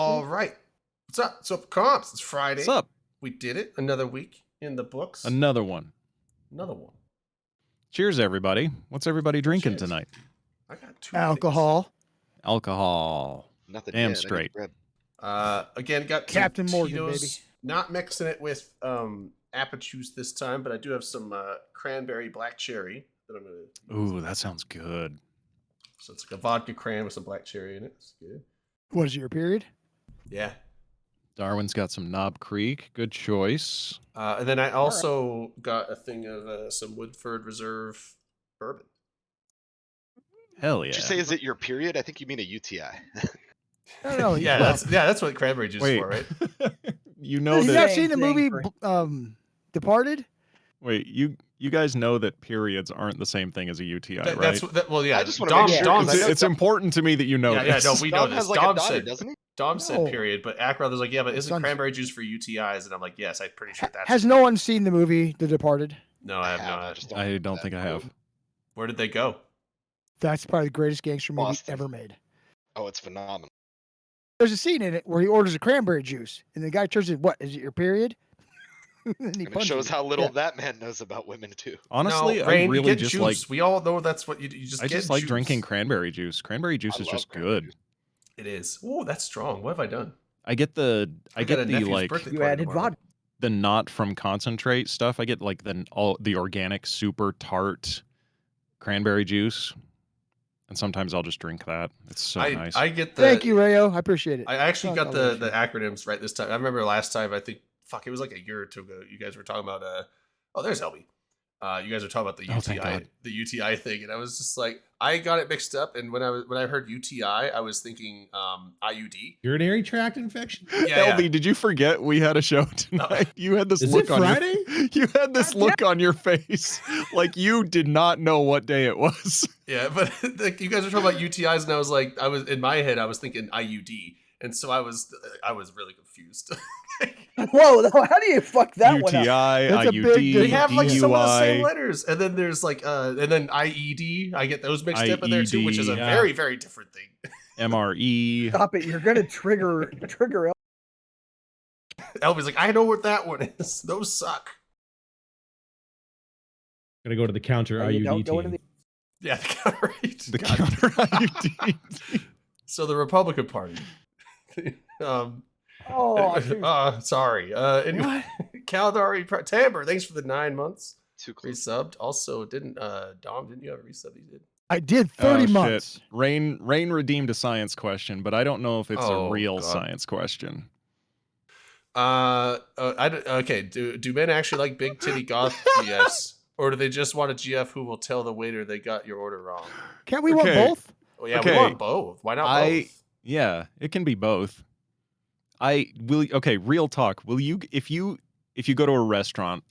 All right. What's up? What's up, comps? It's Friday. What's up? We did it. Another week in the books. Another one. Another one. Cheers, everybody. What's everybody drinking Cheers. tonight? I got two Alcohol. Alcohol. Nothing. Damn yet. straight. things. Again, got some Captain Morgan, Tito's. Not mixing it with apple juice this time, but I do have some cranberry black cherry that I'm gonna. Ooh, that sounds good. So it's like a vodka cran with some black cherry in it. It's good. What is it, your period? Yeah. Darwin's got some Knob Creek. Good choice. And then I also got a thing of some Woodford Reserve bourbon. Hell yeah. Did you say, is it your period? I think you mean a UTI. No, Yeah, that's what cranberry juice Wait. is for, right? You know you that. not seen the movie Departed? Wait, you guys know that periods aren't the same thing as a UTI, right? Well, yeah. I just wanna make sure, Dom 'cause I know It's important to me that you know Yeah, this. no, we know Dom this. has like Dom a daughter, said, doesn't he? Dom said No. period, but Ackroyd was like, yeah, but isn't Son's- cranberry juice for UTIs? And I'm like, yes, I'm pretty sure that's. Has no one seen the movie The Departed? No, I have I not. just I don't think I have. Where did they go? That's probably the greatest gangster movie Boston. ever made. Oh, it's phenomenal. There's a scene in it where he orders a cranberry juice, and the guy turns it, "What is it? Your period?" and he And it punches shows him. how little Yeah. that man knows about women too. Honestly, no, I Rain, really you get just juice. like. We all know that's what you just. I get just like juice. drinking cranberry juice. Cranberry juice I is love just cranberry good. juice. It is. Oh, that's strong. What have I done? I get the got a nephew's like birthday You party added tomorrow. vodka. the not from concentrate stuff. I get like the organic super tart cranberry juice, and sometimes I'll just drink that. It's so nice. I get the. Thank you, Rayo. I appreciate it. I actually got Fuck, the acronyms right this time. I remember last time. I think it was like a year or two ago. You guys were talking about oh, there's Elby. You guys were talking about the Oh, thank UTI, God. the UTI thing, and I was just like, I got it mixed up. And when I heard UTI, I was thinking IUD. Urinary tract infection? Yeah, Elby, did you forget we had a show tonight? You had this Is look it on Friday? you had this look on your face like you did not know what day it was. yeah. But like, you guys were talking about UTIs, and I was in my head, I was thinking IUD, and so I was really confused. Whoa, how do you fuck that one UTI, up? That's a big IUD, They have like some of the same DUI. letters, and then there's like and then IED. I get those mixed up in there too, which is a IED, yeah. very, very different thing. MRE. Stop it! You're gonna trigger. Elby's like, I know what that one is. Those suck. Gotta go to the counter Oh, you IUD don't go into team. Yeah, right. The God. counter IUD. So the Republican Party. Sorry. Anyway, Caldari Tamber, thanks for the 9 months. Too close. Resubbed. Also, didn't Dom? Didn't you have a resub? You did. I did 30 months. Shit. Rain redeemed a science question, but I don't know if it's Oh, a real God. science question. Okay. Do men actually like big titty goth GFs, or do they just want a GF who will tell the waiter they got your order wrong? Can't we want Okay. both? Well, yeah, Okay. we want both. Why not both? Yeah, it can be both. Real talk. Will you if you go to a restaurant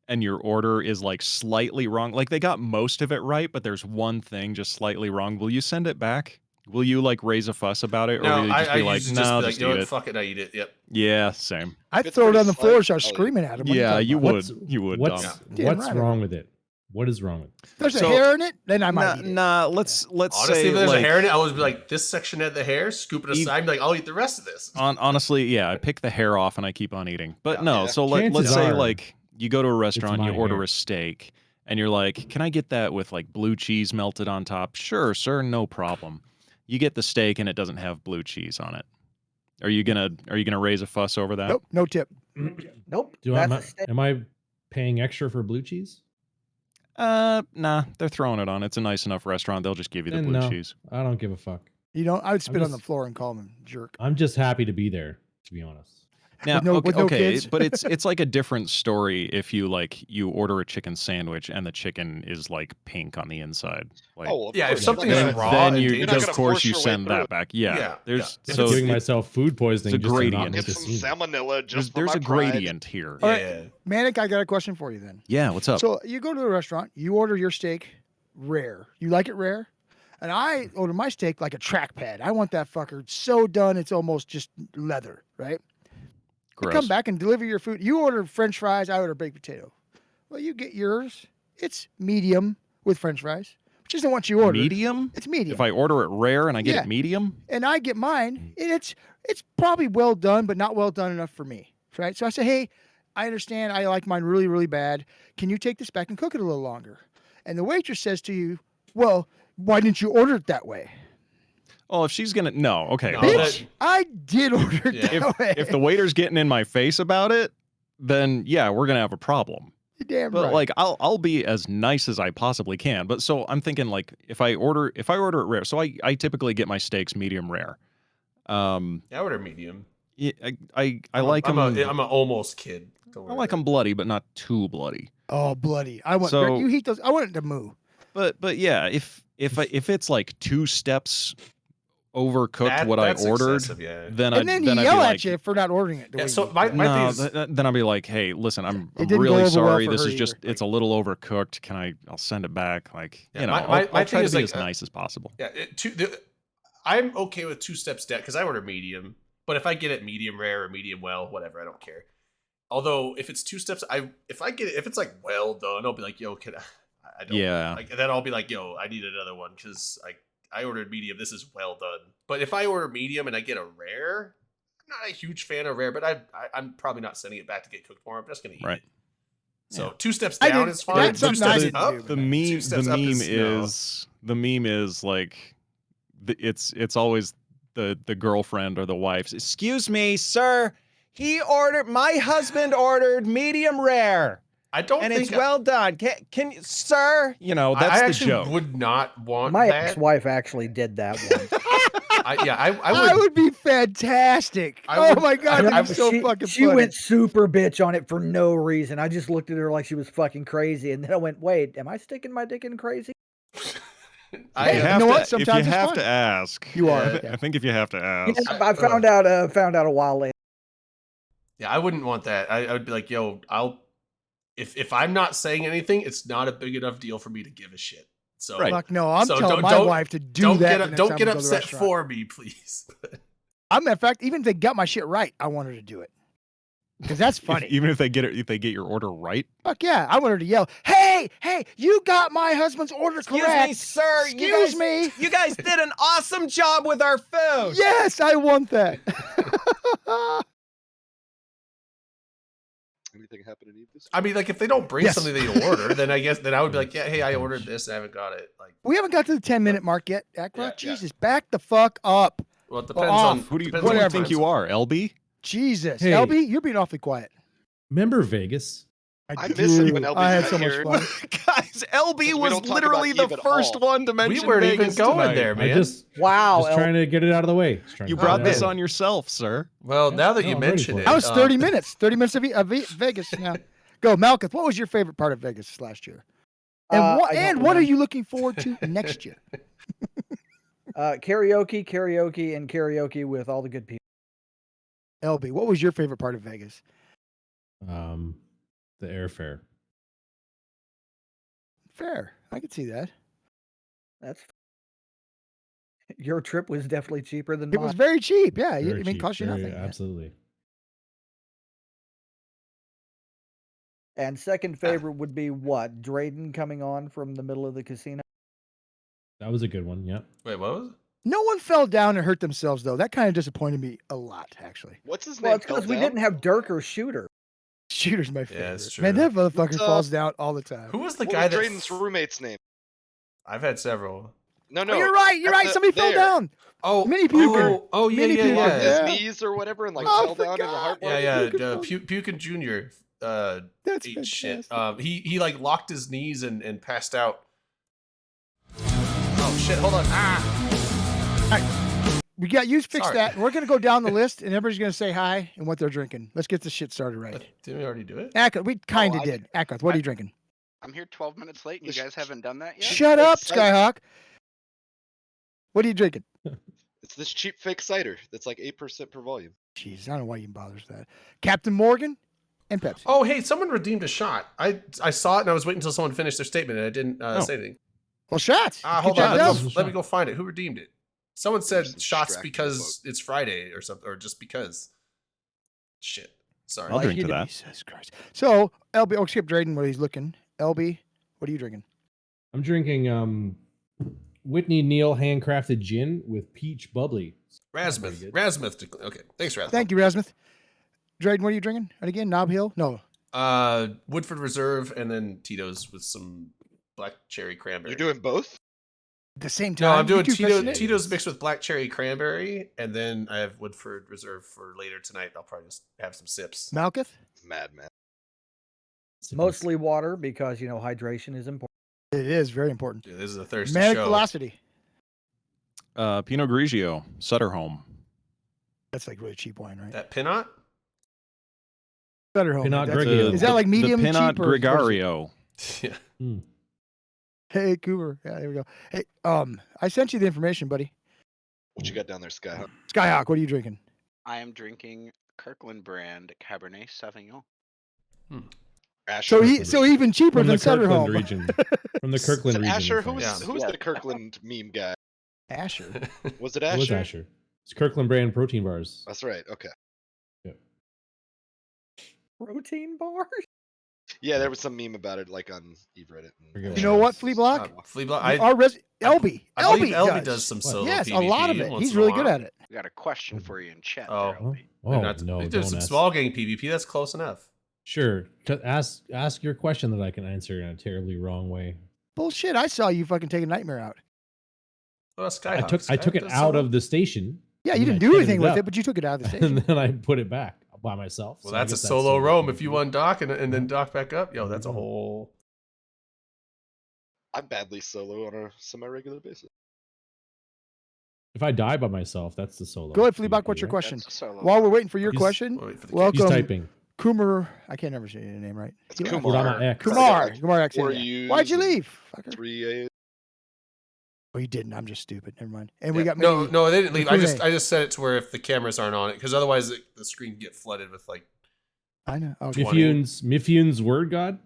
and your order is like slightly wrong, like they got most of it right, but there's one thing just slightly wrong, will you send it back? Will you like raise a fuss about it, or No, will you just be like, usually no, be just you know eat what, it? fuck it, I eat it. Yep. Yeah, same. I'd It's throw it pretty on the floor and slight. start Oh, yeah. screaming at him. What are you Yeah, talking you about? would. You would. What's Dom. Damn what's right. wrong with it? What is wrong with it? If there's So- a hair in it, then I might eat it. Nah. Let's Honestly, say if there's like, a hair in it, I would be like, this section had the hair, scoop it aside, and be like, I'll eat the rest of this. honestly, yeah, I pick the hair off and I keep on eating. But Yeah. no, Yeah. so let's Chances say are like you go to a restaurant, my you order hair. a steak, and you're like, "Can I get that with like blue cheese melted on top?" Sure, sir, no problem. You get the steak and it doesn't have blue cheese on it. Are you gonna raise a fuss over that? Nope, no tip. Nope. Am I paying extra for blue cheese? Nah, they're throwing it on. It's a nice enough restaurant. They'll just give you the Then blue no. cheese. I don't give a fuck. You know, I would spit on the just- floor and call him a jerk. I'm just happy to be there, to be honest. Now, With no- with no kids? but it's like a different story if you order a chicken sandwich and the chicken is like pink on the inside. Like, Oh, of Yeah, if course. something's You're then, not raw gonna- and then you you're not of gonna course force you your way send through that it. back. Yeah, Yeah, there's yeah. so Giving myself food poisoning it's a just to gradient. not Get get some to see it. salmonella just there's for a my pride. gradient here. All Yeah. right. Manic, I got a question for you then. Yeah, what's up? So you go to the restaurant, you order your steak rare. You like it rare? And I order my steak like a trackpad. I want that fucker so done it's almost just leather, right? You Gross. come back and deliver your food. You order French fries, I order baked potato. Well, you get yours. It's medium with French fries. Just the one you ordered. Medium? It's medium. If I order it rare and I get Yeah. it medium? And I get mine, and it's probably well done, but not well done enough for me, right? So I say, hey, I understand. I like mine really, really bad. Can you take this back and cook it a little longer? And the waitress says to you, well, why didn't you order it that way? Oh, if she's gonna no, okay. No, hold on. Bitch, I did order it Yeah. that way. If the waiter's getting in my face about it, then yeah, we're gonna have a problem. You're damn But right. like I'll be as nice as I possibly can. But so I'm thinking like if I order it rare, so I typically get my steaks medium rare. Yeah, I order medium. Yeah, I like I'm them. I'm an almost kid. Don't I worry like about them bloody, but not too bloody. oh, bloody. I want So- you heat those. I want it to move. But yeah, if it's like 2 steps overcooked That- what I that's ordered, excessive, yeah. then And then I'd you be yell like, at you for not ordering it. the Yeah, way so you my did. thing no, is, then I'll be like, hey, listen, I'm didn't go really over well sorry. for This her is just either. it's a little overcooked. I'll send it back. Like Yeah, you know, my I'll thing try to is, be like, as nice as possible. yeah, I'm okay with 2 steps down because I order medium. But if I get it medium rare or medium well, whatever, I don't care. Although if it's 2 steps, if I get it, if it's like well done, I'll be like, yo, can I don't Yeah. like then I'll be like, yo, I need another one because I ordered medium. This is well done. But if I order medium and I get a rare, I'm not a huge fan of rare, but I'm probably not sending it back to get cooked more. I'm just gonna eat Right. it. So Yeah. 2 steps I down did- is fine. that's 2 something I steps didn't up. do. The 2 meme steps up is the meme is like it's always the girlfriend or the wife. Excuse me, sir. My husband ordered medium rare. I don't And think it's well done. Can you, sir? You know, that's I the actually joke. would not want My that. ex-wife actually did that once. I I would. would be fantastic. I Oh would- my god, I- that'd be so she, fucking she funny. went super bitch on it for no reason. I just looked at her like she was fucking crazy, and then I went, "Wait, am I sticking my dick in crazy?" I, Hey, You you have know to, what? if Sometimes you it's have fun. to ask. You are, I yeah. think if you have to ask. Yeah, I found out a while later. yeah, I wouldn't want that. I would be like, yo, if I'm not saying anything, it's not a big enough deal for me to give a shit. So Right. Fuck no, I'm So telling my wife to do don't that. get the next don't time get we go to the upset restaurant. for me, please. In fact, even if they got my shit right, I want her to do it. Because that's funny. Even if they get your order right. Fuck yeah, I want her to yell, "Hey, you got my husband's order correct." sir. Excuse me. You guys did an awesome job with our food. Yes, I want that. Anything happen to need this? I mean, like if they don't bring Yes. something that you order, then I guess I would be like, yeah, hey, I ordered this, I haven't got it. Like, We haven't got to the 10-minute mark yet, Akra. Yeah, yeah. Jesus, back the fuck up. well, it depends off. on Who do you depends on whatever. think you are, LB? Jesus, Hey. LB, you're being awfully quiet. Remember Vegas? I miss it when do. LB I had was so much here. fun. Guys, LB we was don't talk literally about the Eve at first all. one to mention We weren't even Vegas going tonight. there, man. I just Wow, trying to get it out of the way. Just trying You to brought get it this out of on yourself, sir. Well, Yeah, now that no, you I'm ready mention for it, it. That was 30 minutes. 30 minutes of Vegas now. Go, Malkuth. What was your favorite part of Vegas this last year? And I what don't what are remember. you looking forward to next year? karaoke, and karaoke with all the good people. LB, what was your favorite part of Vegas? the airfare. Fair. I could see that. That's your trip was definitely cheaper than It mine. was very cheap. Yeah, I Very mean, cheap, cost you very- nothing. yeah. Absolutely. And second favorite would be what? Drayden coming on from the middle of the casino. That was a good one. Yep. wait, what was it? No one fell down and hurt themselves, though. That kind of disappointed me a lot, actually. What's his Well, name? it's because Fell we down? didn't have Dirk or Shooter. Shooter's my Yeah, favorite. it's Man, true. that motherfucker What's, falls down all the time. Who was the What guy was that? Drayden's roommate's name? I've had several. No, Oh, no. you're right. You're at right. the- Somebody fell there. down. Oh, Mini puker. Oh, yeah, Mini yeah, puker. On yeah, his Yeah. knees or whatever, and like Oh, I fell down in the forgot. heart. yeah, yeah. Pukin falls- Pukin Jr. That's ate shit. fantastic. He like locked his knees and passed out. Oh shit! Hold on. Ah. We got you fix Sorry. that. We're gonna go down the list, and everybody's gonna say hi and what they're drinking. Let's get this shit started right. Didn't we already do it? Ackroth, we kind of I- did. Ackroth, what are you drinking? I'm here 12 minutes late and you This- guys haven't done that yet? Shut up, It's like- Skyhawk. What are you drinking? It's this cheap fake cider that's like 8% per volume. Jeez, I don't know why you even bothers that. Captain Morgan and Pepsi. Oh, hey, someone redeemed a shot. I saw it and I was waiting until someone finished their statement and I didn't say anything. Well, shots. Hold Get on. that Let down. me, let me go find it. Who redeemed it? Someone said Some shots distracting because it's Friday or something, or just because. Shit. Sorry. I'll Like drink you to did. that. Jesus Christ. So, LB, oh, skip Drayden what he's looking. LB, what are you drinking? I'm drinking Whitney Neal handcrafted gin with peach bubbly. Rasmuth. Very good. Rasmuth. Okay. Thanks, Rasmuth. Thank you, Rasmuth. Drayden, what are you drinking? And again, Knob Hill? No. Woodford Reserve and then Tito's with some black cherry cranberry. You're doing both? At the same time. No, I'm doing You two fixing it? Tito's mixed with black cherry cranberry, and then I have Woodford Reserve for later tonight. I'll probably just have some sips. Malkuth? Madman. Mostly water because hydration is important. It is very important. Dude, this is a thirsty Manic show. Velocity. Pinot Grigio, Sutter Home. That's like really cheap wine, right? That Pinot? Better home. Pinot That's- Grigio. Is that like medium the Pinot cheap or expensive? Gregario. Yeah. Hey, Cooper. Yeah, there we go. Hey, I sent you the information, buddy. What you got down there, Skyhawk? Skyhawk, what are you drinking? I am drinking Kirkland brand Cabernet Sauvignon. Asher. So even cheaper From than the Sutter Kirkland Home. region. From the Is it Kirkland region. Asher? of Who's France. who's the Kirkland meme guy? Asher. Was it It was Asher? Asher. It's Kirkland brand protein bars. That's right. Okay. Protein bars? Yeah, there was some meme about it, like on Reddit. Forget You know what, Flea Block? Flea Block. LB. I believe LB LB does. does some solo Yes, a PvP lot of it. once He's in a really good while. at it. We got a question for you in chat. Oh. there, LB. Oh, Not- no, he don't does some ask. small gang PvP. That's close enough. Sure. Ask your question that I can answer in a terribly wrong way. Bullshit. I saw you fucking take a nightmare out. Well, Skyhawk. I took it Skyhawk does out solo. of the station. Yeah, and you then didn't I do tetted anything it with up, it, but you took it out of the And station. then I put it back by myself. Well, So I that's a guess solo roam. PvP. If you undock and then dock back up, yo, that's a whole. I badly solo on a semi-regular basis. If I die by myself, that's the solo. Go ahead, Fleabach. PvP, What's your right? question? That's a solo. While we're waiting for your He's- question, Wait for the welcome, He's typing. Kumar. I can't never say your name right. It's You know, Kumar. Kurama X. Kumar. Kumar X. Four yeah. Why'd you U's and leave? Fucker. 3 A's. Oh, you didn't. I'm just stupid. Never mind. And we Yeah. got No, maybe- no, they didn't leave. I Mifune. just set it to where if the cameras aren't on it, because otherwise the screen get flooded with like. I know. Okay. 20. Mifyun's word god.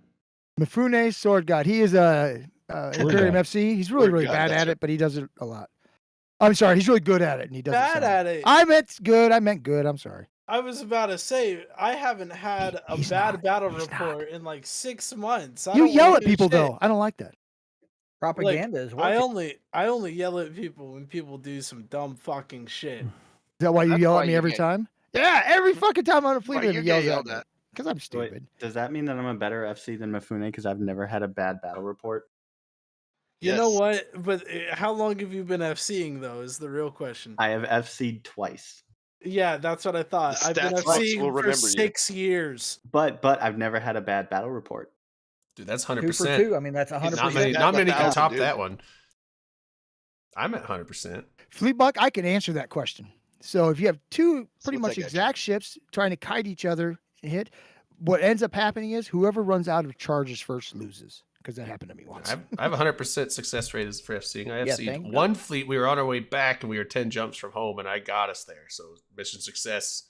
Mifune Sword God. He is a Imperium God. FC. He's really, Word really God, bad that's at right. it, but he does it a lot. I'm sorry. He's really good at it, and he does Bad it. at it. I meant good. I meant good. I'm sorry. I was about to say I haven't had a He's bad not. battle He's report in like 6 months. I You don't yell wanna at do people shit. though. I don't like that. Propaganda is I working. only yell at people when people do some dumb fucking shit. Is that why you That's yell why at me you every get- time? Yeah, every fucking time I'm on a flea Why bit, you he get yells at yelled me. at? Because I'm So wait, stupid. does that mean that I'm a better FC than Mifune because I've never had a bad battle report? You know Yes. what? But how long have you been FCing though? Is the real question. I have FC'd twice, Yeah, that's what I thought. The I've been stats box FCing will for remember you. 6 years. but I've never had a bad battle report. Dude, that's 2 for 100%. 2. I mean, that's 100%. Not many, That's not many can 1,000, top dude. that one. I'm at 100%. Fleetbuck, I can answer that question. So if you have two pretty what's much that get exact ships trying to kite each other and hit, what ends up happening is whoever runs out of charges first loses. Because that happened to me once. I have a 100% success rate as for FCing. I Yeah, FC'd thank God. one fleet. We were on our way back and we were 10 jumps from home and I got us there. So mission success,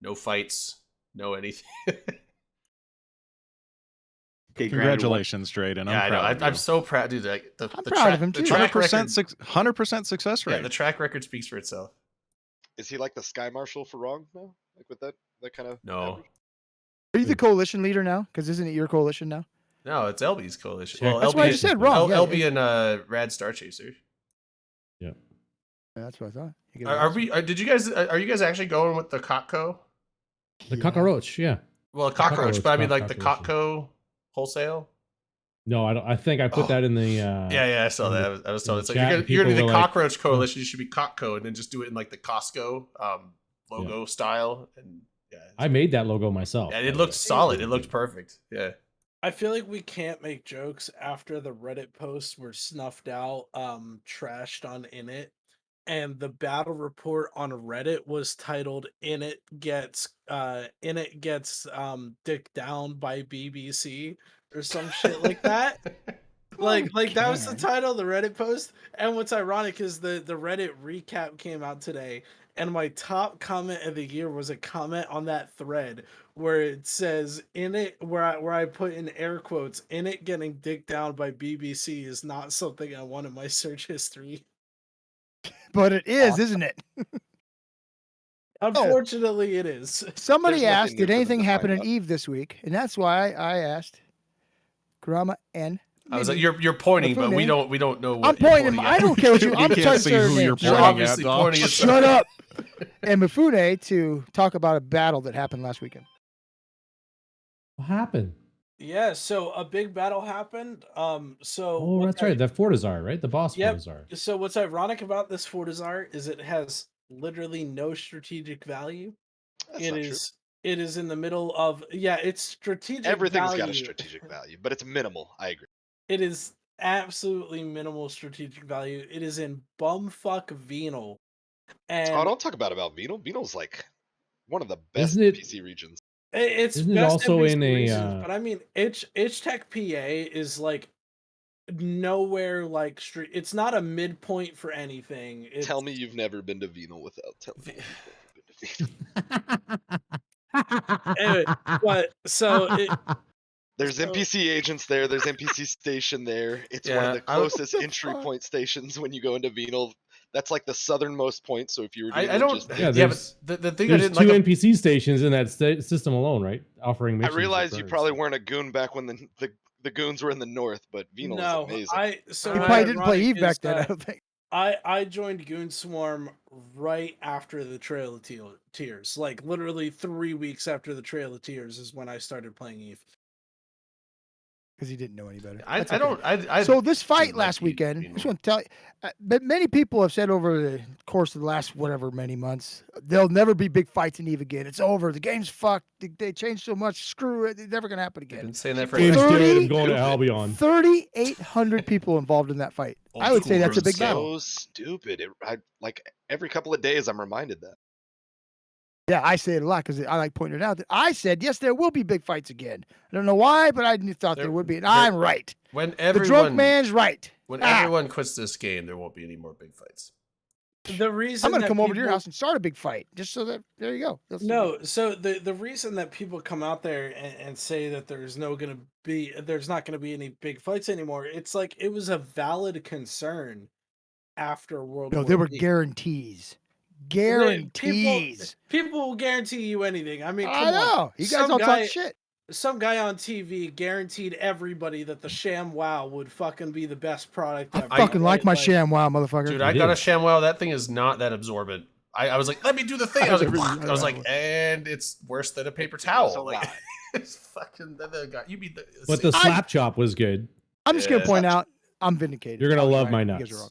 no fights, no anything. Okay, Congratulations, Drayden. Yeah, I know. proud of I'm you. so proud, dude. Like, I'm proud of him, the too. track 100% record, 100% success yeah, rate. the track record speaks for itself. Is he like the Sky Marshal for wrong now? Like with that kind of No. average? Are you the coalition leader now? Because isn't it your coalition now? No, it's LB's coalition. Check. Well, That's LB, what I just said wrong. Yeah, LB and Rad Star Chaser. yeah, that's what I thought. You guys Are we? Did you guys? Are you guys actually going with the Cotco? The Yeah. cockroach, yeah. Well, cockroach, Cockroach, but I mean not like the cockroach. Cotco wholesale. No, I don't. I think I put Oh. that in the. Yeah, I saw in that. the- I was told in it's the like you're chat, gonna be the people were like, cockroach coalition. You should be Cotco, and then just do it in like the Costco logo style. And yeah, I made that logo myself. yeah, by it the looked way. solid. It looked perfect. Yeah. I feel like we can't make jokes after the Reddit posts were snuffed out, trashed on Init, and the battle report on Reddit was titled Init gets dick down by BBC or some shit like that. Like that was the can. title of the Reddit post. And what's ironic is the Reddit recap came out today, and my top comment of the year was a comment on that thread where it says in it where I put in air quotes, in it getting dick down by BBC is not something I want in my search history. But it is, isn't it? Unfortunately, it is. Somebody There's nothing asked, new did for them anything to happen find in out. Eve this week? And that's why I asked Kurama and I was like, maybe you're pointing, but we Mifune. don't know what I'm you're pointing. pointing I at. don't care what you. We I'm can't trying to see say her who name. you're You're Shut pointing up. obviously at, dog. pointing at Shut up. And Mifune to talk about a battle that happened last weekend. What happened? Yeah, so a big battle happened. So Oh, what that's right. I- That Fortizar, right? The boss Yep. Fortizar. So what's ironic about this Fortizar is it has literally no strategic value. That's It not true. is it is in the middle of it's strategic Everything's value. got a strategic value, but it's minimal. I agree. It is absolutely minimal strategic value. It is in bumfuck Venal. And Oh, don't talk about Venal. Venal's like one of the best Isn't it- PC regions. it's Isn't it best also NPC in a, reasons, but I mean Itch Tech PA is like nowhere like street. It's not a midpoint for anything. It's, Tell me you've never been to Venal without telling me you've never been to Venal. anyway, but so There's So- NPC agents there. There's NPC station there. It's one Yeah, of the I would- closest entry point stations when you go into Venal. That's like the southernmost point. So if you were doing I don't. logistics- Yeah, Yeah, there's- but the thing I There's didn't two like. NPC stations in that system alone, right? Offering I missions. realize you returns. probably weren't a goon back when the goons were in the north, but Venal no, is amazing. so He what's probably didn't play ironic Eve back is then. I that don't think. I joined Goon Swarm right after the Trail of Tears. Like literally 3 weeks after the Trail of Tears is when I started playing Eve. Because he didn't know any better. I That's okay. don't. I So this fight didn't last like weekend, I Venal. just want to tell you, but many people have said over the course of the last whatever many months, there'll never be big fights in Eve again. It's over. The game's fucked. They changed so much. Screw it. It's never gonna happen They've again. been saying that for Game's 30 dead. I'm going to Albion. 3,800 people involved in that fight. I would say that's a big so battle. stupid. Like every couple of days, I'm reminded that. Yeah, I say it a lot because I like pointing it out. That I said yes, there will be big fights again. I don't know why, but I thought there would be, and I'm right. when The everyone drunk man's right. when Ah. everyone quits this game, there won't be any more big fights. The reason I'm gonna that come over to your people- house and start a big fight, just so that there you go. No, so the reason that people come out there and say that there's not going to be any big fights anymore, it's like it was a valid concern after World No, War there were Z. guarantees. People Guarantees. will guarantee you anything. I mean, I come on. know. You guys Some all guy- talk shit. Some guy on TV guaranteed everybody that the Sham WoW would fucking be the best product I ever. fucking like right? my Sham Wow, motherfucker. Dude, It I got a is. ShamWow. That thing is not that absorbent. I was like, let me do the thing. I was like, I I was like, know. and it's worse than a paper It was towel. a Like, lot. it's fucking the guy. You beat the. But the slap chop was good. I'm just gonna Yeah. point out I'm vindicated. You're gonna I was love right. my You guys nuts. are wrong.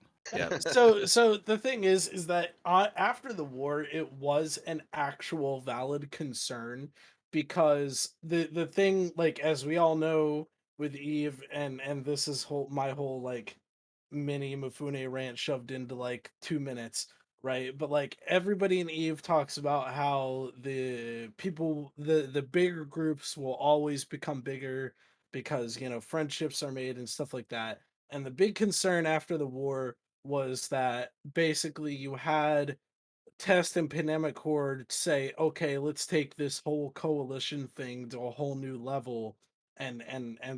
Yeah. So the thing is that after the war, it was an actual valid concern because the thing, like as we all know with Eve, and this is my whole like mini Mifune rant shoved into like 2 minutes, right? But like everybody in Eve talks about how the bigger groups will always become bigger because friendships are made and stuff like that. And the big concern after the war was that basically you had Test and Pandemic Horde say, okay, let's take this whole coalition thing to a whole new level and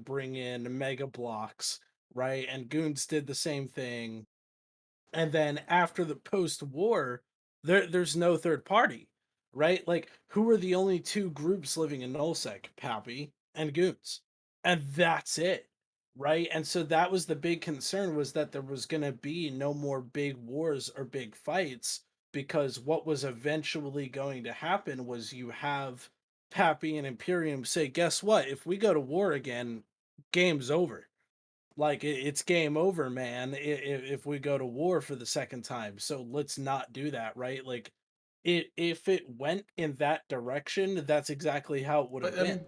bring in mega blocks, right? And Goons did the same thing. And then after the post-war, there's no third party, right? Like, who are the only two groups living in Nullsec? Pappy and Goons. And that's it. Right. And so that was the big concern, was that there was going to be no more big wars or big fights, because what was eventually going to happen was you have Pappy and Imperium say, guess what? If we go to war again, game's over. Like it's game over, man. If we go to war for the second time. So let's not do that. Right. Like if it went in that direction, that's exactly how it would have But, been.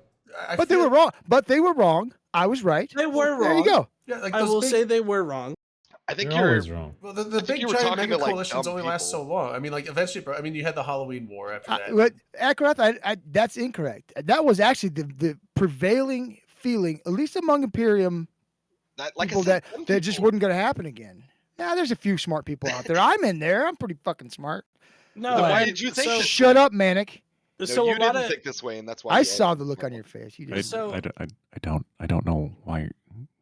But they were wrong. But they were wrong. I was right. They were There you wrong. go. Yeah, like I those will big, say they were wrong. I think They're you're always wrong. Well, the think big you were giant talking mega to, like, coalitions dumb only last so people. long. I mean, like eventually, I mean, you had the Halloween War after that. But Akrath, that's incorrect. That was actually the prevailing feeling, at least among Imperium that, like I people, said, that dumb just people. wasn't going to happen again. Now, there's a few smart people out there. I'm in there. I'm pretty fucking smart. No, Then why and did you think so, this Shut up, Manic. No, so you a lot didn't of think this way, and that's why I you saw always- the look on your face. You I, did. So- I don't know why.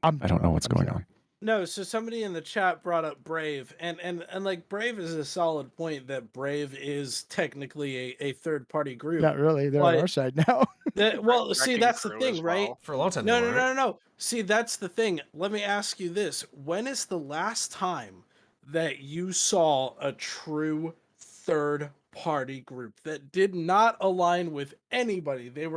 I don't know what's going on. no, so somebody in the chat brought up Brave, and like Brave is a solid point that Brave is technically a third party group. Not really. They're on But- our side now. Well, see, Wrecking that's the Crew thing, as right? well. For a long time, No, they no, no, weren't. no, no. See, that's the thing. Let me ask you this: when is the last time that you saw a true third-party group that did not align with anybody? They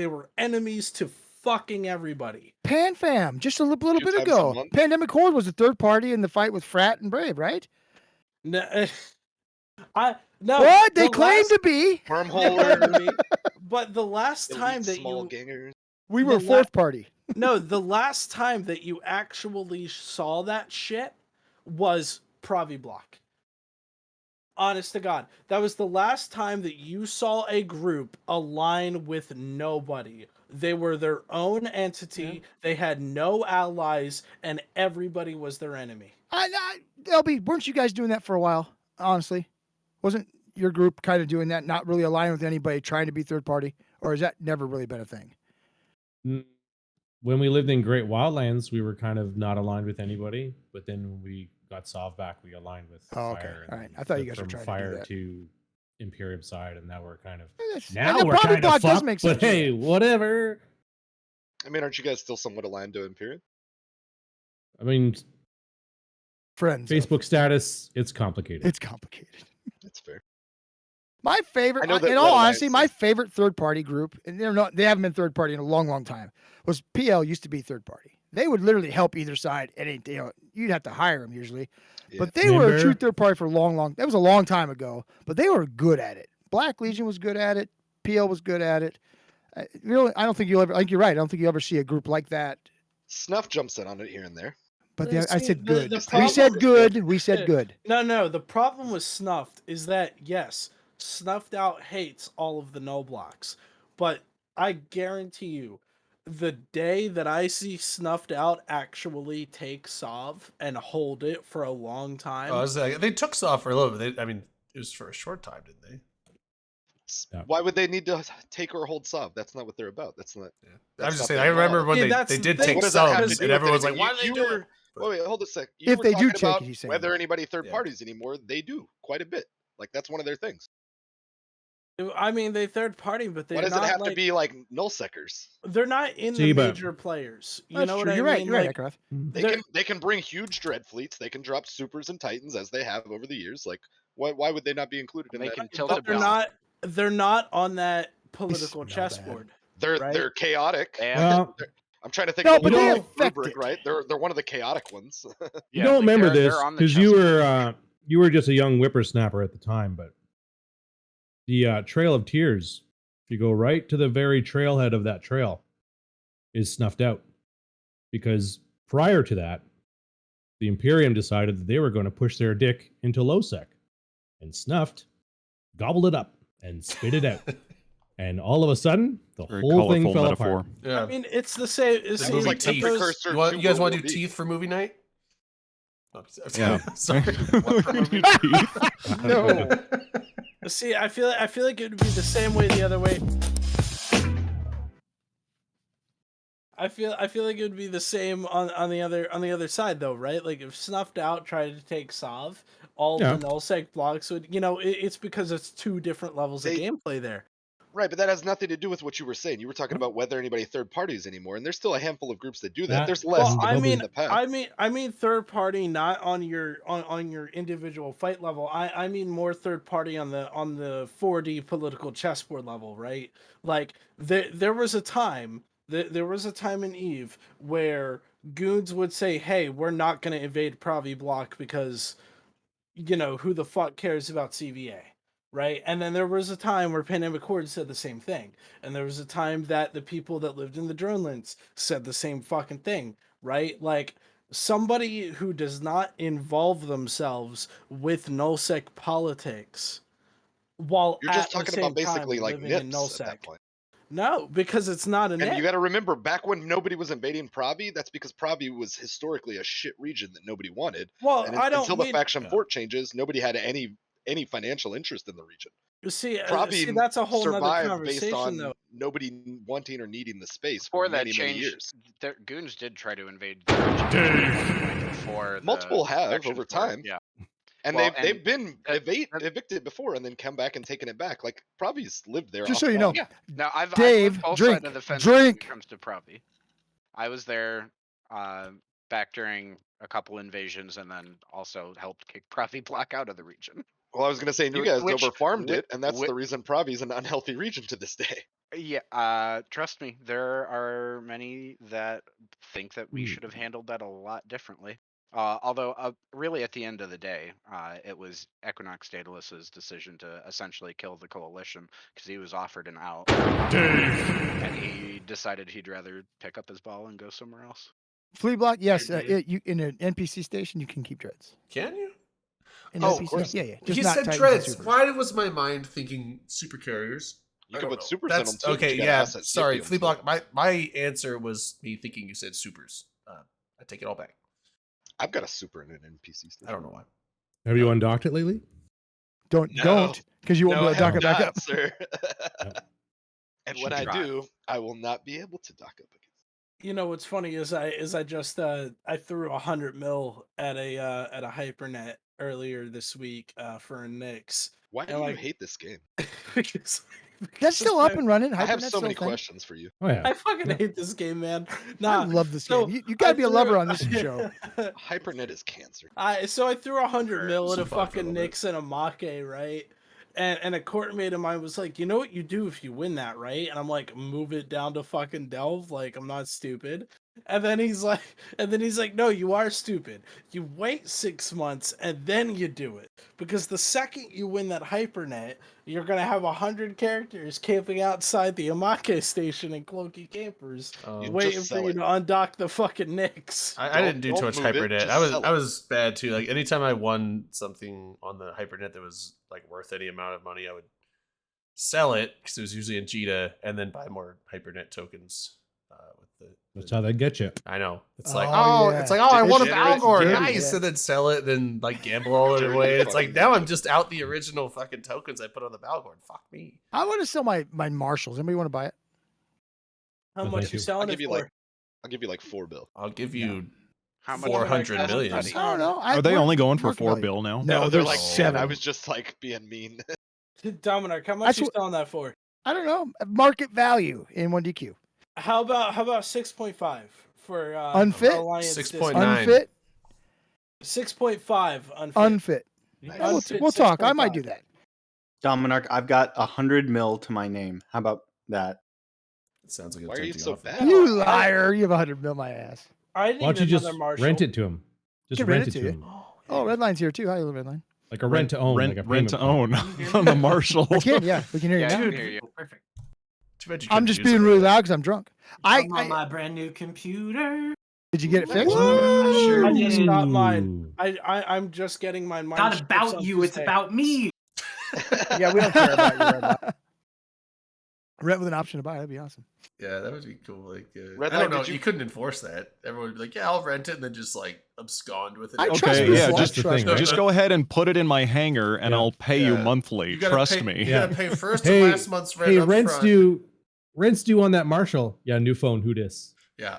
were enemies to fucking everybody. PanFam, just a little Few bit times a ago. month. Pandemic Horde was the third party in the fight with Frat and Brave, right? No, no. What? They the claim last- to be. Wormhole, But the last time elite that small you gangers. We The were la- fourth party. no, the last time that you actually saw that shit was Pravi Block. Honest to God, that was the last time that you saw a group align with nobody. They were their own entity. They had no allies, and everybody was their enemy. LB, weren't you guys doing that for a while? Honestly, wasn't your group kind of doing that, not really aligning with anybody, trying to be third party, or has that never really been a thing? When we lived in Great Wildlands, we were kind of not aligned with anybody, but then when we got Sov back, we aligned with Oh, okay. Fire. All right. I thought you guys were from trying to do Fire that. to Imperium side, and now we're kind of And now the we're Pravi kind Block of does fucked. make But sense, yeah. hey, whatever. I mean, aren't you guys still somewhat aligned to Imperium? I mean, Friends. Facebook status, it's complicated. It's complicated. That's fair. My favorite, I know that in all Red honesty, my Alliance favorite third party group, and they haven't been third party in a long, long time, was PL used to be third party. They would literally help either side. You'd have to hire them usually, Yeah. but they were a true Remember? third party for a long, long. That was a long time ago, but they were good at it. Black Legion was good at it. PL was good at it. Really, I don't think you'll ever. I think you're right. I don't think you ever see a group like that. Snuff jumps in on it here and there. But See, I said good. the We problem- said good. We said good. No. The problem with Snuffed is that yes, Snuffed Out hates all of the no blocks, but I guarantee you, the day that I see Snuffed Out actually take Sov and hold it for a long time, I was like, they took Sov for a little bit. I mean, it was for a short time, didn't they? Yeah. Why would they need to take or hold Sov? That's not what they're about. That's not. I That's was just not saying. their I remember model. when See, they that's the did thing. take What does that have to subs, do and with everyone was like, anything? "Why did they You do were- it?" Wait, hold a sec. If they do talking take about it, he's saying. whether anybody third Yeah. parties anymore, they do quite a bit. Like that's one of their things. I mean, they third party, but they're Why does not it have like, to be like nullsecers? they're not in See, the but- major players. You That's know true. what You're I right. mean? You're right, Like, Eckroth. they're- They can bring huge dread fleets. They can drop supers and titans as they have over the years. Like why would they not be included in They that? can tilt but it they're balance. not. They're not on that political smell bad. chessboard. They're right? chaotic. And Well, I'm trying to think No, of but the they rubric, affect it. right? They're one of the chaotic ones. you yeah, don't like, remember they're this on the because you were just a young whippersnapper at the time, but the Trail of Tears, if you go right to the very trailhead of that trail, is snuffed out because prior to that, the Imperium decided that they were going to push their dick into Lowsec, and Snuffed gobbled it up and spit it out, and all of a sudden, the Very whole thing colorful fell metaphor. apart. Yeah. I mean, it's the same. The See, movie like the Teeth. precursor You, to you guys World want to War do B. Teeth for movie night? Oh, Yeah. Sorry. What for movie night? No. See, I feel like it would be the same way the other way. I feel like it would be the same on the other side though, right? Like if Snuffed Out tried to take Sov, all Yeah. the nullsec blocks would, it's because it's two different levels of They- gameplay there. Right, but that has nothing to do with what you were saying. You were talking about whether anybody third parties anymore, and there's still a handful of groups that do that. That- There's less Well, than I mean, in the past. I mean third party, not on your on your individual fight level. I mean more third party on the 4D political chessboard level, right? Like there was a time in Eve where goons would say, "Hey, we're not going to invade Pravi Block because, who the fuck cares about CVA?" Right? And then there was a time where Pandemic Horde said the same thing. And there was a time that the people that lived in the Dronelands said the same fucking thing, right? Like somebody who does not involve themselves with nullsec politics while You're just at the talking about same time basically like living in nips at that nullsec. point. No, because it's not a And nip. you got to remember, back when nobody was invading Pravi, that's because Pravi was historically a shit region that nobody wanted. Well, And I don't until the mean faction Yeah. fort changes, nobody had any financial interest in the region. see Pravi that's a whole nother survived based conversation on though. nobody wanting or needing the space Before for that many, change, many years. Goons did try to invade the region before Multiple the have faction over war, time. Yeah. And Well, they've been that- evicted before and then come back and taken it back. Like Pravi's lived there. Just off so you know, and on. Yeah. Now I've Dave, lived both drink, sides of the fence when drink. it comes to Pravi. I was there back during a couple invasions, and then also helped kick Pravi Black out of the region. Well, I was gonna say, and you Which- guys which- overfarmed whi- it, and that's whi- the reason Pravi's an unhealthy region to this day. Yeah, trust me, there are many that think that we Hmm. should have handled that a lot differently. Although, really, at the end of the day, it was Equinox Daedalus's decision to essentially kill the coalition because he was offered an out, and he decided he'd rather pick up his ball and go somewhere else. Flea block, yes. Dave. You in an NPC station, you can keep dreads. Can you? In Oh, an of NPC course. Yeah. Just He not said Titans and dreads. Supers. Why was my mind thinking super carriers? You I can don't put know. supers in That's them too. but okay. you gotta Yeah, ask that sorry, Scipion Flea stuff. block. My answer was me thinking you said supers. I take it all back. I've got a super in an NPC station. I don't know why. Have you undocked it lately? Don't, No. because you won't No, be able to I dock have it back not, up. sir. And Should when I try. do, I will not be able to dock up again. You know what's funny is I just I threw 100 mil at a hypernet earlier this week for a Knicks. Why do And, you like- hate this game? because That's still up and running. I have HyperNet's so still many a thing. questions for you. Oh yeah. I fucking hate this game, man. Nah, I love this so game. You got to be a I lover threw- on this show. Hypernet is cancer. So I threw 100 Sure, mil at some a fun for a fucking little bit. Knicks and a Make, right? And a courtmate of mine was like, you know what you do if you win that, right? And I'm like, move it down to fucking Delve. Like, I'm not stupid. And then he's like, no, you are stupid. You wait 6 months and then you do it. Because the second you win that hypernet, you're gonna have 100 characters camping outside the Amake station in Cloaky Campers, You waiting just for sell you it. to undock the fucking Knicks. I didn't do Don't too much move it, hypernet. just I sell it. was bad too. Like anytime I won something on the hypernet that was like worth any amount of money, I would sell it because it was usually in Jita, and then buy more hypernet tokens. With That's how they get you. I know it's like Oh, yeah. it's like I won a Degenerate Balgor, dirty, nice, yeah. and then sell it, then like gamble all it Dirty away. It's like fucking now I'm dirty. just out the original fucking tokens I put on the Balgor. Fuck me. I want to sell my Marshalls. Anybody want to buy it? How No, much thank you you. selling I'll it give you for? like I'll give you like 4 bill. I'll give you How much? 400 million. That's I don't know. Are they what- only going for market 4 value? bill now? No, they're there's like 7. I was just like being mean. Dominic, how much That's you what- selling that for? I don't know. Market value in 1DQ. How about 6.5 for Unfit? Alliance 6.9. Unfit? 6.5 unfit. Unfit. Nice. Yeah, Unfit we'll talk. I might 6.5. do that. Dominic, I've got 100 mil to my name. How about that? It sounds like a Why are you tempting so offer. bad? You liar. You have 100 mil my ass. I Why need don't you another just Marshall. rent it to him? Just Can rent it to him. Oh, Redline's here too. Hi, Redline. Like a rent to own. Rent, like a rent to payment plan. own on the Marshall. I can, yeah. We can hear you Yeah, I now. can hear you. Perfect. Too bad you I'm couldn't just use being it. really loud because I'm drunk. I'm on my brand new computer. Did you get it fixed? Sure I did. just got mine. Ooh. I'm just getting mine. Mine Not ships about on you, it's Tuesday. about me. Yeah, we don't care about you, Redline. Rent with an option to buy. That'd be awesome. Yeah, that would be cool. Like, Red I Line, don't know. did You... you- couldn't enforce that. Everyone would be like, "Yeah, I'll rent it," and then just like abscond with it. I trust Okay, this yeah, one. just the Trust thing, me. right? Just go ahead and put it in my hangar, and Yeah. I'll pay you Yeah. monthly. You gotta Trust pay, me. You Yeah. gotta pay first Hey, and last month's rent. Hey, up rent's front. due on that Marshall. Yeah, new phone. Who dis? Yeah.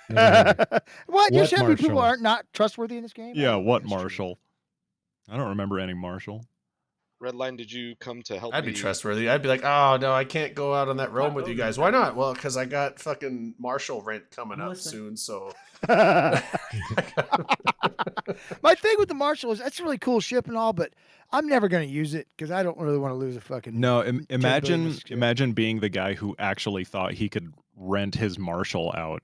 Never mind. What? You're What saying people Marshall? aren't not trustworthy in this game? I Yeah, don't what think that's true. Marshall? I don't remember any Marshall. Redline, did you come to help I'd me? be trustworthy. I'd be like, "Oh no, I can't go out on that roam with you guys. Why not? Well, because I got fucking Marshall rent coming I'm up listening. soon. So My thing with the Marshall is that's a really cool ship and all, but I'm never going to use it because I don't really want to lose a fucking. No, 10 billion imagine this ship. imagine being the guy who actually thought he could rent his Marshall out.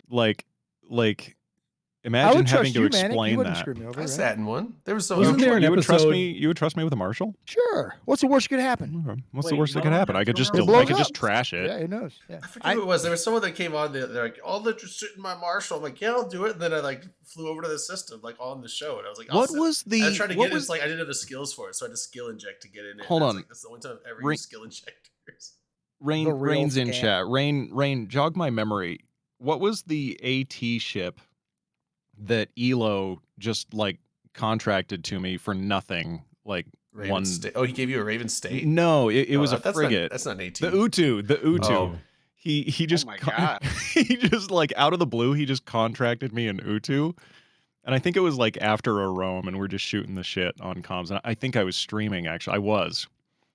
Like I imagine would having trust to you, man. You explain wouldn't that. screw me over. I Right? sat in one. There was so Wasn't there an you would trust episode- me? You would trust me with a Marshall? Sure. What's the worst that could happen? Okay. What's the Wait, worst that no could one happen? I could has just no It del- I blows could just up. trash it. Yeah, who knows? Yeah. I forget who it was. There was someone that came on. They're like, "I'll let you sit in my Marshall." I'm like, "Yeah, I'll do it." And then I like flew over to the system, like on the show, and I was like, I'll What sit. was I was the trying to what get it. was It's like I didn't have the skills for it, so I had to skill inject to get in it. Hold And it's on. like, that's the only time I've ever Ring- used skill injectors. Rain The real Rain's in scam. chat. Rain, jog my memory. What was the AT ship that Elo just like contracted to me for nothing? Like Raven one. State. Oh, he gave you a Raven State. No, it was a that's frigate. Not, that's not an AT. The Utu. The Utu. Oh. He just my God. he just like out of the blue he just contracted me an Utu, And I think it was like after a roam, and we're just shooting the shit on comms. And I think I was streaming. Actually, I was.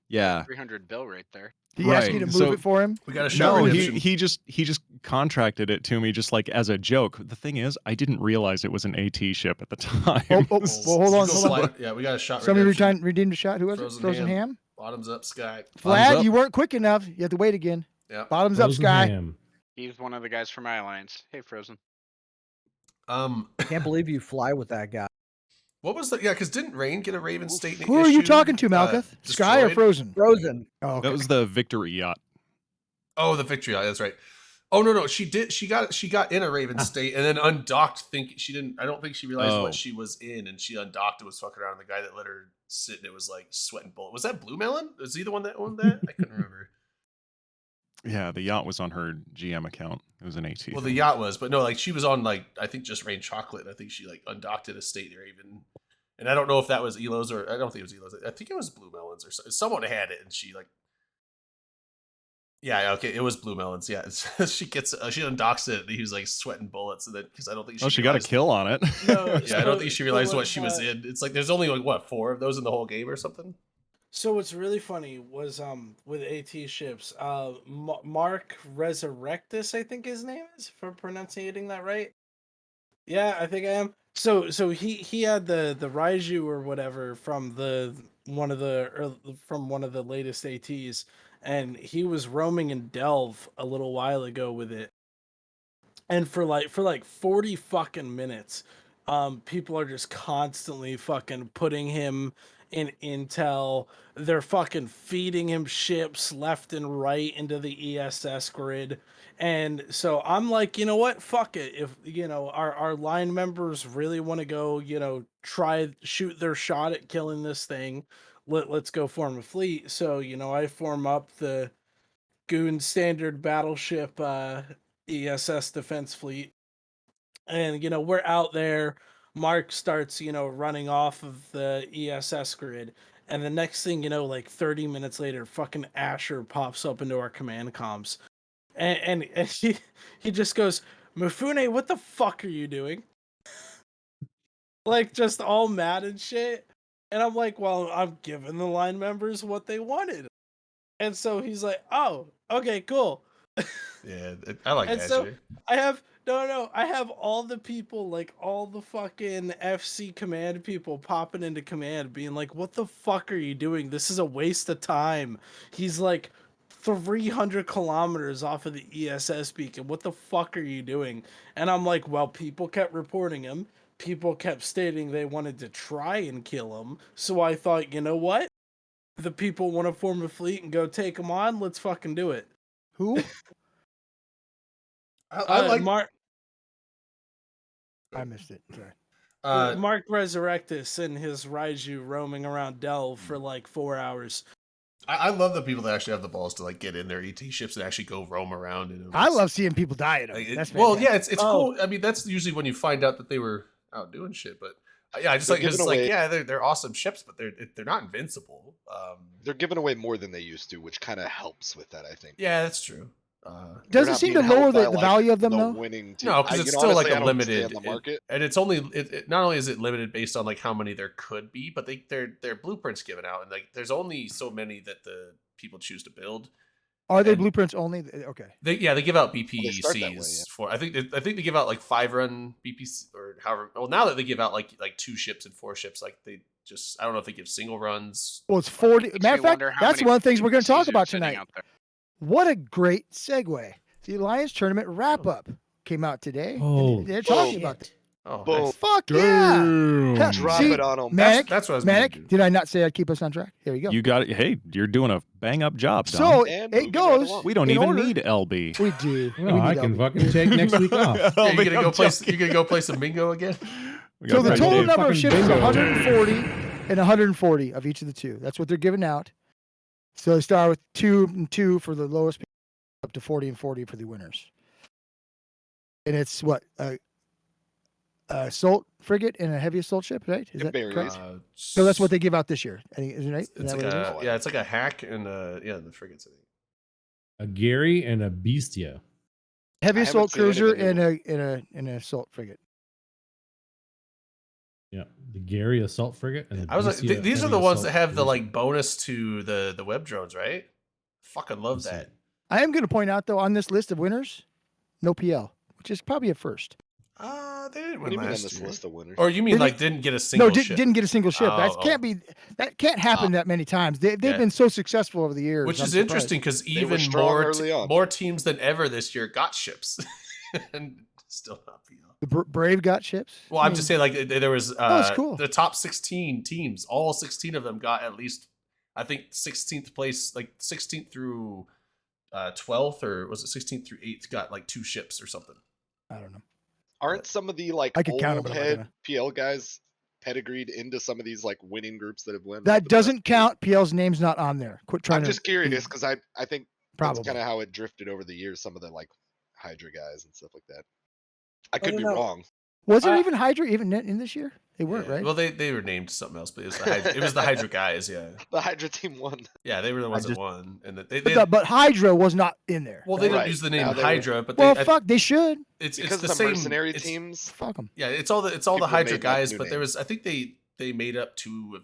Yeah. 300 bill right there. Did he ask you to move So it for him? We got a shot no, redemption. he just contracted it to me just like as a joke. The thing is, I didn't realize it was an AT ship at the time. Oh, well, hold on. Go Hold on. slide- Yeah, we got a shot Somebody redemption. redeemed a shot. Who was Frozen it? Frozen ham. Ham? Bottoms up, Sky. Vlad, up. you weren't quick enough. You have to wait again. Yeah. Bottoms up, Frozen Sky. ham. He's one of the guys from my alliance. Hey, Frozen. Can't believe you fly with that guy. What was the? Yeah, because didn't Rain get a Raven State? Who are you issue, talking to, Malkuth? Sky or destroyed? Frozen? Frozen. Oh, okay. That was the Victory yacht. Oh, the Victory. That's right. Oh no, she did. She got in a Raven State and then undocked. She didn't. I don't think she realized Oh. what she was in, and she undocked and was fucking around. And the guy that let her sit, and it was like sweating bullet. Was that Blue Melon? Was he the one that owned that? I couldn't remember. Yeah, the yacht was on her GM account. It was an AT. Well, the thing. yacht was, but no, like she was on like I think just Rain Chocolate. And I think she like undocked at a state Raven, and I don't know if that was Elo's or I don't think it was Elo's. I think it was Blue Melons or someone had it, and she like. Yeah, okay, it was Blue Melons. Yeah, she undocks it, and he was like sweating bullets, and then because I don't think She got a realized- kill on it. No, Yeah, I don't think she realized what like, she was in. It's like there's only like what 4 of those in the whole game or something. So what's really funny was with AT ships, Mark Resurrectus, I think his name is, for pronouncing that right. Yeah, I think I am. So he had the Raiju or whatever from one of the latest ATs, and he was roaming in Delve a little while ago with it. And for like 40 fucking minutes, people are just constantly fucking putting him in intel. They're fucking feeding him ships left and right into the ESS grid. And so I'm like, you know what? Fuck it. If our line members really want to go, shoot their shot at killing this thing, let's go form a fleet. So, I form up the Goon Standard Battleship ESS Defense Fleet. And, we're out there. Mark starts, running off of the ESS grid. And the next thing, like 30 minutes later, fucking Asher pops up into our command comms. And he just goes, Mifune, what the fuck are you doing? Like, just all mad and shit. And I'm like, well, I'm giving the line members what they wanted. And so he's like, oh, okay, cool. Yeah, I like And that. so I have I have all the people, like all the fucking FC command people popping into command being like, what the fuck are you doing? This is a waste of time. He's like 300 kilometers off of the ESS beacon. What the fuck are you doing? And I'm like, well, people kept reporting him. People kept stating they wanted to try and kill him. So I thought, you know what? The people want to form a fleet and go take him on. Let's fucking do it. Who? I like Mark. I missed it. Sorry. Mark Resurrectus and his Raiju roaming around Delve for like 4 hours. I love the people that actually have the balls to like get in their ET ships and actually go roam around. And I love seeing people die in them. Like, That's well, fantastic. yeah, it's cool. I mean, that's usually when you find out that they were out doing shit. But yeah, I just They're like it's giving like away- yeah, they're awesome ships, but they're not invincible. They're giving away more than they used to, which kind of helps with that, I think. Yeah, that's true. They're Does it not seem to being lower held by, the like, value of them the though? winning team. No, because it's you know, still honestly, like I a don't understand limited the market. and it's only not only is it limited based on like how many there could be, but their blueprints given out, and like there's only so many that the people choose to build. Are they And- blueprints only? Okay. They give out they BPCs start that way, yeah. for I think they give out like 5-run BPC or however. Well, now that they give out like 2 ships and 4 ships, like they just I don't know if they give single runs. Well, it's 40. Makes Matter me of fact, wonder how that's many one of the things we're going to talk BPCs are about sitting tonight. out there. What a great segue. The Alliance Tournament wrap up came out today. and Oh, they're talking shit. about that. Oh, Boom. nice. Fuck yeah. Damn. Drop See, it on them. Manic, That's what I was gonna Manic, do. did I not say I'd keep us on track? Here we go. You got it. Hey, you're doing a bang up job, Dom. So And it moving right goes. along. we don't in even order- need LB. We do. Well, We I need can LB. fucking take next week off. Yeah, you gonna I'm go play? joking. You gonna go play some bingo again? We So got the Friday. total Fucking number of ships is bingo. 140 and 140 of each of the two. That's what they're giving out. So they start with 2 and 2 for the lowest, up to 40 and 40 for the winners. And it's what a assault frigate and a heavy assault ship, right? Is It that varies. correct? So that's what they give out this year. Is it right? Is It's that like what it is? it's like a hack and the frigates. I think. A Gary and a Bestia. Heavy I haven't assault seen any of cruiser the new and an assault frigate. Yeah, the Gary assault frigate. And the I was like, BC these are heavy the ones assault that have the cruiser. like bonus to the web drones, right? Fucking love Let's see. that. I am going to point out though on this list of winners, no PL, which is probably a first. They didn't What win do you mean on last this year. list of winners? Or you mean Did like it- didn't get a single No, ship? didn't get a single ship. Oh, That can't happen that many times. They've Yeah. been so successful over the years. Which I'm is surprised. interesting because They were even strong more early on. more teams than ever this year got ships, and still not PL. The Brave got ships. Well, I'm just saying, like there was it's cool. the top 16 teams, all 16 of them got at least, I think 16th place, like 16th through 12th, or was it 16th through 8th, got like 2 ships or something. I don't know. Aren't some of the like I could count 'em, old but I'm not head gonna. PL guys pedigreed into some of these like winning groups that have won? That doesn't count. PL's name's not on there. Quit trying I'm to. just curious because I think Probably. that's kind of how it drifted over the years. Some of the like Hydra guys and stuff like that. I could don't be know. wrong. Was there even Hydra even in this year? They weren't, Yeah. right? Well, they were named something else, but it was the Hydra, it was the Hydra guys. Yeah, The Hydra team won. yeah, they were the ones just- that won, and but Hydra was not in there. well, they right? don't Right. use the name Now they were- Hydra, but Well, they, fuck, they should. it's Because the the same mercenary it's- teams. Fuck them. Yeah, it's all the People Hydra made, like, guys, new but there names. was, I think they made up two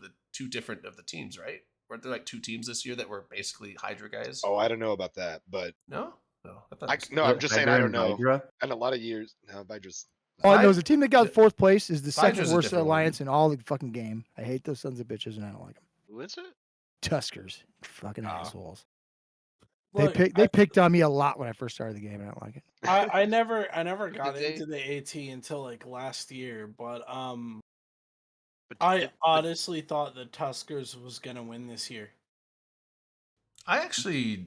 different of the teams, right? Weren't there like 2 teams this year that were basically Hydra guys? Oh, I don't know about that, but No, I thought it was- no, I'm just saying I Hydra don't and know. Hydra? And a lot of years, no, Hydra's. All I know Hy- is the team that got 4th place is the second Hydra's a worst different alliance in all the fucking game. I hate those sons of bitches, and I don't like them. Who is it? Tuskers, fucking Oh. assholes. Look, They picked on me a lot when I first started the game, and I don't like it. I never got they- into the AT until like last year, but But I honestly thought the Tuskers was gonna win this year. I actually,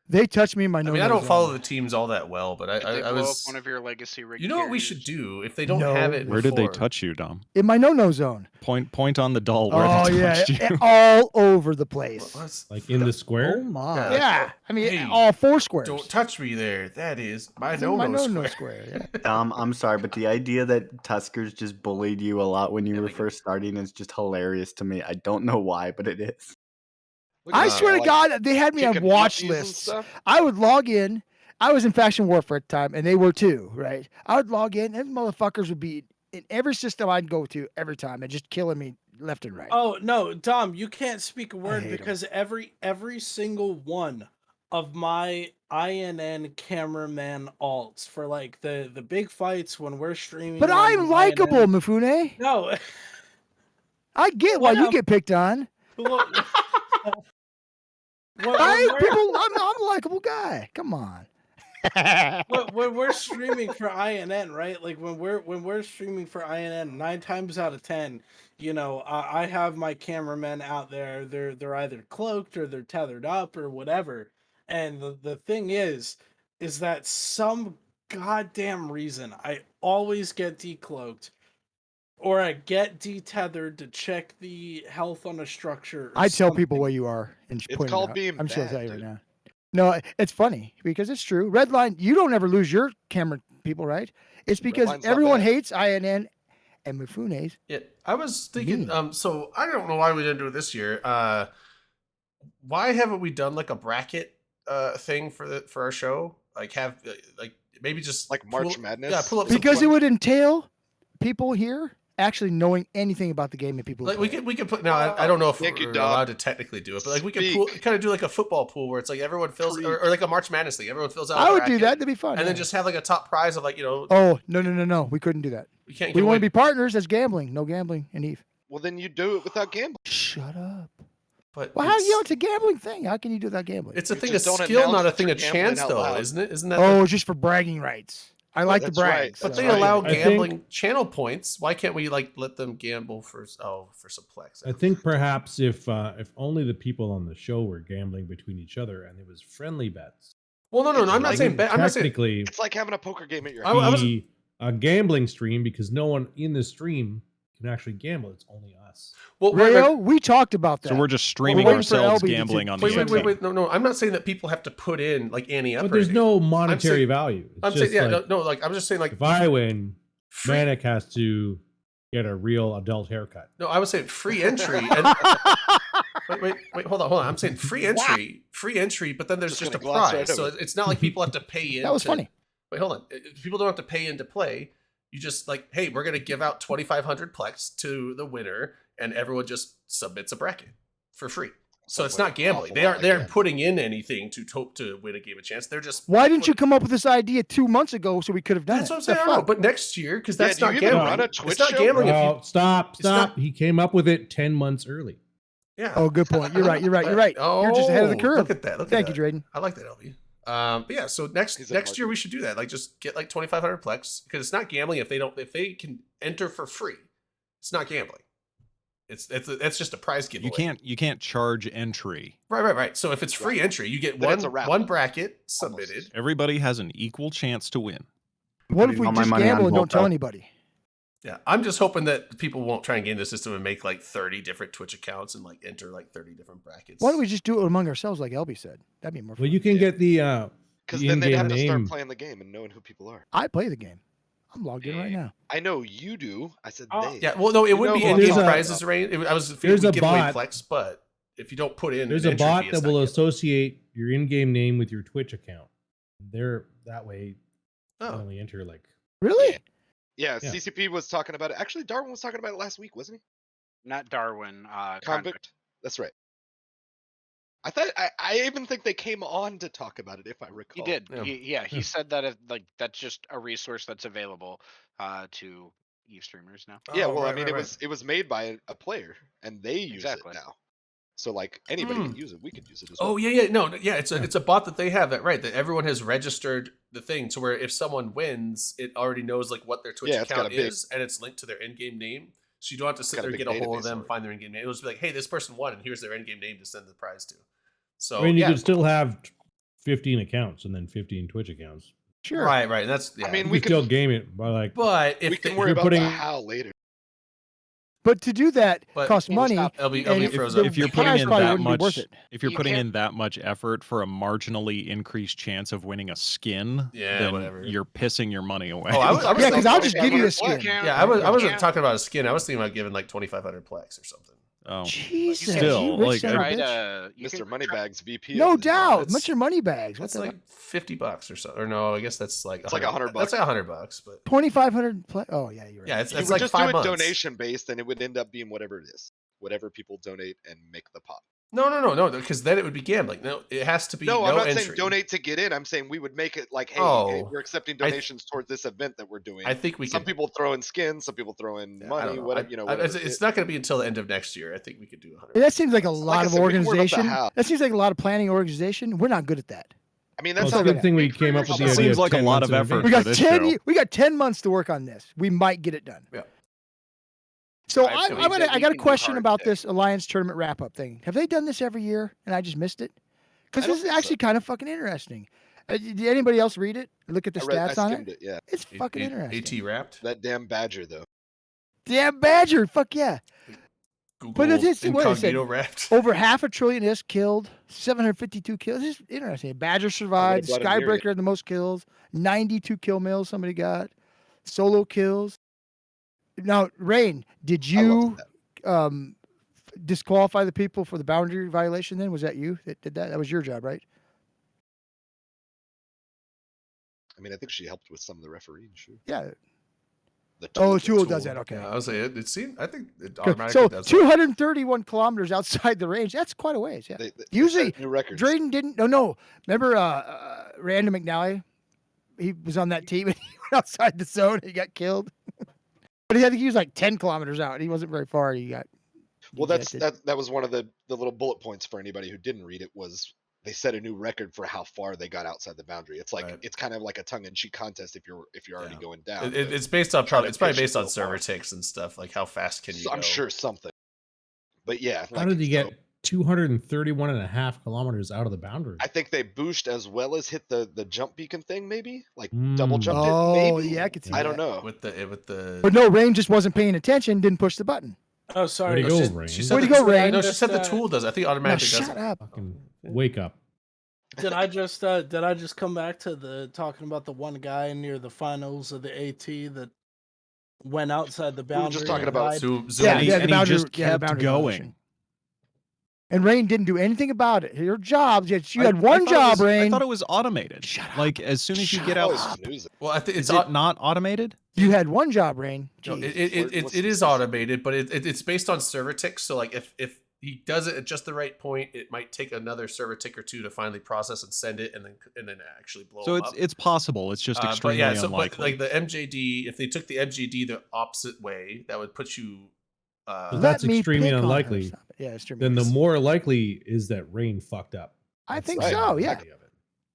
They touched me in my I no. mean, I don't follow the teams all that well, but did they I blow was. up one of your legacy rig You know what we should carriers? do if they don't No. have it? Where did they before? touch you, Dom? in my no zone. Point on the doll where Oh they yeah, touched you. all over the place. What's- Like in the square. Oh my. Yeah. Yeah, I mean Hey, all 4 squares. Don't touch me there. That is my It's in my no no square. square. Yeah. I'm sorry, but the idea that Tuskers just bullied you a lot when you Yeah, were like- first starting is just hilarious to me. I don't know why, but it is. Look I at swear that, to like, God, they had me on kicking watch puppies and lists. stuff. I would log in. I was in Faction Warfare at the time, and they were too, right? I would log in, and motherfuckers would be in every system I'd go to every time and just killing me left and right. Oh no, Dom, you can't speak a word hate 'em. because every single one of my INN cameraman alts for like the big fights when we're streaming. But on I'm likable, INN Mifune. No. I get why you Well, get picked on. Look, when, I'm a likable guy. Come on. when we're streaming for INN, right? Like when we're streaming for INN, 9 times out of 10, you know, I have my cameramen out there. They're either cloaked or they're tethered up or whatever. And the thing is that some goddamn reason I always get decloaked or I get detethered to check the health on a structure. Or I tell people something. where you are and It's point it called out. being I'm sure I'll bad, tell you right dude. now. No, it's funny because it's true. Redline, you don't ever lose your camera people, right? It's because Redline's not everyone bad. hates INN and Mifune's. Yeah, I was thinking. Mean. So I don't know why we didn't do it this year. Why haven't we done like a bracket thing for our show? Like have like maybe just Like March pull- Madness? Yeah, pull up some Because it que- would entail people here actually knowing anything about the game and people. who Like we play it. could put now. I don't know if Thank you, we're Dom. allowed to technically do it, but like we could Speak. kind of do like a football pool where it's like everyone fills or like a March Madness thing. Everyone fills out. I a would do bracket, that. That'd be fun. and then yeah. just have like a top prize of like Oh no! We couldn't do that. we can't We give want away. to be partners. That's gambling. No gambling in Eve. Well, then you do it without gambling. Shut up. But Well, how it's, you know it's a gambling thing? How can you do that gambling? it's a You thing of just don't skill, announce not a that thing you're of gambling chance, out though, loud. isn't it? Isn't that? Oh, just for bragging rights. I like the That's brag. right. But so they right. allow I think- gambling channel points. Why can't we like let them gamble for some plex? I think perhaps if only the people on the show were gambling between each other and it was friendly bets. Well, no. I'm not like saying bet. I'm not saying. Technically, It's like having a poker game at your I house. was- be a gambling stream because no one in the stream can actually gamble. It's only us. Well, Rayo, we talked about that. So we're just streaming waiting for ourselves LB to gambling on the wait. internet. No. I'm not saying that people have to put in like Annie up. But or there's anything. no monetary saying- value. It's I'm just saying like, no. Like I'm just saying like if I win, free, Manic has to get a real adult haircut. No, I was saying free entry. And, wait, hold on. I'm saying free entry, but then there's Just just a gonna gloss prize. right So over it. it's not like people have to pay in. That was to- funny. Wait, hold on. People don't have to pay in to play. You just like, hey, we're gonna give out 2,500 Plex to the winner, and everyone just submits a bracket for free. So Sounds it's like not gambling. awful They lot aren't like they aren't gambling. putting in anything to hope to win a game of chance. They're just Why didn't you come up with this idea 2 months ago so we could have done That's it? what I'm saying. I The don't know, fuck? but next year, because Yeah, that's do you not even gambling. run a It's Twitch not show? gambling if you. Oh, stop! it's not- He came up with it 10 months early. Yeah. Oh, good point. You're right. You're right. You're right. You're just ahead of the Oh, curve. Look at that. Look Thank at you, that. Drayden. I like that, LB. But yeah, so next He's a year marketer. we should do that. Like, just get like 2,500 Plex, because it's not gambling if they can enter for free. It's not gambling. It's just a prize giveaway. You can't charge entry. Right. So if it's free entry, you get Then it's a one raffle. bracket submitted. Everybody has an equal chance to win. What if Putting we all my just money on gamble and don't tell Volta. anybody? Yeah, I'm just hoping that people won't try and game the system and make like 30 different Twitch accounts and like enter like 30 different brackets. Why don't we just do it among ourselves, like LB said? That'd be more fun. Well, you can get the Because the then they'd in-game have to start name. playing the game and knowing who people are. I play the game. I'm logged in right now. I know you do. I said Oh, they. Yeah, well, no, it You would know be who I'm in-game talking prizes, about. right? I was There's we a give away bot. Plex, but if you don't put in, There's an a entry bot fee, that it's will not associate your in-game name with your Twitch account. They're that way. You Oh. only enter like Really? Yeah, Yeah. CCP was talking about it. Actually, Darwin was talking about it last week, wasn't he? Not Darwin. Convict. That's right. I even think they came on to talk about it, if I He recall. did. Yeah. He said that that's just a resource that's available to Eve streamers now. Yeah, Oh, well, I right, mean, right, it was made by a player, and they use Exactly. it now. So like anybody can use it. We could use it as well. Oh yeah. No, yeah. It's a bot that they have that right that everyone has registered the thing to where if someone wins, it already knows like what their Twitch Yeah, it's got account a big- is, and it's linked to their in-game name. So you don't have to sit got a there and big get a hold of database them, already. find their in-game name. It'll just be like, hey, this person won, and here's their in-game name to send the prize to. So I mean, you yeah, could still have 15 accounts and then 15 Twitch accounts. Sure. right. And that's yeah. I mean, You we can still can game it by like. but if we can they- worry you're about putting- the how later. But to do that But- costs Well, money. stop. LB and froze the up. If you're prize putting in probably that wouldn't be worth much, it. if you're You putting can't- in that much effort for a marginally increased chance of winning a skin, Yeah, then whatever. you're pissing your money away. Oh, I was Yeah, because I'll just give you a Flex. skin. Yeah, I wasn't talking about a skin. I was thinking about giving like 2,500 Plex or something. Oh. Jesus, Still, you rich like, son of a Tried, bitch. you Mr. can Moneybags VP. No over there. doubt. That's- What's your money bags? What That's the like $50 or so. Or no, I guess that's like It's like $100 That's like $100, but 2,500. Oh yeah, you're right. yeah, it's If you would like just 5 do it months. donation based, then it would end up being whatever it is. Whatever people donate and make the pot. No, because then it would be gambling. No, it has to be No, no I'm not entry. saying donate to get in. I'm saying we would make it like, hey, Oh. we're accepting I- donations towards this event that we're doing. I think we some could. people throw in skins, some people throw in Yeah, I money, don't know. whatever, whatever. It's not going to be until the end of next year. I think we could do 100. That seems like a Like I lot of said, we can worry about the organization. how. That seems like a lot of planning organization. We're not good at that. I mean, Well, that's it's a not good thing we came up with the It idea. seems of like a 10 lot months of in effort. advance. We for got this 10. show. We got 10 months to work on this. We might get it done. Yeah. So I believe that I we got a can do question hard about tech. this Alliance tournament wrap up thing. Have they done this every year and I just missed it? Because I don't this is think so. actually kind of fucking interesting. Did anybody else read it? Look at the I stats on skimmed it. it. Yeah, It's fucking interesting. AT wrapped. that damn badger though. Damn Badger. Fuck yeah. Google But it's what it said. incognito wrapped. Over half a trillion is killed. 752 kills. This is interesting. Badger survived. brought him near you. Skybreaker had the most kills. 92 kill mills somebody got. Solo kills. Now, Rain, did I loved you disqualify the people for the boundary violation then? Was that you that did that? That was your job, right? I mean, I think she helped with some of the refereeing. Sure. Yeah. The Oh, tool- Tool does that. Okay. Yeah, I was saying it seemed. I think it Good. automatically So does. 231 kilometers outside the range. That's quite a ways. Yeah. they set Usually, new records. Drayden didn't. No. Remember Random McNally? He was on that team and he went outside the zone and he got killed. But I think he was like 10 kilometers out. He wasn't very far. He got. Well, ejected. that was one of the little bullet points for anybody who didn't read it was they set a new record for how far they got outside the boundary. It's like Right. it's kind of like a tongue-in-cheek contest if you're already Yeah. going down. It's based on trying to it's probably pitch it based on so server far. ticks and stuff. Like how fast can you So go? I'm sure something. But yeah, How like, did he so get 231 and a half kilometers out of the boundary? I think they boosted as well as hit the jump beacon thing, maybe like double jumped Oh, it. Maybe yeah, I could see I don't that. know. with the. But no, Rain just wasn't paying attention. Didn't push the button. Oh, sorry. Where'd he No, go, Rain? she said Where'd he the- go, Rain? No, she Just, said the tool does. I think it Now automatically does. shut it. up. Fucking wake up. Did I just come back to the talking about the one guy near the finals of the AT that went outside the were boundary? just talking and about died? Zoom. Yeah, and he, the and he boundary- just yeah, the kept boundary going. violation. And Rain didn't do anything about it. Your jobs, you I- had I one thought it job, was- I Rain. thought it was automated. Shut up. Like as soon as you Shut get Always out, snooze it. Well, I think is it's it not automated? You had one job, Rain. No, Jeez. What's it the is system? automated, but it's based on server ticks. So like if he does it at just the right point, it might take another server tick or two to finally process and send it, and then actually blow. So him it's up. possible. It's just But extremely yeah, so unlikely. but like the MJD, if they took the MJD the opposite way, that would put you. So that's Let me extremely pick on her. unlikely. Stop it. Yeah, extremely. Then the unlikely. more likely is that Rain fucked up. I That's think the so, yeah. reality of it.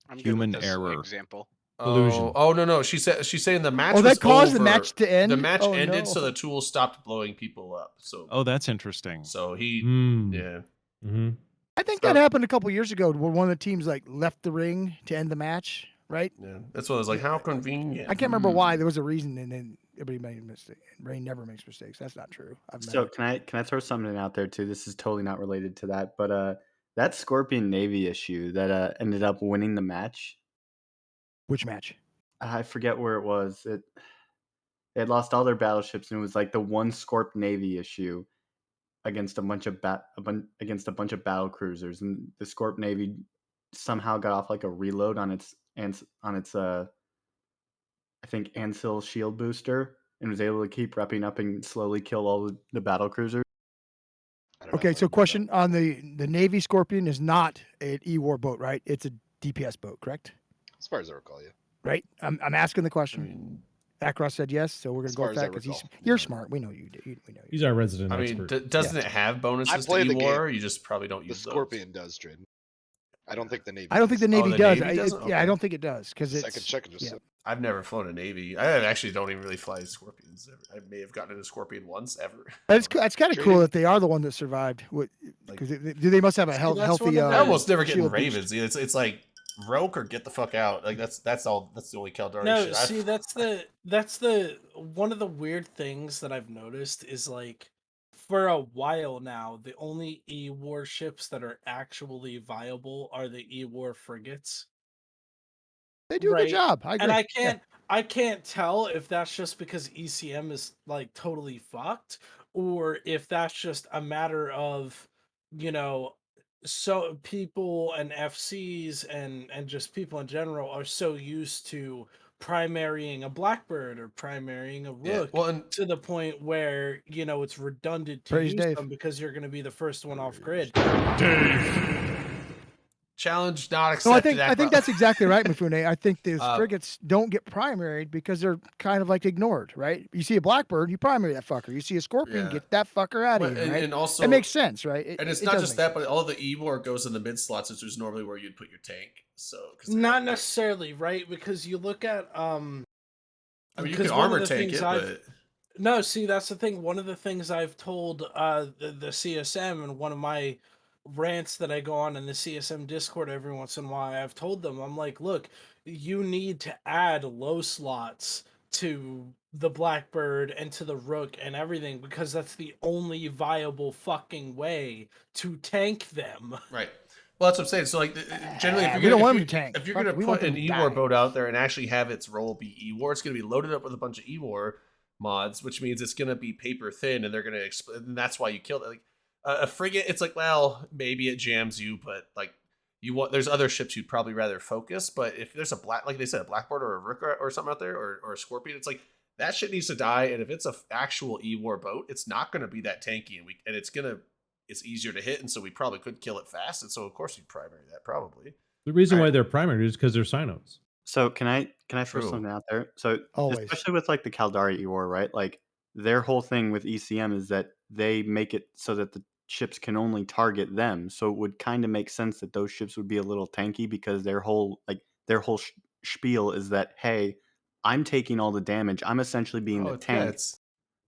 I'm good with Human this error. example. Illusion. Oh no, she's saying the match. Oh, was that caused the over. match to end? The match Oh, ended, so no. the tool stopped blowing people up. So Oh, that's interesting. so he Hmm. yeah. Mm-hmm. I think So- that happened a couple years ago where one of the teams like left the ring to end the match, right? Yeah, that's what I was like. How convenient. I can't remember why. There was a reason, and then everybody made a mistake. Rain never makes mistakes. That's not true. I've met So her. can I throw something out there too? This is totally not related to that, but that Scorpion Navy issue that ended up winning the match. Which match? I forget where it was. They had lost all their battleships, and it was like the one Scorp Navy issue against a bunch of against a bunch of battle cruisers, and the Scorp Navy somehow got off like a reload on its I think Ansil shield booster, and was able to keep repping up and slowly kill all the battle cruisers. I don't know Okay, how so I know question on the Navy Scorpion is not an E-War boat, right? It's a DPS boat, correct? that. As far as I recall, yeah. Right? I'm asking the I question. mean, Akros said yes, so we're As gonna go with far as I that because recall. you're smart. We know you do. We know you. He's our resident I mean, expert. doesn't it have bonuses played to the E-War? You just probably don't The use those. Scorpion does, Drayden. I don't think the Navy. I don't think the does. Navy the does. Navy doesn't? Yeah, I Okay. don't think it does because it's. Second check and just yeah. said, I've never flown a Navy. I actually don't even really fly Scorpions. I may have gotten into Scorpion once ever. That's kind of cool Trading- that they are the one that survived. Because they must have a See, healthy. that's one of I the- almost never get in shield boost. Ravens. It's like Roke or get the fuck out. Like that's all. That's the only Caldari No, shit. see, that's the one of the weird things that I've noticed is like for a while now, the only E-War ships that are actually viable are the E-War frigates. They do a Right. good job. I agree. And Yeah. I can't tell if that's just because ECM is like totally fucked, or if that's just a matter of, you know, so people and FCs and just people in general are so used to primarying a Blackbird or primarying a Yeah. Rook Well, and to the point where, you know, it's redundant to Praise use Dave. them because you're going to be the first one off grid. challenge not No, accepted. I think that's exactly right, Mifune. I think these Uh, frigates don't get primaried because they're kind of like ignored, right? You see a Blackbird, you primary that fucker. You see a Scorpion, Yeah. get that fucker out of Well, here, right? and also it makes sense, right? And it's it not does just make that, but all the E-War goes in the mid slots, which is normally where you'd put your tank. So 'cause they're- Not necessarily, right? Because you look at I mean, you because can one of armor the tank things it, I've- but No, see, that's the thing. One of the things I've told the CSM and one of my rants that I go on in the CSM Discord every once in a while, I've told them, I'm like, look, you need to add low slots to the Blackbird and to the Rook and everything because that's the only viable fucking way to tank them. right. Well, that's what I'm saying. So, like, generally, if we you're don't gonna, want if them to tank. if you're Fuck gonna it, we want put an them to E-War die. boat out there and actually have its role be E-War, it's gonna be loaded up with a bunch of E-War mods, which means it's gonna be paper thin, and they're gonna and that's why you kill it. Like a frigate, it's like, well, maybe it jams you, but like you want, there's other ships you'd probably rather focus. But if there's a like they said, a Blackbird or a Rook or something out there, or a Scorpion, it's like that shit needs to die. And if it's a actual E-War boat, it's not gonna be that tanky, and it's easier to hit, and so we probably could kill it fast, and so of course you'd primary that probably. The reason Alright. why they're primary is because they're Cynos. So can I throw True. something out there? So Always. especially with like the Caldari Eor, right? Like their whole thing with ECM is that they make it so that the ships can only target them. So it would kind of make sense that those ships would be a little tanky because their whole spiel is that, hey, I'm taking all the damage. I'm essentially being the Yeah, tank. it's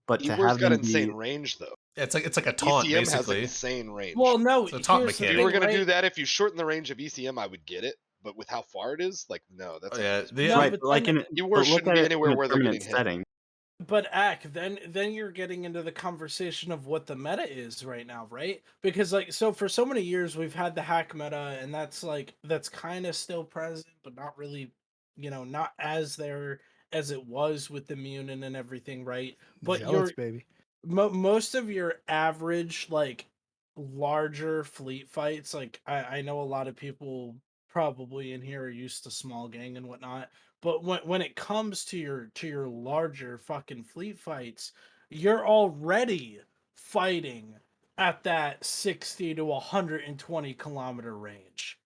But to Eeyore's have got them insane be range though. it's like a taunt ECM has basically. insane range. Well, no, It's a taunt here's the if mechanic. you were thing, gonna do right? that, if you shorten the range of ECM, I would get it. But with how far it is, like no, that's Oh, yeah, unreasonable. the- No, right, but but like then- in Eeyore but look shouldn't at be it anywhere in a where they're permanent getting hit. setting. But then you're getting into the conversation of what the meta is right now, right? Because like so for so many years we've had the hack meta, and that's kind of still present, but not really, not as there as it was with the Munin and everything, right? But Zealots, baby. most of your average like larger fleet fights, like I know a lot of people probably in here are used to small gang and whatnot, but when it comes to your larger fucking fleet fights, you're already fighting at that 60 to 120 kilometer range,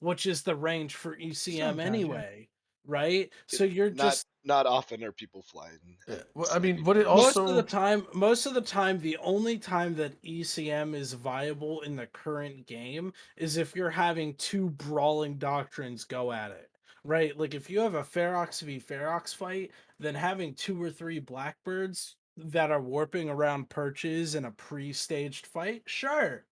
which is the range for ECM Sometimes, yeah. anyway, right? So you're just Not often are people flying. Yeah, at well, I mean, sniping what it range. also most of the time, the only time that ECM is viable in the current game is if you're having two brawling doctrines go at it, right? Like if you have a Ferox v Ferox fight, then having two or three Blackbirds that are warping around perches in a pre-staged fight, sure.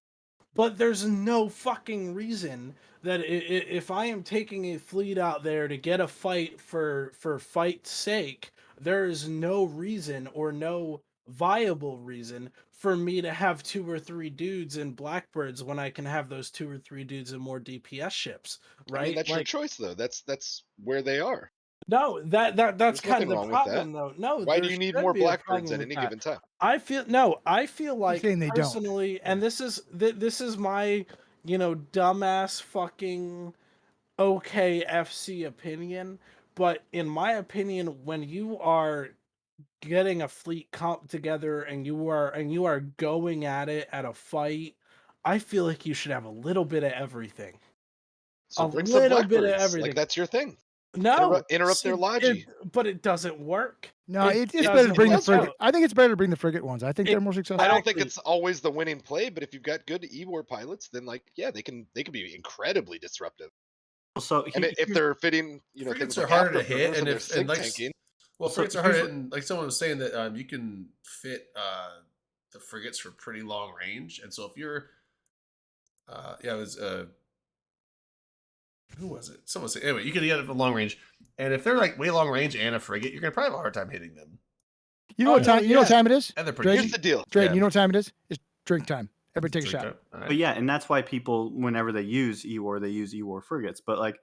But there's no fucking reason that if I am taking a fleet out there to get a fight for fight's sake, there is no reason or no viable reason for me to have two or three dudes in Blackbirds when I can have those two or three dudes in more DPS ships, I mean, right? that's your Like, choice, though. That's where they are. no, that's There's kind nothing of the wrong with that. problem, though. No, Why do there you need should more be a Blackbirds problem at with any that. given time? I feel like saying they don't. personally, and this is this is my dumbass fucking okay FC opinion, but in my opinion, when you are getting a fleet comp together and you are going at it at a fight, I feel like you should have a little bit of everything. So A bring some little bit of Blackbirds. everything. Like that's your thing. No, Interrupt their logi. but it doesn't work. No, it's better to doesn't bring the work frigate. out. I think it's better to bring the frigate ones. I think they're more successful. I don't think Exactly. it's always the winning play, but if you've got good E-War pilots, then like yeah, they can be incredibly disruptive. So And if they're fitting, frigates things are like harder to hit, afterburners and they're if sig and like tanking. well, So frigates are hard to here's hit, and like someone was saying that you can fit the frigates for pretty long range, and so if you're yeah, it was who was it? Someone said anyway, you can get it for long range, and if they're like way long range and a frigate, you're gonna probably have a hard time hitting them. You know what time? You know what time it is? And they're pretty. Drayden, Here's the deal. Drayden, Yeah. you know what time it is? It's drink time. Everybody take a Drink shot. time. All right. But yeah, and that's why people, whenever they use E-War, they use E-War frigates. But like,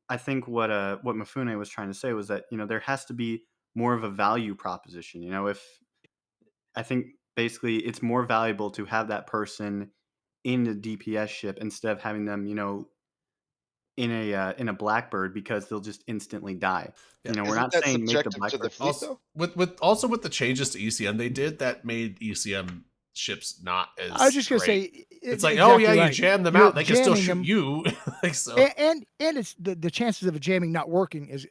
I think what Mifune was trying to say was that there has to be more of a value proposition. If I think basically it's more valuable to have that person in the DPS ship instead of having them, in a Blackbird because they'll just instantly die. Yeah. We're Isn't not that saying make the subjective to the Blackbird. fleet Also, though? with the changes to ECM they did, that made ECM ships not as. I was just gonna great. say It's like, exactly oh yeah, right. you jam them You're out, they can still jamming shoot them. you. Like so. And it's the chances of a jamming not working is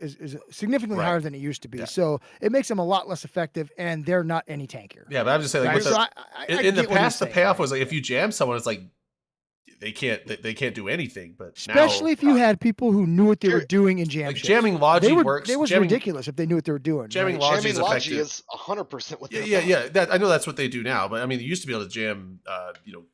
significantly Right. higher than it used to be. Yeah. So it makes them a lot less effective, and they're not any tankier. Yeah, but I'm just saying, like, Right? with So the, I in the get what he's past, the saying, payoff right? was like if you jam someone, it's like they can't do anything. But Especially now, if you had people who knew what they were Here- doing in jam like ships. jamming logi They were works. it was jamming, ridiculous if they knew what they were doing. Jamming right? logi Jamming is logi effective. is 100% what Yeah, they're yeah, about. yeah. That I know that's what they do now, but I mean, they used to be able to jam,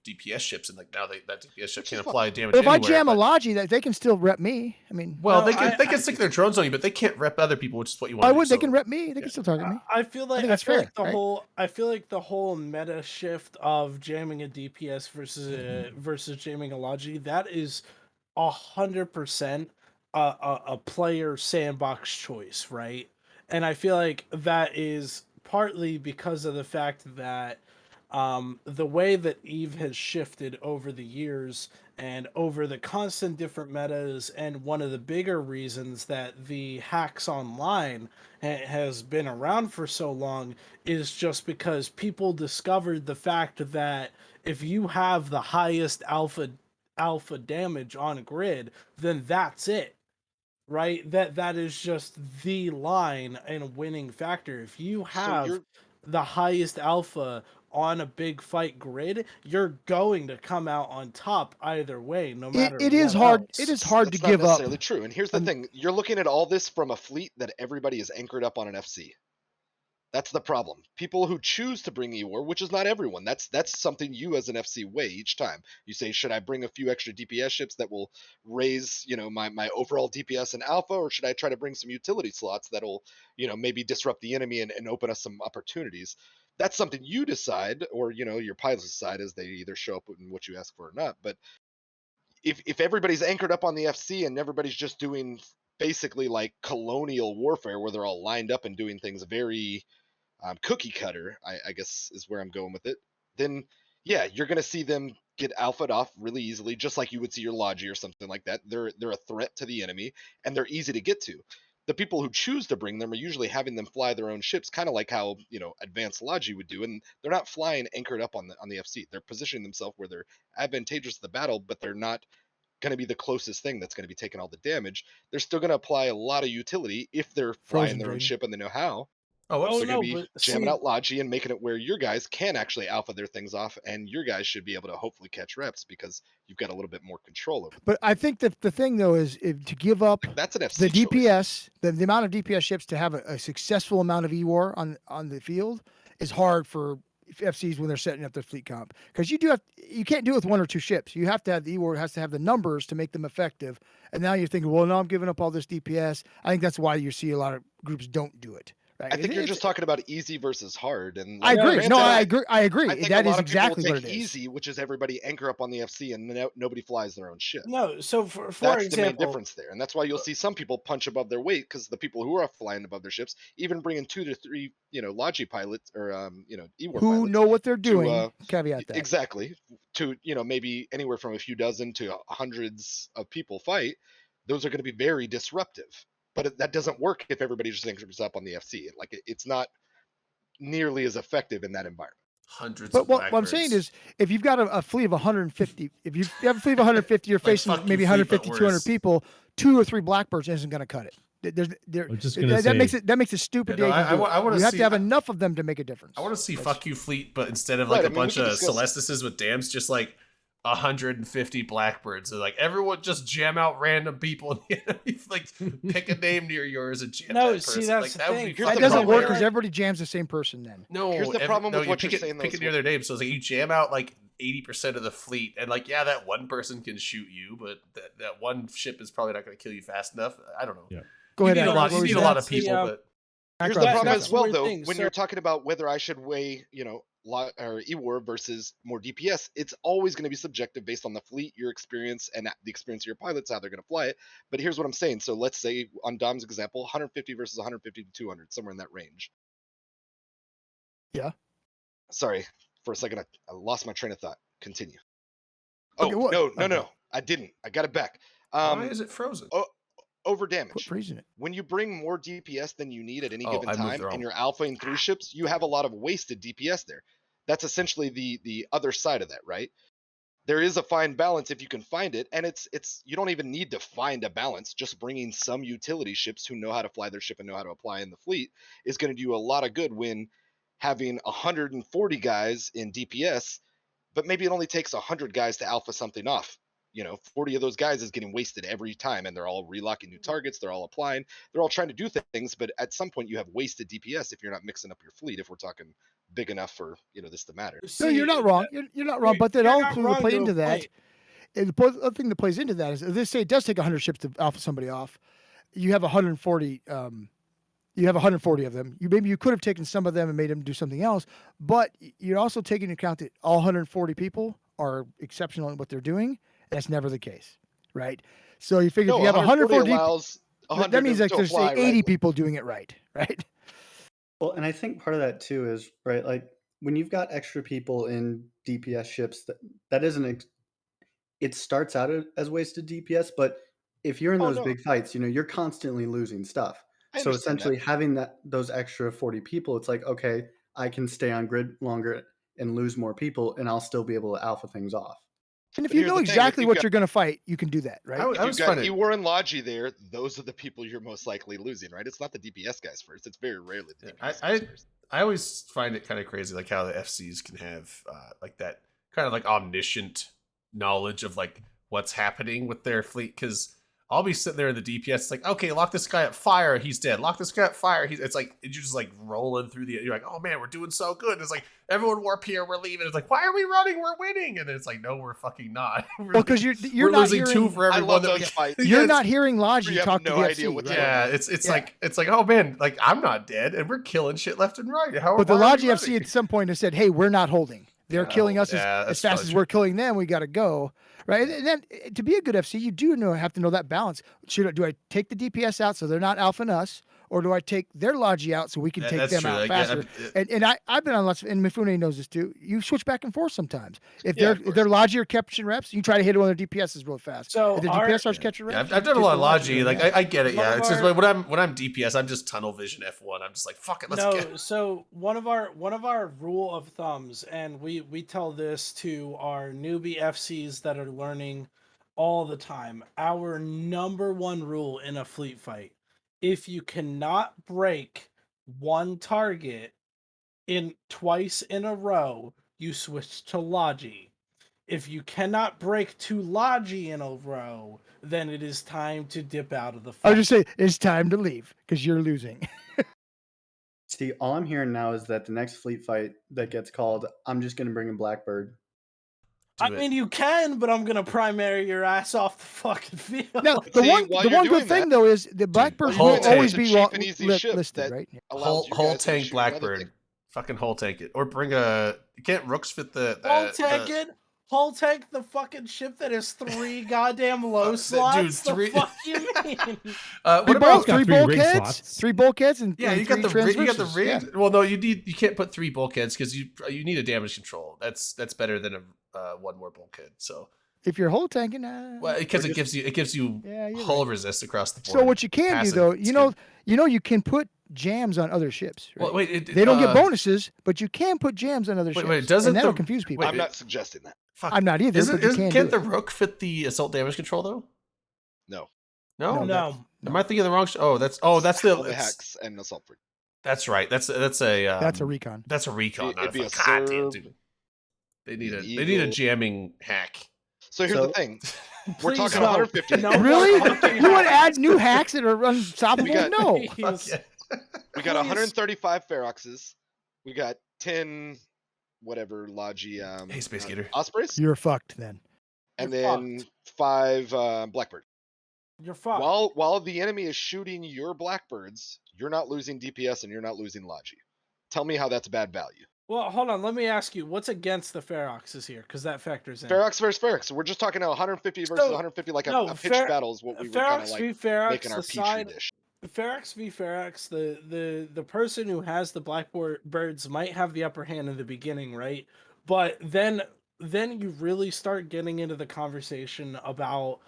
DPS ships, and like now that DPS ship Which can't is apply damage But if I anywhere. jam a but- logi, that they can still rep me. I mean, well, No, they can stick their drones on you, but they can't rep other people, which is what you want. why to do, would they so- can rep me? They yeah. can still target me. I feel like think that's feel fair, like the right? whole I feel like the whole meta shift of jamming a DPS versus jamming a logi, that is 100% a player sandbox choice, right? And I feel like that is partly because of the fact that the way that Eve has shifted over the years and over the constant different metas, and one of the bigger reasons that the hacks online has been around for so long is just because people discovered the fact that if you have the highest alpha damage on grid, then that's it, right? That is just the line and winning factor. If you have you're the highest alpha on a big fight grid, you're going to come out on top either way, no matter It is what hard. else. It is hard That's to not give up. necessarily true. And here's the thing: you're looking at all this from a fleet that everybody is anchored up on an FC. That's the problem. People who choose to bring E-War, which is not everyone, that's something you as an FC weigh each time. You say, should I bring a few extra DPS ships that will raise, my overall DPS and alpha, or should I try to bring some utility slots that'll, maybe disrupt the enemy and open us some opportunities? That's something you decide, or your pilots decide as they either show up in what you ask for or not. But if everybody's anchored up on the FC and everybody's just doing basically like colonial warfare where they're all lined up and doing things very cookie cutter, I guess is where I'm going with it, then yeah, you're going to see them get alphaed off really easily, just like you would see your Logi or something like that. They're a threat to the enemy, and they're easy to get to. The people who choose to bring them are usually having them fly their own ships, kind of like how advanced Logi would do, and they're not flying anchored up on the FC. They're positioning themselves where they're advantageous to the battle, but they're not going to be the closest thing that's going to be taking all the damage. They're still going to apply a lot of utility if they're flying Frozen their own Dragon. ship and they know how. Oh, Oh They're no, going to be but jamming see, out Logi and making it where your guys can actually alpha their things off, and your guys should be able to hopefully catch reps because you've got a little bit more control over it. But I think that the thing though is to give up That's an the FC choice. DPS, the amount of DPS ships to have a successful amount of EWAR on the field is hard for FCs when they're setting up their fleet comp, because you can't do it with one or two ships. You have to have the EWAR has to have the numbers to make them effective. And now you're thinking, well, no, I'm giving up all this DPS. I think that's why you see a lot of groups don't do it. Right? I think you're just talking about easy versus hard, and I agree. granted, No, I agree. I agree. I think That a is lot of people will exactly what take it is. easy, which is everybody anchor up on the FC and nobody flies their own ship. no. So for That's the main example, difference there, and that's why you'll see some people punch above their weight, because the people who are flying above their ships, even bringing 2 to 3, Logi pilots or EWAR Who pilots know what they're doing? to Caveat that. exactly to maybe anywhere from a few dozen to hundreds of people fight. Those are going to be very disruptive, but that doesn't work if everybody just anchors up on the FC. Like it's not nearly as effective in that environment. Hundreds But of what I'm saying Blackbirds. is, if you've got a fleet of 150, if you have a fleet of 150, you're Like, facing fuck you, maybe fleet, but 150, 200 worse. people. 2 or 3 Blackbirds isn't going to cut it. I was just gonna that makes say- it stupid. Yeah, no, to even I do wa- it. I wanna you have see- to have I- enough of them to make a difference. I want to see That's- fuck you fleet, but instead of Right, like I a mean, we bunch can of discuss- Celestises with dams, just like 150 Blackbirds. So, like everyone just jam out random people and the enemy, like pick a name near yours and jam No, that see, person. that's Like the that would thing. be Here's That fucking doesn't work hilarious. because everybody jams the same person then. No, Here's the problem with you what pick you're it, saying, though, pick is it near their name. So it's like you jam out like 80% of the fleet, and like yeah, that one person can shoot you, but that one ship is probably not going to kill you fast enough. I don't know. Yeah. Go You ahead. need a Akron. lot. What You were need a saying? lot of That's the, people, but Here's Akron, the problem that's as the well, weird though, thing. when So- you're talking about whether I should weigh, or EWAR versus more DPS, it's always going to be subjective based on the fleet, your experience, and the experience of your pilots, how they're going to fly it. But here's what I'm saying. So let's say on Dom's example, 150 versus 150 to 200, somewhere in that range. Yeah. Sorry, for a second, I lost my train of thought. Continue. Oh, Okay, what? no, Okay. I didn't. I got it back. why is it frozen? Over Quit damage. freezing it. When you bring more DPS than you need at any Oh, given I moved time, wrong. and you're alphaing through ships, you have a lot of wasted DPS there. That's essentially the other side of that, right? There is a fine balance if you can find it, and it's you don't even need to find a balance. Just bringing some utility ships who know how to fly their ship and know how to apply in the fleet is going to do a lot of good when having 140 guys in DPS, but maybe it only takes 100 guys to alpha something off. 40 of those guys is getting wasted every time, and they're all relocking new targets. They're all applying. They're all trying to do things, but at some point you have wasted DPS if you're not mixing up your fleet. If we're talking big enough for this to matter. No, you're not wrong. You're not wrong. But then you're not also wrong play to a into that. point. And the other thing that plays into that is, let's say it does take 100 ships to alpha somebody off. You have 140. You have 140 of them. Maybe you could have taken some of them and made them do something else, but you're also taking into account that all 140 people are exceptional in what they're doing. That's never the case, right? So you figure if you have 140, allows 100 that means to like there's apply, 80 right? people doing it right, right? Well, and I think part of that too is right, like when you've got extra people in DPS ships, that isn't. It starts out as wasted DPS, but if you're in Oh, those no. big fights, you're constantly losing stuff. I So understand essentially, having those extra 40 people, it's like, okay, I can stay on grid longer and lose more people, and I'll still be able to alpha things off. And if But you here's know the thing, if exactly you've what got- you're going to fight, you can do that, right? I If you've was got finding EWAR and Logi there, those are the people you're most likely losing, right? It's not the DPS guys first. It's very rarely the Yeah, DPS guys first. I always find it kind of crazy, like how the FCs can have like that kind of like omniscient knowledge of like what's happening with their fleet. Because I'll be sitting there in the DPS, it's like, okay, lock this guy at fire, he's dead. Lock this guy at fire, it's like you're just like rolling through you're like, oh man, we're doing so good. And it's like everyone warp here, we're leaving. It's like, why are we running? We're winning. And then it's like, no, we're fucking not. Well, because you're we're not losing hearing, two for I every love one that we those fights. you're Yes. not hearing Logi You have talk no to the idea FC, what's right? going Yeah, on. it's Yeah. like oh man, like I'm not dead, and we're killing shit left and right. How? But the why are we Logi FC running? at some point has said, "Hey, we're not holding. They're killing us yeah, as that's fast probably as true. we're killing them. We got to go." Right, and then to be a good FC, you do have to know that balance. Do I take the DPS out so they're not alphing us, or do I take their Logi out so we can take That's them true. out Like, yeah, faster? I- And I've been on lots of, and Mifune knows this too. You switch back and forth sometimes. If Yeah, they're of if their Logi are catching reps, you try to hit one of their DPSs real fast. So if the our- DPS starts catching yeah, reps, I've done a you lot get of the Logi Logi. Like going, I get it. One Yeah, of it's just our- when I'm DPS, I'm just tunnel vision F1. I'm just like, fuck it, let's no, go. so one of our rule of thumbs, and we tell this to our newbie FCs that are learning all the time. Our number one rule in a fleet fight: if you cannot break one target in twice in a row, you switch to Logi. If you cannot break 2 Logi in a row, then it is time to dip out of the I fight. was just saying it's time to leave because you're losing. See, all I'm hearing now is that the next fleet fight that gets called, I'm just going to bring in Blackbird. I Do it. mean, you can, but I'm gonna primary your ass off the fucking field. Now, See, while the you're one good doing thing that- though is the Blackbirds Hull will tank. always It's a be cheap and easy ship listed, that right? allows you Hull guys to be tank shooting other Blackbird. things. Fucking hull tank it, or bring a. Can't Rooks fit the? Hull tank it. Hull tank the fucking ship that has 3 goddamn low dude, slots. three- The fuck you mean? What Three about? balls got 3 three rig bulkheads, slots. 3 bulkheads, and Yeah, and you got 3 the you got the transverses, rig. yeah. Well, no, you can't put 3 bulkheads because you need a damage control. That's better than a one more bulkhead. So If you're hull tanking, well, because Or it gives you yeah, you're hull right. resist across the board. So what you can Passive. do though, It's you know you can put jams on other ships. Right? Well, wait, they don't get bonuses, but you can put jams on other ships. doesn't and that'll the- confuse people. wait, I'm not suggesting that. Fuck. I'm not either, but you can can't do the it. Rook fit the assault damage control though? No. No, No. Am I thinking of the wrong? That's the Helmet hacks and assault free. That's right. That's a That's a recon. That's a recon. It'd be a God damn, serve, dude. They need an they need a eagle. jamming hack. So here's So- the thing. We're Please talking no. 150. No. Really? fucking You want to hacks. add new hacks that are unstoppable? We got- No. Fuck yeah. We got Please. 135 Feroxes. We got 10 whatever Logi Hey, Space Gator. Ospreys. You're fucked then. And You're then 5 Blackbird. You're fucked. While the enemy is shooting your Blackbirds, you're not losing DPS and you're not losing Logi. Tell me how that's bad value. Well, hold on. Let me ask you, what's against the Feroxes here? Because that factors in. Ferox versus Ferox. So we're just talking 150 versus So, 150, like no, a pitched battle is what we were kind of Ferox like v Ferox, making our the petri side. dish. Ferox v Ferox, the person who has the Blackbirds might have the upper hand in the beginning, right? But then you really start getting into the conversation about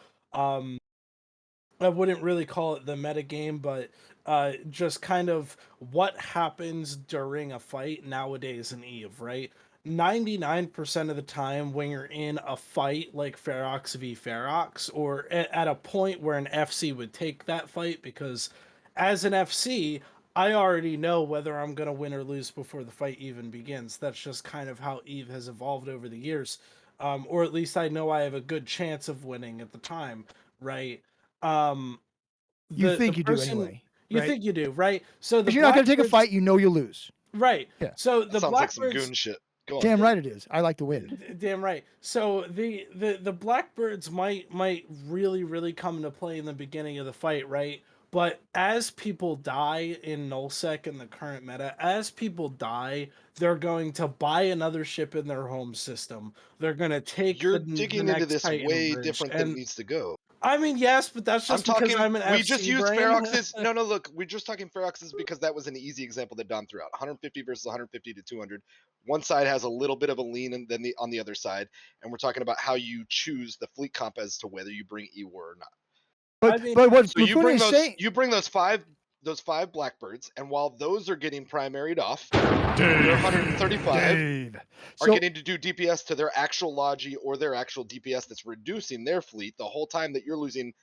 I wouldn't really call it the meta game, but just kind of what happens during a fight nowadays in EVE, right? 99% of the time when you're in a fight like Ferox v Ferox, or at a point where an FC would take that fight, because as an FC, I already know whether I'm going to win or lose before the fight even begins. That's just kind of how EVE has evolved over the years. Or at least I know I have a good chance of winning at the time, right? You think you do anyway. You right? think you do, right? So the If you're not going to take a Blackbirds- fight, you know you'll lose. right? Yeah. So That the sounds like some Blackbirds, goon shit. Go on. Damn right it is. I like to win. damn right. So the Blackbirds might really come into play in the beginning of the fight, right? But as people die in nullsec in the current meta, as people die, they're going to buy another ship in their home system. They're going to take. You're the digging the into next this Titan way bridge, different than it and needs to go. I mean, yes, but that's I'm just because talking. I'm an We FC just used brain. Feroxes. No, look, we're just talking Feroxes because that was an easy example that Don threw out. 150 versus 150 to 200. One side has a little bit of a lean, and then on the other side, and we're talking about how you choose the fleet comp as to whether you bring EWAR or not. But I mean- but what So you Mifune bring is those. saying, You bring those five Blackbirds, and while those are getting primaried off, their 135 Dave. are So getting to do DPS to their actual Logi or their actual DPS that's reducing their fleet the whole time that you're losing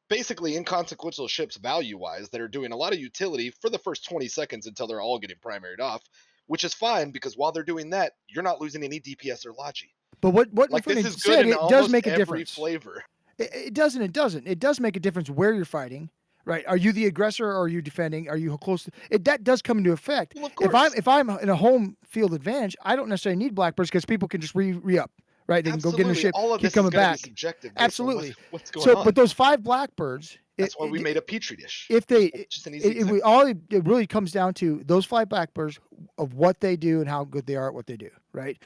basically inconsequential ships value-wise that are doing a lot of utility for the first 20 seconds until they're all getting primaried off, which is fine because while they're doing that, you're not losing any DPS or Logi. but what Like Mifune this is good said, in it does almost make a every difference. flavor. It doesn't. It doesn't. It does make a difference where you're fighting, right? Are you the aggressor or are you defending? Are you close to it? That does come into effect. Well, of If I'm in a home field advantage, I don't necessarily need Blackbirds because people can just re up, right? They can go get in their Absolutely. ship, All of keep this is coming gonna back. be subjective. based on Absolutely. What's going So, on? but those 5 Blackbirds, That's why we made a petri dish. if they, It's just an easy it really comes down to those 5 Blackbirds of what they do and how good they are at what they do, right?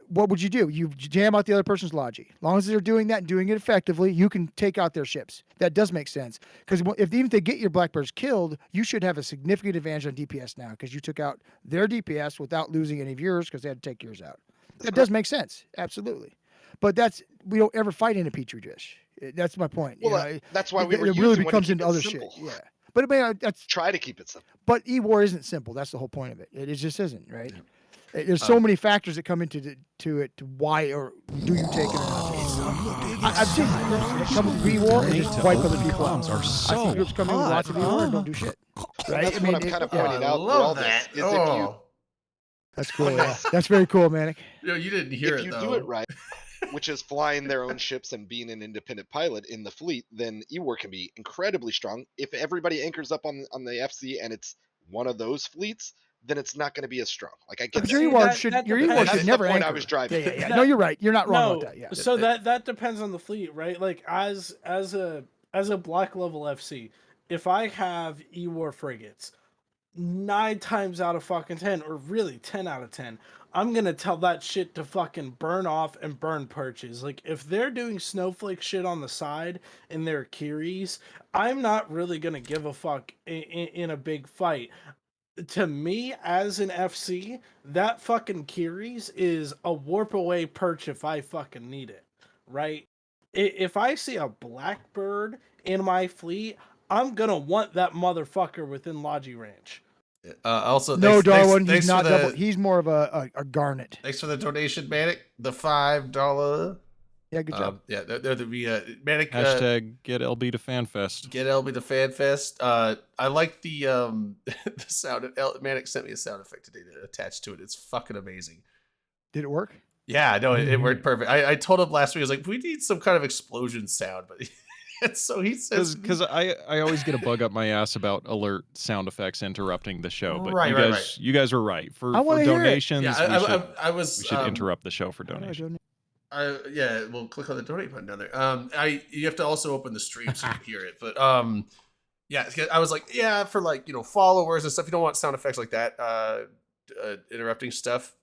what would you do? You jam out the other person's logi. As long as they're doing that and doing it effectively, you can take out their ships. That does make sense. Because even if they get your Blackbirds killed, you should have a significant advantage on DPS now because you took out their DPS without losing any of yours because they had to take yours out. That does make sense. Absolutely. But we don't ever fight in a petri dish. That's my point. Well, that's why we were it using really one to becomes keep into it other simple. shit. Yeah. But I mean, that's Try to keep it simple. But E-War isn't simple. That's the whole point of it. It just isn't, right? There's so many factors that come into it to why or do you take it or not. I've seen groups that come with E-War and just wipe other people out. Are I've so seen groups come in with lots of E-War and don't do shit. Right? That's what I'm kind of pointing out through all this. Is That's cool. Yeah. That's very cool, Manic. You didn't hear if it you though. do it right, which is flying their own ships and being an independent pilot in the fleet, then E-War can be incredibly strong. If everybody anchors up on the FC and it's one of those fleets, then it's not going to be as strong. Like I get But that. your E-War that should That's never the point anchor. I was driving. Yeah. No, you're right. You're not wrong No, about that. Yeah. so that depends on the fleet, right? Like as a black level FC, if I have E-War frigates, 9 times out of fucking 10, or really 10 out of 10, I'm gonna tell that shit to fucking burn off and burn perches. Like if they're doing snowflake shit on the side in their Kiris, I'm not really gonna give a fuck in a big fight. To me, as an FC, that fucking Kiris is a warp away perch if I fucking need it, right? If I see a Blackbird in my fleet, I'm gonna want that motherfucker within Logi range. Also, No, Darwin, thanks he's not for the, double. He's more of a garnet. Thanks for the donation, Manic. The $5. Yeah, good job. Yeah, they're the Manic. Hashtag get LB to FanFest. Get LB to FanFest. I like the the sound. Manic sent me a sound effect today to attach to it. It's fucking amazing. Did it work? Yeah, no, it worked perfect. I told him last week, I was like, we need some kind of explosion sound, but and so he says, Because I always get a bug up my ass about alert sound effects interrupting the show. But Right, you guys are right. For wanna hear it. donations, yeah, we should interrupt the show for How do I donations. donate? yeah, well, click on the donate button down there. You have to also open the stream so you can hear it. But yeah, I was like, yeah, for like followers and stuff, you don't want sound effects like that, interrupting stuff.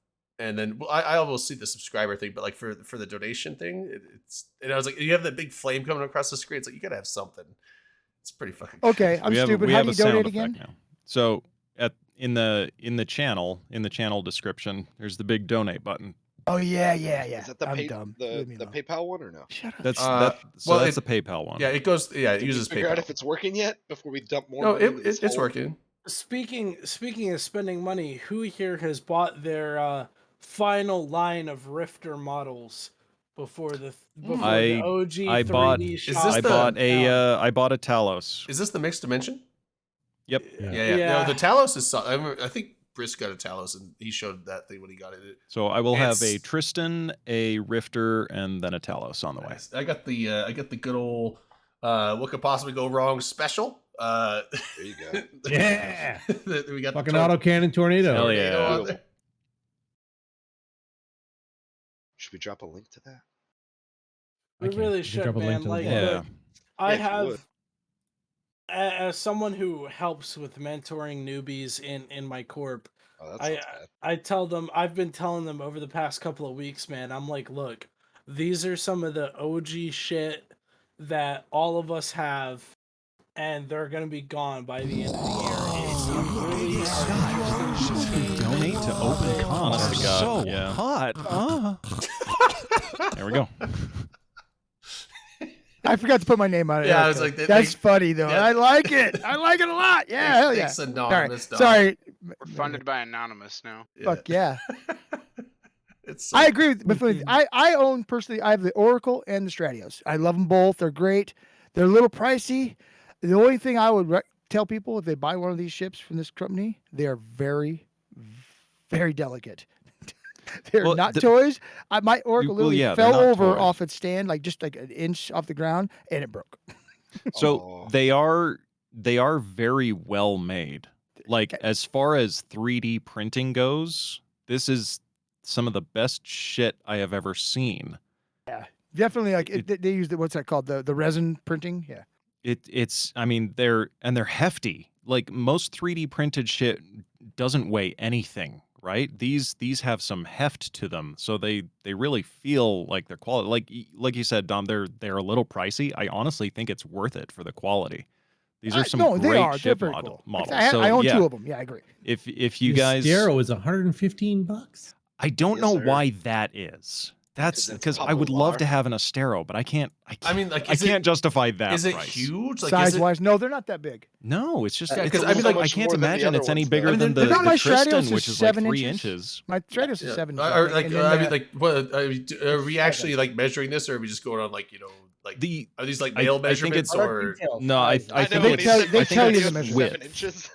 And then I almost see the subscriber thing, but like for the donation thing, and I was like, you have that big flame coming across the screen. It's like you gotta have something. It's pretty fucking. Okay, I'm stupid. How do you donate again? Now. So in the channel description, there's the big donate button. Oh yeah. Is that the I'm dumb. Leave me the alone. PayPal one or no? Shut up. That's well, that's the PayPal one. Yeah, it goes. Yeah, it Did uses you figure out PayPal. if it's working yet before we dump more No, money into this it's hole? working. Speaking of spending money, who here has bought their final line of Rifter models before the OG 3D shop? I bought a Talos. Is this the mixed dimension? Yep. Yeah. No, the Talos is. I think Brisk got a Talos, and he showed that thing when he got it. So I will have a Tristan, a Rifter, and then a Talos on the way. I got the good old what could possibly go wrong special. There you go. Yeah. We got Fucking autocannon tornado. Hell yeah. on there. Should we drop a link to that? We really should, drop a link man. to the Like, blog. look, I Yeah, if you have, would. as someone who helps with mentoring newbies in my corp, Oh, that sounds bad. I tell them, I've been telling them over the past couple of weeks, man, I'm like, look, these are some of the OG shit that all of us have, and they're going to be gone by the end of the year. If you really are interested in Donate to Open Con. Oh, so hot. There we go. I forgot to put my name on it. Yeah, I was Okay. like, that's funny though. yeah. I like it. I like it a lot. Yeah, hell yeah. Thanks, Anonymous dog. Sorry. We're funded by Anonymous now. Fuck yeah. It's I agree with I own personally. I have the Oracle and the Stratios. I love them both. They're great. They're a little pricey. The only thing I would tell people if they buy one of these ships from this company, they are very, very delicate. They're Well, not toys. My Oracle literally they're fell not over toys. off its stand, like just like an inch off the ground, and it broke. So Oh. they are very well made. Like as far as 3D printing goes, this is some of the best shit I have ever seen. Definitely, like they use what's that called? The resin printing. Yeah. It's I mean they're hefty. Like most 3D printed shit doesn't weigh anything, right? These have some heft to them, so they really feel like they're quality. Like you said, Dom, they're a little pricey. I honestly think it's worth it for the quality. These are some No, they great are. They're ship very cool. models. I So own yeah, 2 of them. Yeah, I agree. if you The guys, Astero is $115. I don't Yes, know sir. why that is. That's 'Cause it's because I would love to popular. have an Astero, but I can't. I mean, like, I can't justify that Is it price. huge? Like, Size is it, wise, no, they're not that big. No, it's just Yeah, it's, 'cause I mean, so like I much can't more than the imagine other it's any ones, bigger though. I mean, than they're the, not the my Tristan, Stratos which is is like 7 3 inches. inches. My Stratos is 7 inches. or I like, think, and I then, mean, like, what are we actually like measuring this, or are we just going on like like The are these like I- male I think mesurements it's- or? No, I I think know it's when he said they I tell think you the it's measurement. 7 width. inches.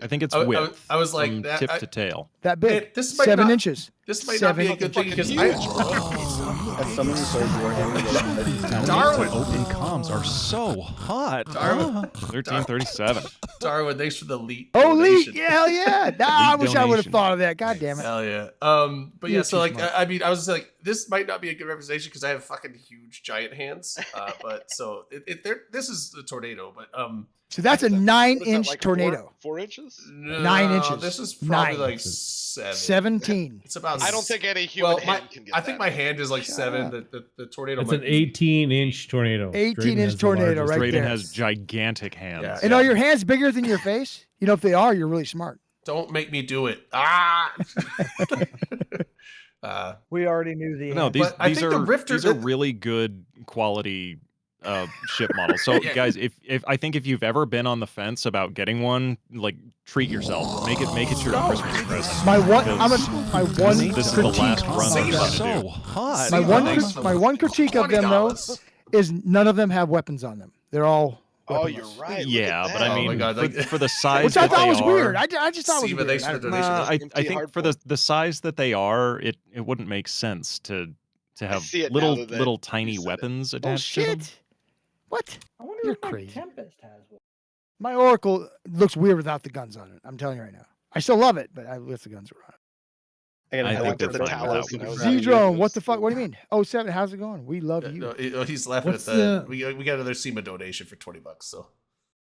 I think it's I- I- width. I was like, from that- tip I- to tail. that big. This might 7 not- inches. This might not be a 7 good thing because Fucking I, huge, bro. As someone who plays Warhammer, Darwin, open comms are so hot. Darwin. 1337. Darwin, thanks for the elite. Oh, Lee, donation. yeah, hell yeah. Nah, I Elite wish I would have donation. thought of that. God damn it. Hell yeah. But You're yeah, so too like, smart. I mean, I was like, this might not be a good representation because I have fucking huge giant hands. But so this is a tornado, but So that's a What is 9-inch that, like tornado. 4 inches? 9 inches. This is probably 9. like 7. 17. It's about. I don't think any human Well, hand can get I think that. my hand is like Shut 7. up. The tornado. It's might an be- 18-inch tornado. 18-inch Drayden has the tornado largest. right Drayden there. has gigantic hands. Yeah. And are your hands bigger than your face? You know, if they are, you're really smart. Don't make me do it. Ah. We already knew the No, answer. these But I these think the are Rifter- these are really good quality ship models. So Yeah. guys, if I think if you've ever been on the fence about getting one, like treat yourself. Make it your Christmas present. My one, because my one this is the critique. last run Save I'm us. gonna So do. hot. My Save one, us. my one critique of them though $20. is none of them have weapons on them. They're all. Oh, weaponless. you're right. look Yeah, at but that. I Oh my mean, God, like- for the size Which I that thought they was are, weird. I just thought it was Siva, weird. thanks I for don't the know. donation. Nah, I Empty think hard for the size that they are, it wouldn't make sense to have see it now little that little you tiny said it. weapons attached to them. Bullshit. What? I wonder You're if my crazy. Tempest has one. My Oracle looks weird without the guns on it. I'm telling you right now. I still love it, but I wish the guns were on I think looked at they're the fine towers without and I was it. like, Z-Drone, what the fuck? What do you mean? 07, how's it going? We love you. No, he's laughing What's at the. the- We got another SEMA donation for $20. So.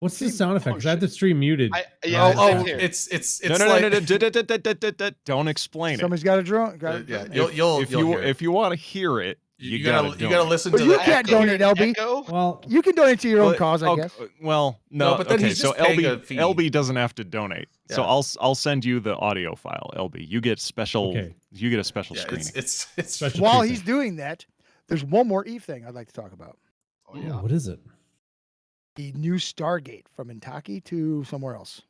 What's the sound effect? 'Cause I have the stream muted. Yeah, oh, same here. it's No, like don't explain it. Somebody's got a drone. Got a yeah. drone. You'll if you'll you hear it. if you want to hear it, you gotta you gotta listen But to you the can't echo. donate, LB. Echo? Well, You can donate to your own Well, cause, I okay, guess. Well, no, but then okay, he's so just paying a LB fee. LB doesn't have to donate. So Yeah. I'll send you the audio file, LB. You get special Okay. you get a special Yeah, screening. it's Special While treatment. he's doing that, there's one more Eve thing I'd like to talk about. Oh, yeah. what is it? The new Stargate from Intaki to somewhere else.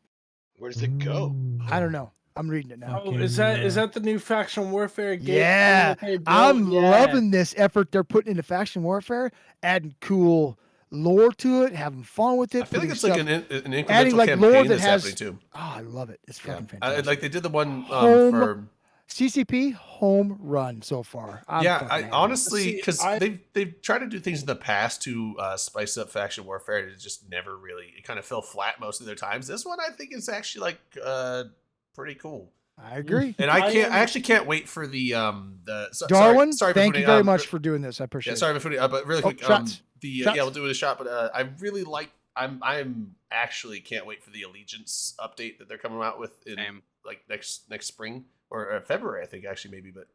Where does it go? I don't know. I'm reading it now. Oh, is that the new faction warfare game? Yeah, that they built? I'm Yeah. loving this effort they're putting into faction warfare, adding cool lore to it, having fun with it. I feel like putting it's like stuff- an incremental adding, like, campaign lore that that's has- happening too. Oh, I love it. It's Yeah. fucking fantastic. Like they did the one Home for CCP home run so far. I'm yeah. fucking I happy. honestly See, because I- they've tried to do things in the past to spice up faction warfare, and it just never really. It kind of fell flat most of their times. This one I think is actually like pretty cool. I agree. And I I am- actually can't wait for the Darwin, sorry thank Bafuni, you very much for doing this. I Yeah, appreciate sorry, it. Bafuni, but really Oh, quick, shots. yeah, Shots. we'll do it a shot. But I really like. I'm actually can't wait for the Allegiance update that they're coming out with in Same. like next spring or February, I think actually maybe. But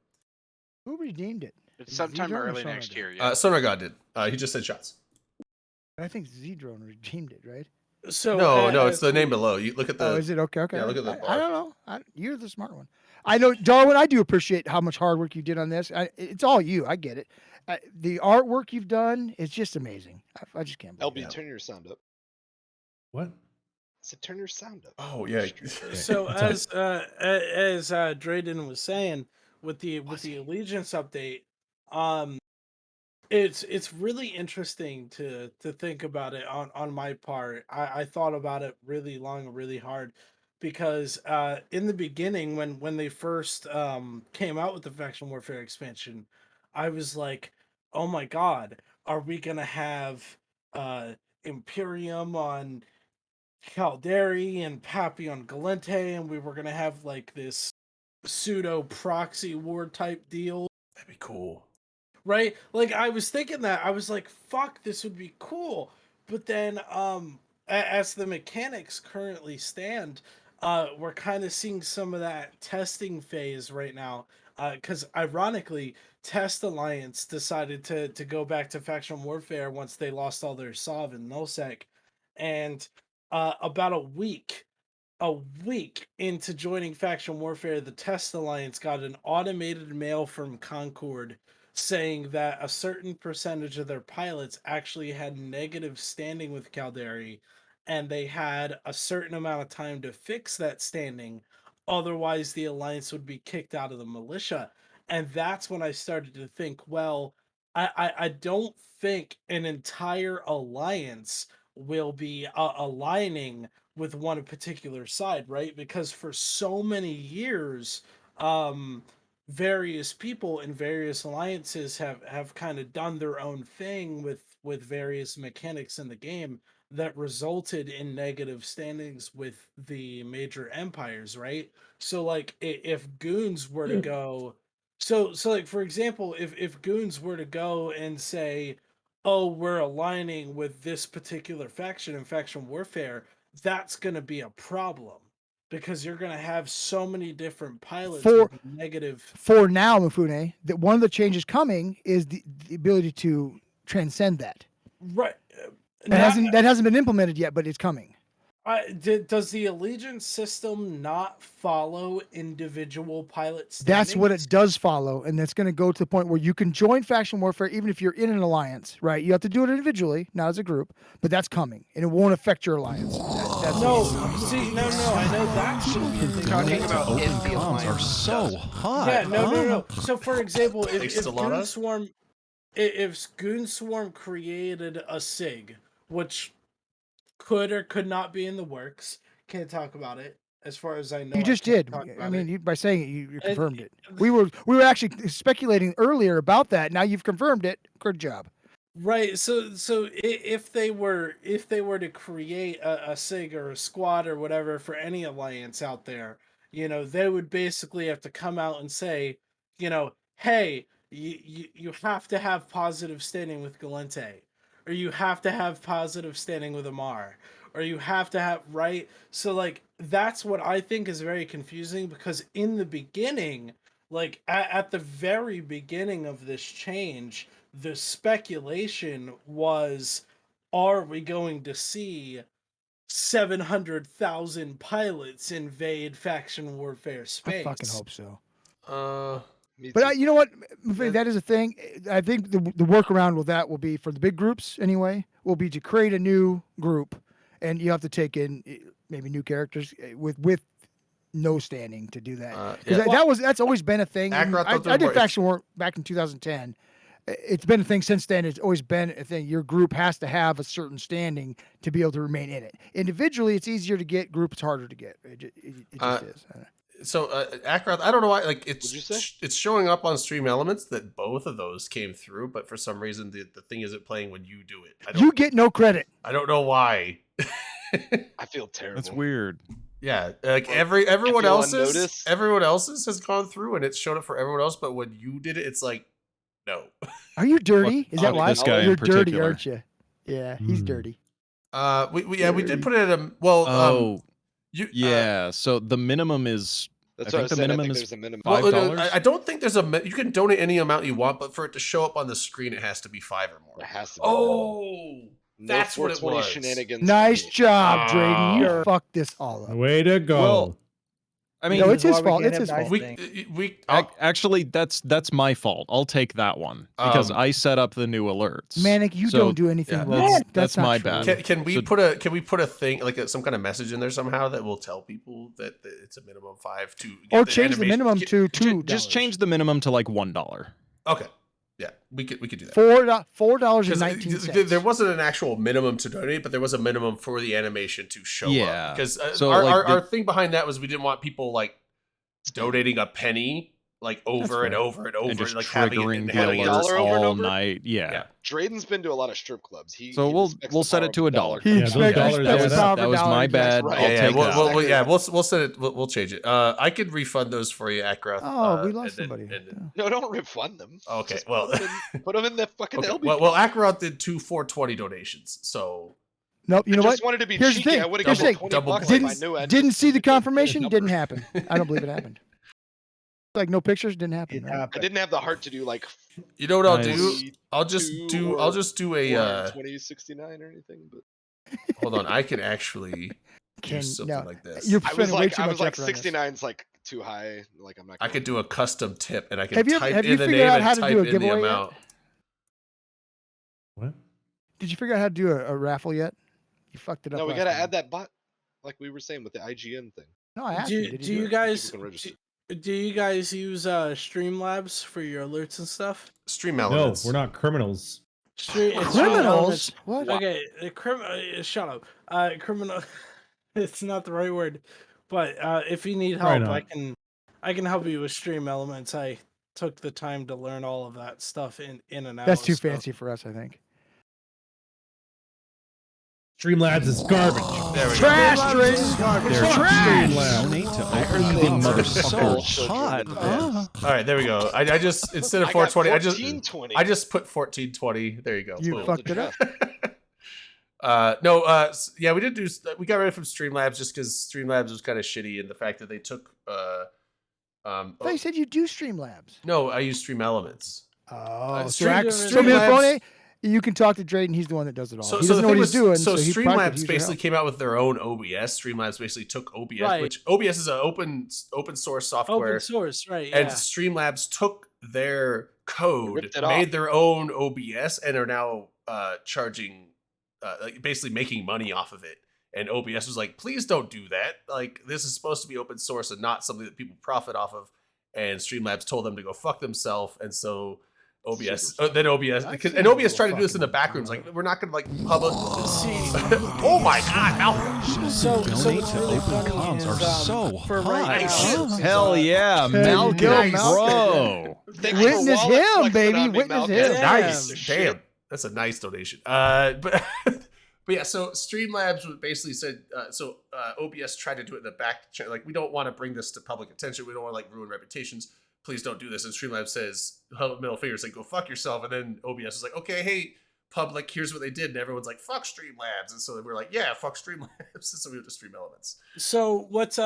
Who redeemed it? It's Is it sometime Z-Drone or early Sonar next did? year. Yeah. Sonar God did. He just said shots. I think Z-Drone redeemed it, right? So No, it's as the name we- below. You look at the. Oh, is it okay? Okay. yeah, look at the I bar. don't know. You're the smart one. I know, Darwin. I do appreciate how much hard work you did on this. It's all you. I get it. The artwork you've done is just amazing. I just can't. Believe LB, it. turn your sound up. What? I said turn your sound up. Oh yeah. So What's as Drayden was saying with the Allegiance update, it's really interesting to think about it on my part. I thought about it really long, really hard, because in the beginning when they first came out with the faction warfare expansion, I was like, oh my god, are we gonna have Imperium on Caldari and Pappy on Galente, and we were gonna have like this pseudo proxy war type deal, That'd be cool. right? Like I was thinking that I was like, "Fuck, this would be cool." But then, as the mechanics currently stand, we're kind of seeing some of that testing phase right now. Because ironically, Test Alliance decided to go back to faction warfare once they lost all their Sov and Nullsec, and about a week into joining faction warfare, the Test Alliance got an automated mail from Concord saying that a certain percentage of their pilots actually had negative standing with Caldari, and they had a certain amount of time to fix that standing. Otherwise, the Alliance would be kicked out of the militia. And that's when I started to think, well, I don't think an entire alliance will be aligning with one particular side, right? Because for so many years, various people in various alliances have kind of done their own thing with various mechanics in the game that resulted in negative standings with the major empires, right? So like if goons were to go so like for example, if goons were to go and say, oh, we're aligning with this particular faction in faction warfare, that's going to be a problem because you're going to have so many different pilots For- with negative. For now, Mifune, that one of the changes coming is the ability to transcend that. Right. That hasn't been implemented yet, but it's coming. Does the allegiance system not follow individual pilot standings? That's what it does follow, and that's going to go to the point where you can join faction warfare even if you're in an alliance, right? You have to do it individually, not as a group, but that's coming, and it won't affect your alliance. That's No, see, no, I know that shouldn't be a thing. Talking about Open if the comms are alliance so does. hot. Yeah, no. So, for example, if Thanks, Solana. Goonswarm created a SIG, which could or could not be in the works, can't talk about it. As far as I know, You I just can't did. talk I about mean, it. by saying it, you confirmed it. We were actually speculating earlier about that. Now you've confirmed it. Good job. Right. So if they were to create a SIG or a squad or whatever for any alliance out there, they would basically have to come out and say, hey, you have to have positive standing with Galente, or you have to have positive standing with Amar, or you have to have, right? So like that's what I think is very confusing, because in the beginning, like at the very beginning of this change, the speculation was, are we going to see 700,000 pilots invade faction warfare space? I fucking hope so. Me But too. you know what? That is a thing. I think the workaround with that will be, for the big groups anyway, will be to create a new group, and you have to take in maybe new characters with no standing to do that. Because that's always been a thing. I did faction war back in 2010. It's been a thing since then. It's always been a thing. Your group has to have a certain standing to be able to remain in it. Individually, it's easier to get. Group, it's harder to get. It just is. So Akrath, I don't know why. Like What'd you say? it's showing up on Stream Elements that both of those came through, but for some reason the thing isn't playing when you do it. You get no credit. I don't know why. I feel terrible. That's weird. Yeah, like everyone feel else's unnoticed. has gone through and it's showed up for everyone else, but when you did it, it's like no. Are you dirty? Is that why? This guy in You're dirty, particular. aren't you? Yeah, he's dirty. We did put it at a well. Yeah. So the minimum is. That's I what I think the said. I minimum think is there's a minimum. $5. I don't think there's you can donate any amount you want, but for it to show up on the screen, it has to be 5 or more. It has to be. Oh, No that's what it 420 was. shenanigans. Nice job, Drayden. You Ah. fucked this all up. Way to go. Well, I mean, No, it's his This is why we fault. get It's him his nice fault. things. actually, that's my fault. I'll take that one because I set up the new alerts. Manic, you So, don't do anything yeah, wrong. that's not my true. bad. Can we So- put a thing like some kind of message in there somehow that will tell people that it's a minimum 5 to get Or change the animation- minimum to $2. Just change the minimum to like $1. Okay, yeah, we could do that. $4.19. Because there wasn't an actual minimum to donate, but there was a minimum for the animation to show Yeah. up. Because So, our, like, our thing behind that was we didn't want people like donating a penny like over and fair. over and over, And just like having triggering it, the having it alerts $1 over and all over? night. Yeah. Yeah. Drayden's been to a lot of strip clubs. So we'll set it to $1. He Yeah, those expects dollars, that yeah, That was my bad. Right. I'll yeah, take that. we'll set it. We'll change it. I could refund those for you, Akrath. Oh, we lost and then- somebody. and then- No, don't refund them. Okay, Just well, put them in the fucking okay, LB. well, Akrath did 2 420 donations, so Nope. You I know just what? wanted to be Here's the cheeky. thing. I would have Here's the given thing. 20 bucks if I Didn't- knew. Didn't see the confirmation. number. Didn't happen. I don't believe it happened. Like no pictures. Didn't happen. It Right? I happened. didn't have the heart to do like You know what I'll Nice. do? I'll just 22 do a 2069 or anything. But hold on. I can actually do something no, like this. You're I spending was way like, too I much was like effort on this. 69's like too high. Like I'm not. I gonna could do a custom tip, and I can Have you- type have in you the figured name out and how to do type a in the giveaway yet? amount. What? Did you figure out how to do a raffle yet? You fucked it up. No, we last gotta time. add that bot, like we were saying with the IGN thing. No, I asked Do you. you, Did do you you do it? guys People can register. do you guys use Streamlabs for your alerts and stuff? Stream No, elements. we're not criminals. It's Criminals? Elements. What? Okay, shut up. Criminal. It's not the right word, but if you need Probably help, not. I can help you with Stream Elements. I took the time to learn all of that stuff in and out. That's too so- fancy for us, I think. Streamlabs is garbage. There we go. Trash, Drayton. They're Trash. Donate to open motherfucker. So hot. All right, there we go. I just instead of I got 420, 1420. I just put 1420. There you go. You Boom. fucked it up. Yeah, we did we got rid from Streamlabs just because Streamlabs was kind of shitty in the fact that they took I thought you said you do Streamlabs. no, I use Stream Elements. Oh, so Stream- show me the Streamlabs- phone. You can talk to Drayton. He's the one that does it all. So, he so doesn't the know thing what he's was, doing. so he probably could Streamlabs use your basically help. came out with their own OBS. Streamlabs basically took OBS, Right. which OBS is an open source software. Open source, right? And Yeah. Streamlabs took their code, ripped it made off. their own OBS, and are now charging, like basically making money off of it. And OBS was like, please don't do that. Like, this is supposed to be open source and not something that people profit off of. And Streamlabs told them to go fuck themselves. And so OBS, then OBS, and OBS tried to do this in the back rooms. Like, we're not going to like public. Oh my God, Malcolm. So Donate what's to really open funny comms is, are so for right hot. now, Hell yeah, There you Malcolm, go, bro. Thanks for Witness wallet him, flexing baby. on me, Witness Malcolm. him. Yeah. Nice. Shit. Damn. That's a nice donation. But but yeah, so Streamlabs basically said, OBS tried to do it in the back, like, we don't want to bring this to public attention. We don't want to like ruin reputations. Please don't do this. And Streamlabs says, middle finger, say, go fuck yourself. And then OBS is like, okay, hey, public, here's what they did. And everyone's like, fuck Streamlabs. And so we're like, yeah, fuck Streamlabs. And so we went to Stream Elements. So what's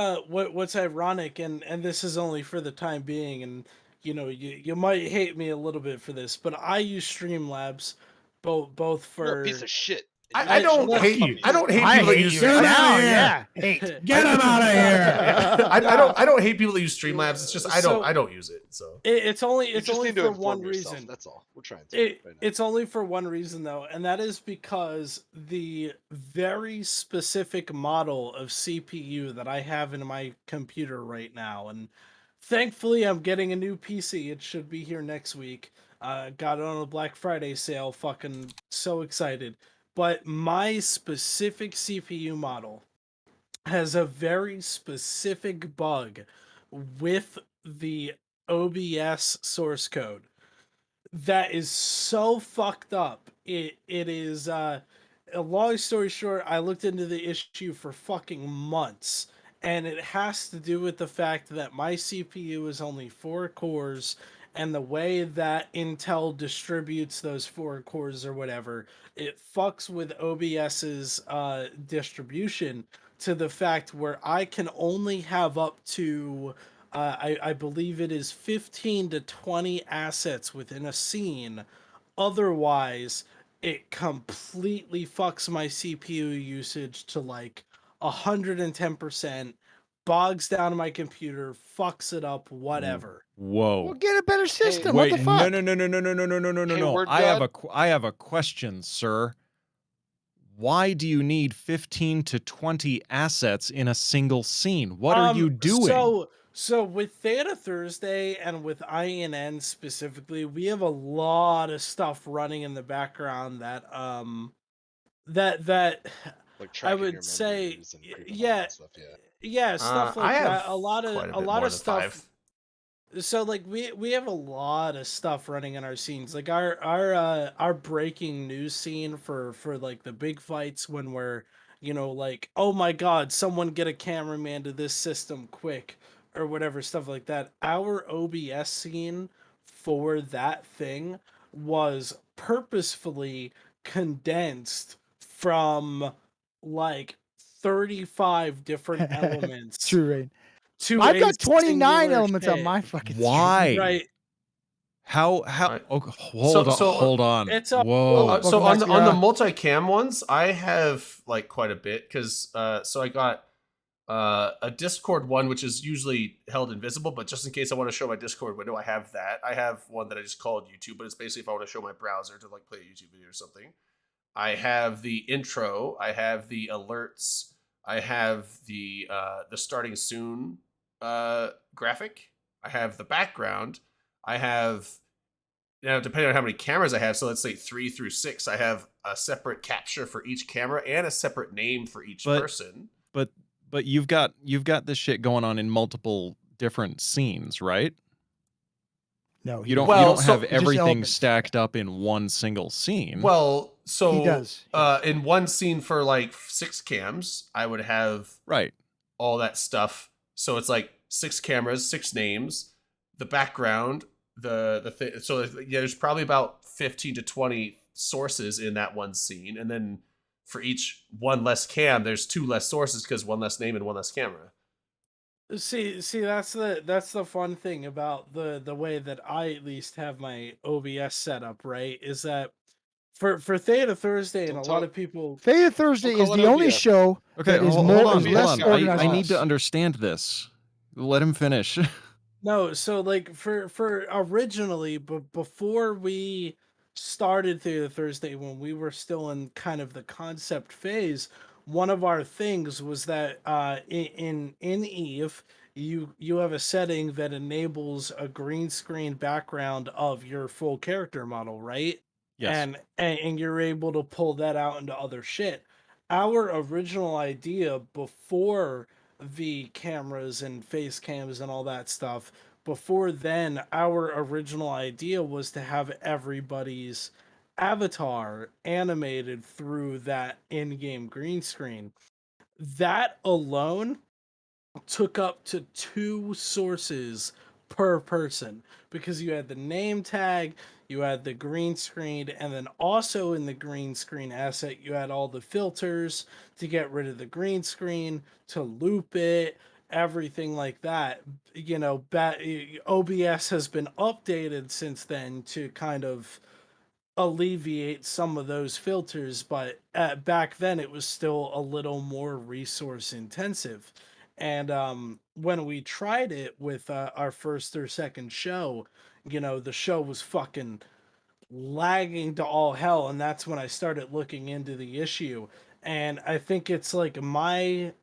ironic, and this is only for the time being, and you might hate me a little bit for this, but I use Streamlabs both for You're a piece of shit. I don't Look, hate you. I don't hate I people that hate use you. Get him Now, out of here. yeah. Hate. Get him out of here. I don't hate people that use Streamlabs. It's just I don't use it. So it's only You just only need to for inform one yourself, reason. That's all. We're trying to. right now. It's only for one reason though, and that is because the very specific model of CPU that I have in my computer right now, and thankfully I'm getting a new PC. It should be here next week. Got it on a Black Friday sale. Fucking so excited. But my specific CPU model has a very specific bug with the OBS source code that is so fucked up. It is a long story short, I looked into the issue for fucking months, and it has to do with the fact that my CPU is only 4 cores, and the way that Intel distributes those 4 cores or whatever, it fucks with OBS's distribution to the fact where I can only have up to I believe it is 15 to 20 assets within a scene. Otherwise, it completely fucks my CPU usage to like 110%, bogs down my computer, fucks it up, whatever. Whoa. Well, get a better system. Wait, what the fuck? no. Word I have God. I have a question, sir. Why do you need 15 to 20 assets in a single scene? What are you doing? So with Theta Thursday and with INN specifically, we have a lot of stuff running in the background that that Like I tracking would your say memories and creeping on yeah, that stuff, yeah. yeah, stuff I like have that. A lot quite a of bit more of than stuff. 5. So like we have a lot of stuff running in our scenes. Like our breaking news scene for like the big fights when we're like, oh my god, someone get a cameraman to this system quick or whatever, stuff like that. Our OBS scene for that thing was purposefully condensed from like 35 different elements True, Rain. to I've a got 29 singular elements on shit. my fucking stream. Why? Right. How? Right. Oh, hold on. It's a Whoa. So Welcome back, on the Sierra. multicam ones, I have like quite a bit because so I got a Discord one which is usually held invisible, but just in case I want to show my Discord window, I have that. I have one that I just called YouTube, but it's basically if I want to show my browser to like play a YouTube video or something. I have the intro, I have the alerts, I have the starting soon graphic, I have the background, I have, depending on how many cameras I have, so let's say 3 through 6, I have a separate capture for each camera and a separate name for each person. But you've got this shit going on in multiple different scenes, right? No, You don't have everything stacked up in one single scene. Well, so he does. In one scene for like 6 cams, I would have all that stuff. So it's like 6 cameras, 6 names, the background, the thing. So yeah, there's probably about 15 to 20 sources in that one scene, and then for each one less cam, there's 2 less sources because 1 less name and 1 less camera. See, that's the fun thing about the way that I at least have my OBS set up, right? Is that for Theta Thursday and a lot of people, Theta Thursday is the only show that is hold on. organized. I need to understand this. Let him finish. No, so like for originally, but before we started Theta Thursday, when we were still in kind of the concept phase, one of our things was that in Eve, you have a setting that enables a green screen background of your full character model, right? Yes. And you're able to pull that out into other shit. Our original idea before the cameras and face cams and all that stuff, before then, our original idea was to have everybody's avatar animated through that in-game green screen. That alone took up to 2 sources per person because you had the name tag, you had the green screen, and then also in the green screen asset, you had all the filters to get rid of the green screen, to loop it, everything like that. OBS has been updated since then to kind of alleviate some of those filters, but back then it was still a little more resource intensive. And when we tried it with our first or second show, the show was fucking lagging to all hell, and that's when I started looking into the issue. And I think it's like my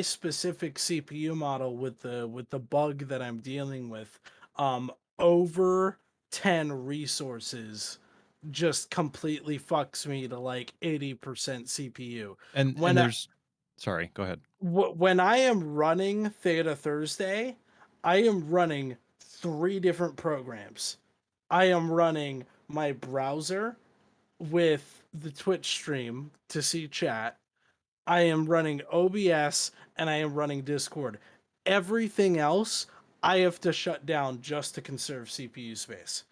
specific CPU model with the bug that I'm dealing with, over 10 resources just completely fucks me to like 80% CPU. And there's sorry, go ahead. When I am running Theta Thursday, I am running 3 different programs. I am running my browser with the Twitch stream to see chat. I am running OBS and I am running Discord. Everything else I have to shut down just to conserve CPU space.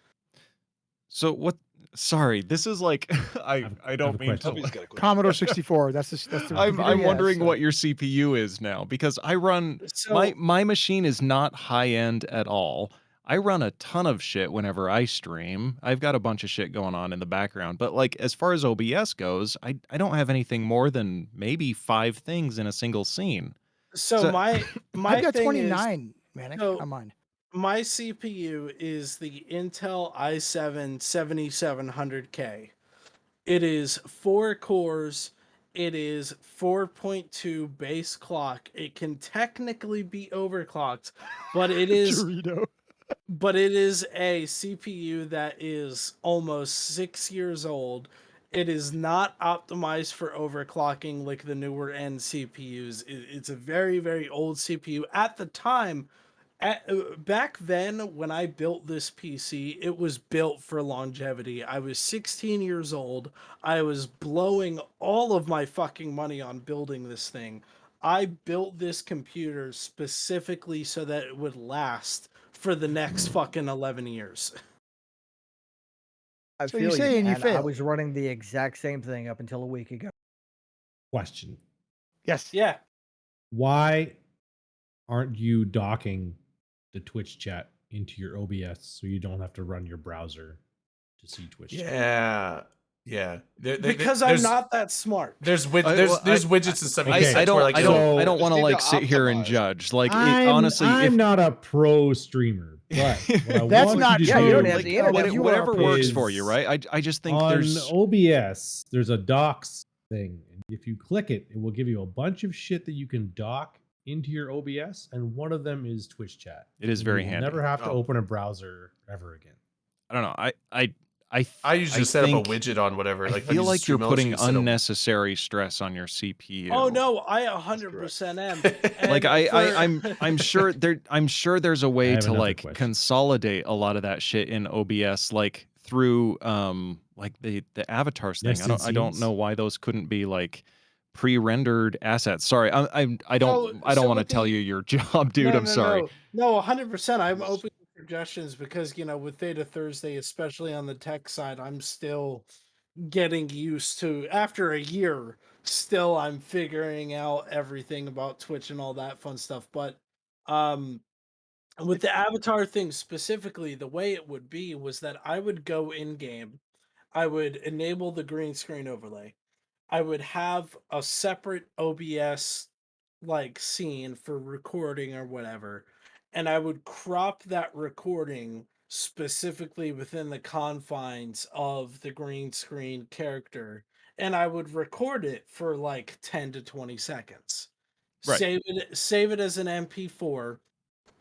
So what? Sorry, this is like I don't mean to. Commodore 64. That's the. I'm wondering what your CPU is now because I run my machine is not high end at all. I run a ton of shit whenever I stream. I've got a bunch of shit going on in the background, but like as far as OBS goes, I don't have anything more than maybe 5 things in a single scene. So my I've got thing 29, is, man. so on mine. My CPU is the Intel i7 7700K. It is 4 cores. It is 4.2 base clock. It can technically be overclocked, but it is but it is a CPU that is almost 6 years old. It is not optimized for overclocking like the newer end CPUs. It's a very, very old CPU. At the time, back then when I built this PC, it was built for longevity. I was 16 years old. I was blowing all of my fucking money on building this thing. I built this computer specifically so that it would last for the next fucking 11 years. So you're saying you I failed? was running the exact same thing up until a week ago. Question. Yes. Yeah. Why aren't you docking the Twitch chat into your OBS so you don't have to run your browser to see Twitch chat? Yeah. Because I'm not that smart. There's well, there's widgets and stuff. You Okay. can set I to where, don't like, I it'll- don't I So- don't want to Just need like to sit here and optimize. judge. Like I'm, honestly, I'm if not a pro streamer, but what I That's want not- you to yeah, do you don't have like, the internet. You are whatever a works is for you, right? I just think on there's OBS, there's a docs thing. And if you click it, it will give you a bunch of shit that you can dock into your OBS, and one of them is Twitch chat. It is And very you will handy. never have to Oh. open a browser ever again. I don't know. I usually set up think- a widget on whatever. I Like, feel like you're putting unnecessary. unnecessary stress on your CPU. Oh no, I 100% am. Like And I'm sure there's a way have to another like question. consolidate a lot of that shit in OBS, like through like the avatars thing. Nested I don't scenes? know why those couldn't be like pre-rendered assets. Sorry, I So- don't so want to with tell the- you your job, dude. I'm sorry. No, 100%. I'm open to suggestions because, with Theta Thursday, especially on the tech side, I'm still getting used to, after a year, still I'm figuring out everything about Twitch and all that fun stuff. But with the avatar thing specifically, the way it would be was that I would go in game, I would enable the green screen overlay, I would have a separate OBS like scene for recording or whatever, and I would crop that recording specifically within the confines of the green screen character, and I would record it for like 10 to 20 seconds. Right. Save it as an MP4,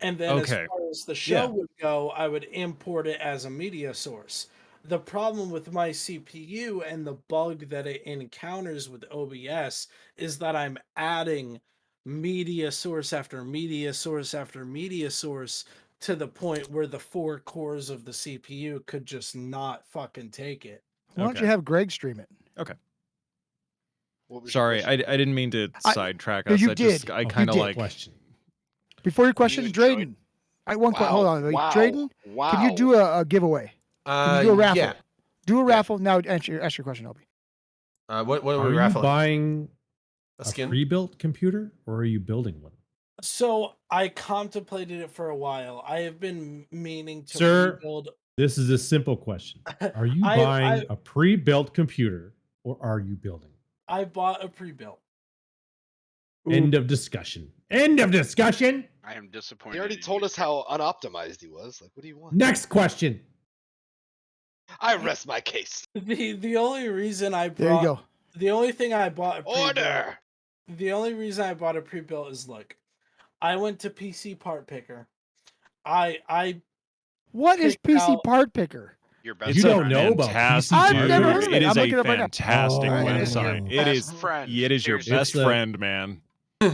and then as Okay. far as the show would go, I would import it as a media source. The problem with my CPU and the bug that it encounters with OBS is that I'm adding media source after media source after media source to the point where the 4 cores of the CPU could just not fucking take it. Why don't you Okay. have Greg stream it? What was your Sorry, I question? didn't mean to sidetrack no, us. you I just did. I You kind of did. like Question. Before your question, enjoyed- Drayden. Hold on. Wait, Wow. Drayden, Wow. can you do a giveaway? Can you do a raffle? Yeah. Do a raffle now. Ask your question, Opie. What are Are we you raffling? buying A a skin? pre-built computer or are you building one? So I contemplated it for a while. I have been meaning to Sir, rebuild. This is a simple question. Are you I- buying I- a pre-built computer or are you building? I bought a pre-built. End of discussion. End of discussion. I am disappointed. He already in told you. us how unoptimized he was. Like, what do you want? Next question. I rest my case. The only reason I There you brought go. the only thing I bought a pre-built, Order. the only reason I bought a pre-built is look, I went to PC Part Picker. I What is picked PC out- Part Picker? Your You best don't friend. know about fantastic. PC I've Part never Picker? heard of it. It is I'm a looking it up right now. fantastic Oh, website. It Best is. friend. It is your Seriously. best It's a- friend, man.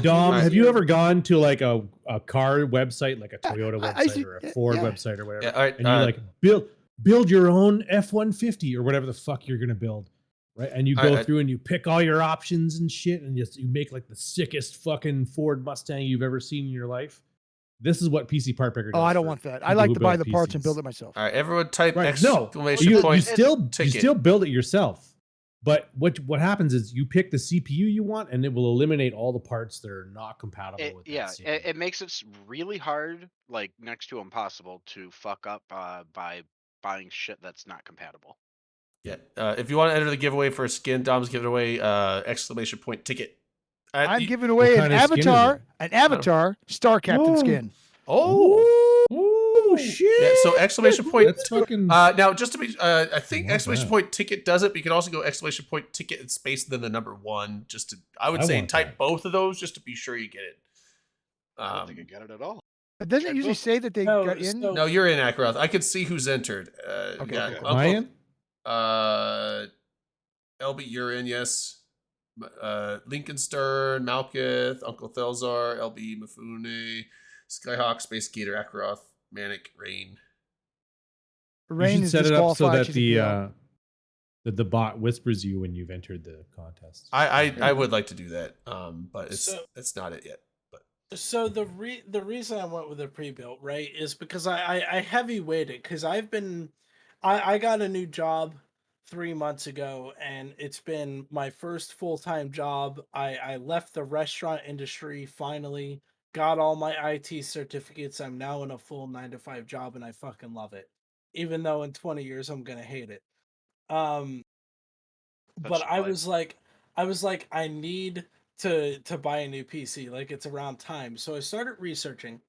Dom, Right. have you ever gone to like a car website, like a Toyota I website see- or a Ford yeah. website or whatever, Yeah, all right, and you like build your own F-150 or whatever the fuck you're gonna build, right? And you All go right, through and you pick all your options and shit, and you make like the sickest fucking Ford Mustang you've ever seen in your life. This is what PC Part Picker does. Oh, I don't for want that. I people like who to buy build the parts and PCs. build it myself. All right, everyone type Right? No, exclamation you point. still ticket. build it yourself. But what happens is you pick the CPU you want, and it will eliminate all the parts that are not compatible with that CPU. It makes it really hard, like next to impossible, to fuck up by buying shit that's not compatible. Yeah. If you want to enter the giveaway for a skin, Dom's giving away exclamation point ticket. I'm You- giving away an kind of skin is avatar Star Captain Oh. skin. Oh shit! Yeah, so exclamation point. That's fucking. Now, just to be, I think want exclamation that. point ticket does it, but you can also go exclamation point ticket and space and then the number 1. Just to, I would I say want type that. both of those just to be sure you get it. I don't think I got it at all. But doesn't it Check usually both. say that they No, got in? so- No, you're in Akaroth. I can see who's entered. Okay, yeah, okay. Am I in? LB, you're in, yes. Lincoln Stern, Malkith, Uncle Thelzar, LB, Mifune, Skyhawk, Space Gator, Akaroth, Manic, Rain. You Rain should is set it up so disqualified. that She's a PL. the bot whispers you when you've entered the contest. I would like to do that, but So- it's not it yet. But So the reason I went with a pre-built, right, is because I heavy weighted because I got a new job 3 months ago, and it's been my first full-time job. I left the restaurant industry finally, got all my IT certificates. I'm now in a full 9 to 5 job, and I fucking love it. Even though in 20 years I'm gonna hate it. Um, but Such life. I was like, I need to buy a new PC. Like it's around time. So I started researching.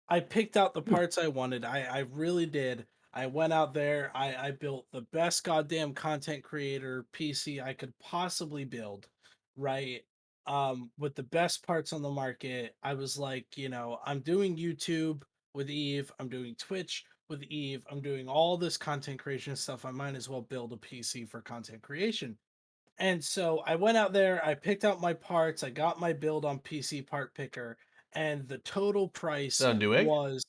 I picked out the parts I wanted. I really did. I went out there. I built the best goddamn content creator PC I could possibly build, right? With the best parts on the market. I was like, I'm doing YouTube with Eve. I'm doing Twitch with Eve. I'm doing all this content creation stuff. I might as well build a PC for content creation. And so I went out there, I picked out my parts, I got my build on PC Part Picker, and the total Is price that on Newegg? was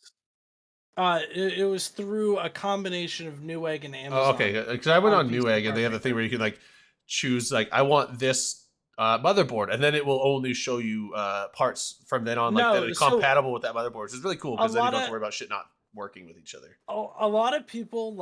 it was through a combination of Newegg and Oh, Amazon okay. Because I went on PC Newegg and Part they have the thing Picker. where you can like choose like I want this motherboard, and then it will only show you parts from then on like that No, are so compatible with that motherboard. So it's really cool a because then you lot don't have of to worry about shit not working with each other. a lot of people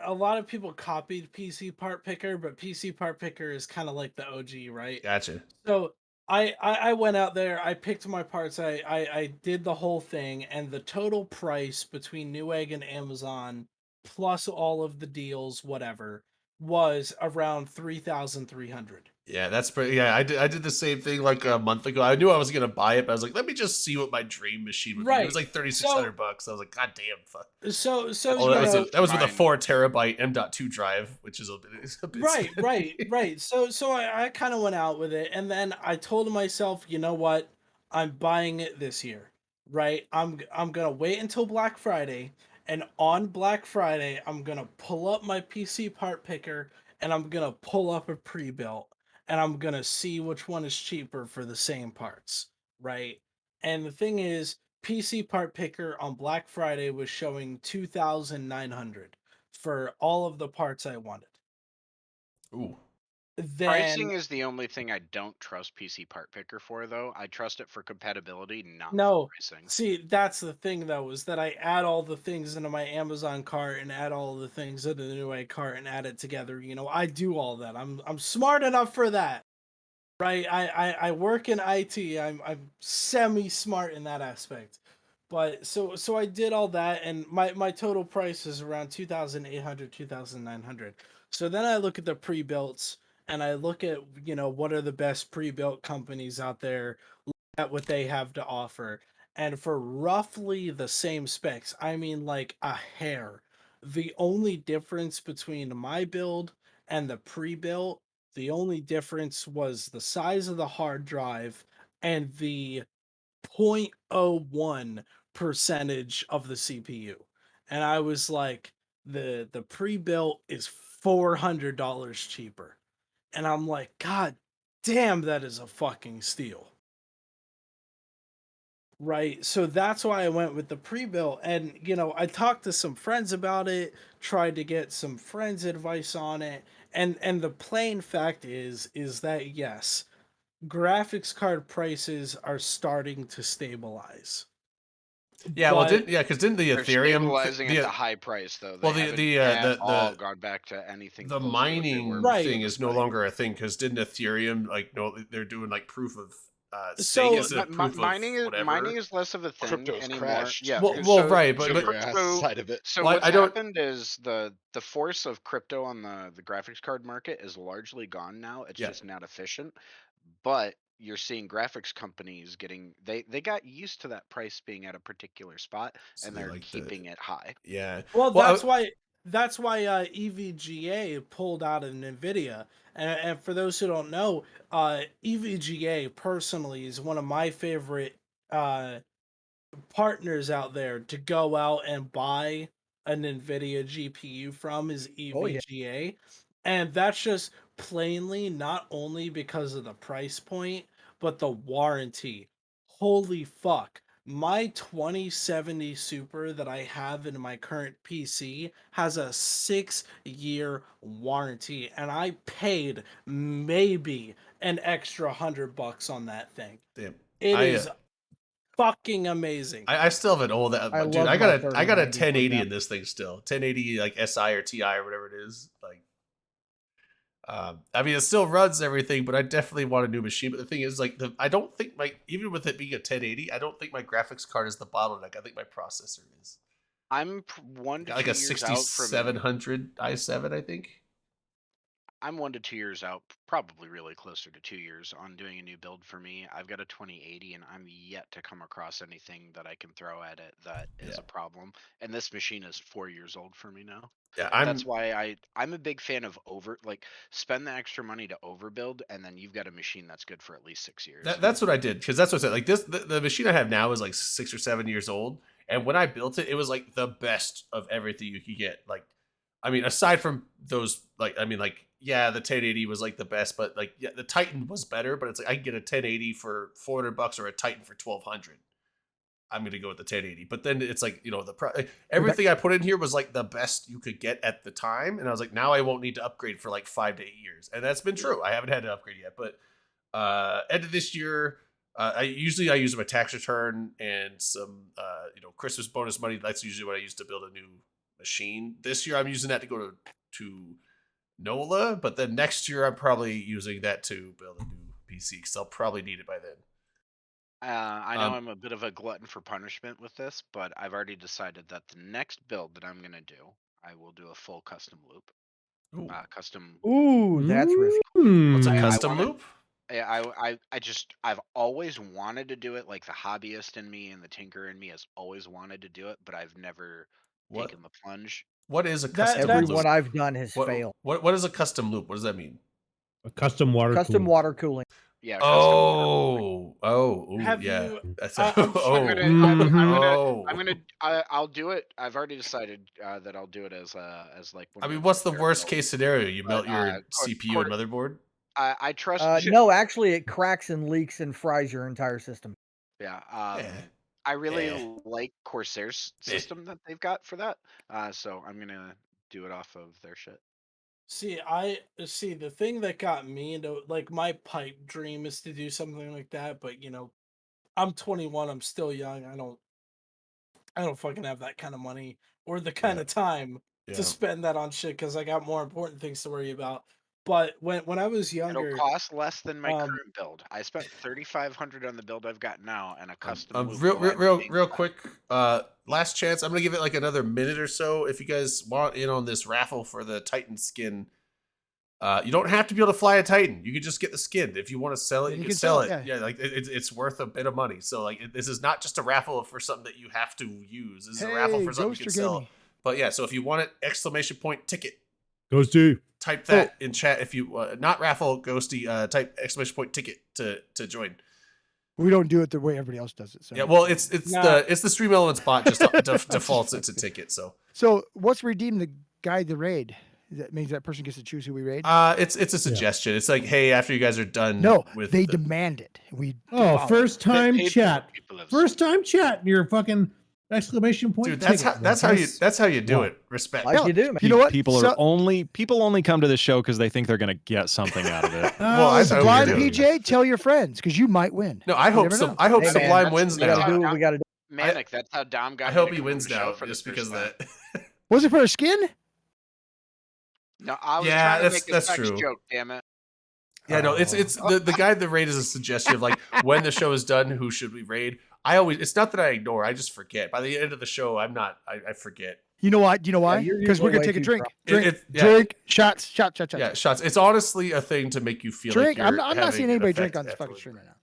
a lot of people copied PC Part Picker, but PC Part Picker is kind of like the OG, right? Gotcha. So I went out there, I picked my parts, I did the whole thing, and the total price between Newegg and Amazon, plus all of the deals, whatever, was around 3,300. Yeah, that's pretty. Yeah, I did the same thing like a month ago. I knew I was gonna buy it, but I was like, let me just see what my dream machine would be. It was Right. like So $3,600. I was like, God damn, fuck. so Oh, that was Mine, that was with a mine 4 TB M.2 drive, which is a bit scary. right. So I kind of went out with it, and then I told myself, you know what? I'm buying it this year, right? I'm gonna wait until Black Friday, and on Black Friday, I'm gonna pull up my PC Part Picker, and I'm gonna pull up a pre-built, and I'm gonna see which one is cheaper for the same parts, right? And the thing is, PC Part Picker on Black Friday was showing 2,900 for all of the parts I wanted. Ooh. Then pricing is the only thing I don't trust PC Part Picker for, though. I trust it for compatibility, not for no, pricing. see, that's the thing though, is that I add all the things into my Amazon cart and add all the things into the Newegg cart and add it together. I do all that. I'm smart enough for that. Right. I work in IT. I'm semi smart in that aspect. But so I did all that, and my total price is around 2,800, 2,900. So then I look at the pre-builts, and I look at, what are the best pre-built companies out there, look at what they have to offer. And for roughly the same specs, I mean like a hair, the only difference between my build and the pre-built, the only difference was the size of the hard drive and the 0.01 percentage of the CPU. And I was like, the pre-built is $400 cheaper. And I'm like, God damn, that is a fucking steal. Right. So that's why I went with the pre-built. And I talked to some friends about it, tried to get some friends' advice on it. And the plain fact is that yes, graphics card prices are starting to stabilize. Yeah, well, But because didn't the They're Ethereum stabilizing at the high price, though. well They haven't at all gone back to anything the close to what they were mining Right. thing before. is no longer a thing because didn't Ethereum like no they're doing like proof of stake So instead of proof Mining of is whatever. mining is less of a thing Crypto's anymore. crashed. Yeah. Well, right, but Sugar ass side of it. So Well, what's I don't- happened is the force of crypto on the graphics card market is largely gone now. It's Yeah. just not efficient. But you're seeing graphics companies getting they got used to that price being at a particular spot, So and they they're like keeping it high. Yeah. Well, Well, that's why EVGA pulled out of Nvidia. And for those who don't know, EVGA personally is one of my favorite partners out there to go out and buy an Nvidia GPU from is Oh, yeah. EVGA. And that's just plainly not only because of the price point, but the warranty. Holy fuck. My 2070 Super that I have in my current PC has a 6-year warranty, and I paid maybe an extra $100 on that thing. damn. It is fucking amazing. I still have an old dude. I love I my got a 3090 1080 from in this thing still. 1080 like SI or TI or whatever it is. Like, I mean, it still runs everything, but I definitely want a new machine. But the thing is, like, I don't think even with it being a 1080, I don't think my graphics card is the bottleneck. I think my processor is. I'm 1 to 2 Like a years out from 6700 i7, I think. I'm 1 to 2 years out, probably really closer to 2 years on doing a new build for me. I've got a 2080 and I'm yet to come across anything that I can throw at it that is a problem. And this machine is 4 years old for me now. Yeah, That's why I'm a big fan of spend the extra money to overbuild, and then you've got a machine that's good for at least 6 years. That's what I did, because that's what I said. Like the machine I have now is like 6 or 7 years old, and when I built it, it was like the best of everything you could get. Like, I mean, aside from those, yeah, the 1080 was like the best, but like, yeah, the Titan was better. But it's like I can get a 1080 for $400 or a Titan for $1,200. I'm gonna go with the 1080. But then it's like, everything I put in here was like the best you could get at the time, and I was like, now I won't need to upgrade for like 5 to 8 years, and that's been true. I haven't had to upgrade yet, but end of this year, I use my tax return and some Christmas bonus money. That's usually what I use to build a new machine. This year I'm using that to go to NOLA, but then next year I'm probably using that to build a new PC, because I'll probably need it by then. I know I'm a bit of a glutton for punishment with this, but I've already decided that the next build that I'm gonna do, I will do a full custom loop. Ooh. Custom. Ooh, that's risky. What's a I custom wanna- loop? I've always wanted to do it. Like the hobbyist in me and the tinker in me has always wanted to do it, but I've never taken the plunge. What is a custom loop? Everyone I've done has failed. What is a custom loop? What does that mean? A custom water Custom cooling. water cooling. Yeah. Have yeah. you- That's I'm I'll do it. I've already decided that I'll do it as like. I mean, what's the worst case scenario? You melt your CPU and motherboard? I trust. No, actually, it cracks and leaks and fries your entire system. Yeah. I really like Corsair's system that they've got for that. So I'm gonna do it off of their shit. See, the thing that got me into like my pipe dream is to do something like that, but I'm 21, I'm still young. I don't fucking have that kind of money or the kind of time to spend that on shit, because I got more important things to worry about. But when I was younger, It'll cost less than my current build. I spent $3,500 on the build I've got now, and a custom. Real quick. Last chance. I'm gonna give it like another minute or so. If you guys want in on this raffle for the Titan skin, you don't have to be able to fly a Titan. You can just get the skin. If you want to sell it, you can sell it. Yeah, like it's worth a bit of money. So like this is not just a raffle for something that you have to use. This is a raffle for something you can sell. But yeah, so if you want it, !ticket. Ghosty. Type that in chat if you not raffle Ghosty. Type !ticket to join. We don't do it the way everybody else does it. So yeah, well, it's the Stream Elements bot just defaults it to ticket. So what's redeem the guide the raid? That means that person gets to choose who we raid. It's a suggestion. It's like, hey, after you guys are done. They demand it. First time chat. First time chat. You're fucking exclamation point. Dude, that's how you do it. Respect. Like you do, man. You know what? People only come to the show because they think they're gonna get something out of it. Sublime PJ, tell your friends because you might win. No, I hope so. I hope Sublime wins now. We gotta do. Manic, that's how Dom got. I hope he wins now, just because of that. Was it for a skin? No, I was trying to make a sex true. joke. Damn it. Yeah, no, it's the guide the raid is a suggestion of like when the show is done, who should we raid? It's not that I ignore, I just forget. By the end of the show, I forget. You know why? Do you know why? Because we're gonna take a drink. Drink. Shots. Yeah, shots. It's honestly a thing to make you feel drink. Like I'm not seeing anybody drink on this fucking stream right now.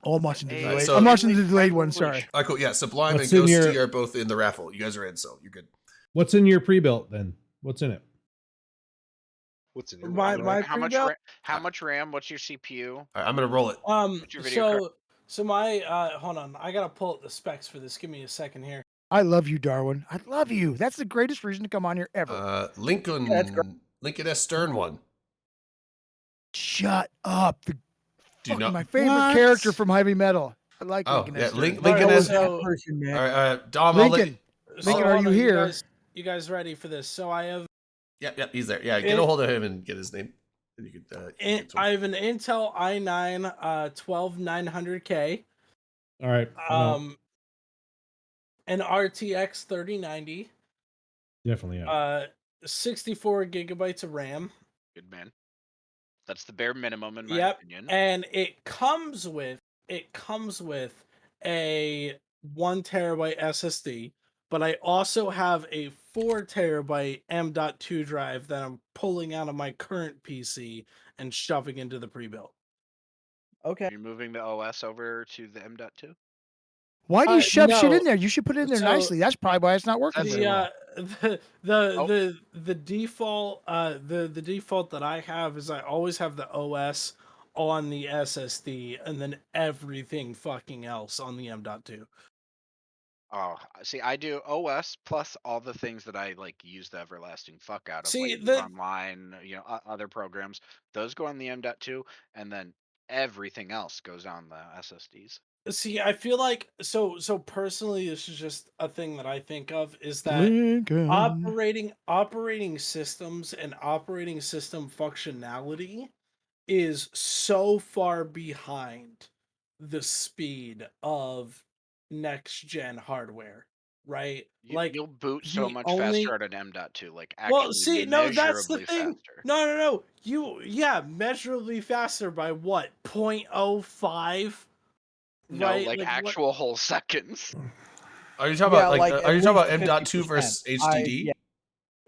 Oh, I'm watching the delayed. I'm watching the delayed one. Sorry. All right, cool. Yeah, Sublime and Ghosty are both in the raffle. You guys are in, so you're good. What's in your pre-built then? What's in it? What's in your how much RAM? What's your CPU? All right, I'm gonna roll it. So my hold on, I gotta pull up the specs for this. Give me a second here. I love you, Darwin. I love you. That's the greatest reason to come on here ever. Lincoln S. Stern one. Shut up. My favorite character from Heavy Metal. I like Lincoln S. Lincoln S. All right, Dom. Lincoln, are you here? You guys ready for this? So I have. Yep, he's there. Yeah, get a hold of him and get his name. And you could. I have an Intel i9 12900K. All right. An RTX 3090. Definitely. Yeah. 64 gigabytes of RAM. Good man. That's the bare minimum in my opinion. And it comes with a 1 terabyte SSD, but I also have a 4 terabyte M.2 drive that I'm pulling out of my current PC and shoving into the pre-built. Okay. You're moving the OS over to the M.2? Why do you shove shit No. in there? You should put it in there So- nicely. That's probably why it's not working very well. The default the default that I have is I always have the OS on the SSD and then everything fucking else on the M.2. Oh, see, I do OS plus all the things that I like use the everlasting fuck out of, See, like the- online, other programs. Those go on the M.2, and then everything else goes on the SSDs. See, I feel like so personally, this is just a thing that I think of is that Lincoln. operating systems and operating system functionality is so far behind the speed of next gen hardware, right? Like You'll boot so the much only- faster at an M.2, like actually well, see, no, that's the measurably thing. faster. No. Measurably faster by what? 0.05? No, right? like what- actual whole seconds. Are you talking Yeah, about like, are at you talking about least M.2 50%. versus I- HDD? yeah.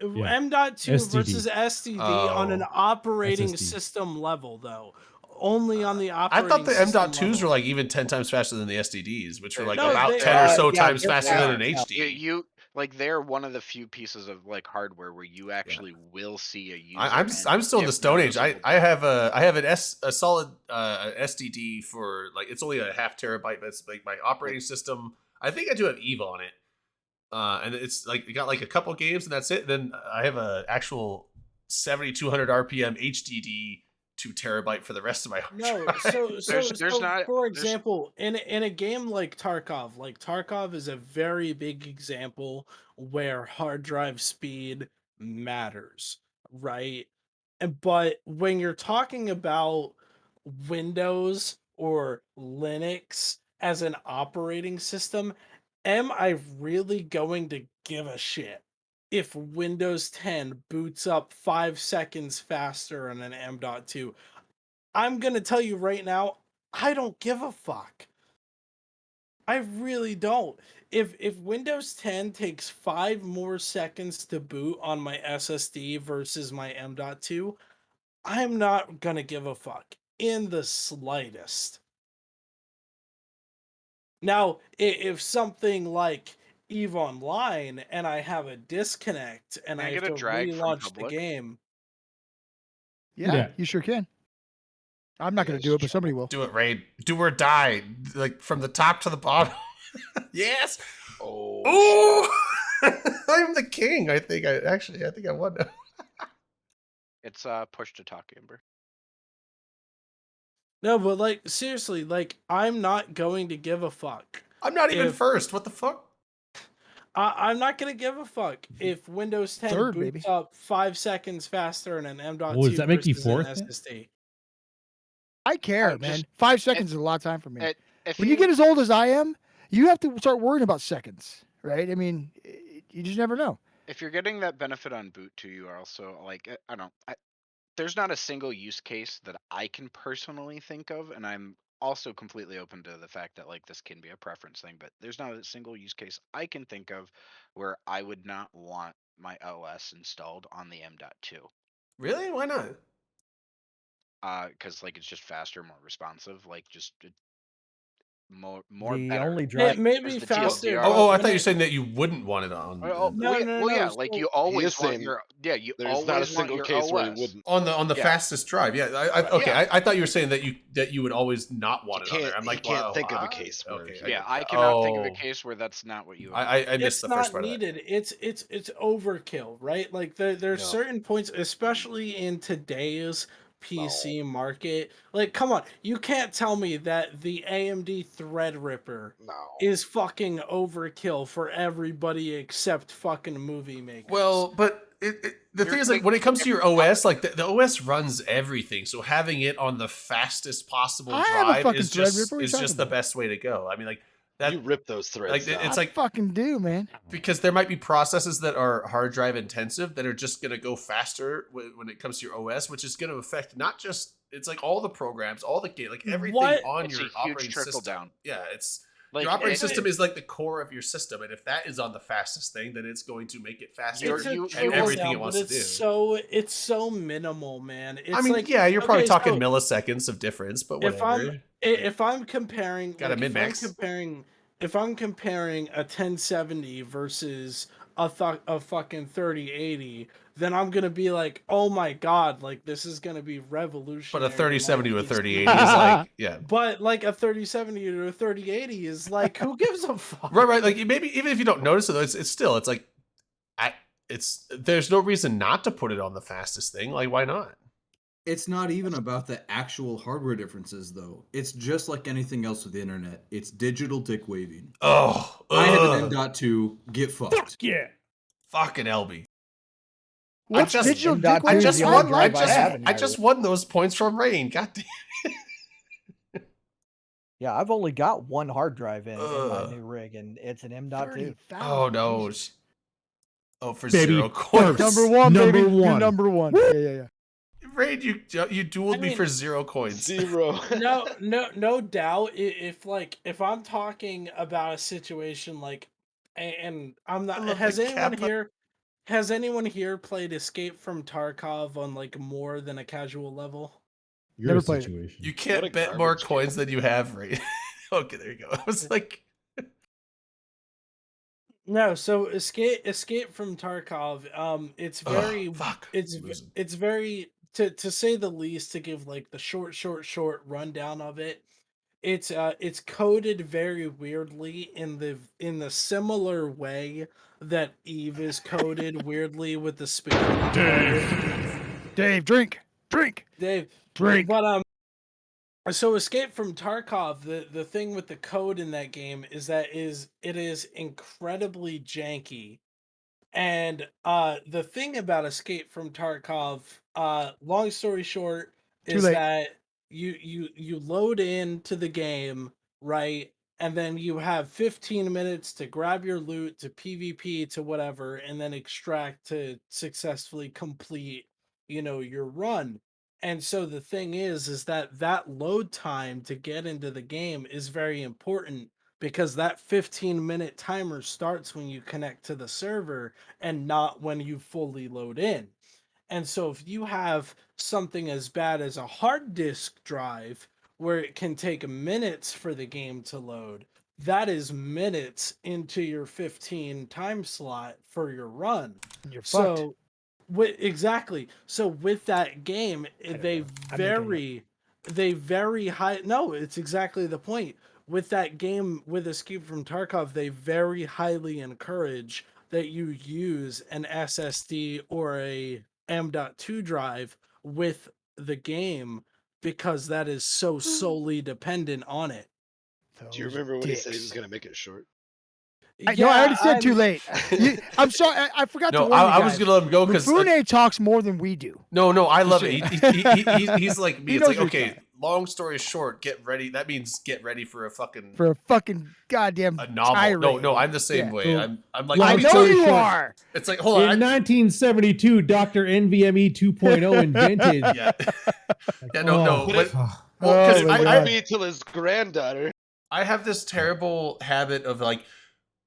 Yeah. M.2 SDD. versus SDD on an Oh. operating SSD. system level, though. Only on the I operating thought the system M.2s were level. like even 10 times faster than the SDDs, which were like No, about they 10 or are. so Yeah, times they're faster than an fast. HD. You like they're one of the few pieces of like hardware where you actually will see a user. I'm still in the if Stone Age. noticeable I have a solid SDD for like it's only a half terabyte, but it's like my operating system. I think I do have Eve on it, and it's like it got like a couple games and that's it. Then I have a actual 7200 RPM HDD 2 terabyte for the rest of my hard No, drive. so not- for there's- example, in a game like Tarkov is a very big example where hard drive speed matters, right? But when you're talking about Windows or Linux as an operating system, am I really going to give a shit if Windows 10 boots up 5 seconds faster on an M.2? I'm gonna tell you right now, I don't give a fuck. I really don't. If Windows 10 takes 5 more seconds to boot on my SSD versus my M.2, I'm not gonna give a fuck in the slightest. Now, if something like EVE Online and I have a disconnect and Can I I have get a to drag from relaunch the public? game, Yeah, Yeah. you sure can. I'm not going to do it, but somebody will. Do it, Raid. Do or die. Like from the top to the bottom. Yes. Oh, I'm the king. I think I won now. It's push to talk, Amber. no, but like seriously, like I'm not going to give a fuck. I'm not even If- first. What the fuck? I'm not gonna give a fuck if Windows 10 Third, boots baby. up 5 seconds faster in an M.2 does that make you versus an fourth then? SSD. I care, Oh, man. just- 5 seconds is a lot of time for me. If When you get as old as I am, you have to start worrying about seconds, right? I mean, you just never know. if you're getting that benefit on boot too, you are also like I don't know. There's not a single use case that I can personally think of, and I'm also completely open to the fact that like this can be a preference thing, but there's not a single use case I can think of where I would not want my OS installed on the M.2. Really? Why not? Because like it's just faster, more responsive, like just more The better. only drive. Maybe There's the faster. TLDR. but Oh, I when thought you were saying that you wouldn't want it on Oh, No, well, no, well, no, yeah, so like you He always is want saying your you there's always not a want single your case where he OS. wouldn't. on the Yeah. fastest drive. Yeah. Okay. Yeah. I thought you were saying that you would always not want it on there. I'm He like, can't wow, think of a huh? case where Okay, he Yeah, would. I cannot think of a Oh. case where that's not what you. I missed it's the first not part of that. needed. It's overkill, right? Like there's No. certain points, especially in today's PC market. Like, come on, you can't tell me that the AMD Threadripper No. is fucking overkill for everybody except fucking movie makers. Well, but The thing is, like, when it comes to your OS, like the OS runs everything. So having it on the fastest possible I have a drive fucking is Threadripper, just what are you talking the about? best way to go. I mean, like that. You rip those threads. Like, out. it's I like fucking do, man. because there might be processes that are hard drive intensive that are just going to go faster when it comes to your OS, which is going to affect not just it's like all the programs, all the game, like everything on It's your a huge operating trickle system. down. Yeah, it's Like, your operating it- system is like the core of your system, and if that is on the fastest thing, then it's going to make it faster It's a and trickle everything down, it wants to but do. it's so minimal, man. It's I mean, like, yeah, you're probably okay, talking so milliseconds of difference, but if whatever. if I'm comparing, Got a like, min-max. if I'm comparing a 1070 versus a fucking 3080, then I'm gonna be like, oh my god, like this is gonna be But revolutionary. a 3070 to a like, 3080 is like, yeah. But like a 3070 to a 3080 is like, who gives a fuck? Right. Like maybe even if you don't notice it, it's still, it's like, there's no reason not to put it on the fastest thing. Like, why not? It's not even about the actual hardware differences, though. It's just like anything else with the internet. It's digital dick waving. Oh, I have ugh. an M.2. Get fucked. Yeah. Fucking LB. What's I just, digital M.2 dick I is just the waving? only won. drive I have in I my just rig. won those points from Rain. God damn. Yeah, I've only got one hard drive in my Ugh. new rig, and it's an M.2. 30,000. Oh no. Jesus. Oh, for Baby, 0 coins. Number one, Number baby. You're one. number one. Yeah. Rain, you dueled I me mean, for 0 coins. 0. No doubt. If I'm talking about a situation like, and I'm I not, love has the anyone Kappa. here played Escape from Tarkov on like more than a casual level? Your Never played it. situation. You What can't a bet more garbage game. coins than you have, Rain. Okay, there you go. I was like, No, so Escape from Tarkov, it's very fuck. it's Losing. it's very, to say the least, to give like the short rundown of it. It's coded very weirdly in the similar way that Eve is coded weirdly with the spaghetti target. Dave, drink. Dave, Drink. but so Escape from Tarkov, the thing with the code in that game is that it is incredibly janky. And the thing about Escape from Tarkov, long story short, Too is late. that you load into the game, right? And then you have 15 minutes to grab your loot, to PvP, to whatever, and then extract to successfully complete, your run. And so the thing is that load time to get into the game is very important, because that 15-minute timer starts when you connect to the server and not when you fully load in. And so if you have something as bad as a hard disk drive where it can take minutes for the game to load, that is minutes into your 15 time slot for your run. You're fucked. So exactly. So with that game, they very high. No, it's exactly the point. With that game, with Escape from Tarkov, they very highly encourage that you use an SSD or a M.2 drive with the game, because that is so solely dependent on it. Do you remember when he said he was going to make it short? No, I already said too late. I'm sorry. I forgot to No, warn you I was guys. gonna let him go because Mifune talks more than we do. no, I love it. He's like me. He It's knows like, what he's okay, saying. long story short, get ready. That means get ready for a fucking Goddamn a novel. tirade. No, I'm the same Yeah. way. So, I'm like, I long know story you short, are. it's like, hold In on. 1972, Dr. NVMe 2.0 invented. Yeah, no. Oh, But, fuck. well, because Oh, my I God. Me till his granddaughter. I have this terrible habit of like,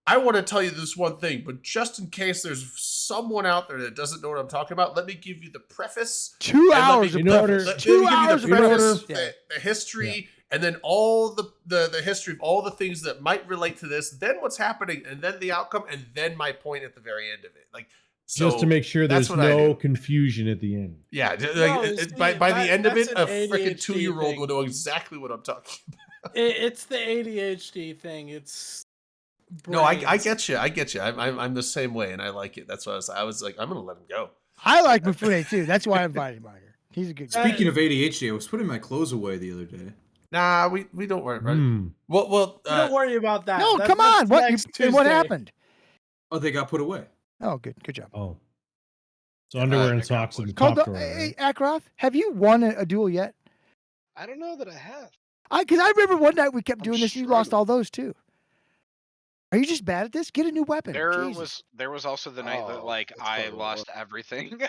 I want to tell you this one thing, but just in case there's someone out there that doesn't know what I'm talking about, let me give you the preface. 2 and let me hours give of in order- preface. Let me 2 give you hours the of preface, preface. the history, and then all the history of all the things that might relate to this, then what's happening, and then the outcome, and then my point at the very end of it. Like, so Just to make sure that's there's what I no do. confusion at the end. Yeah, No, see, by the end of that's it, an a freaking ADHD 2-year-old thing. will know exactly what I'm talking about. It's the ADHD thing. It's No, I brains. get you. I'm the same way, and I like it. That's why I was like, I'm gonna let him go. I like Mifune too. That's why I invited him out here. He's a good guy. Speaking of ADHD, I was putting my clothes away the other day. Nah, we don't worry. Right? Hmm. Well, Don't worry about that. No, That- come that's on. What next and what Tuesday. happened? Oh, they got put away. Oh, good job. Oh. So underwear and I got socks in the Called top the, drawer. hey, Right? Akroth, have you won a duel yet? I don't know that I have. Because I remember one night we kept I'm doing this and you lost struggling. all those too. Are you just bad at this? Get a new weapon. Jesus. There was also the night that Oh, like that's I probably what it lost everything.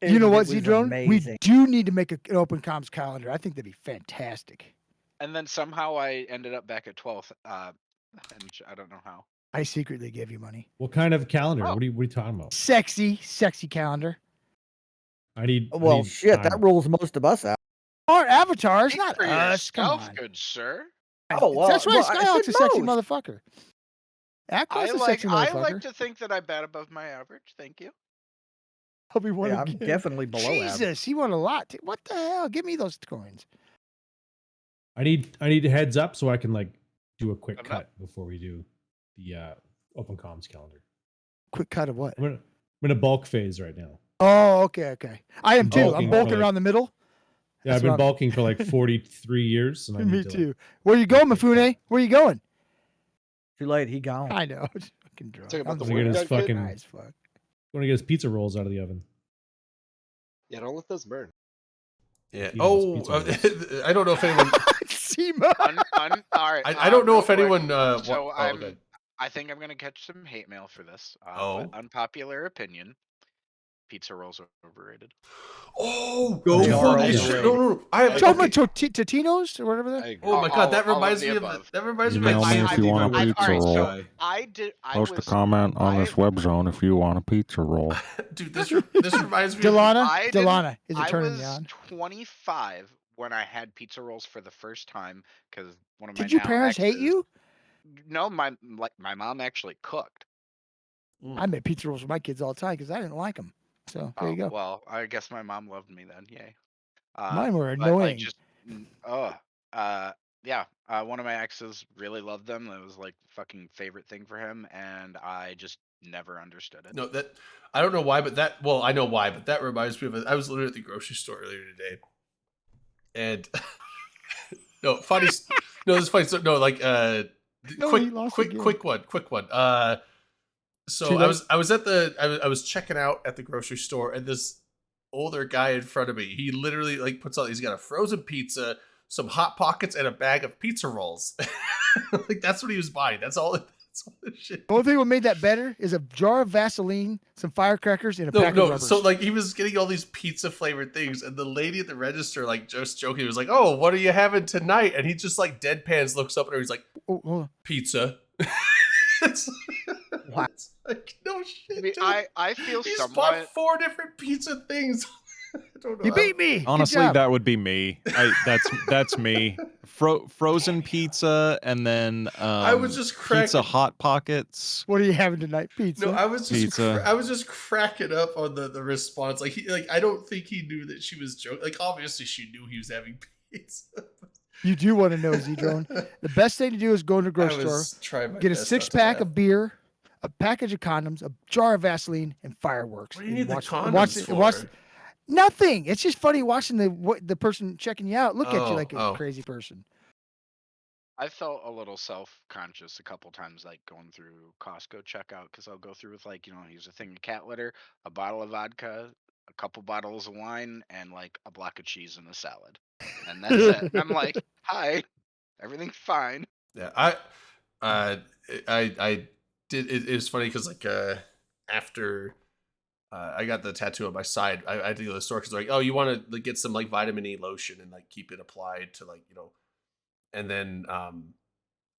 You know And what, it was Zedrone? We amazing. do need to make an open comms calendar. I think that'd be fantastic. And then somehow I ended up back at 12th. And I don't know how. I secretly give you money. What kind of calendar? Oh. What are you talking about? Sexy calendar. I need. Well, shit, that time. rules most of us out. Our avatars, Speak not for us. Come yourself, on. good sir. Oh, well, That's right. well, I Skyhawk's said a sexy most. motherfucker. I Akroth's a like sexy I motherfucker. like to think that I bat above my average. Thank you. I'll be one Yeah, I'm again. definitely below average. Jesus, he won a lot. What the hell? Give me those coins. I need a heads up so I can like do a quick Enough. cut before we do the open comms calendar. Quick cut of what? I'm in a bulk phase right now. Oh, okay. I am too. Bulking I'm for bulking like- around the middle. Yeah, That's I've been what I'm- bulking for like 43 years, and I Me need to, too. like, Where you going, Mifune? Where you going? Too late, he gone. I know. Just fucking drunk. Talking about I'm the the work worst. done, kid? Fucking high as fuck. want to get his pizza rolls out of the oven. Yeah, don't let those burn. Yeah. Pizza Oh, rolls. I don't know if anyone. Sema. All right. I don't know real if quick. anyone. So oh, I'm. okay. I think I'm gonna catch some hate mail for this. Oh. But unpopular opinion: pizza rolls are overrated. Oh, Go dude, for holy it. shit. No. I have. Talking Okay. about Totino's or whatever I that. agree. Oh my god, that all of reminds the me of above. that reminds me Email of me my if you want a I- pizza alright, roll. so I did. I Post a was. comment on this I- web zone if you want a pizza roll. dude. This reminds me. Delana. I didn't- Delana. Is it I turning was you on? 25 when I had pizza rolls for the first time because one of my Did your now parents hate exes- you? No, my mom actually cooked. I made pizza rolls for my kids all the time because I didn't like them. So there you go. Well, I guess my mom loved me then. Yay. Mine were But, annoying. like, just yeah. One of my exes really loved them. That was like fucking favorite thing for him, and I just never understood it. No, that I don't know why, but that well, I know why, but that reminds me of. I was literally at the grocery store earlier today, and no, funny. No, this is funny. So, no, like No, he lost again. quick one. So Too I late? was at I was checking out at the grocery store, and this older guy in front of me, he literally like puts out. He's got a frozen pizza, some hot pockets, and a bag of pizza rolls. Like that's what he was buying. That's all. That's all the shit. The only thing that made that better is a jar of Vaseline, some firecrackers, and a pack of No. rubbers. So like he was getting all these pizza flavored things, and the lady at the register, like just joking, was like, "Oh, what are you having tonight?" And he just like deadpans looks up at her. He's like, Oh, hold on. "Pizza." It's, Wow. it's like no shit. I mean, dude. I feel He's somewhat. bought 4 different pizza things. I don't know. You beat me. Good Honestly, job. that would be me. That's me. Frozen pizza and then I was just pizza cracking. hot pockets. What are you having tonight? Pizza. No, I was just Pizza. I was just cracking up on the response. Like I don't think he knew that she was joking. Like obviously she knew he was having pizza. You do want to know, Zedrone. The best thing to do is go into the I grocery store, was trying my get a best not to 6-pack laugh. of beer, a package of condoms, a jar of Vaseline, and fireworks. What do you And need the watch- condoms watch- for? Nothing. It's just funny watching the person checking you out look at you like a Oh. crazy person. I felt a little self-conscious a couple times, like going through Costco checkout, because I'll go through with like, here's a thing of cat litter, a bottle of vodka, a couple bottles of wine, and like a block of cheese and a salad, and that's it. And I'm like, hi, everything's fine. Yeah, I did. It was funny because like after I got the tattoo on my side, I had to go to the store because they're like, oh, you want to get some like vitamin E lotion and like keep it applied to like and then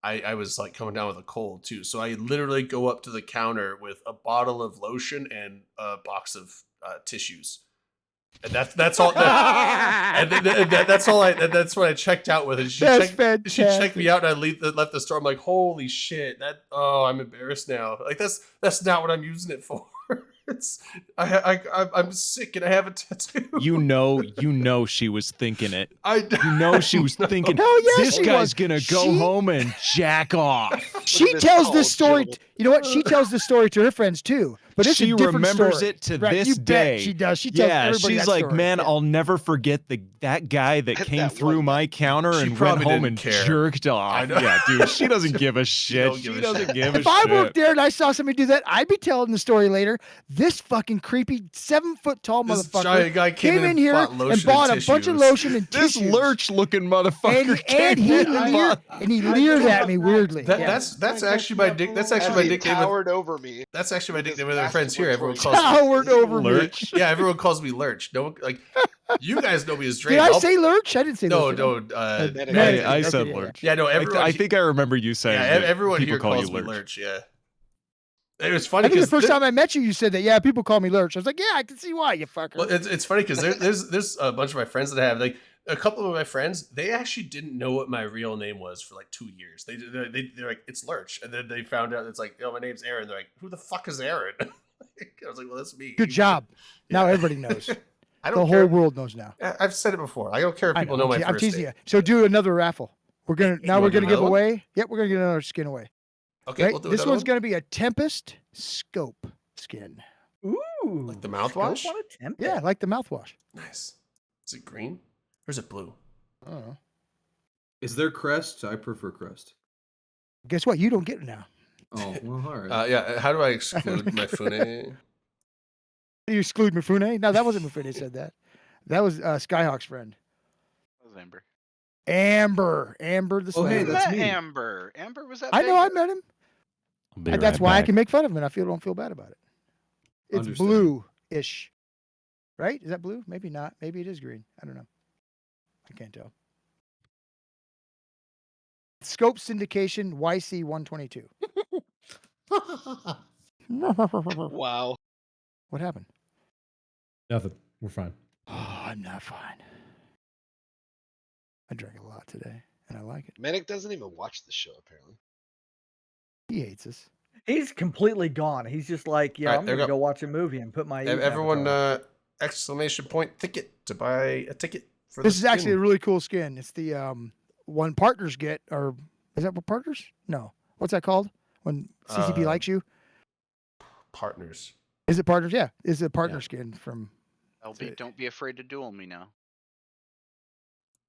I was like coming down with a cold too, so I literally go up to the counter with a bottle of lotion and a box of tissues. And that's all. That's all. That's what I checked out with. And she That's checked fantastic. me out, and I left the store. I'm like, holy shit! I'm embarrassed now. Like that's not what I'm using it for. I'm sick and I have a tattoo. You know she was thinking it. She was know. thinking, Hell yeah, this she guy's was. gonna go She- home and jack off. She this tells called, this story. Joel? You know what? She tells this story to her friends too. But it's she a different remembers story. it to Right, this you bet day. she does. She tells Yeah, everybody she's that like, story. man, Yeah. I'll never forget that guy that came That through one my counter She and went probably home didn't and care. jerked off. know. Yeah, dude, she doesn't give a shit. don't give She a doesn't shit. give a If I shit. worked there and I saw somebody do that, I'd be telling the story later. This fucking creepy 7-foot tall This motherfucker giant guy came in and here bought and lotion bought and a bunch of tissues. lotion and This tissues. lurch-looking motherfucker and he came in and leered, bought. and he leered at me weirdly. That's actually my that's actually As my he nickname. towered over me. That's actually my with his nickname with my massive friends here. Everyone Lurch calls me Towered over me. Lurch. Yeah, everyone calls me Lurch. No, like you guys know me as Drake. Did I I'll- say lurch? I didn't say no, lurch. did I? no. Medic. I Okay, said yeah, lurch. Yeah, no. Everyone. I think I remember you saying. yeah, that everyone people here call calls you me lurch. Lurch. Yeah. It was I funny think the because first time I met you, you said that. Yeah, people call me lurch. I was like, yeah, I can see why, you fucker. well, it's funny because there's a bunch of my friends that I have like a couple of my friends. They actually didn't know what my real name was for like 2 years. They're like, it's Lurch, and then they found out it's like, oh, my name's Aaron. They're like, who the fuck is Aaron? I was like, well, that's me. Good job. Now Yeah. everybody knows. I The don't whole care. world knows now. I've said it before. I don't care if people know my I'm first teasing name. you. So do another raffle. We're gonna You now we're wanna do gonna give another one? away. Yep, we're gonna get another skin away. Okay, Right? we'll do This another one's one. gonna be a Tempest Scope skin. Ooh. Like the mouthwash? Scope on a temp? Yeah, like the mouthwash. Nice. Is it green or is it blue? I don't know. Is there crest? I prefer crest. Guess what? You don't get it now. Oh, well, all right. Yeah. How do I exclude my Fune? You exclude Mifune? No, that wasn't Mifune said that. That was Skyhawk's friend. That was Amber. Amber the Oh, hey, Slammer. that's Met me. Amber. Amber was at I know I Vegas. met him. I'll be And that's right why I back. can make fun of him and I don't feel bad about it. It's Understand. blue-ish. Right? Is that blue? Maybe not. Maybe it is green. I don't know. I can't tell. Scope syndication YC 122. Wow. What happened? Nothing. We're fine. Oh, I'm not fine. I drank a lot today and I like it. Medic doesn't even watch the show apparently. He hates us. He's completely gone. He's just like, yeah, All right, I'm there gonna we go. go watch a movie and put my Everyone, avatar. exclamation point ticket to buy a ticket for This the is actually a skin. really cool skin. It's the one partners get, or is that what partners? No. What's that called? When CCP likes you? Partners. Is it partners? Yeah. It's a partner skin from. LB, don't be afraid to duel me now.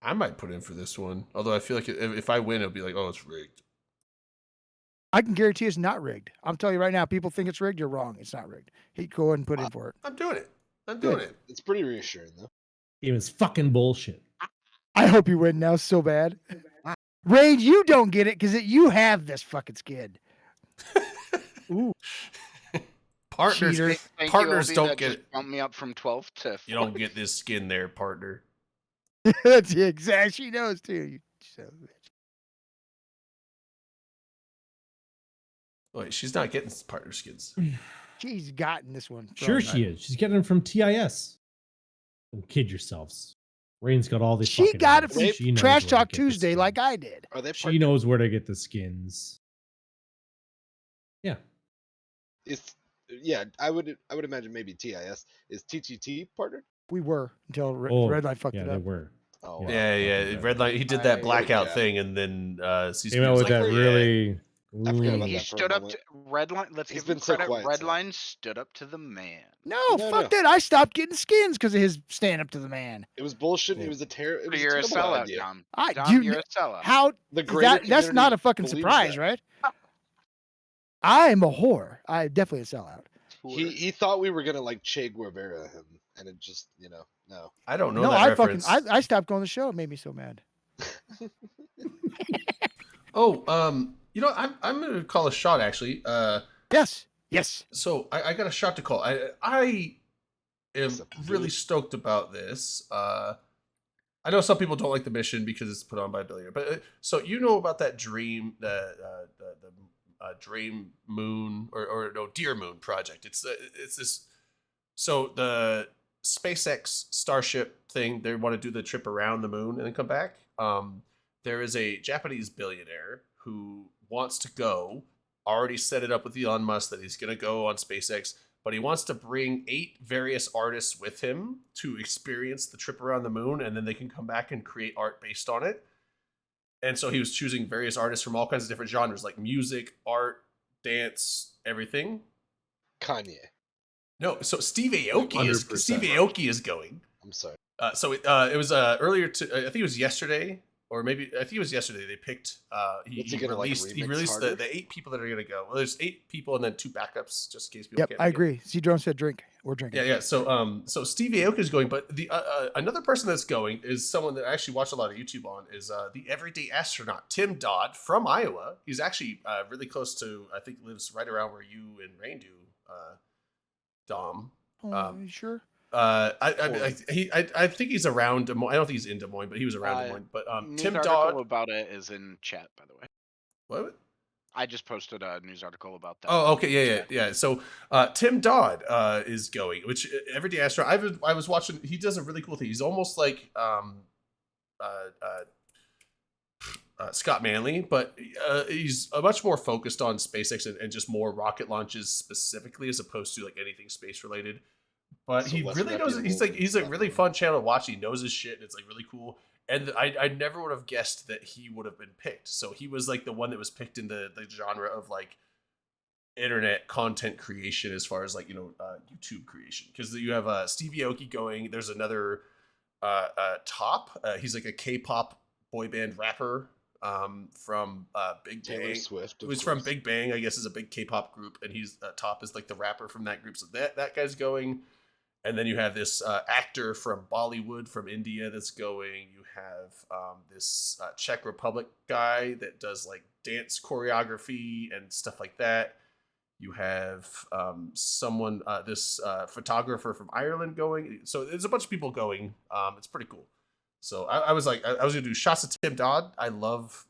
I might put in for this one, although I feel like if I win, it'll be like, oh, it's rigged. I can guarantee it's not rigged. I'm telling you right now, people think it's rigged. You're wrong. It's not rigged. He go ahead and put in for it. I'm doing it. I'm doing it. It's pretty reassuring though. It was fucking bullshit. I hope you win now so bad. Rain, you don't get it because you have this fucking skin. Ooh. Partners, Cheater. Thank partners you, Obi, don't that get just it. bumped me up from 12 to 4. You don't get this skin there, partner. That's the exact. She knows too. You son of a bitch. Wait, she's not getting partner skins. She's gotten this one. Sure, from- she is. She's getting them from TIS. Don't kid yourselves. Rain's got all these. She fucking got it names. from She knows Trash where to Talk get the Tuesday, skins. like I did. Are they She knows where to get the skins. Yeah. Yeah, I would imagine maybe TIS is TTT partnered. We were until Oh, Redline fucked yeah, it they up. were. Oh, Yeah, yeah. Redline. He did that blackout thing, and then CCP Came out was with like, that yeah. really. I forgot about He that for a stood up moment. to Redline. Let's He's give him been so credit. quiet today. Redline stood up to the man. No, No, fuck no. that. I stopped getting skins because of his stand up to the man. It was bullshit. And it was a terrible. But you're a sellout, idea. Dom. I Dom, do. you're a sellout. How? The is greater that's not a community fucking believes surprise, that. right? I am a whore. I definitely a sellout. He thought we were gonna like Che Guevara him, and it just no. I don't know No, that I reference. I stopped going to the show. It made me so mad. Oh, I'm gonna call a shot actually. Yes. Yes. So I got a shot to call. I am really stoked about this. I know some people don't like the mission because it's put on by a billionaire, but so you know about that dream, the Dream Moon or no Deer Moon project. It's this. So the SpaceX Starship thing, they want to do the trip around the moon and then come back. There is a Japanese billionaire who wants to go. Already set it up with Elon Musk that he's going to go on SpaceX, but he wants to bring 8 various artists with him to experience the trip around the moon, and then they can come back and create art based on it. And so he was choosing various artists from all kinds of different genres, like music, art, dance, everything. Kanye. No, so Steve Aoki is 100%. going. I'm sorry. So it was earlier I think it was yesterday, or maybe I think it was yesterday. They picked. What's he gonna, like, He remix released harder? the 8 people that are gonna go. Well, there's 8 people and then 2 backups, just in case people Yep, can't. I make it. agree. Z-Drone said drink. We're drinking. Yeah. So Steve Aoki is going, but the another person that's going is someone that I actually watch a lot of YouTube on. Is the everyday astronaut Tim Dodd from Iowa. He's actually really close to. I think lives right around where you and Rain do, Dom. Oh, you sure? I think he's around Des Moines. I don't think he's in Des Moines, but he was around Des Moines. But News Tim article Dodd. about it is in chat, by the way. What? I just posted a news article about that. Oh, okay, yeah. So Tim Dodd is going, which everyday astronaut. I was watching. He does a really cool thing. He's almost like Scott Manley, but he's much more focused on SpaceX and just more rocket launches specifically, as opposed to like anything space related. But So he less really knows. reputable He's than a really Scott fun channel to watch. He knows his shit, and it's like really cool. And I never would have guessed that he would have been picked. So he was like the one that was picked in the genre of like internet content creation, as far as like YouTube creation. Because you have Steve Aoki going. There's another Top. He's like a K-pop boy band rapper from Big Taylor Bang. Swift. Who's from Big Bang, I guess, is a big K-pop group, and he's Top is like the rapper from that group. So that guy's going. And then you have this actor from Bollywood from India that's going. You have this Czech Republic guy that does like dance choreography and stuff like that. You have someone, this photographer from Ireland going. So there's a bunch of people going. It's pretty cool. So I was like, I was gonna do shots of Tim Dodd. I love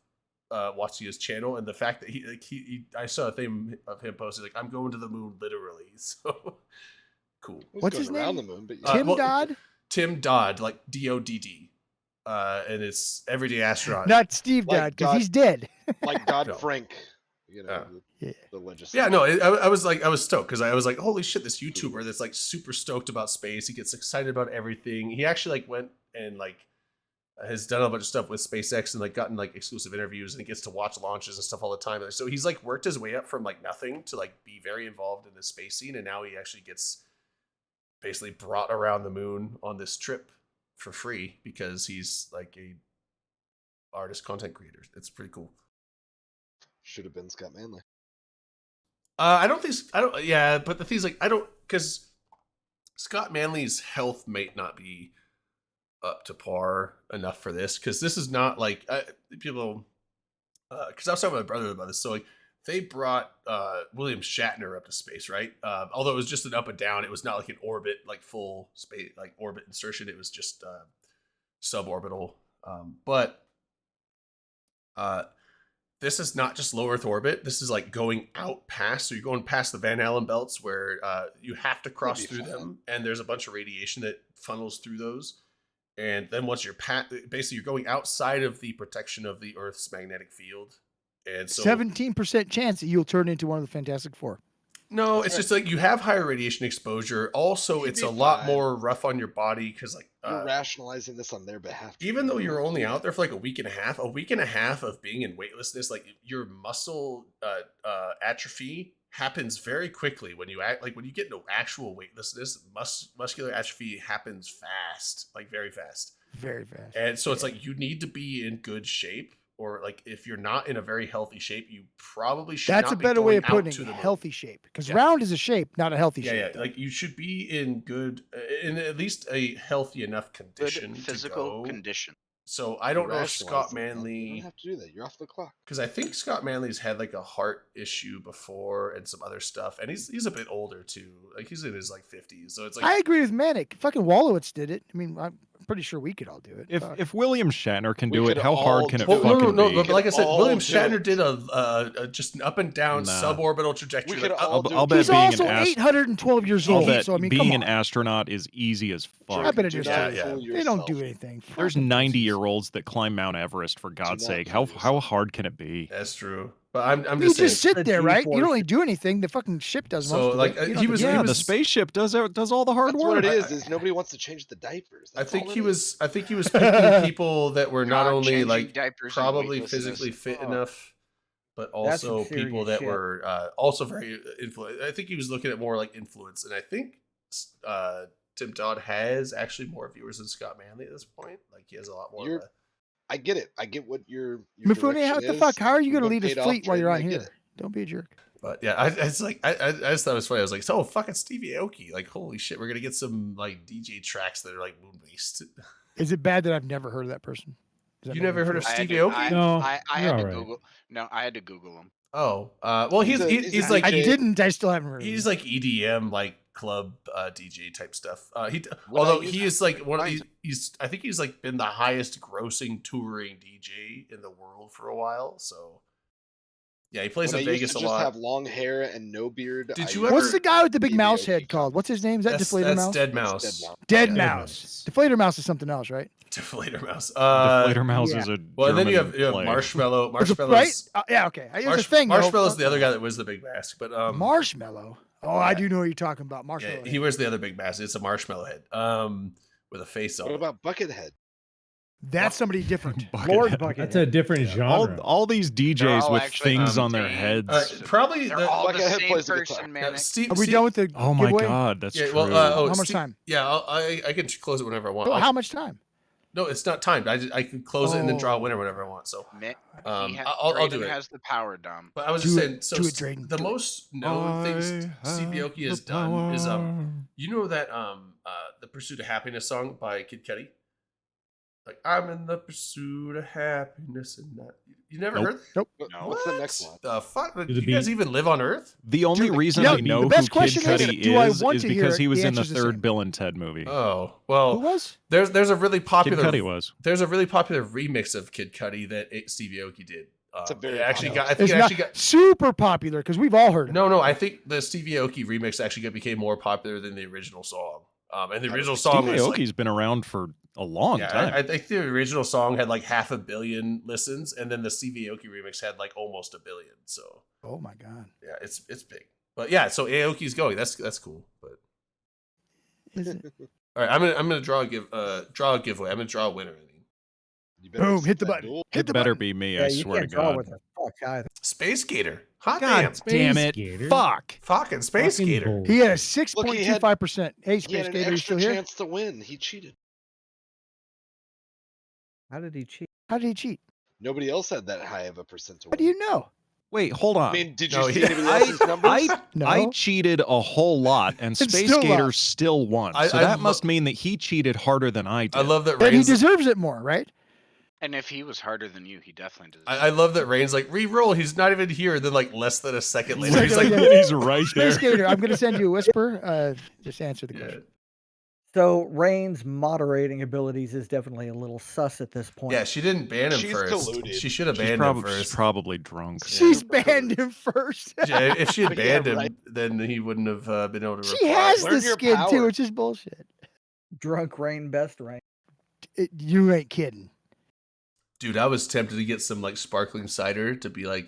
watching his channel, and the fact that he I saw a thing of him posting like, I'm going to the moon literally. So. Cool. What's his around name? the moon, but Tim Dodd? Tim Dodd, like DODD. And it's everyday astronaut. Not Steve Dodd, because he's dead. Like Dodd-Frank, Yeah. the legislature. Yeah, no, I was stoked because I was like, holy shit, this YouTuber that's like super stoked about space. He gets excited about everything. He actually like went and like has done a bunch of stuff with SpaceX and like gotten like exclusive interviews, and he gets to watch launches and stuff all the time. So he's like worked his way up from like nothing to like be very involved in the space scene, and now he actually gets basically brought around the moon on this trip for free because he's like a artist content creator. It's pretty cool. Should have been Scott Manley. Yeah, but the thing's like, because Scott Manley's health might not be up to par enough for this, because this is not like people, because I was talking to my brother about this. So like, they brought William Shatner up to space, right? Although it was just an up and down, it was not like an orbit, like full space, like orbit insertion. It was just suborbital. But this is not just low Earth orbit. This is like going out past. So you're going past the Van Allen belts, where you have to cross through them, and there's a bunch of radiation that funnels through those. And then once you're basically you're going outside of the protection of the Earth's magnetic field. And so 17% chance that you'll turn into one of the Fantastic Four. No, it's just like you have higher radiation exposure. Also, it's a lot more rough on your body because like you're rationalizing this on their behalf. Even though you're only out there for like a week and a half of being in weightlessness, like your muscle atrophy happens very quickly when you when you get into actual weightlessness. Muscular atrophy happens fast, like very fast. Very fast. And so it's like you need to be in good shape. Or like if you're not in a very healthy shape, you probably should. That's not a better be way of going putting out to it. the Healthy shape, because round is a shape, not a healthy shape. Yeah, like you should be in good, in at least a healthy enough condition, Good physical to go. condition. So I don't know if Scott You Manley, don't have to do that. You're off the clock. because I think Scott Manley's had like a heart issue before and some other stuff, and he's a bit older too. Like he's in his like 50s, so it's like I agree with Manic. Fucking Wallowitz did it. I mean, I'm pretty sure we could all do it. If William Shatner can We do it, could how hard all can it do it. fucking no, be? but like I said, all William do Shatner it. did a just an up and down Nah. suborbital trajectory. We could like, all up- do I'll it. bet He's being also an 812 years I'll old. bet So I mean, being come an on. astronaut is easy as fuck. I bet it Do is. not too. Yeah. fool They don't do yourself. anything. There's Fucking 90-year-olds that climb Mount Everest, for God's not sake. fool How hard can it be? That's true, but I'm You just saying. just sit The there, right? You G-force. don't really do anything. The fucking ship does most So of like it. You don't he have was to do Yeah, he the was spaceship does all the hard That's work. what it is nobody wants to change the diapers. I That's think all he it is. was picking people that were not God, only changing like diapers and probably weightlessness. physically fit Oh. enough, but That's some also people serious that shit. were also very influenced. I think he was looking at more like influence, and I think Tim Dodd has actually more viewers than Scott Manley at this point. Like he has a lot more. You're- I get it. I get what your Mifune, direction what the is. fuck? How are you We've going to been lead us paid off fleet while you're on trading, I get here? it. Don't be a jerk. But yeah, I just thought it was funny. I was like, so fucking Stevie Aoki. Like, holy shit, we're gonna get some like DJ tracks that are like moon based. Is it bad that I've never heard of that person? Does that You make never me heard feel of I had Stevie to- Aoki? No, I you're had to alright. Google. No, I had to Google him. Oh, well, he's He's like I DJ. didn't. I still haven't heard of he's him. like EDM like club DJ type stuff. What Although I use- he is like one of Mine's- he's I think he's like been the highest grossing touring DJ in the world for a while. So yeah, he plays When in I Vegas used a to just lot. have long hair and no beard. Did I you used ever- What's the guy with the big Stevie mouse Aoki head called? What's his name? Is that That's Deflator Mouse? Dead It's Mouse. Dead Mouse. Dead Dead Mouse. Mouse. Deflator Mouse is something else, right? Deflator Mouse. Deflator Mouse yeah. is a Well, and then you German have play. Marshmallow. It's a- Marshmallow's right? Yeah, okay. It's a thing. though. Marshmallow's the other guy that wears the big mask. But Marshmallow. Oh, I do know what you're talking about. Marshmallow. yeah, he wears the other big mask. It's a marshmallow head. With a face on What it. about Buckethead? That's somebody different. Lord Buckethead. Buckethead. That's a different genre. all these DJs all with actually things the on their same heads. Probably They're the all the Buckethead same plays the guitar. person, yeah, man. Steve. Are we Steve- done with the Oh my giveaway? god, that's Yeah, true. well, How much Steve- time? Yeah, I can close it whenever I want. Oh, I- how much time? no, it's not timed. I can close it and then draw a Oh. winner whenever I want. So, I'll do Drayden it. has the power, Dom. but I was Do just it. saying. So Do it, Drayden. the Do it. most known things Steve Aoki has done is you know that the Pursuit of Happiness song by Kid Cudi. Like I'm in the pursuit of happiness and not. You never Nope. heard? Nope. No. What's the next one? The fuck? Do the you guys beat. even live on Earth? The only Dude, reason no, I know the who best Kid question is, Cudi do I is want to hear because it? he was The in the answer's the third same. Bill and Ted movie. Oh Who well. was? There's a really Kid popular Cudi was. there's a really popular remix of Kid Cudi that Stevie Aoki did. It's a very it actually popular got. I think It's it not actually got. super popular because we've all heard it. No, I think the Stevie Aoki remix actually became more popular than the original song. And the original Steve song was like, Aoki's been around for a long yeah, time. I think the original song had like 500 million listens, and then the Stevie Aoki remix had like almost 1 billion. So Oh my god. yeah, it's big. But yeah, so Aoki's going. That's cool. But Is it? all right, I'm gonna draw a giveaway. I'm gonna draw a winner. I mean, You better Boom! set Hit the that button. duel. Hit It the better button. be me, Yeah, I you swear to can't draw God. with the fuck either. Space Gator. Hot God damn. damn it. Skater. Fuck. Fucking Space Fucking Gator. bull. He had a Look, he had- 6.25%. Hey, He Space had an Gator, you still extra here? chance to win. He cheated. How did he cheat? How did he cheat? Nobody else had that high of a percent to How win. do you know? Wait, hold on. I mean, did you No, see he- anybody else's numbers? I No. cheated a whole lot, and It's Space still Gator lost. still won. I- So I that lo- must mean that he cheated harder than I did. I love that Then he Reigns. deserves it more, right? And if he was harder than you, he definitely does. I love that Reigns like re-roll. He's not even here. Then like less than a second later, Second he's like, later. He's right there. Space Gator, I'm going to send you a whisper. Just answer the yeah. question. So Rain's moderating abilities is definitely a little sus at this point. Yeah, she didn't ban him She's first. deluded. She should have She's, banned him she's first. probably drunk. She's banned him first. Yeah, if she had Yeah, banned him, right. then he wouldn't have been able to. She reply. has Learn the your skin too, power. which is bullshit. Drunk Rain, best Rain. You ain't kidding. Dude, I was tempted to get some like sparkling cider to be like,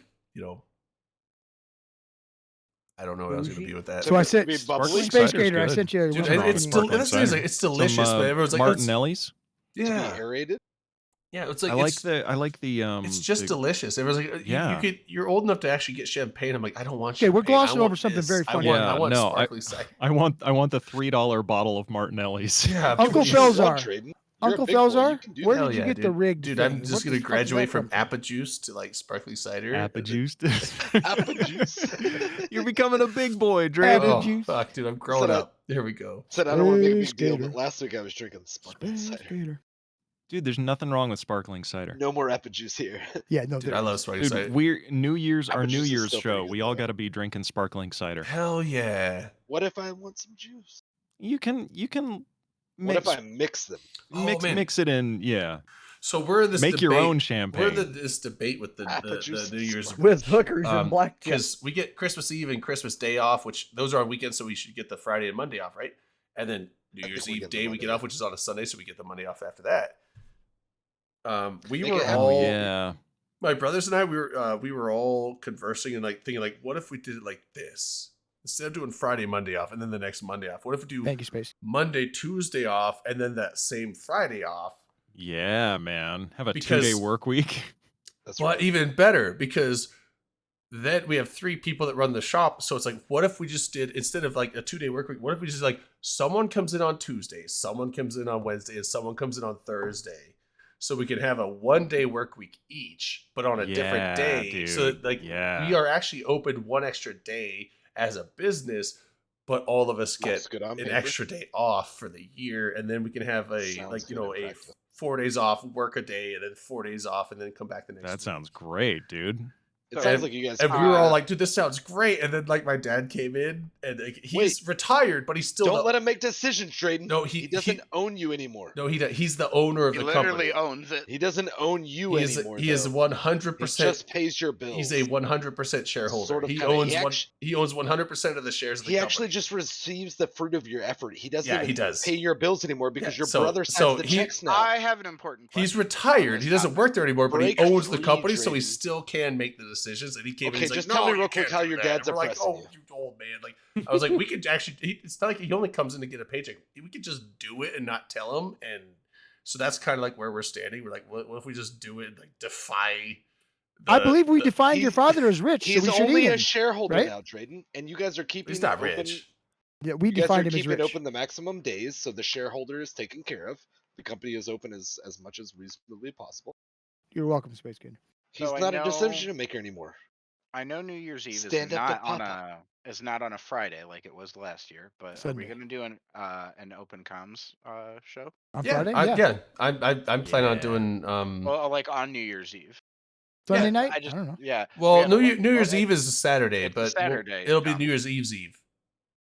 I don't know what I was going to Bougie? be with that. So I to said, be bubbly? Space Cider's Gator, I good. sent you a Dude, Nothing wrong with whisper. sparkling that's the thing, it's, cider. like, it's delicious, Some, but everyone's like, oh, it's- Martinelli's. To be yeah, aerated? yeah, it's like I like it's, the it's just the- delicious. Everyone's like, Yeah. you're old enough to actually get champagne. I'm like, I don't want. Okay, we're champagne. I glossing want over something this. very I funny. want, Yeah, I want no, sparkling cider. I want the $3 bottle of Martinelli's. Yeah, Uncle please. Phil's One are. Drayden. You're a Uncle big boy, you Felzar, can do where that. Hell did you yeah, get the dude. rigged Dude, thing? I'm just What gonna the fuck did graduate that from come apple juice to like sparkling cider. Apple and then- juice. Apple juice. You're becoming a big boy, Dre. Apple Oh, juice. fuck, dude, I'm growing So that- up. There we go. Said I don't want to make a Space big deal, Gator. but last week I was drinking sparkling Space cider. Gator. Dude, there's nothing wrong with sparkling cider. No more apple juice here. Yeah, no, Dude, there I love is. sparkling cider. Dude, we're New Year's, our Apple New juice is Year's still show. pretty We good, all though. got to be drinking sparkling cider. Hell yeah. What if I want some juice? You can What mix if I mix them? Oh, mix, man. mix it in. Yeah, So we're in this make your debate- own We're champagne. in this debate with the Apple juice New and Year's sparkling With hookers and blackjack. because we get Christmas Eve and Christmas Day off, which those are on weekends, so we should get the Friday and Monday off, right? And then New I Year's think we Eve get the Day we Monday get off, which is on a Sunday, so we get the Monday off after that. We Make were it happen. all oh yeah. my brothers and I we were all conversing and like thinking like, what if we did it like this instead of doing Friday Monday off and then the next Monday off? What if we do Thank you, Space. Monday Tuesday off and then that same Friday off? Yeah, man. Have a Because- 2-day work week. That's Well, right. even better because then we have 3 people that run the shop. So it's like, what if we just did, instead of like a 2-day work week, what if we just like someone comes in on Tuesday, someone comes in on Wednesday, and someone comes in on Thursday. So we can have a 1-day work week each, but on a different day. So that, like, we are actually open 1 extra day as a business, but all of us get an extra day off for the year, and then we can have a 4 days off, work a day, and then 4 days off, and then come back the next. That sounds great, dude. It sounds like you guys. And we were all like, "Dude, this sounds great." And then like my dad came in, and like, he's retired, but he's still don't let him make decisions, Drayden. No, he doesn't own you anymore. No, he's the owner of the company. He literally owns it. He doesn't own you anymore. He is 100%. He just pays your bills. He's a 100% shareholder. Sort of he owns 100% of the shares of the company. He actually just receives the fruit of your effort. He doesn't he does. pay your bills anymore because your brother signs the checks now. I have an important question. He's retired. He doesn't work there anymore, but he owns the company, so he still can make the decisions. And he came in. Okay, just tell me real quick how your dad's like, "Oh, you old man!" Like I was like, we could actually. It's not like he only comes in to get a paycheck. We could just do it and not tell him. And so that's kind of like where we're standing. We're like, what if we just do it? And like defy. I believe we defined your father as rich. He's so we only should a shareholder right? now, Drayden, and you guys are keeping. He's not open, rich. Yeah, we you guys defined are him as keeping rich. open the maximum days, so the shareholder is taken care of. The company is open as much as reasonably possible. You're welcome, Space Kid. He's So I not a know- decision maker anymore. I know New Year's Eve Stand is up to not on Papa. a Friday like it was last year, but Sunday. are we gonna do an open comms show? On Yeah, Friday? Yeah. I'm planning on doing. Well, like on New Year's Eve. Sunday night? I just don't know. yeah. Well, yeah, New like- Year's well, Eve is a Saturday, it's a but Saturday, it'll be no. New Year's Eve's Eve.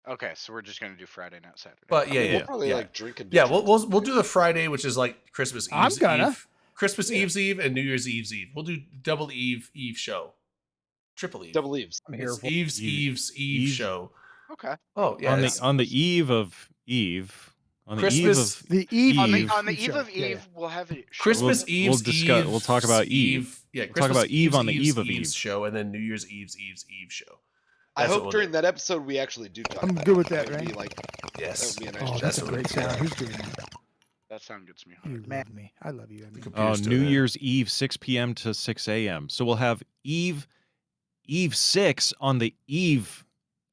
Okay, so we're just gonna do Friday, not Saturday. But I mean, we'll probably like drink and do yeah. We'll do the Friday, which is like Christmas Eve's I'm gonna. Eve, Christmas Eve's Eve, and New Year's Eve's Eve. We'll do double Eve show, triple Eve, double Eves. I'm here It's for Eve's Eve show. Okay. Oh yeah, On the eve of Eve. On the Christmas- eve of The Eve. On the eve show. of Yeah, Eve, we'll have a show. Christmas We'll Eve's discuss- we'll talk about Eve. Yeah, We'll talk Christmas about Eve on the eve of Eve's Eve. show, and then New Year's Eve's Eve show. I That's what hope we'll during do. that episode we actually do talk. I'm about good it. with that, That would be right? like, Yes. that would be a nice Oh, gesture. that's a great sound. Who's doing that? That sound gets me. You love me. I love you. I mean, Oh, Computer's New doing it. Year's Eve, 6 p.m. to 6 a.m. So we'll have Eve 6 on the eve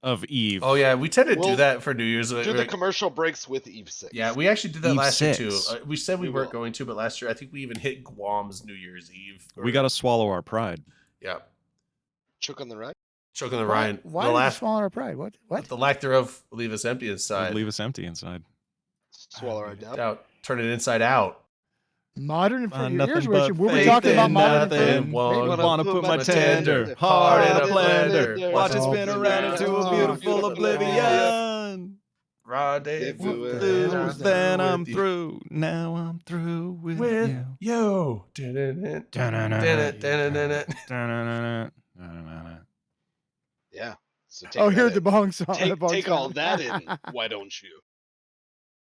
of Eve. Oh yeah, we tend to do We'll that for New Year's. Do the commercial breaks with Eve 6. Yeah, we actually did that Eve last year 6. too. We said we We weren't will. going to, but last year I think we even hit Guam's New Year's Eve. We got to swallow our pride. yeah, Choke on the ride. choking the why, Ryan. why the did last, you swallow our pride? What? the lack thereof will leave us empty inside. Would leave us empty inside. Swallow our doubt. Out, turn it inside out. Modern and free. Nothing Here's but Richard. We'll be faith talking about in modern nothing. and free. Wanna put my tender heart in a blender. Watch it spin around into a beautiful oblivion. Rendezvous. Then I'm through. Now I'm through with With you. you. Yeah. So take Oh, that here's in. the bong song. the bong Take song. all that in. Why don't you?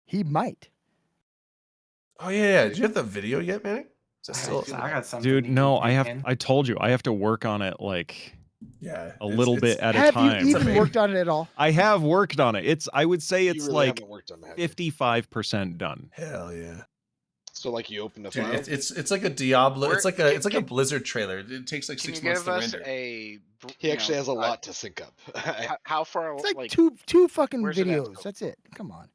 He might. Oh yeah. Did you have the video yet, Manny? Is that still? I got something. Dude, to no, keep I you have. in. I told you, I have to work on it like Yeah. a little bit at a Have time. you even worked on it at all? I have worked on it. I would say You it's really like haven't worked on that. 55% done. Hell yeah. So like you open the Dude, file. it's like a Diablo. Where- It's like a Blizzard trailer. It takes like Can 6 you months give to us render. a? He actually has a lot to sync up. How far? It's like two fucking where's it at? videos. That's it. Come on.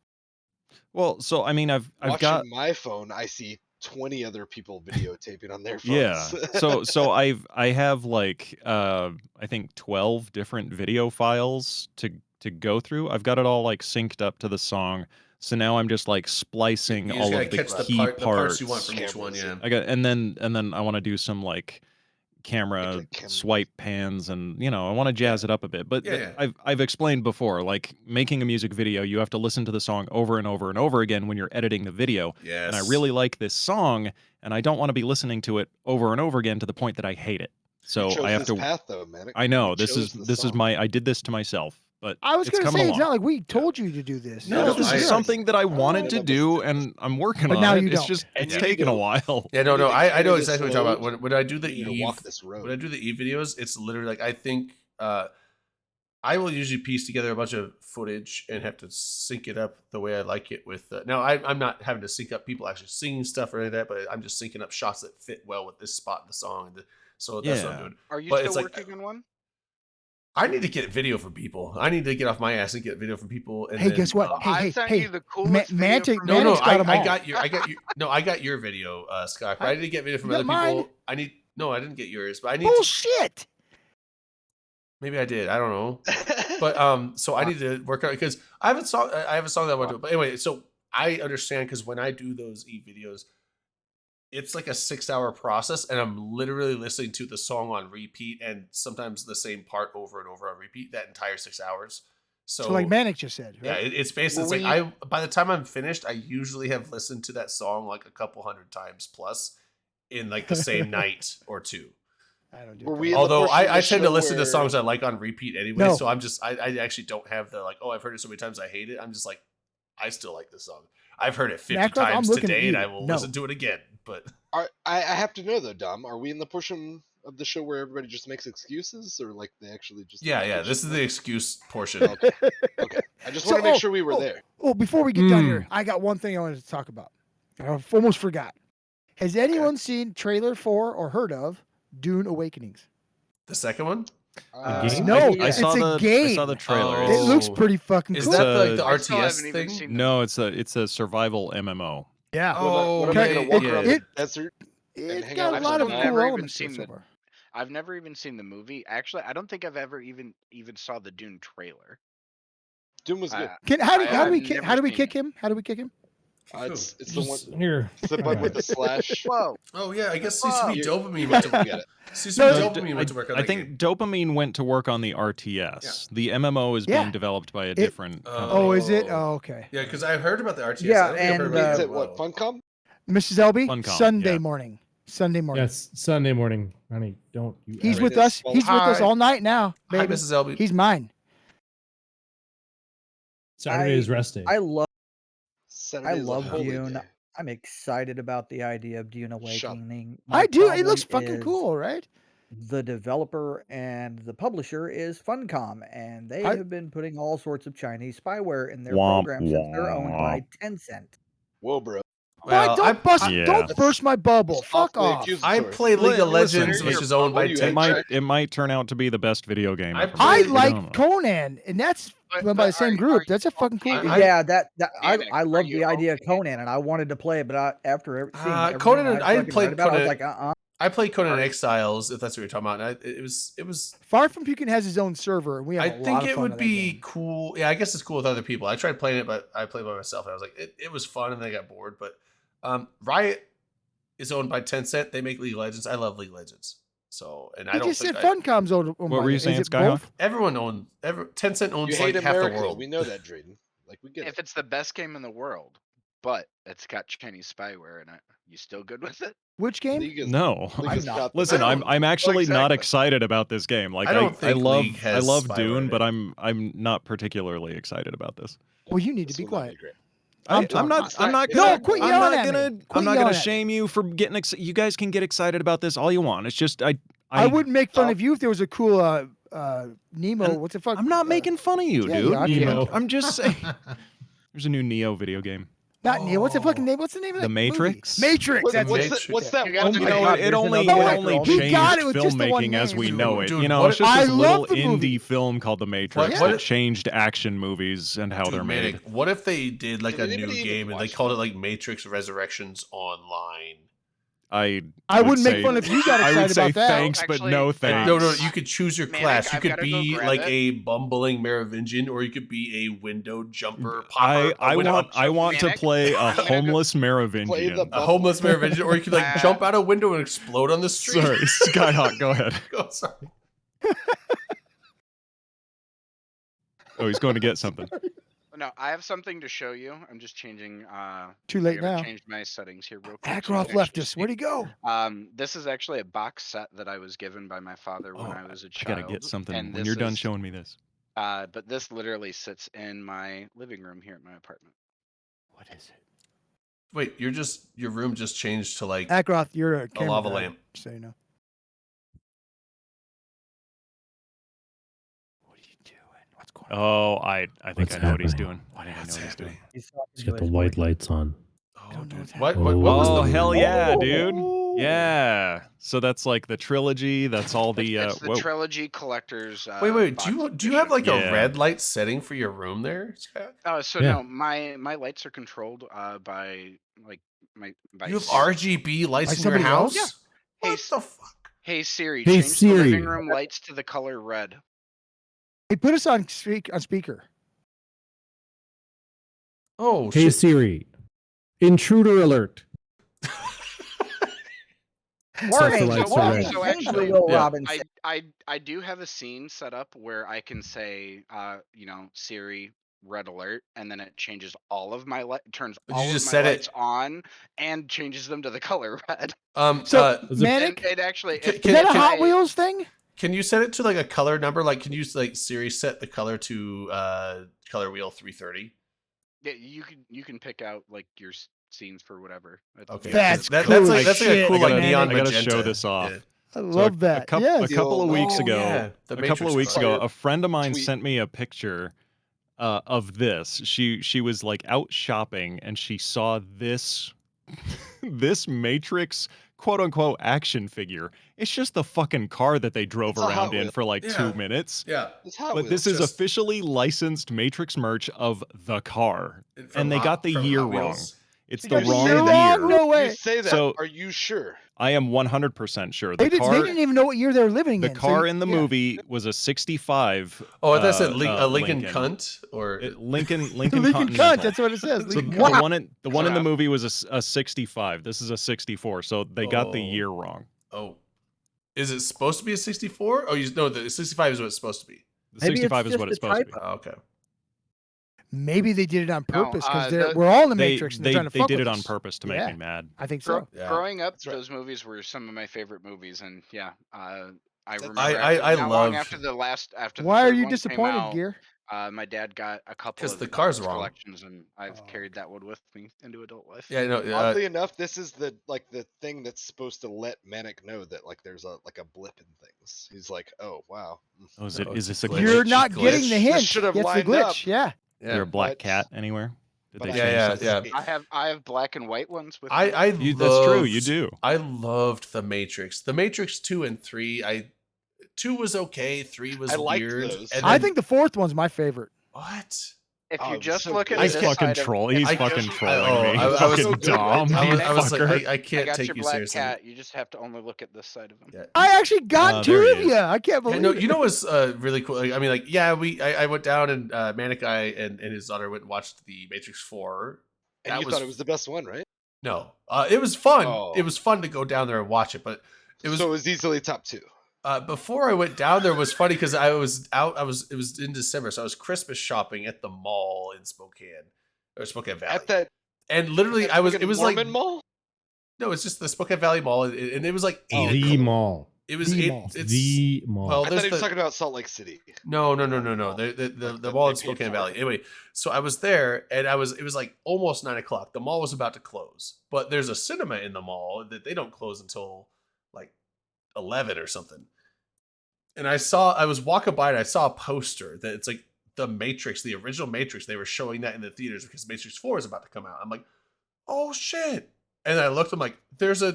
Well, so I mean, I've Watching got my phone, I see 20 other people videotaping on their phones. yeah. So I have like I think 12 different video files to go through. I've got it all like synced up to the song. So now I'm just like splicing You just all gotta of the catch key the parts parts. you want from each one. Yeah. I got and then I want to do some like camera swipe pans and I want to jazz it up a bit. But Yeah, I've explained before, like making a music video, you have to listen to the song over and over and over again when you're editing the video. Yes. And I really like this song, and I don't want to be listening to it over and over again to the point that I hate it. So You chose I have this to. path, though, man. I know You this is chose the this is song. my. I did this to myself, but I was it's going to coming say, along. it's not like we told you to do this. No, No, this I- is something that I wanted to that do, and I'm working But on now it. you It's don't. just And it's you taken need a to- while. Yeah, no, You need to I know carry this exactly what you're talking load. about. When I do the You need to Eve, walk this road. when I do the Eve videos, it's literally like I think I will usually piece together a bunch of footage and have to sync it up the way I like it with. Now I'm not having to sync up people actually singing stuff or any of that, but I'm just syncing up shots that fit well with this spot in the song. So that's what I'm Yeah. doing. Are you But still it's like- working on one? I need to get video from people. I need to get off my ass and get video from people. And Hey, then, guess what? Hey, I hey, sent hey. you the coolest video Mantic, from No, Mantic's got 'em I all. got I got your video, Scott. But I need to get video from You other got people. mine? I didn't get yours, but I need. Bullshit. Maybe I did. I don't know. But so I need to work on it because I have a song that I want to. But anyway, so I understand because when I do those videos, it's like a 6-hour process, and I'm literally listening to the song on repeat, and sometimes the same part over and over on repeat that entire 6 hours. So like Manic just said, right? Yeah, it's basically Well, it's like by the time I'm finished, I usually have listened to that song like a couple hundred times plus in like the same night or two. I don't do Were that. we in the Although portion of I the tend to show listen to where- songs I like on repeat anyway, No. so I actually don't have the like, oh, I've heard it so many times I hate it. I'm just like, I still like this song. I've heard it 50 Macross, I'm times looking at today, and you. I will No. listen to it again. But I have to know though, Dom. Are we in the portion of the show where everybody just makes excuses, or like they actually just? yeah, this is the excuse portion. Okay. Okay. I just want to make sure we were there. Oh, before we get done here, I got one thing I wanted to talk about. I almost forgot. Has anyone seen trailer for or heard of Dune Awakenings? The second one? game? No, I it's saw a the game. I saw the trailer. It looks Oh. pretty fucking Is cool. that like the I still RTS haven't even thing? seen No, it's a survival MMO. Yeah. Oh, what am I okay. gonna walk yeah. around It- the desert? It's hang got out a lot of with cool someone? Never even elements to it seen so the- far. I've never even seen the movie. Actually, I don't think I've ever even saw the Dune trailer. Doom was good. How do I've we never seen kick it. him? How do we kick him? It's the one. Just here. It's the button with the slash. Whoa! Oh yeah, I guess Wow. CCP Dopamine went to Get it. CCP Dopamine went to work on I that think game. Dopamine went to work on the RTS. The MMO is Yeah. being developed by a different company. Oh, is it? Oh, okay. Yeah, because I've heard about the RTS. Yeah, I don't think I've and, heard about Is it it what? Funcom? Mrs. Elby, Funcom, Sunday yeah. morning. Sunday morning. Yes, Sunday morning, honey. Don't you? He's ever- with us. Well, He's with us hi. all night now, Hi, baby. Mrs. Elby. He's mine. Saturday is rest day. I love Saturday is a love holy Dune. day. I'm excited about the idea of Dune Shut up. Awakening. I do. It problem looks fucking is cool, right? The developer and the publisher is Funcom, and they I- have been putting all sorts of Chinese spyware in their Womp programs since they're owned by Tencent. Whoa, bro. Well, don't burst my bubble. Fuck awfully off. accusatory. I play League of Listen, Legends, which it- is owned by what do you Tencent. It might turn out to be the best video game. I ever play- I made. We like don't know. Conan, and that's But- run by the but same are group. you That's a fucking cool. I- game. Yeah, I Manic, I are love you the idea of okay? Conan, and I wanted to play it, but seeing everything Conan, I fucking played read about, I was Conan- like, I played Conan Exiles, if that's what you're talking about. And it was. Far from Pukin has his own server, and we have I a lot think of it fun would with that be game. cool. Yeah, I guess it's cool with other people. I tried playing it, but I played by myself. And I was like, it was fun, and then I got bored. But Riot is owned by Tencent. They make League of Legends. I love League of Legends. So, and I He don't just think said Funcom's owned. What were you saying, Is it Skyhawk? both? everyone owns. Tencent You owns hate like half the America. world. We know that, Drayden. Like we get If it. it's the best game in the world, but it's got Chinese spyware in it, you still good with it? Which game? League is, No. League I'm is not. not the Listen, best. I'm actually not exactly. excited about this game. Like I don't think League I has love spyware Dune, in but it. I'm not particularly excited about this. Well, you need to This be will not quiet. great. I'm I'm not. talking. I'm not. No, Gonna, quit I'm yelling not at me. gonna. Quit I'm not yelling gonna at me. shame you for getting. You guys can get excited about this all you want. It's just I wouldn't make fun Oh. of you if there was a cool Nemo. And What's the fuck? I'm not making fun of you, yeah, dude. you are. Nemo. I'm just saying. There's a new Neo video game. Not Neo. What's the fucking name? What's the name of The that movie? Matrix? Matrix. What's, That's what's, it. the, what's that You got one? to You be know, God, it there's only another it one. only He changed got it with just the one filmmaking as name. we know it. Dude, You know, what it's just I this little love the movie. indie film called The Matrix what that if- changed action movies and how Dude, they're made. Manic, what if they did like Did a new anybody even game and they watch called that? it like Matrix Resurrections Online? I wouldn't make say- fun if you got I would excited say about that. thanks, but Actually, no uh, thanks. No, you could choose your Manic, class. You I've could gotta go be grab like it. a bumbling Merovingian, or you could be a window jumper. Popper, I want to Manic, play a I'm gonna go- homeless Play Merovingian. the a homeless Merovingian, or you could like jump out a window and explode on the street. Sorry, Skyhawk, go ahead. Oh, sorry. Oh, he's going to get something. No, I have something to show you. I'm just changing. Too I late gotta now. change my settings here real quick. so you Ackroth can left actually us. see. Where'd he go? This is actually a box set that I was given by my father when Oh, I was a I child. gotta get something and when this you're done is- showing me this. But this literally sits in my living room here at my apartment. What is it? Wait, your room just changed to like Ackroth, you're a a camera lava guy, lamp. So you know. What are you doing? What's going on? Oh, I think What's I know what he's happening? doing. I think I know what he's doing. He's talking He's to got the his white voice. lights on. Oh, don't know dude. what's What happening. was Oh, the hell yeah, Oh. dude. Yeah. So that's like the trilogy. That's all the. It's the Whoa. trilogy collector's. Wait. box Do you have like edition. a Yeah. red light setting for your room there, Scott? So Yeah. no, my lights are controlled by like by You have Siri. RGB lights By in your somebody else? house? Hey, What the fuck? Hey Siri, Hey, change the living Siri. room lights to the color red. Hey, put us on speaker. Oh Hey shit! Siri, intruder alert. Warning, lights are warning, red. So danger, actually, Will Yeah. Robinson. I do have a scene set up where I can say, Siri, red alert, and then it changes all of my turns But all you of just my said lights it. on and changes them to the color red. So, Is it- Manic, And it actually, Can- if, is that a if Hot I- Wheels thing? Can you set it to like a color number? Like, can you like Siri set the color to color wheel 330? Yeah, you can pick out like your scenes for whatever. Okay, That's that's cool like as that's like a shit, cool like man. neon I gotta magenta. show this off. Yeah. I So love that. A Yes. couple of weeks Oh, ago, yeah, the a couple of Matrix weeks color. ago, a friend of mine Tweet. sent me a picture of this. She was like out shopping and she saw this this Matrix quote unquote action figure. It's just the fucking car that they drove It's a Hot around in Wheel. for like Yeah. 2 minutes. Yeah, It's Hot But this Wheels. is Just- officially licensed Matrix merch of the car. from they got the from year Hot wrong. Wheels. It's You the say wrong You're that- wrong. year. No way. You say that. So- Are you sure? I am 100% sure. They The didn't car even know what year they were living the in. so car you- in the yeah. movie was a 65. Oh, I thought it said uh, Lincoln cunt or Lincoln Lincoln Continental. cunt. That's what it says. So Lincoln the cunt. one in the Wow. movie was a 65. This is a 64. So they got the Oh. year wrong. oh, is it supposed to be a 64? Oh, you know the 65 is what it's supposed to be. The Maybe it's 65 is just what it's a supposed to be. typo. Oh, okay. Maybe they did it on No, purpose because the- we're all in the They Matrix and they're trying to they fuck did with it on us. purpose to make Yeah. me mad. I think so. Yeah. Growing up, That's right. those movies were some of my favorite movies, and yeah, I remember. I not long love- after the Why are third you one came disappointed, out, Gear? my dad got a couple 'Cause of the car's box wrong. collections, and I've Oh, carried that one with me into adult life. Yeah, no. Oddly enough, this is the thing that's supposed to let Manic know that like there's a blip in things. He's like, oh wow. Oh, is Oh, this it's a a glitch. You're glitch? not glitch. getting the This hint. should have That's the lined glitch. up. Yeah. Is there a black but- cat anywhere? Did but they I- change Yeah, something? yeah. I have black and white ones with me. I That's true. You loved- do. I loved the Matrix. The Matrix 2 and 3. 2 was okay. 3 was I liked weird. those. And I then- think the fourth one's my favorite. what? If Oh, you it's just so look at good. He's this fucking side of- troll. if He's you fucking just- trolling me. I was- Fucking dumb. I you was fucker. like, I I can't got take your you black seriously. cat. You just have to only look at this side of him. Yeah. I actually got two there of he is. you. I can't Yeah, believe no, it. you know what's really cool? Like, I mean, like, yeah, I went down and Manic Guy and his daughter went and watched the Matrix 4. And That you thought it was the best one, right? No, it was fun. Oh. It was fun to go down there and watch it, but it was So it was easily top 2. before I went down there was funny because I was out. It was in December, so I was Christmas shopping at the mall in Spokane Valley. At that And literally, that it was fucking like Mormon mall? no, it's just the Spokane Valley Mall, and it was like Oh, 8 the o'clock. mall. It was The eight. mall. It's The mall. well, I thought there's he was the- talking about Salt Lake City. No. The That mall they in paid Spokane for. Valley. Anyway, so I was there and it was like almost 9 o'clock. The mall was about to close. But there's a cinema in the mall that they don't close until like 11 or something. And I was walking by and I saw a poster that it's like the Matrix, the original Matrix. They were showing that in the theaters because Matrix 4 is about to come out. I'm like, oh shit. And I looked, I'm like, there's a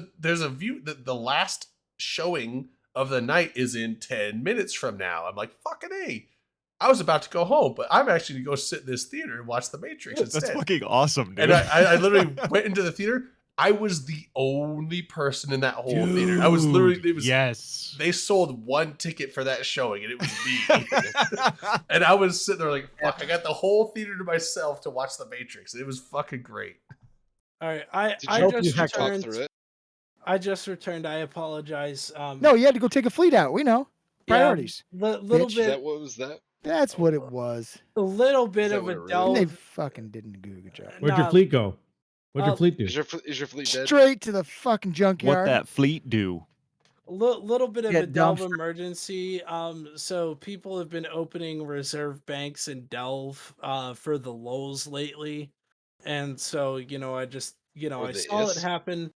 view that the last showing of the night is in 10 minutes from now. I'm like, fucking A. I was about to go home, but I'm actually going to go sit in this theater and watch the Matrix instead. That's fucking awesome, dude. And I literally went into the theater. I was the only person in that whole theater. I was literally, it was, yes. they sold one ticket for that showing and it was me. And I was sitting there like, fuck, I got the whole theater to myself to watch the Matrix. It was fucking great. All right, I Did I you just talk returned. through it? I just returned. I apologize. No, you had to go take a fleet out. We know. Yeah, Priorities. little bitch. Is bit, that what was that? That's what it was. a little bit that of what a it really delve. They fucking didn't do a good job. Where'd your Nah, fleet go? What'd your fleet do? Is your fleet dead? Straight to the fucking What junkyard. that fleet do? little bit of Yeah, a delve dumpster. emergency. So people have been opening reserve banks in Delve for the lows lately, and so I just Or I the saw it is? happen.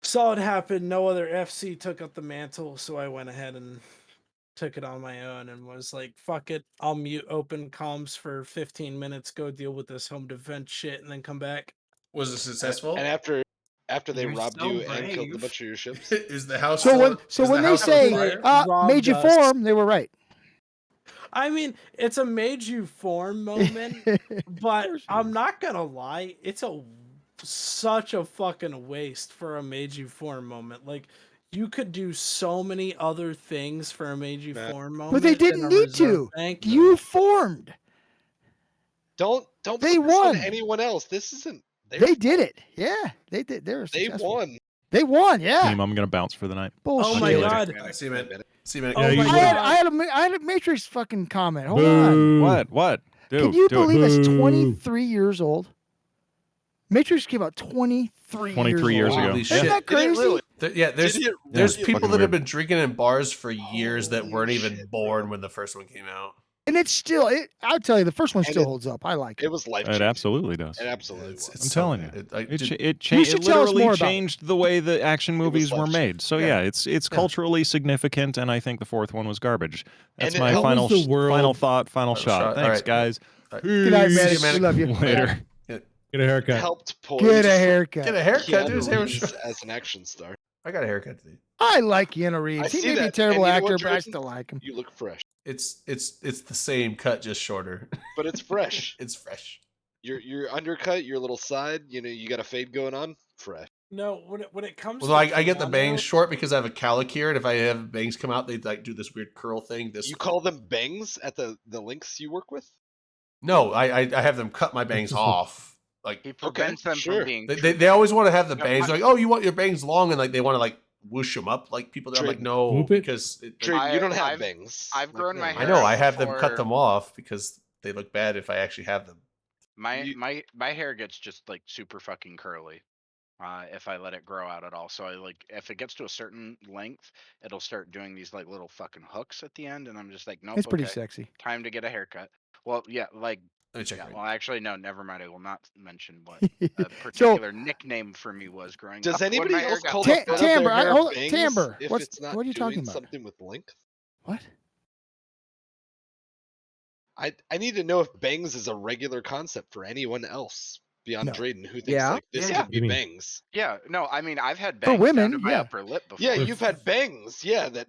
Saw it happen. No other FC took up the mantle, so I went ahead and took it on my own and was like, "Fuck it, I'll mute open comms for 15 minutes, go deal with this home defense shit, and then come back." Was it successful? And after After they You're robbed so you and killed a brave. bunch of your ships. Is the house So still when on- so is when the they house on say fire? made you Robbed us. form, they were right. I mean, it's a made you form moment, but I'm not gonna lie, it's such a fucking waste for a made you form moment. Like, you could do so many other things for a made you form moment. But they than didn't a need reserve to. bank. You formed. Don't They put this on won. anyone else. This isn't. They did it. Yeah, they did. They were They successful. won. They won. Yeah. Team, I'm gonna bounce for the night. Bullshit. Oh my god. See you, man. See you, man. Oh Yeah, my you I god. had a Matrix fucking comment. Hold on. What? What? Dude, Can you do it. believe it's Boo. 23 years old? Matrix came out 23 23 years old. ago. Holy Yeah. shit. Isn't that Did it crazy? really? Yeah, there's Did it there's really? people Fucking that have weird. been drinking in bars for years that Holy weren't even shit, born when the first one came out. And it's still, I'll tell you, the first one And still it- holds up. I like it. It was life It changing. absolutely does. It absolutely It's- was. it's I'm so telling good. you. I- It, dude, cha- it, cha- You it should tell us literally more about it. changed the way the action movies were life made. So Yeah. yeah, it's culturally significant, and I think the fourth one was garbage. That's And it my helped- final What was the world- final thought, final Final shot. shot. Thanks, All right. guys. Good night, See man. you, man. We love you. Later. Get a haircut. Helped poise Get a haircut. Get a haircut, dude. His Keanu hair was Reeves short. as an action star. I got a haircut today. I like Keanu I Reeves. He see may be a that. terrible And you know actor, what, but I Jordan? still like him. You look fresh, It's the same cut, just shorter. but it's fresh. It's fresh. Your undercut, your little side. You know, you got a fade going on. Fresh. No, when it comes Well, to I get the Keanu- bangs short because I have a cowlick here, and if I have bangs come out, they like do this weird curl thing. This You call them bangs at the links you work with? no, I have them cut my bangs off. Like He prevents them sure. from being. they always want to have the No, bangs. my- Like, oh, you want your bangs long, and like they want to like whoosh them up like people. I'm like, Drayden. no, Whoop it. because Drayden, you don't have I've- bangs. I've Like, grown no. my I hair know out I have them cut before- them off because they look bad if I actually have them. My hair gets just like super fucking curly if I let it grow out at all. So I like if it gets to a certain length, it'll start doing these like little fucking hooks at the end, and I'm just like, nope. It's pretty okay, sexy. Time to get a haircut. Well, yeah, like Let me check. yeah, right well, actually, no, never mind. I will not mention what So- a particular nickname for me was growing Does up. when anybody my hair else got call Ta- the front of Timbre, their I- hair hold on, bangs Timbre, if what's- it's not what are you talking doing about? something with length? What? I need to know if bangs is a regular concept for anyone else beyond No. Drayden who thinks Yeah. like this Yeah. could be You mean- bangs. Yeah, no, I mean I've had For bangs women, down to my yeah. upper lip before. Yeah, If- you've had bangs, yeah, that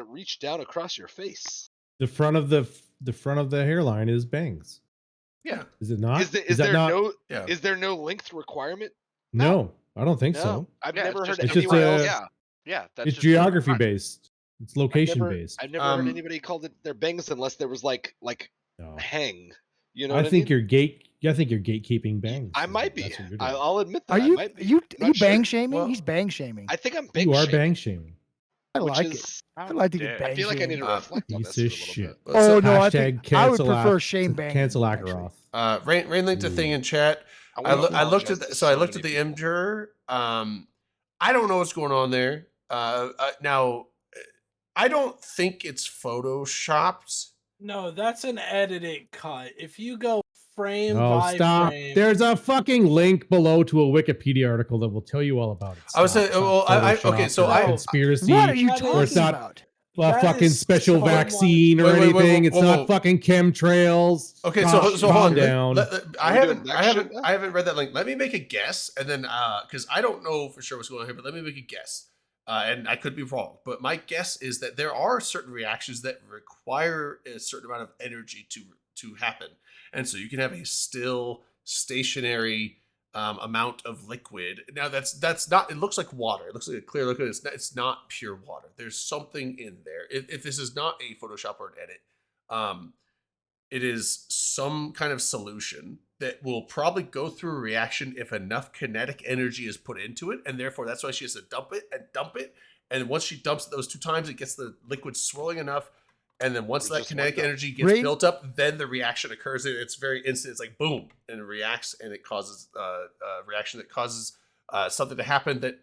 reach down across your face. The front of the hairline is bangs. Yeah. Is it not? Is that there not? no Yeah. is there no length requirement? No, I don't think No. so. I've Yeah, never it's heard just- It's just anyone a- else. Yeah, yeah. That's It's just a geography front. based. It's location never- based. I've never heard Um, anybody called it their bangs unless there was like No. hang. You know I what I think mean? I think you're gatekeeping bangs. I might be. That's what you're doing. I'll admit that. Are you I might be. you I'm you not bang sure. shaming? Well, He's bang shaming. I think I'm bang You are shaming, bang shaming. I which like it. is I'd like to get dare. bang I feel like I need to shamed. reflect on Piece this for a of little shit. bit. Oh So- no, I Hashtag think I would cancel prefer Ak- shame bang. Cancel actually. Akaroth. Rain linked a thing in chat. I wanna looked at apologize to so I looked many at the Imgur. I don't know what's going on there. Now, I don't think it's photoshopped. No, that's an edited cut. If you go frame Oh, by stop. frame, There's a fucking link below to a Wikipedia article that will tell you all about it. I was Stop. saying, It's not well, okay, Photoshop so or I- conspiracy. What are you That talking it's not- about? a that fucking is special so vaccine or Wait, wait, wait, anything. whoa, It's whoa, not whoa. fucking chemtrails. Okay, Calm so hold on. down. I Are we doing haven't that I shit haven't now? I haven't read that link. Let me make a guess, and then because I don't know for sure what's going on here, but let me make a guess. And I could be wrong, but my guess is that there are certain reactions that require a certain amount of energy to happen, and so you can have a still stationary amount of liquid. Now that's not. It looks like water. It looks like a clear liquid. It's not pure water. There's something in there. If this is not a Photoshop or an edit, it is some kind of solution that will probably go through a reaction if enough kinetic energy is put into it, and therefore that's why she has to dump it. And once she dumps it those 2 times, it gets the liquid swirling enough. And then once It's that just kinetic like that. energy gets Rain- built up, then the reaction occurs. And it's very instant. It's like boom, and it reacts, and it causes a reaction that causes something to happen that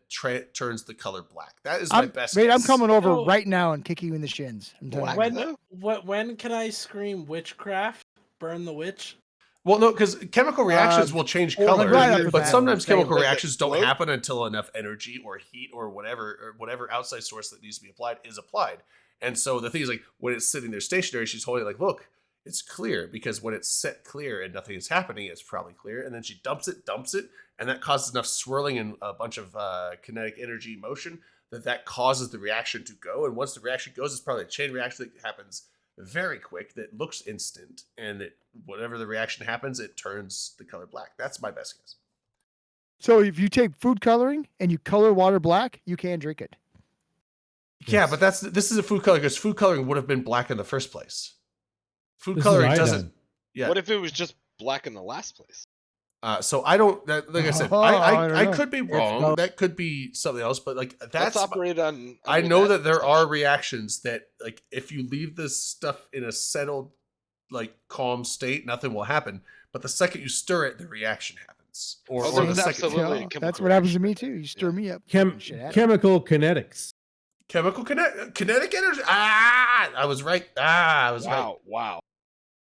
turns the color black. That is my best. Wait, I'm guess. coming over So- right now and kicking you in the shins. I'm telling you. Black? when can I scream witchcraft? Burn the witch? Well, no, because chemical reactions will change color, right off the but bat, sometimes saying, chemical does it reactions don't float? happen until enough energy or heat or whatever outside source that needs to be applied is applied. And so the thing is, like, when it's sitting there stationary, she's holding it like, look, it's clear because when it's set clear and nothing is happening, it's probably clear. And then she dumps it, and that causes enough swirling and a bunch of kinetic energy motion that causes the reaction to go. And once the reaction goes, it's probably a chain reaction that happens very quick, that looks instant, and whatever the reaction happens, it turns the color black. That's my best guess. So if you take food coloring and you color water black, you can drink it. Yeah, but this is a food color because food coloring would have been black in the first place. Food This is coloring iodine. doesn't. Yeah. What if it was just black in the last place? So I don't. Like I said, I don't I know. could be wrong. That could be something else. But like Let's that's. operate on. I under know that there assumption. are reactions that, like, if you leave this stuff in a settled, like, calm state, nothing will happen. But the second you stir it, the reaction happens. Oh, Or there's the second absolutely a chemical That's what happens to me reaction. too. You stir me up. Shit happens. Chemical kinetics. chemical kinetic energy. Ah, I was right. I was right. Wow.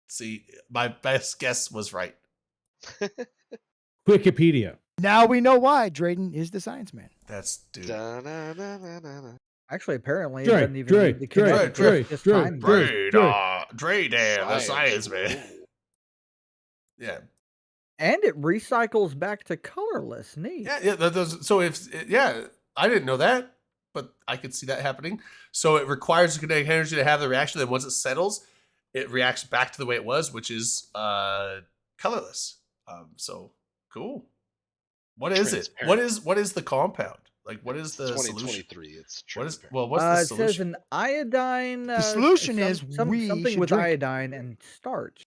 See, my best guess was right. Wikipedia. Now we know why Drayden is the science man. That's dude. Da-na-na-na-na-na. Actually, apparently, it Dre, doesn't even Dre, need the Dre, kinetic, Dre, it's just Dre, time. Dre. Dre Dan, the science man. Yeah. And it recycles back to colorless. Neat. Yeah. So I didn't know that, but I could see that happening. So it requires the kinetic energy to have the reaction. Then once it settles, it reacts back to the way it was, which is colorless. So cool. What is it? What is the compound? Like, what is the solution? 2023. It's What is transparent. what's the It says solution? an iodine. The solution is we something should with drink. iodine and starch.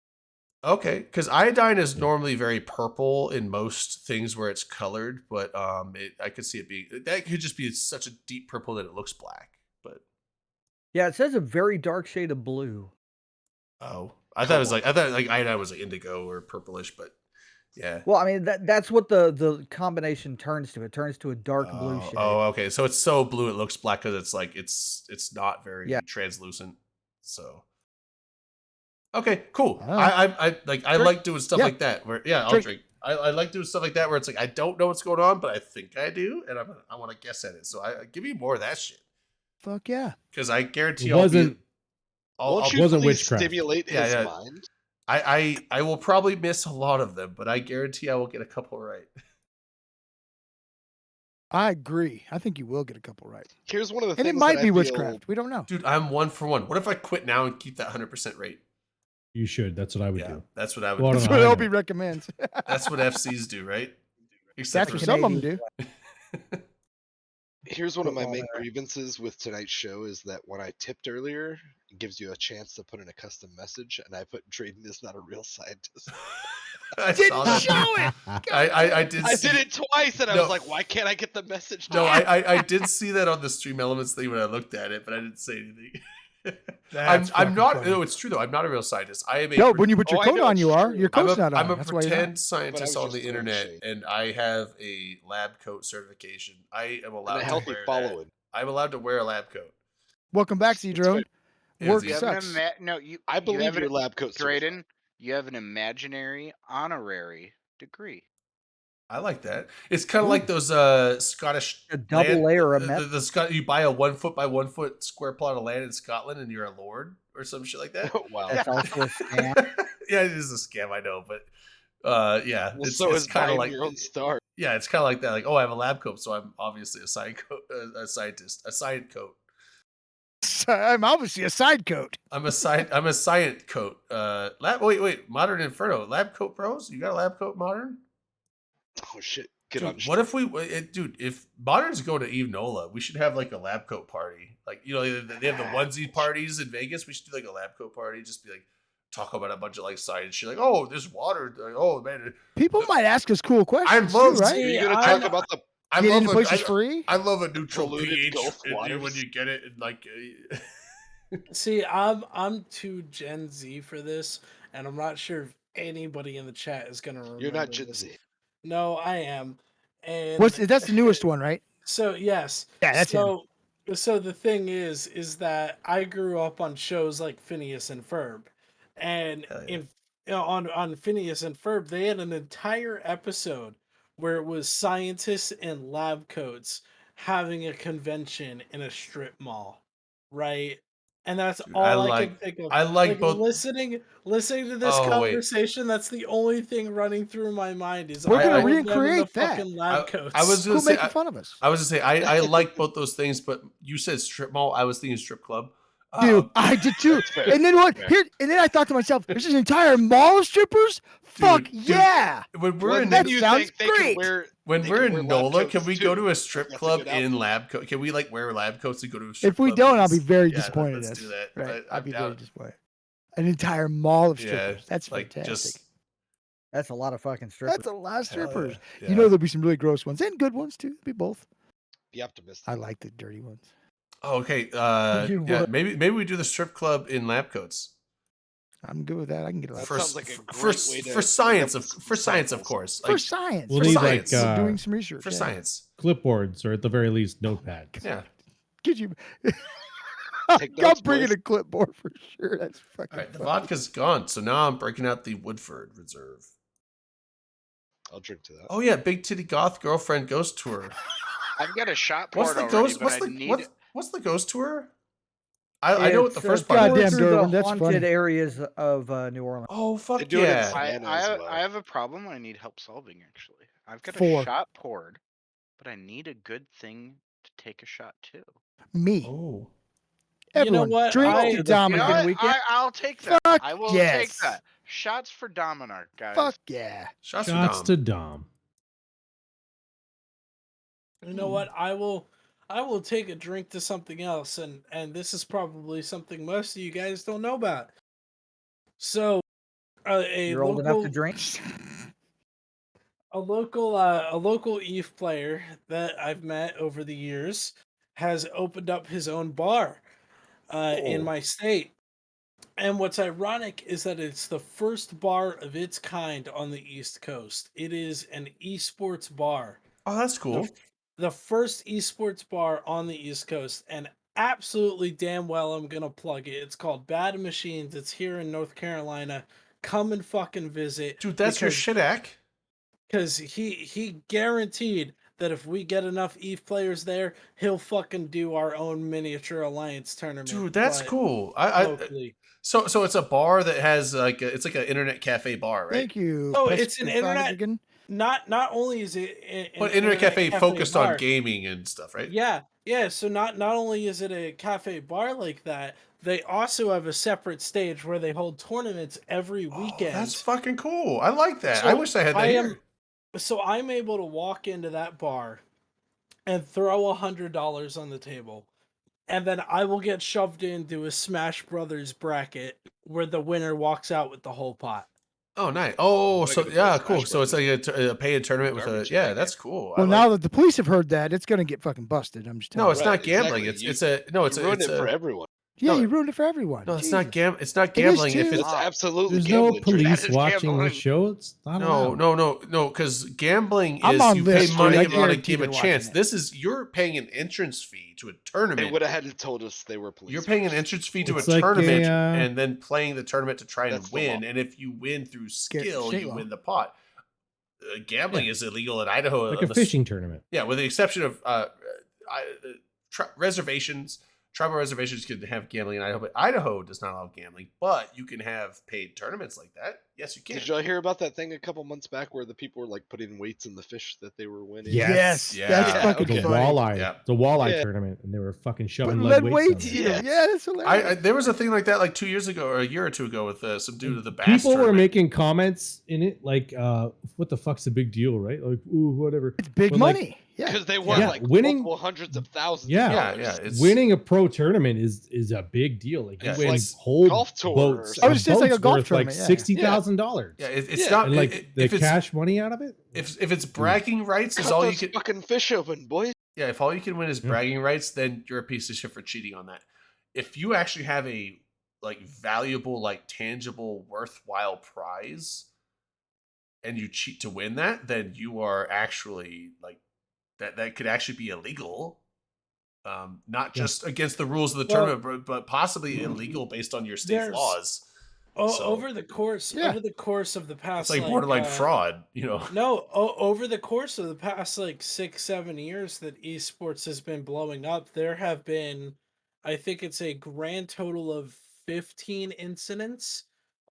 Okay, because iodine is normally very purple in most things where it's colored, but I could see it being that could just be such a deep purple that it looks black. But Yeah, it says a very dark shade of blue. I thought iodine was like indigo or purplish, but yeah. Well, I mean that's what the combination turns to. It turns to a dark blue shade. Okay. So it's so blue it looks black because it's like it's not very Yeah. translucent. So okay, cool. Oh. I like doing stuff Yeah. like that. Where I'll Drink. drink. I like doing stuff like that where it's like I don't know what's going on, but I think I do, and I want to guess at it. So I give me more of that shit Fuck yeah. because I guarantee It I'll wasn't. be. I'll, Won't I'll- you wasn't please witchcraft. stimulate Yeah, his yeah. mind? I will probably miss a lot of them, but I guarantee I will get a couple right. I agree. I think you will get a couple right. Here's one of the And things it might that be I feel- witchcraft. We don't know. Dude, I'm 1 for 1. What if I quit now and keep that 100% rate? You should. That's what I would Yeah, do. that's what I would Go out do. on That's a what high LB note. recommends. That's what FCs do, right? Except That's for what some of them do. Here's one of my Football main there. grievances with tonight's show is that when I tipped earlier, it gives you a chance to put in a custom message, and I put Drayden is not a real scientist. I Didn't saw that. show it. I did. I see- did it twice, and I No. was like, why can't I get the message? No, back?" I did see that on the Stream Elements thing when I looked at it, but I didn't say anything. That's I'm not. fucking No, funny. it's true though. I'm not a real scientist. I am a. No, when you put your Oh, I coat know on, it's you are. true. Your I'm coat's a, not on. I'm a That's why you're not. pretend scientist But I on was the just throwing internet, shade. and I have a lab coat certification. I am allowed And a to healthy wear that. following. I'm allowed to wear a lab coat. Welcome back, Zedrone. Yeah, Work Z- You have an sucks. no, you. I you believe have your an, lab coat. Drayden, you have an imaginary honorary degree. I like that. It's kind of Ooh. like those Scottish A double layer of meth. the Scot. You buy a 1 foot by 1 foot square plot of land in Scotland, and you're a lord or some shit like that. Wow. That's also a scam. Yeah, it is a scam, I know, but yeah, Well, it's, so it's is kind of buying like your own star. yeah, it's kind of like that. Like, oh, I have a lab coat, so I'm obviously a scientist, a science coat. I'm obviously a side coat. I'm a science coat. Wait, Modern Inferno, lab coat bros. You got a lab coat, Modern? Oh shit! Get Dude, on. what if dude, if Modern's going to Eve Nola, we should have like a lab coat party. Like, you know, they have the onesie parties in Vegas. We should do like a lab coat party. Just be like, talk about a bunch of like science shit. Like, oh, this water. Like, oh man, People might ask us cool questions love too, right? Are you See, gonna I'm- talk about the? I Get love into a, places I, free. I love a neutral Polluted pH Gulf when waters. you get it. And like, See, I'm too Gen Z for this, and I'm not sure if anybody in the chat is gonna remember. You're not Gen this. Z. No, I am. And That's the newest one, right? So yes. Yeah, that's him. So the thing is that I grew up on shows like Phineas and Ferb, and Hell yeah. on Phineas and Ferb they had an entire episode where it was scientists in lab coats having a convention in a strip mall, right? and that's Dude, all I can think of. I like both. listening to this Oh, wait. conversation. That's the only thing running through my mind is We're gonna all of them in the recreate that. fucking lab coats. I was gonna Who's say making fun of us? I was gonna say I like both those things, but you said strip mall. I was thinking strip club. Dude, I did too. That's fair. And then what? Fair. Here, and then I thought to myself, "There's an entire mall of strippers. Fuck dude, yeah!" When we're Well, in then that you sounds think they great. can wear when they we're can in wear lab NOLA, can coats we go too. to a strip That's a club good in outfit. lab coat? Can we like wear lab coats and go to a strip If we club, don't, I'll be please? very Yeah, disappointed. let's in us. do that. Right? I'm I'd be very down. disappointed. An entire mall of Yeah, strippers. That's like fantastic. just That's a lot of fucking strippers. That's a lot of hell strippers. yeah. You know, there'll be some really gross ones and good ones too. It'll be both. Be optimistic. I like the dirty ones. Oh, okay. You Yeah, would. maybe we do the strip club in lab coats. I'm good with that. I can get a That lot For, sounds like a for, great way to for science, pick up for science, of samples. course. for Like, science. We'll for need science. like We're doing some research for yeah. science. clipboards, or at the very least, notepads. Yeah. Could you? Take I'm notes, bringing boys. a clipboard for sure. That's fucking. All right, the funny. vodka's gone, so now I'm breaking out the Woodford Reserve. I'll drink to that. Oh yeah, Big Titty Goth Girlfriend Ghost Tour. I've got a shot What's poured the already, ghost? but I need. What's the Ghost Tour? I know what the It's, first tour part goddamn is. through Durban, the that's haunted funny. areas of New Orleans. Oh fuck They do it in yeah! Savannah as well. I have a problem. I need help solving. Actually, I've got Four. a shot poured, but I need a good thing to take a shot to. Me. Oh. You know Everyone, what? drink I- to You You Dominic. know what? weekend? I'll take that. Fuck I will yes. take that. Shots for Dominar, guys. Fuck yeah. Shots, Shots for to Dom. Dom. You know what? I will take a drink to something else, and this is probably something most of you guys don't know about. So, a You're old local enough to drink. a local Eve player that I've met over the years has opened up his own bar in Oh. my state. And what's ironic is that it's the first bar of its kind on the East Coast. It is an esports bar. Oh, that's cool. The first esports bar on the East Coast, and absolutely damn well I'm gonna plug it. It's called Bad Machines. It's here in North Carolina. Come and fucking visit. Dude, that's your shit, Ack. Because he guaranteed that if we get enough Eve players there, he'll fucking do our own miniature alliance tournament. Dude, that's but cool. locally. So it's a bar that has it's like an internet cafe bar, right? Thank you. Oh, it's an Pescatarian. internet- Not only is it But internet cafe focused bar, on gaming and stuff, right? Yeah. So not only is it a cafe bar like that, they also have a separate stage where they hold tournaments every Oh, weekend. that's fucking cool. I like that. So I wish I had that here. So I'm able to walk into that bar and throw $100 on the table, and then I will get shoved into a Smash Brothers bracket where the winner walks out with the whole pot. Oh, nice. Oh, Like so a yeah, Smash cool. So it's like Brothers. a paid tournament with a Garbage yeah. bag. That's cool. Well, I now like, that the police have heard that, it's gonna get fucking busted. I'm just telling no, you. it's Right, not gambling. exactly. It's a no. It's You a, ruined it's it for a everyone. Yeah, no, you ruined it for everyone. no. It's not Jesus. It's not It is gambling if too. it's It's absolutely There's gambling. no Drew. police That is watching the gambling. show. It's not no, allowed. no. Because gambling I'm is on you list, pay dude. money I on a guarantee give a they're chance. watching it. This is you're paying an entrance fee to a They tournament. would have had to told us they were police. You're paying an first. entrance fee to It's a like a, tournament and then playing the tournament to try and That's the win. law. And if you win through skill, state you law. win the pot. Gambling is illegal in Idaho. like a the- fishing tournament. Yeah, with the exception of reservations. Tribal reservations can have gambling in Idaho, but Idaho does not allow gambling. But you can have paid tournaments like that. Yes, you can. Did y'all hear about that thing a couple months back where the people were like putting weights in the fish that they were winning? Yes. Yeah. That's Yeah, fucking The okay. funny. walleye, Yeah. the walleye Yeah. tournament, and they were fucking shoving Putting lead lead weights. weights on in them. them. Yeah, that's hilarious. There was a thing like that like 2 years ago or a year or two ago with some dude of the bass. People were tournament. making comments in it like, "What the fuck's the big deal?" Right? Like, ooh, whatever. It's big But, like, money. Yeah. Because they won Yeah, like winning- multiple hundreds of thousands. Yeah. of Yeah, dollars. yeah. It's Winning a pro tournament is a big deal. Like, Yeah, you win like whole golf tour or boats. something. I was just like a boat's golf worth tournament, yeah. like $60,000. yeah. It's Yeah. not And like the if it's cash money out of it. if it's bragging rights is Cut all you those can. fucking fish open, boys. Yeah, if all you can win is Yeah. bragging rights, then you're a piece of shit for cheating on that. If you actually have a like valuable, like tangible, worthwhile prize, and you cheat to win that, then you are actually like that could actually be illegal. Not Yeah. just against the rules of the Well- tournament, but possibly illegal based on your state's There's- laws. So- Over the course Yeah. of the past, It's like borderline fraud, you know. No, over the course of the past like 6-7 years that esports has been blowing up, there have been I think it's a grand total of 15 incidents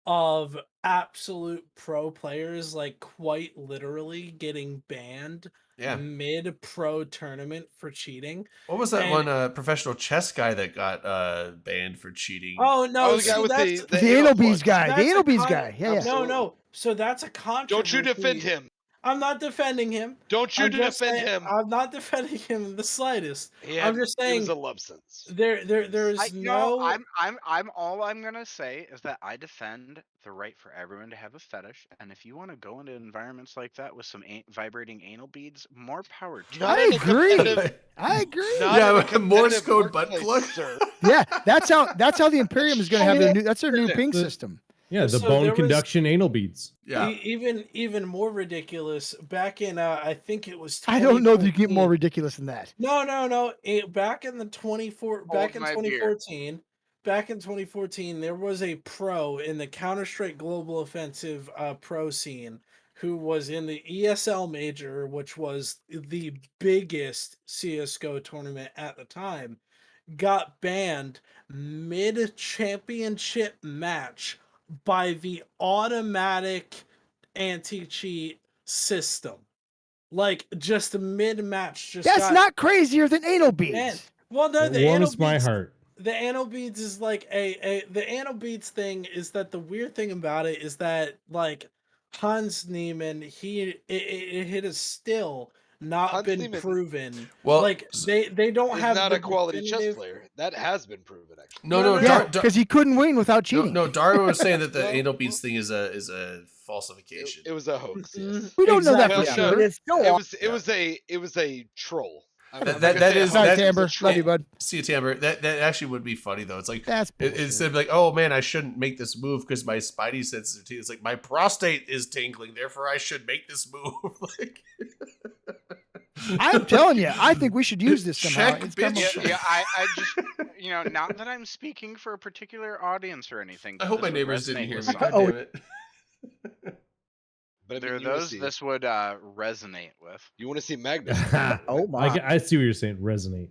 of absolute pro players, like quite literally getting banned Yeah. mid-pro tournament for cheating. What was that And- one professional chess guy that got banned for cheating? Oh no! Oh, the guy see, with that's The anal bees plugs. guy. The that's a anal bees con- guy. Yeah, yeah. No, no. So that's a controversy. Don't you defend him. I'm not defending him. Don't you I'm just defend saying- him. I'm not defending him in the slightest. He I'm just It saying was a love sentence. there's no. I'm all I'm gonna say is that I defend the right for everyone to have a fetish, and if you want to go into environments like that with some vibrating anal beads, more power to Not I in a agree. competitive- I agree. Not Yeah, in a but Morse competitive code butt workplace, plug. sir. Yeah, that's how the Imperium is going to have their new. That's their new ping system. Yeah, the So bone there was- conduction anal beads. Yeah. Even more ridiculous. Back in I think it was. I don't know that you get 2014. more ridiculous than that. No. Back in the 24 back in my beer. 2014, back in 2014, there was a pro in the Counter-Strike Global Offensive pro scene who was in the ESL Major, which was the biggest CS:GO tournament at the time, got banned mid-championship match by the automatic anti-cheat system. Like just mid-match, just That's got not crazier than anal beads. banned. Well, no, It the anal warms my beads, heart. the anal beads is like the anal beads thing is that the weird thing about it is that like Hans Niemann, it has still not Hans been Niemann- proven. Well, Like they don't He's have not the a quality chess definitive- player. That has been proven, actually. No, Yeah, because he couldn't win without cheating. No, Dario was saying that the Well, anal beads thing is a falsification. It was a hoax. Yes. We don't know that for Exactly. Well, sure. no, It's still It was a troll. I'm That- not gonna that say is- a Sorry, hoax, it was a Tamber. Love troll. you, bud. See you, Tamber. That actually would be funny though. It's like That's bullshit. instead of like, oh man, I shouldn't make this move because my spidey senses are tingling. It's like my prostate is tingling, therefore I should make this move. Like, I'm telling you, I think we should use this somehow. Check, It's come bitch. up- Yeah, I just, not that I'm speaking for a particular audience or anything. I but hope this my would neighbors didn't resonate hear with me. some- God Oh. damn it. But I There are mean, you wanna those see- this would resonate with. You want to see Magnus? Oh my! I see what you're saying. Resonate.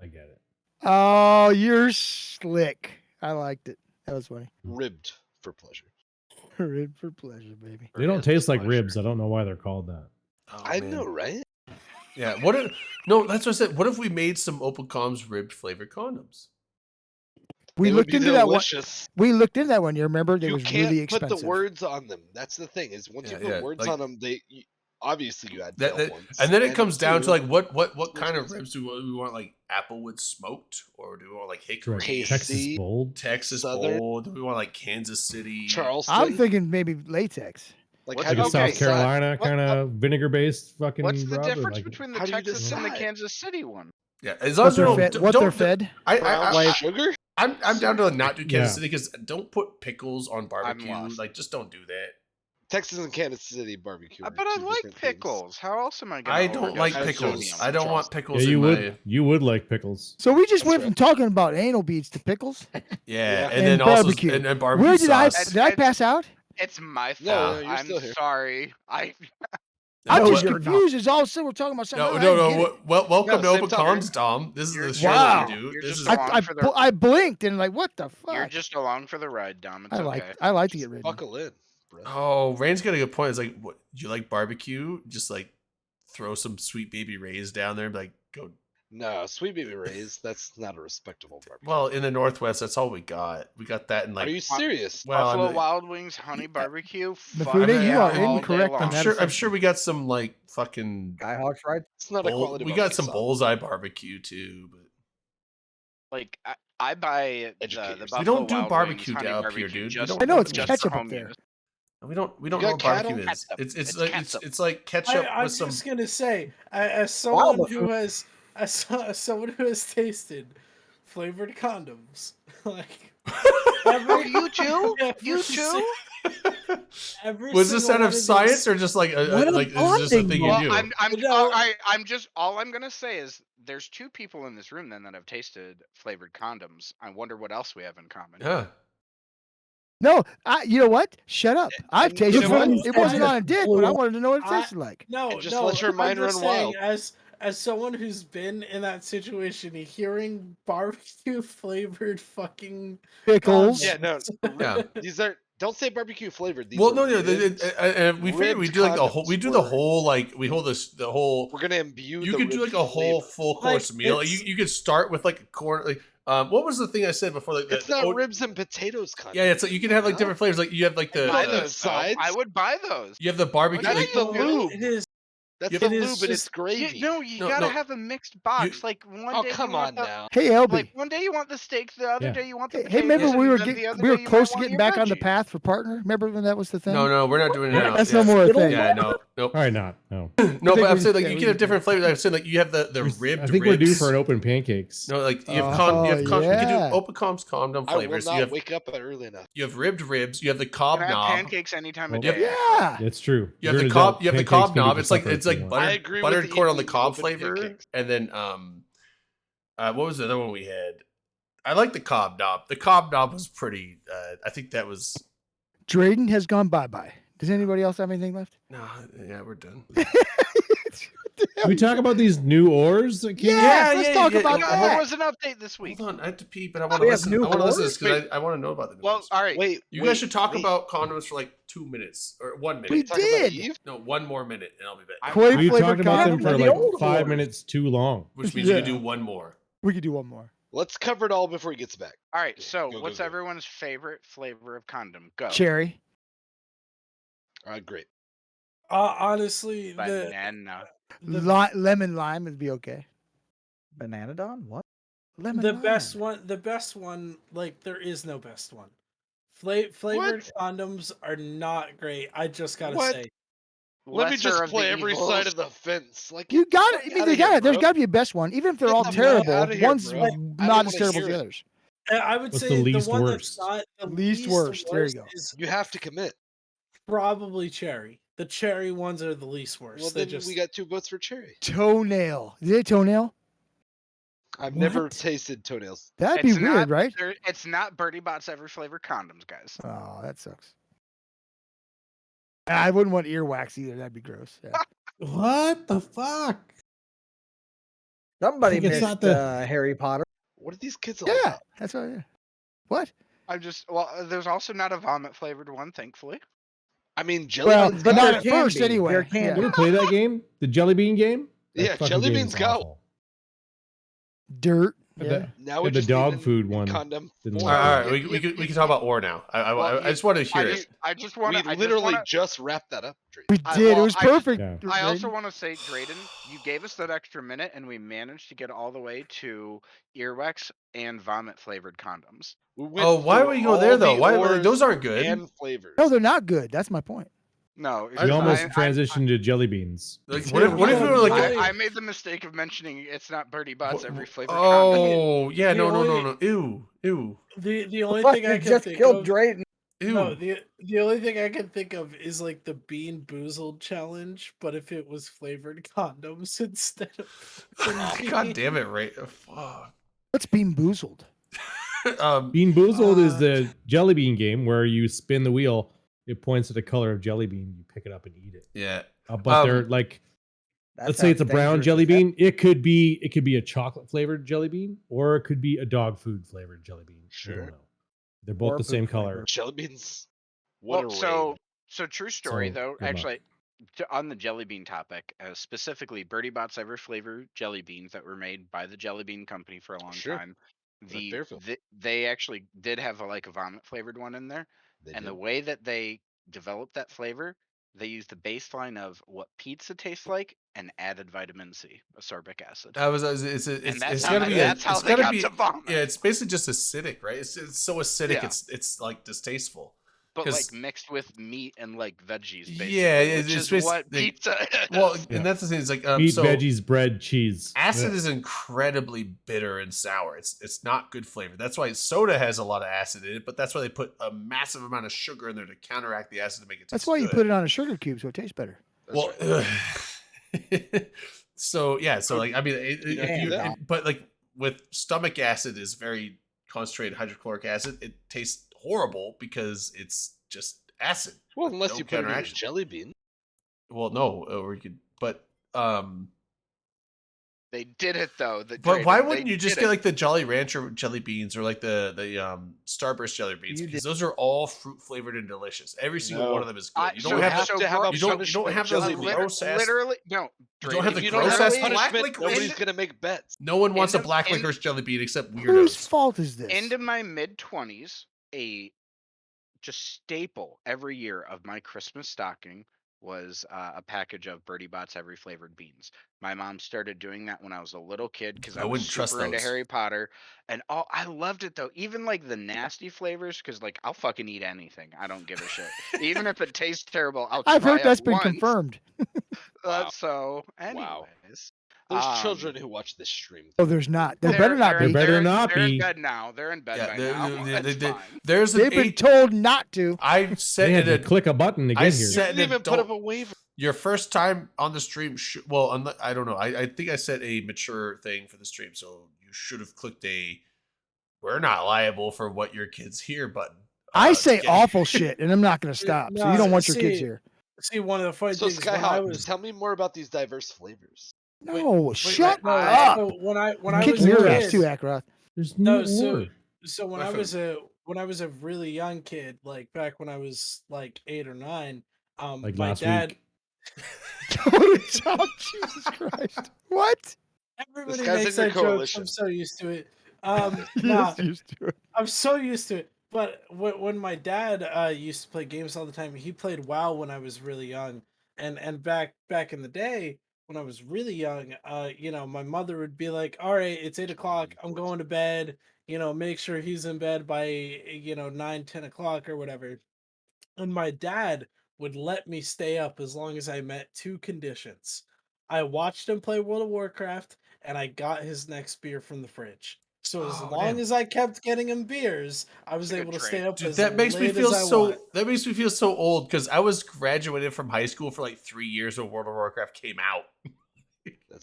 I get it. Oh, you're slick. I liked it. That was funny. Ribbed for pleasure. Rib for pleasure, baby. They don't Yes, taste like pleasure. ribs. I don't know why they're called that. Oh, I man. know, right? Yeah. What if? No, that's what I said. What if we made some Open Comms ribbed flavored condoms? We They would looked be into that one. delicious. We looked into that one. You remember? It You was can't really put expensive. the words on them. That's the thing. Is once Yeah, you put yeah, words like- on them, obviously you add That, failed ones. and then it comes down to two, like what it's kind of expensive. ribs do we want? Like Applewood smoked, or do we want like Right. Hickory, Tasty. Texas bold. Texas Southern. Bold? Do we want like Kansas City? Charleston. I'm thinking maybe latex. like, What's how Like do a you South decide? Carolina What- kind of vinegar-based fucking. What's the rub, or difference like- between the how do you Texas and the decide? Kansas City one? Yeah, as long What as we they're don't, fed. don't- What they're don't- fed. Brown sugar? I'm down to not do Kansas Yeah. City because don't put pickles on barbecue. lost. Like, just don't do that. Texas and Kansas City barbecue. are But I two like different things. pickles. How else am I going I don't like Has pickles. sodium. I don't want Yeah, pickles you in would. my. You would like pickles. So we just That's went right. from talking about anal beads to pickles. Yeah, And and then also barbecue. and barbecue Where did I? sauce. Did I pass out? It's my No, fault. no, you're I'm still here. sorry. I'm No, just you're not. confused. It's all of a sudden we're talking about something. No, else. no, I didn't no. get it. Welcome No, to same Open topic. Comms, Dom. This is You're the just- show Wow. we do. You're This just is along I, for the- I blinked and like, what the fuck? You're just along for the ride, Dom. It's I okay. like to get rid of. Buckle in, bro. Oh, Rain's got a good point. It's like, what, do you like barbecue? Just like throw some Sweet Baby Ray's down there and be like, go. No, Sweet Baby Ray's. That's not a respectable barbecue. Well, in the Northwest, that's all we got. We got that in like. Are you serious? Well, Buffalo I'm- Wild Wings honey barbecue. The fuck food is- you yeah, are all day incorrect on long. that I'm assumption. sure we got some like fucking. Skyhawks, right? It's not a bull- quality. we got barbecue some sauce. bullseye barbecue too, but Like I buy Educate the yourself. Buffalo We don't do Wild barbecue Wings honey up here, barbecue dude. We just- don't- I know it's just ketchup for up home there. use. we don't You know got what barbecue cattle? is. Ketchup. It's It's like ketchup. it's like ketchup I'm with some. just gonna say, as someone but who has, as someone who has tasted flavored condoms, like Oh, you too? every You si- too? every Was this single out one of of science these- or just like What a like is this just a bonding thing moment. you Well, do? No. I'm just all I'm gonna say is there's two people in this room then that have tasted flavored condoms. I wonder what else we have in common. Yeah. No, you know what? Shut up. I've and tasted you know one. what? It wasn't on a dick, but I Blew- wanted to know what it I- tasted like. No, And just no. let your mind I'm just run saying, wild. as someone who's been in that situation, hearing barbecue flavored fucking Pickles. Yeah, no. Yeah. These are don't say barbecue flavored. These Well, are no, ribs. we figured we ribbed do like the whole. condoms We do the were- whole like we hold this the whole. We're gonna imbue. You the could do like rib a whole flavor. full Like, course meal. Like, it's- you could start with like a corn. Like, what was the thing I said before? Like, It's not ribs and potatoes kind. Yeah, it's like you can have like different flavors. Like you have like the Buy the those, though. sides. I would buy those. you have the barbecue. That's Like, the lube. It is. That's You the have- it lube, is and it's just- gravy. No, you No, gotta no. have a mixed box. Like one Oh day come you want on the, now. Hey, LB. like one day you want the steak, the other Yeah. day you want the Hey, potatoes. remember we and were then the other we were day you close might to want getting your back on the veggies. path for partner. Remember when that was the thing? no, we're not doing it now. That's Yeah. no more a Skittles? thing. Yeah, no, nope. Probably not. No. No, think but I'm we- saying like yeah, you we can have did. different flavors. I'm saying like you have the ribbed. I think we're due ribs. for an open pancakes. No, like you have Oh, you can do yeah. open condom I will flavors. not You have wake up early enough. you have ribbed ribs. You have the cob You can have knob. pancakes anytime Well, of Yep. day. Yeah. That's true. You have If the you're an cob. adult, You have the pancakes cob can be knob. for It's like supper it's if you like want. buttered, I agree with buttered the corn on the eating cob open flavor, pancakes. and then what was the other one we had? I like the cob knob. The cob knob was pretty. I think that was. Drayden has gone bye-bye. Does anybody else have anything left? No, yeah, we're done. Can we talk about these new ores that came Yes, let's talk about No, that. there was an update this week. Hold on, I have to pee, but I want We to have listen. new I want to listen to this ores? because I want to know about the new Well, ones. all right. Wait, You guys should talk about condoms for like 2 minutes or 1 minute. We Talk about did. Eve? No, one more minute, and I'll be back. Quail We flavored talked about them condom? for the like old 5 ores. minutes too long. Which means you can Yeah. do one more. We could do one more. Let's cover it all before he gets back. All right, so Go, go, what's go. everyone's favorite flavor of condom? Go. Cherry. Great. Honestly, Banana. Lemon lime would be okay. Banana Don? What? Lemon the lime. best one, like there is no best one. Flavored condoms are not great. I just gotta What? say. Let me Lesser just of play the every evils. side of the fence. Like You got get it. I the mean, fuck outta there's here, got to be a best one, even if they're all Get the fuck terrible. outta here, One's bro. I not don't as wanna terrible as hear the it. others. I would What's say the least one worst? that's not the Least worst. There you worst go. is You have to commit. probably cherry. The cherry ones are the least worst. Well, They then just we got 2 votes for cherry. Toenail. Is it toenail? I've never What? tasted toenails. That'd be It's weird, not, right? It's not Birdie Bot's every flavor condoms, guys. Oh, that sucks. I wouldn't want earwax either. That'd be gross. Yeah. What the fuck? Somebody think it's missed not the- Harry Potter. What are these kids all Yeah, about? that's what. Yeah. What? I'm just there's also not a vomit flavored one, thankfully. I mean, jelly Well, beans but got not there at it. can first be. anyway. There can Yeah. You ever play that game? The Jelly Bean game? That Yeah, fucking jelly game's beans go. awful. Dirt. The- Yeah. Now Yeah, we the just dog need an- food a one condom. didn't for work. All right, it. we can talk about ore now. I just want to hear it. I just want We to. literally just wrapped that up. Drake. We I- did. well, it was I just- perfect. Yeah. I also Drayden. want to say, Drayden, you gave us that extra minute, and we managed to get all the way to earwax and vomit flavored condoms. We went Oh, why through would you go all there though? the Why ores those aren't good? and flavors. No, they're not good. That's my point. No, We almost I- transitioned to jelly beans. Like, what if we were like? I made the mistake of mentioning it's not Birdie Bot's every flavor. condom. Oh yeah, The no. only- Ew. the only Fuck, thing I you can just think killed of. Drayden. No, the only thing I can think of is like the Bean Boozled challenge, but if it was flavored condoms instead of. God damn it, Ray. Fuck. What's Bean Boozled? Bean Boozled is the jelly bean game where you spin the wheel. It points to the color of jelly bean. You pick it up and eat it. Yeah. But they're like, let's say it's a brown jelly bean. It could be a chocolate flavored jelly bean, or it could be a dog food flavored jelly bean. I Sure. don't know. They're both Or the same poop color. flavor. Jelly beans. What Well, a range. so true story So, though. good luck. Actually, on the jelly bean topic, specifically Birdie Bot's every flavor jelly beans that were made by the Jelly Bean Company for a long Sure. time. Right there, Phil. They actually did have a vomit flavored one in there, They and did. the way that they developed that flavor, they used the baseline of what pizza tastes like and added vitamin C, ascorbic acid. That was it's that's gotta how- be that's how it's they gotta got be to vomit. yeah. It's basically just acidic, right? It's so acidic. Yeah. It's like distasteful. But 'cause- like mixed with meat and like veggies, basically. Yeah, which it's is what basically- pizza is. Well, Yeah. and that's the thing. It's like Meat, so veggies, bread, cheese. acid Yeah. is incredibly bitter and sour. It's not good flavor. That's why soda has a lot of acid in it. But that's why they put a massive amount of sugar in there to counteract the acid to make it taste. That's why you good. put it on a sugar cube so it tastes better. That's Well, right. so yeah, so like I mean, Yeah, yeah. but like with stomach acid is very concentrated hydrochloric acid. It tastes horrible because it's just acid. Well, unless No you put it in a counteraction. jelly bean. Well, no, or you could, but They did it though. But why Drayden, wouldn't they you just did get it. like the Jolly Rancher jelly beans or like the Starburst jelly beans? You Because those are all fruit flavored and delicious. Every single one of them is good. I- You so don't you have have the, to have a you don't punishment have those jelly bean. gross ass. Literally, no. You don't have Drayden, the If you don't have gross a ass black punishment, licorice. nobody's gonna make bets. No one wants a Into- black in- licorice jelly bean except Whose weirdos. fault is this? Into my mid-20s, a just staple every year of my Christmas stocking was a package of Birdie Bots every flavored beans. My mom started doing that when I was a little kid because I I was wouldn't trust super into those. Harry Potter, and I loved it though. Even like the nasty flavors, because like I'll fucking eat anything. I don't give a shit. Even if it tastes terrible, I'll I've try heard it that's been once. confirmed. Wow. So, Wow. anyways, There's children who watch this stream. Oh, there's not. There better not There be. better not they're be. in bed now. They're in bed Yeah, by they- now. they- That's they- fine. there's an They've been eight. told not to. I set They had it. to click a button to I get here. set Didn't an even put up adult. a waiver. Your first time on the stream, I don't know. I think I set a mature thing for the stream, so you should have clicked a "We're not liable for what your kids hear" button. I say to get- awful shit, and I'm not going to stop. So you No, don't want your kids see- here. See, one of the funny So things when I Skyhawk, was tell me more about these diverse flavors. No, shut no, up. so when I I'm was kicking a your ass kid, too, Akrath. There's no, no so word. so when My I phone. was a really young kid, like back when I was like 8 or 9, Like my last dad. week. Oh, Jesus Christ. What? Everybody guy's makes in your that joke. coalition. I'm so used to it. Yes, used to it. I'm so used to it. But when my dad used to play games all the time, he played WoW when I was really young, and back in the day when I was really young, my mother would be like, "All right, it's 8 o'clock. I'm going to bed. Make sure he's in bed by 9, 10 o'clock or whatever." And my dad would let me stay up as long as I met two conditions. I watched him play World of Warcraft, and I got his next beer from the fridge. So as Oh, long damn. as I kept getting him beers, I was That's a able good to stay trade. up Dude, as that makes me late feel as I so. want. That makes me feel so old because I was graduated from high school for like 3 years when World of Warcraft came out.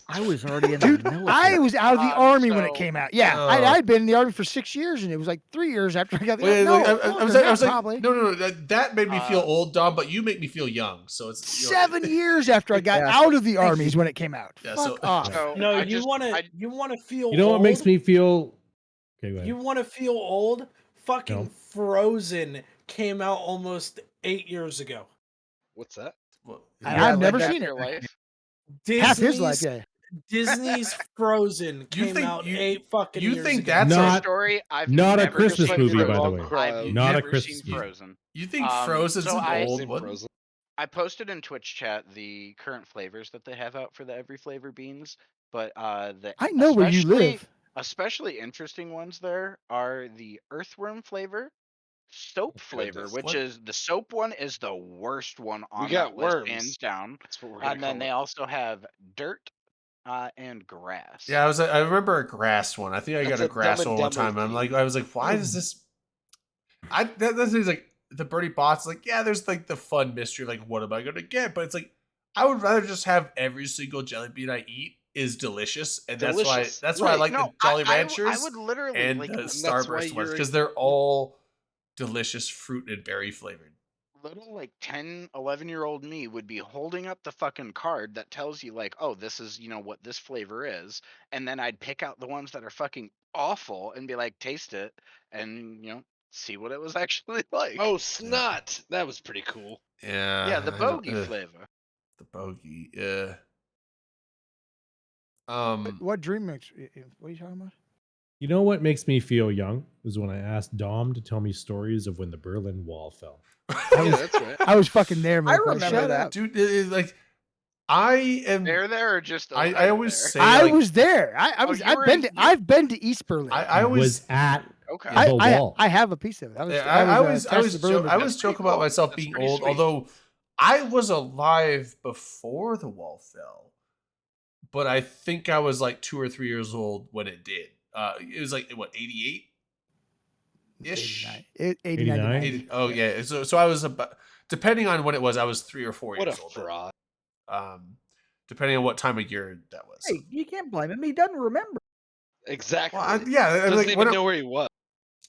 I was already in the Dude, military. I was out of the army when it so- came out. Yeah, Oh. I'd been in the army for 6 years, and it was like 3 years after I got the Wait, no, like, I was longer, like, probably. no. That made me feel Uh, old, Dom. But you make me feel young. So it's 7 years after I got Yeah. out of the army is when it came out. Yeah, Fuck so- off. So No, I you just- want to I- feel. You know what makes old? me feel? Okay, go ahead. You want to feel old? Fucking No. Frozen came out almost 8 years ago. What's that? Well, I- Yeah, I've like never half seen it. your life. Half his life, Disney's- yeah. Disney's Frozen came think out you- 8 fucking you years think ago. that's True Not- story. I've not a never Christmas seen movie, by the Frozen. way. I've Not a never Christmas seen movie. Frozen. You think Um, Frozen's so an I- old Same one? Frozen. I posted in Twitch chat the current flavors that they have out for the every flavor beans, but the I know where you especially- live. Especially interesting ones there are the earthworm flavor, soap flavor, goodness. which What? is the soap one is the worst one on got that list, worms. hands down. That's what we're gonna And then call they it. also have dirt and grass. Yeah, I remember a grass one. I think I That's got a a grass Dumb and one one Dumber time. And theme. I was like, why does this? That's like the Birdie Bots. Like, yeah, there's like the fun mystery. Like, what am I gonna get? But it's like, I would rather just have every single jelly bean I eat is delicious, and Delicious. that's why I Right. like No, the Jolly I Ranchers would literally and like the that's why Starburst ones you're- because they're all delicious fruit and berry flavored. little like 10, 11-year-old me would be holding up the fucking card that tells you like, oh, this is, what this flavor is. And then I'd pick out the ones that are fucking awful and be like, taste it and, see what it was actually like. Oh, snot! That was pretty cool. Yeah, yeah, the I don't- bogey flavor. The bogey. Yeah. Um. What dream mix? What are you talking about? You know what makes me feel young was when I asked Dom to tell me stories of when the Berlin Wall fell. Yeah, that's right. I was fucking there, man. remember Shut that. up. Dude, like I am. There or just I always say I like, was there. I Oh, was. you I've were been in- to. I've been to East Berlin. I always was at okay. the wall. I have a piece of it. I was. Yeah, I was I attached to Berlin. I was That's pretty joking about cool. myself That's being pretty old, sweet. although I was alive before the wall fell. But I think I was like 2 or 3 years old when it did. It was like what 88 ish. 89. 89? Oh yeah. So I was about, depending on when it was, I was 3 or 4 What a years old. then. fraud. Depending on what time of year that was. Hey, you can't blame him. He doesn't remember. Exactly. Well, yeah, I Doesn't like, even what- know where he was.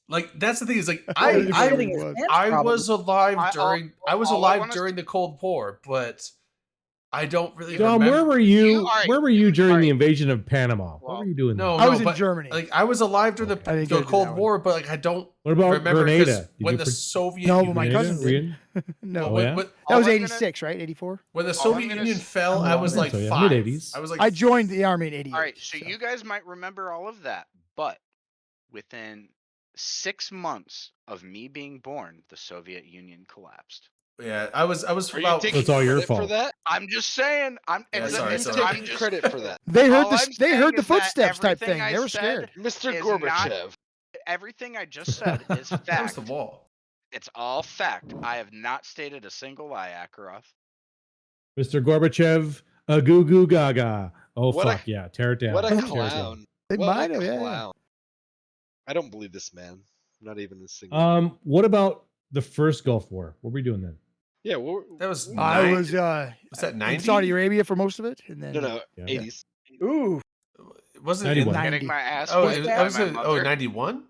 like that's the thing is like I- He's I- shitting his was- pants I probably. was alive I- during all- I was all I alive wanna- during the Cold War, but I don't really Dom, remember. where were you? alright, Where were you during alright. the invasion of Panama? What Well, were you doing there? No, I was in but, Germany. Like I was alive during I didn't the get to Cold that one. War, but like I don't What about remember Grenada? 'cause Did when you the put- Soviet No, but Union, my Grenada? cousin Were you did. in? No, Oh, yeah? when- that was All I'm gonna- 86, right? 84. when the All I'm Soviet gonna Union s- fell, I was Yeah, like so, yeah, 5. mid-80s. I was like I joined the army in 88. All right, so you guys might remember all of that, but within 6 months of me being born, the Soviet Union collapsed. yeah, I was Are you about taking It's all your credit for fault. that? I'm just saying. Yeah, It's sorry, it's, sorry. I'm Taking just credit for that. They heard all the I'm they saying heard the is that footsteps type everything thing. I They were said scared. Mr. is Gorbachev. everything I just said is that was fact. the wall. It's all fact. I have not stated a single lie, Akarov. Mr. Gorbachev, a goo goo gaga. Oh What a- fuck yeah, tear it down. What a Tear it down. clown. They What might a have, yeah. clown. I don't believe this man. Not even a single. What about the first Gulf War? What were we doing then? Yeah, well, That was I 9 was that in 90? Saudi Arabia for most of it, and then no, Yeah. 80s. Ooh, Was it in 91. Getting 90. my ass Oh, whipped it, by I was my a, mother. 91?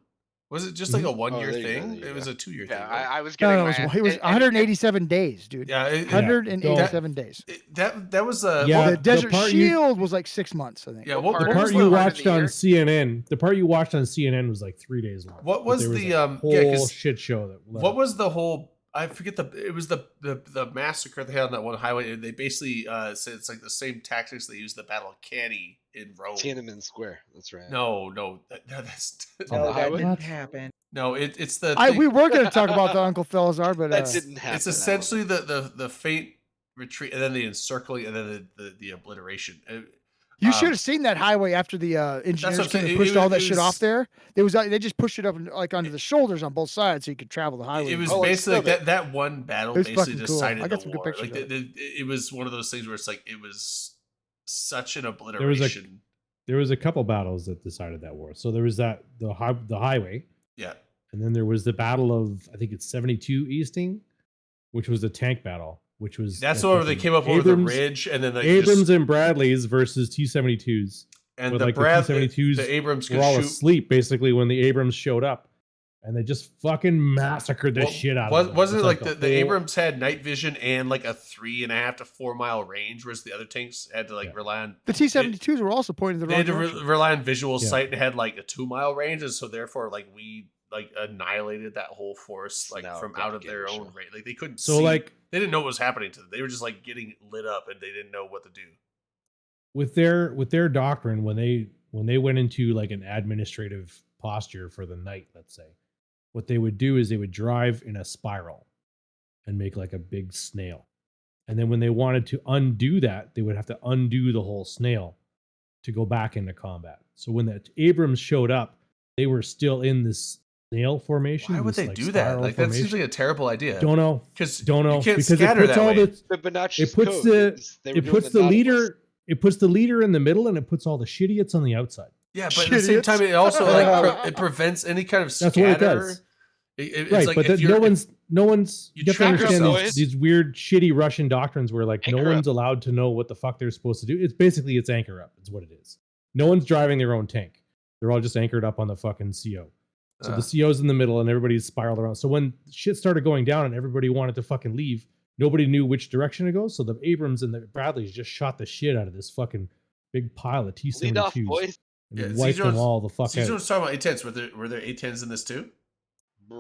Was it just like a 1 Oh, year there you go, thing? there you It was go. a 2 year Yeah, thing. Right? I was getting No, my it ass. was 187 days, dude. Yeah, 187 days. that was Yeah, Well, the the Desert part you- Shield was like 6 months, I think. yeah. What What, part The what of was part you the part of watched the on year? CNN, the part you watched on CNN was like 3 days long. What But was there the a yeah, whole 'cause shit show that what was the whole? I forget it was the massacre they had on that one highway. They basically said it's like the same tactics they used the Battle of Canny in Rome. Tiananmen Square. That's right. No, that's On no, the that highway? didn't What? happen. no. It's the We thing- were going to talk about the Uncle Felazar, but That didn't happen. it's essentially the faint retreat and then the encircling and then the obliteration. you should have seen that highway after the engineers what I'm came saying. and pushed It all that was- shit off there. There was they just pushed it up like onto the shoulders on both sides so you could travel the highway. It was Oh, basically love like that one battle It was basically fucking cool. decided I got the some good war. pictures Like of it. it was one of those things where it's like it was such an was a- obliteration. There was a couple battles that decided that war. So there was the highway, Yeah. and then there was the battle of I think it's 72 Easting, which was a tank battle, which was That's the where they fucking came up over the ridge and then Abrams and Bradleys versus T-72s. and with, the like, the Brad T-72s the Abrams We're could all shoot. asleep basically when the Abrams showed up, and they just fucking massacred the Well, shit out of them. wasn't it It's like the whole- Abrams had night vision and like a 3.5 to 4 mile range, whereas the other tanks had to like Yeah. rely on The T-72s were also pointing the they wrong had to direction. rely on visual Yeah. sight and had like a 2 mile range, and so therefore like we like annihilated that whole force It's like now a from out of their propaganda own show. range. Like they couldn't So see. like They didn't know what was happening to them. They were just like getting lit up and they didn't know what to do. with their doctrine, when they went into like an administrative posture for the night, let's say, what they would do is they would drive in a spiral and make like a big snail. And then when they wanted to undo that, they would have to undo the whole snail to go back into combat. So when the Abrams showed up, they were still in this snail formation. Why would this, they like, do that? spiral Like that seems formation. like a terrible idea. Don't know. Because Don't know you can't because it scatter puts that all way. the Fibonacci's it puts code. They were it doing puts the Nautilus. leader it puts the leader in the middle and it puts all the shitiots on the outside. Yeah, but at the same Shitiots. time, it also like it prevents any kind of That's scatter. what it does. It's Right, like but if no you're- one's you you have to track understand yourself. these weird shitty Russian doctrines where like no Anchor up. one's allowed to know what the fuck they're supposed to do. It's basically it's anchor up. It's what it is. No one's driving their own tank. They're all just anchored up on the fucking CO. So the CO's in the middle and everybody's spiraled around. So when shit started going down and everybody wanted to fucking leave, nobody knew which direction to go. So the Abrams and the Bradleys just shot the shit out of this fucking big pile of Lead off, T-72s boys. and Yeah, wiped them Caesar's- all the fuck Caesar out. was talking about A10s. Were there A10s in this too?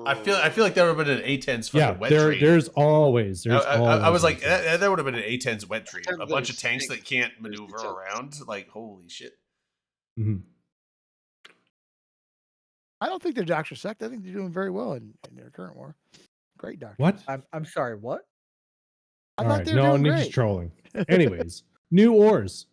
I feel like that would have been an A10s fucking Yeah, wet there, dream. there's always I was like, always. that would have been an A10s wet dream. A Sometimes bunch of there's tanks snakes. that can't There's maneuver details. around. Like, holy shit. Mhm. I don't think their doctors sucked. I think they're doing very well in their current war. Great doctor. What? I'm sorry. What? I All thought right, they were no, doing Ninja's great. trolling. Anyways, new ors.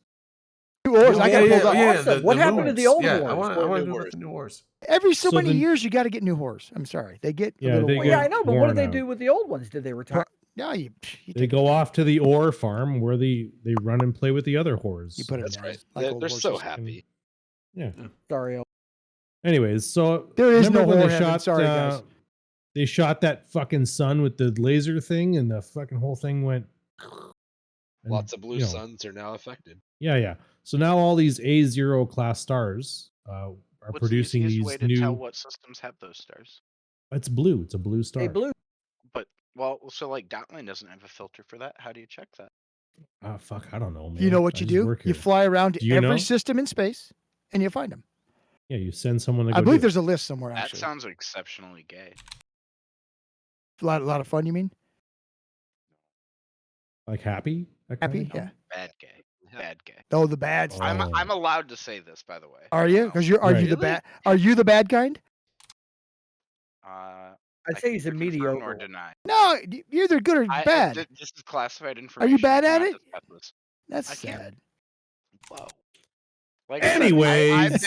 New wars. I got yeah, pulled up. yeah. Awesome. What happened to the old Yeah, wars? I want Or to new know about wars? the new wars. Every so, So many then- years, you got to get new whores. I'm sorry, they get Yeah, a little. they Well, get yeah, I know, but what worn did they out. do with the old ones? Did they retire? No, you They go off to the ore farm where they run and play with the other whores. You put it That's down, right. like They're, old they're so horses. happy. Yeah. Sorry. Anyways, so There is remember no when whore they heaven, shot, sorry, guys. They shot that fucking sun with the laser thing, and the fucking whole thing went. and, Lots of blue you know, suns are now affected. Yeah. So now all these A0 class stars are What's producing the easiest these way to tell new. what systems have those stars? It's blue. It's a blue star. Hey, Blue. But well, so like Dotline doesn't have a filter for that. How do you check that? Fuck, I don't know, man. You know what I you just do? work You here. fly around to Do you every know? system in space, and you find them. Yeah, you send someone to go I believe do it. there's a list somewhere. That Actually, sounds exceptionally gay. a lot of fun. You mean Like happy? That kind happy? of Yeah. Bad gay. Bad gay. Oh, the bad stuff. I'm allowed to say this, by the way. Are you? Because are you the Really? bad? Are you the bad kind? I'd say he's a neither confirm nor mediocre. deny. No, you're either good or bad. This is classified Are information. you bad I at cannot it? discuss this. That's I can't. sad. Whoa. Like I said, Anyways,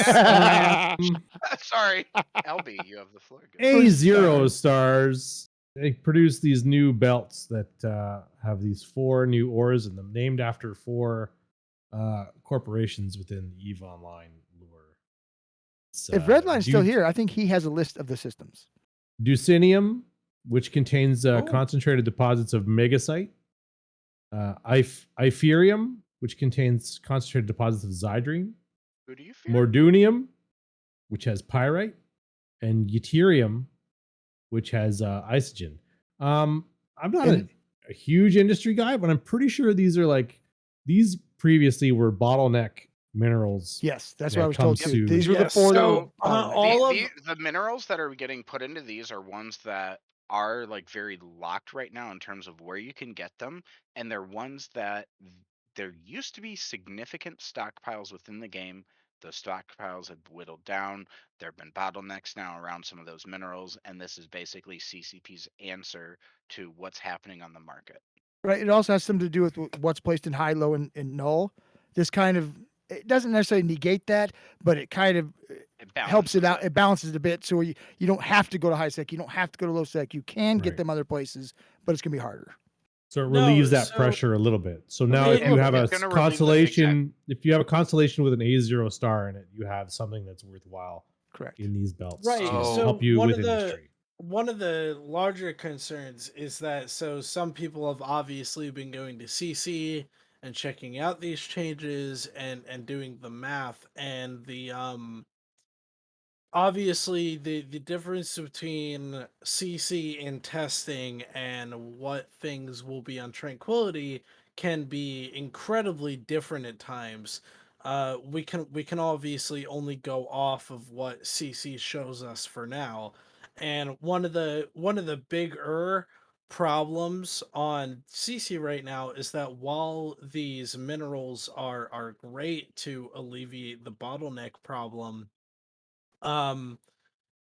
sorry, LB, you have the floor. Go. A0 stars. They produce these new belts that have these 4 new ores in them, named after 4 corporations within the EVE Online lore. If Redline's still here, I think he has a list of the systems. Ducinium, which contains concentrated deposits of megasite. Iferium, which contains concentrated deposits of zydrine. Who do you fear? Mordunium, which has pyrite. And Yttrium, which has isogen. I'm not a huge industry guy, but I'm pretty sure these previously were bottleneck minerals. Yes, that's what I was told too. These were Yeah, the 4 so, that were all of the minerals that are getting put into these are ones that are like very locked right now in terms of where you can get them, and they're ones that there used to be significant stockpiles within the game. Those stockpiles have whittled down. There have been bottlenecks now around some of those minerals, and this is basically CCP's answer to what's happening on the market. Right. It also has something to do with what's placed in high, low, and null. This kind of it doesn't necessarily negate that, but it kind of helps it out. It balances it a bit, so you don't have to go to high sec. You don't have to go to low sec. You can get them other places, but it's gonna be harder. So it relieves that pressure a little bit. So now if you have a constellation, if you have a constellation with an A0 star in it, you have something that's worthwhile. Correct. In these belts. Right. To So help you with industry. one of the larger concerns is that some people have obviously been going to CC and checking out these changes and doing the math, and the obviously the difference between CC and testing and what things will be on Tranquility can be incredibly different at times. We can obviously only go off of what CC shows us for now, and one of the bigger problems on CC right now is that while these minerals are great to alleviate the bottleneck problem,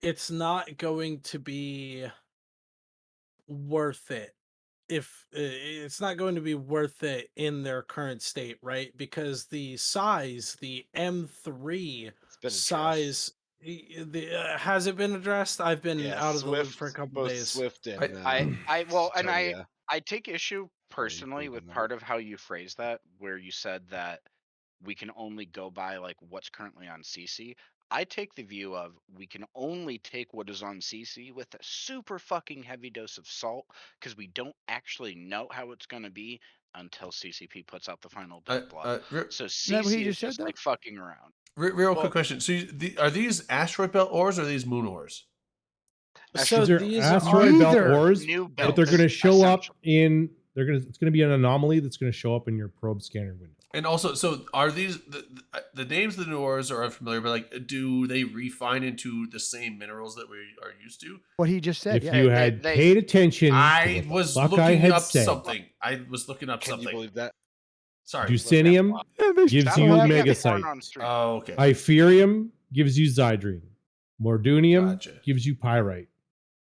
it's not going to be worth it if it's not going to be worth it in their current state, right? Because the size, the M3 size, has it been addressed? I've been out of the loop for a couple both days. Swift and I take issue personally with part of how you phrase that, where you said that we can only go by like what's currently on CC. I take the view of we can only take what is on CC with a super fucking heavy dose of salt, because we don't actually know how it's going to be until CCP puts out the final blood. So CC is just like fucking around. Real quick question. So are these asteroid belt ores or are these moon ores? So these are asteroid belt ores, new but they're going to show up in. It's going to be an anomaly that's going to show up in your probe scanner window. And also, so are these the names of the new ores are unfamiliar, but like, do they refine into the same minerals that we are used to? What he just said. If you had paid attention, I was looking up something. I was looking up something. Can you believe that? Sorry. Ducinium gives you megasite. Oh, okay. Iferium gives you zydrine. Mordunium gives you pyrite.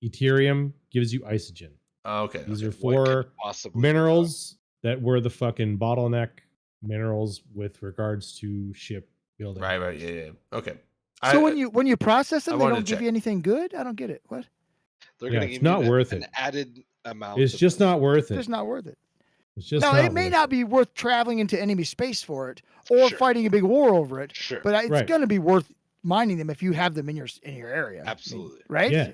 Yttrium gives you isogen. Oh, okay. These are 4 minerals that were the fucking bottleneck minerals with regards to ship building. Right. Yeah. Okay. So when you process them, they don't give you anything good? I don't get it. What? They're going to it's give not you worth an it. added amount. It's just not worth it. It's not worth it. It's just no, not it may worth not be worth traveling into enemy space for it or fighting a big war over it. Sure. But it's going to be worth mining them if you have them in your area. Absolutely. Right? Yeah.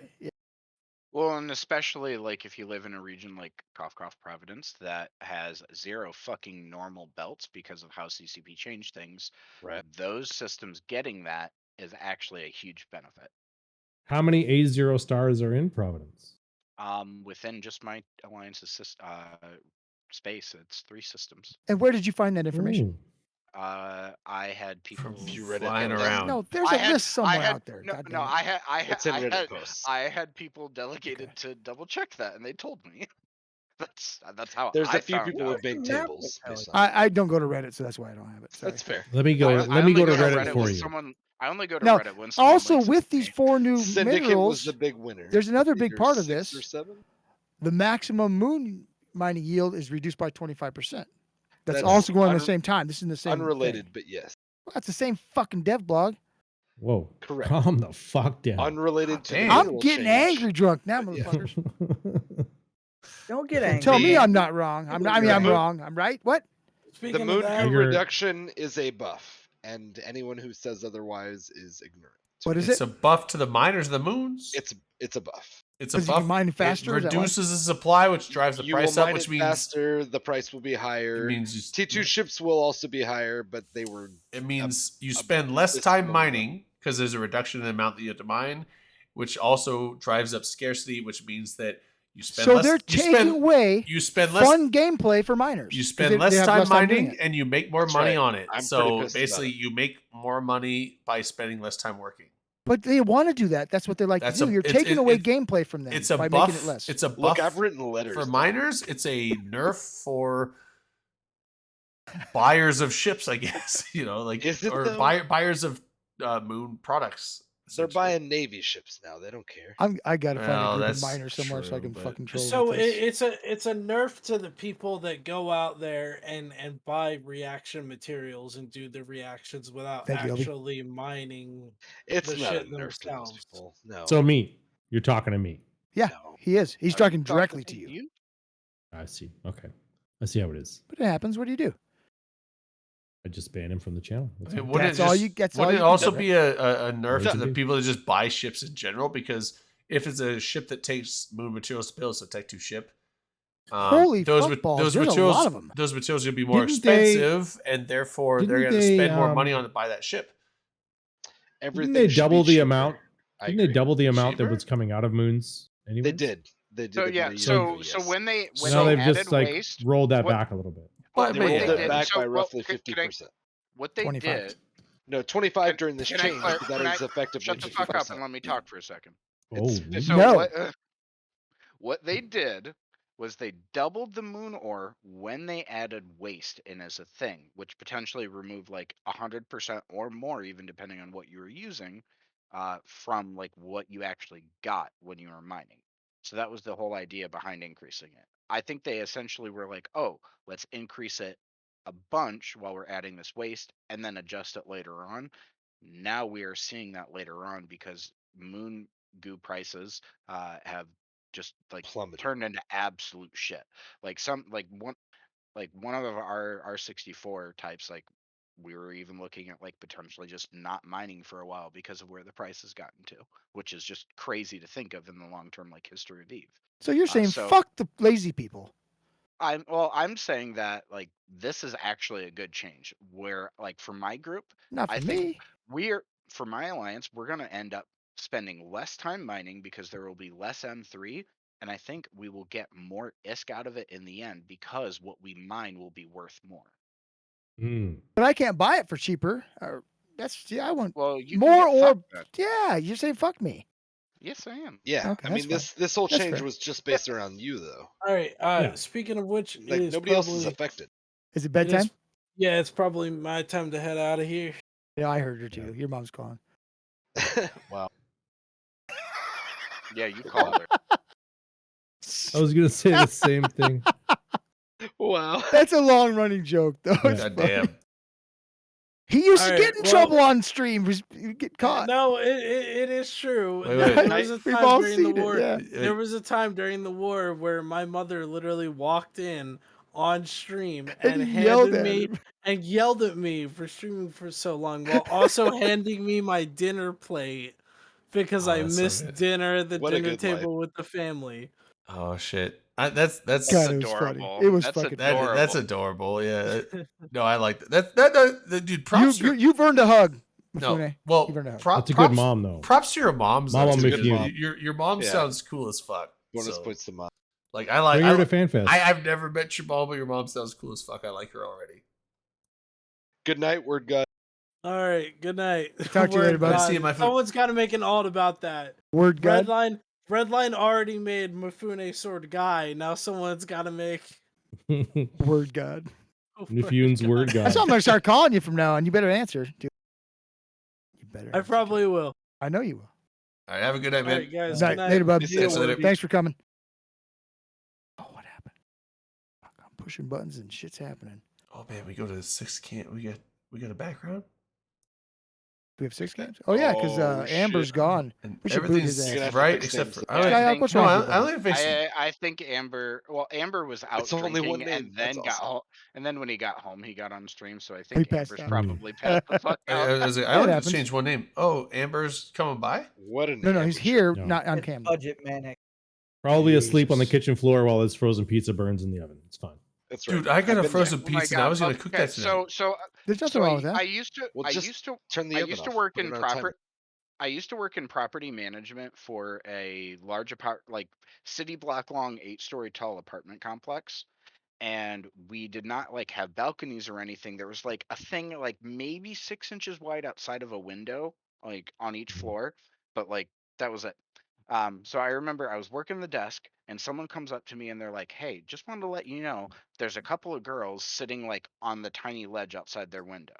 Well, and especially like if you live in a region like Kofkoff Providence that has 0 fucking normal belts because of how CCP changed things, those systems getting that is actually a huge benefit. How many A0 stars are in Providence? Within just my alliance's space. It's 3 systems. And where did you find that information? Ooh. I had people few Reddit flying posts. around. No, there's I a had- list somewhere I had, out there. No, God no, damn it. It's in Reddit posts. I had people delegated to double check that, and they told me. That's how There's I a few found people out. with big What's the map tables. look based like? on I don't go to Reddit, so that's why I don't have it. Sorry. That's fair. Let me go. I Let me only go to go Reddit for when you. someone. I only go to Now, Reddit when someone Also, links it with to these me. 4 new Syndicate minerals, was the big winner. there's another big Either part of 6 this. or 7. the maximum moon mining yield is reduced by 25%. That's That's also going at the same time. This is in the same Unrelated, thing. but yes. Well, that's the same fucking dev blog. Whoa. Correct. Calm the fuck down. Unrelated to the Damn. I'm mineral getting change. angry drunk now, But yeah. motherfuckers. Don't get angry. Tell me The- I'm not wrong. I'm not, I mean, The I'm moon- wrong. I'm right. What? The Speaking of moon that, goo You're- reduction is a buff, and anyone who says otherwise is ignorant. What is It's it? a buff to the miners of the moons. It's a buff. It's a Because you can buff. mine faster, It is that why? reduces the supply, which drives the You price will up, mine which it means faster. The price will be it higher. means just, T2 ships will also be higher, but they were it means you spend less this time low. mining because there's a reduction in the amount that you have to mine, which also drives up scarcity, which means that you spend So less. they're taking away You spend less. fun gameplay for miners. You 'cause spend they less have time doing mining it. and you make more That's money right. on it. I'm pretty So pissed about basically, it. you make more money by spending less time working. But they want to do that. That's what they like That's to do. a- You're it's- taking it- away it- gameplay from them It's a by buff. making it less. It's a buff Look, I've written letters for though. miners. It's a nerf for buyers of ships, I guess. You know, like Is it or though? buyers of moon products. They're essentially. buying Navy ships now. They don't care. I got to find Well, a group of that's miners somewhere so I true, can but- fucking troll so with this. it's a nerf to the people that go out there and buy reaction materials and do the reactions without Thank you, Obi. actually mining It's the not a shit nerf to those themselves. people. No. So me. You're talking to me. Yeah, No. he is. He's Are you talking directly to you. I see. Okay. I see how it is. But it happens. What do you do? I just banned him from the channel. That's I mean, all. wouldn't That's it all just- you- that's all wouldn't you it can also do, be a nerf What to you the do. people that just buy ships in general? Because if it's a ship that takes moon materials to build, it's a Tech 2 ship. Holy those fuckballs, those there's a materials, lot of 'em. those materials are gonna be more Didn't they- expensive, and therefore they're didn't gonna they, spend more money on um, to buy that ship. Everything Didn't they should be double the cheaper. amount? I Didn't they agree. double the amount that Cheaper? was coming out of moons? Anyways? They did. They did. So about yeah, a year so ago, so yes. when they when Now they they've added just like waste, rolled that what- back a little bit. But They what rolled they it did- back so, by well, roughly can I- 50%. what they 25. did. No, 25 during this Can I change. clar- but that can I- is effectively Shut the fuck up 50%. and let me talk for a second. It's Oh, 50. So No. what they did was they doubled the moon ore when they added waste in as a thing, which potentially removed like 100% or more, even depending on what you were using, from like what you actually got when you were mining. So that was the whole idea behind increasing it. I think they essentially were like, oh, let's increase it a bunch while we're adding this waste and then adjust it later on. Now we are seeing that later on because moon goo prices have just like Plummeted. turned into absolute shit. Like one of our 64 types, like we were even looking at like potentially just not mining for a while because of where the price has gotten to, which is just crazy to think of in the long term like history of Eve. So you're saying so- fuck the lazy people. I'm saying that like this is actually a good change where like for my group, Not for I me. think for my alliance, we're going to end up spending less time mining because there will be less M3. And I think we will get more ISK out of it in the end because what we mine will be worth more. Mm. But I can't buy it for cheaper. I want Well, you more can get or fucked then. yeah. You're saying fuck me. Yes, I am. Yeah, Okay, I mean that's this whole That's change fair. was just based around you though. All right. Yeah. Speaking of which, Like it is nobody else is probably- affected. Is it it is- bedtime? Yeah, it's probably my time to head out of here. Yeah, I heard her too. Your mom's calling. Wow. Yeah, you called her. I was gonna say the same thing. Wow. That's a long running joke though. Yeah. It's God funny. damn. He used to All get right, in well- trouble on stream. He'd get caught. No, it is true. Wait, There wait. was a We've time all during the seen it, war. yeah. There was a time during the war where my mother literally walked in on stream And and yelled handed at me him. and yelled at me for streaming for so long, while also handing me my dinner plate because Oh, I that's so missed good. dinner at the What a dinner good life. table with the family. Oh shit. That's God, it was funny. adorable. It was That's fucking that's adorable. adorable. Yeah. No, I like that. That dude. Props to You've earned a hug. no. Mifune. Well, You've earned a hug. That's a good props, mom though. Props to your moms. Mama though, too. Mifune. Your mom Yeah. sounds cool as fuck. Bonus so. points to mom. Like I like. Bring her to FanFest. I've never met your mom, but your mom sounds cool as fuck. I like her already. Good night, word god. All right. Good night. Talk to you later, Word bud. God. See you, my foot. Someone's got to make an alt about that. Word God. Redline already made Mifune Sword Guy. Now someone's got to make Word God. Nifune's word god. That's what I'm gonna start calling you from now on. You better answer, dude. You better. I answer, probably dude. will. I know you will. All right, have a good night, All man. right, guys. Night. Good night. Later, bud. Be safe, later. Thanks for coming. Oh, what happened? Fuck, I'm pushing buttons and shit's happening. Oh man, we go to the 6 camp. We got a background. We have 6 games. Oh yeah, because Oh, Amber's shit. gone. And We should boot everything's his You're gonna ass. have to right fix except things. for Yeah, I Skyhawk, think- what's no, wrong with you, I buddy? only fixed. I think Amber. Well, Amber was out It's only one drinking, name. and then That's got awesome. home. And then when he got home, he got on stream. So I He think passed Amber's out. probably passed the fuck I out. only That happens. changed one name. Oh, Amber's coming by. What an No, he's amateur. here, No. not on It's camera. budget manic. Probably asleep on the Jesus. kitchen floor while his frozen pizza burns in the oven. It's fine. That's right. Dude, I got I've a been there. frozen Oh my pizza and I God. was gonna cook Okay, that tonight. There's nothing So wrong with that. I used to Well, I just used to turn the I oven used to off. work Put in it on a timer. proper I used to work in property management for a large like city block long 8-story tall apartment complex, and we did not like have balconies or anything. There was like a thing like maybe 6 inches wide outside of a window, like on each floor, but like that was it. So I remember I was working the desk and someone comes up to me and they're like, "Hey, just wanted to let you know there's a couple of girls sitting like on the tiny ledge outside their window."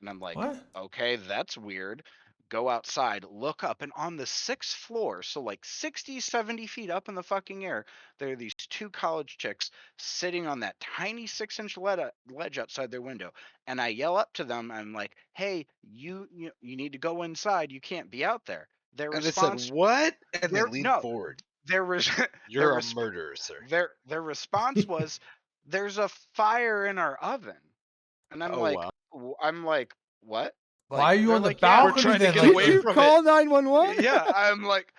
And I'm like, What? "Okay, that's weird." Go outside, look up, and on the 6th floor, so like 60, 70 feet up in the fucking air, there are these 2 college chicks sitting on that tiny 6-inch ledge outside their window. And I yell up to them, I'm like, "Hey, you need to go inside. You can't be out there." Their And they said, response, "What?" And they their leaned no, forward. their res- You're a resp- murderer, sir. their response was, "There's a fire in our oven." And I'm Oh like, wow. I'm like, "What?" Why are you they're on the like, "Yeah, We're balcony trying to then? get Like, Did away you from call 911? yeah." I'm like,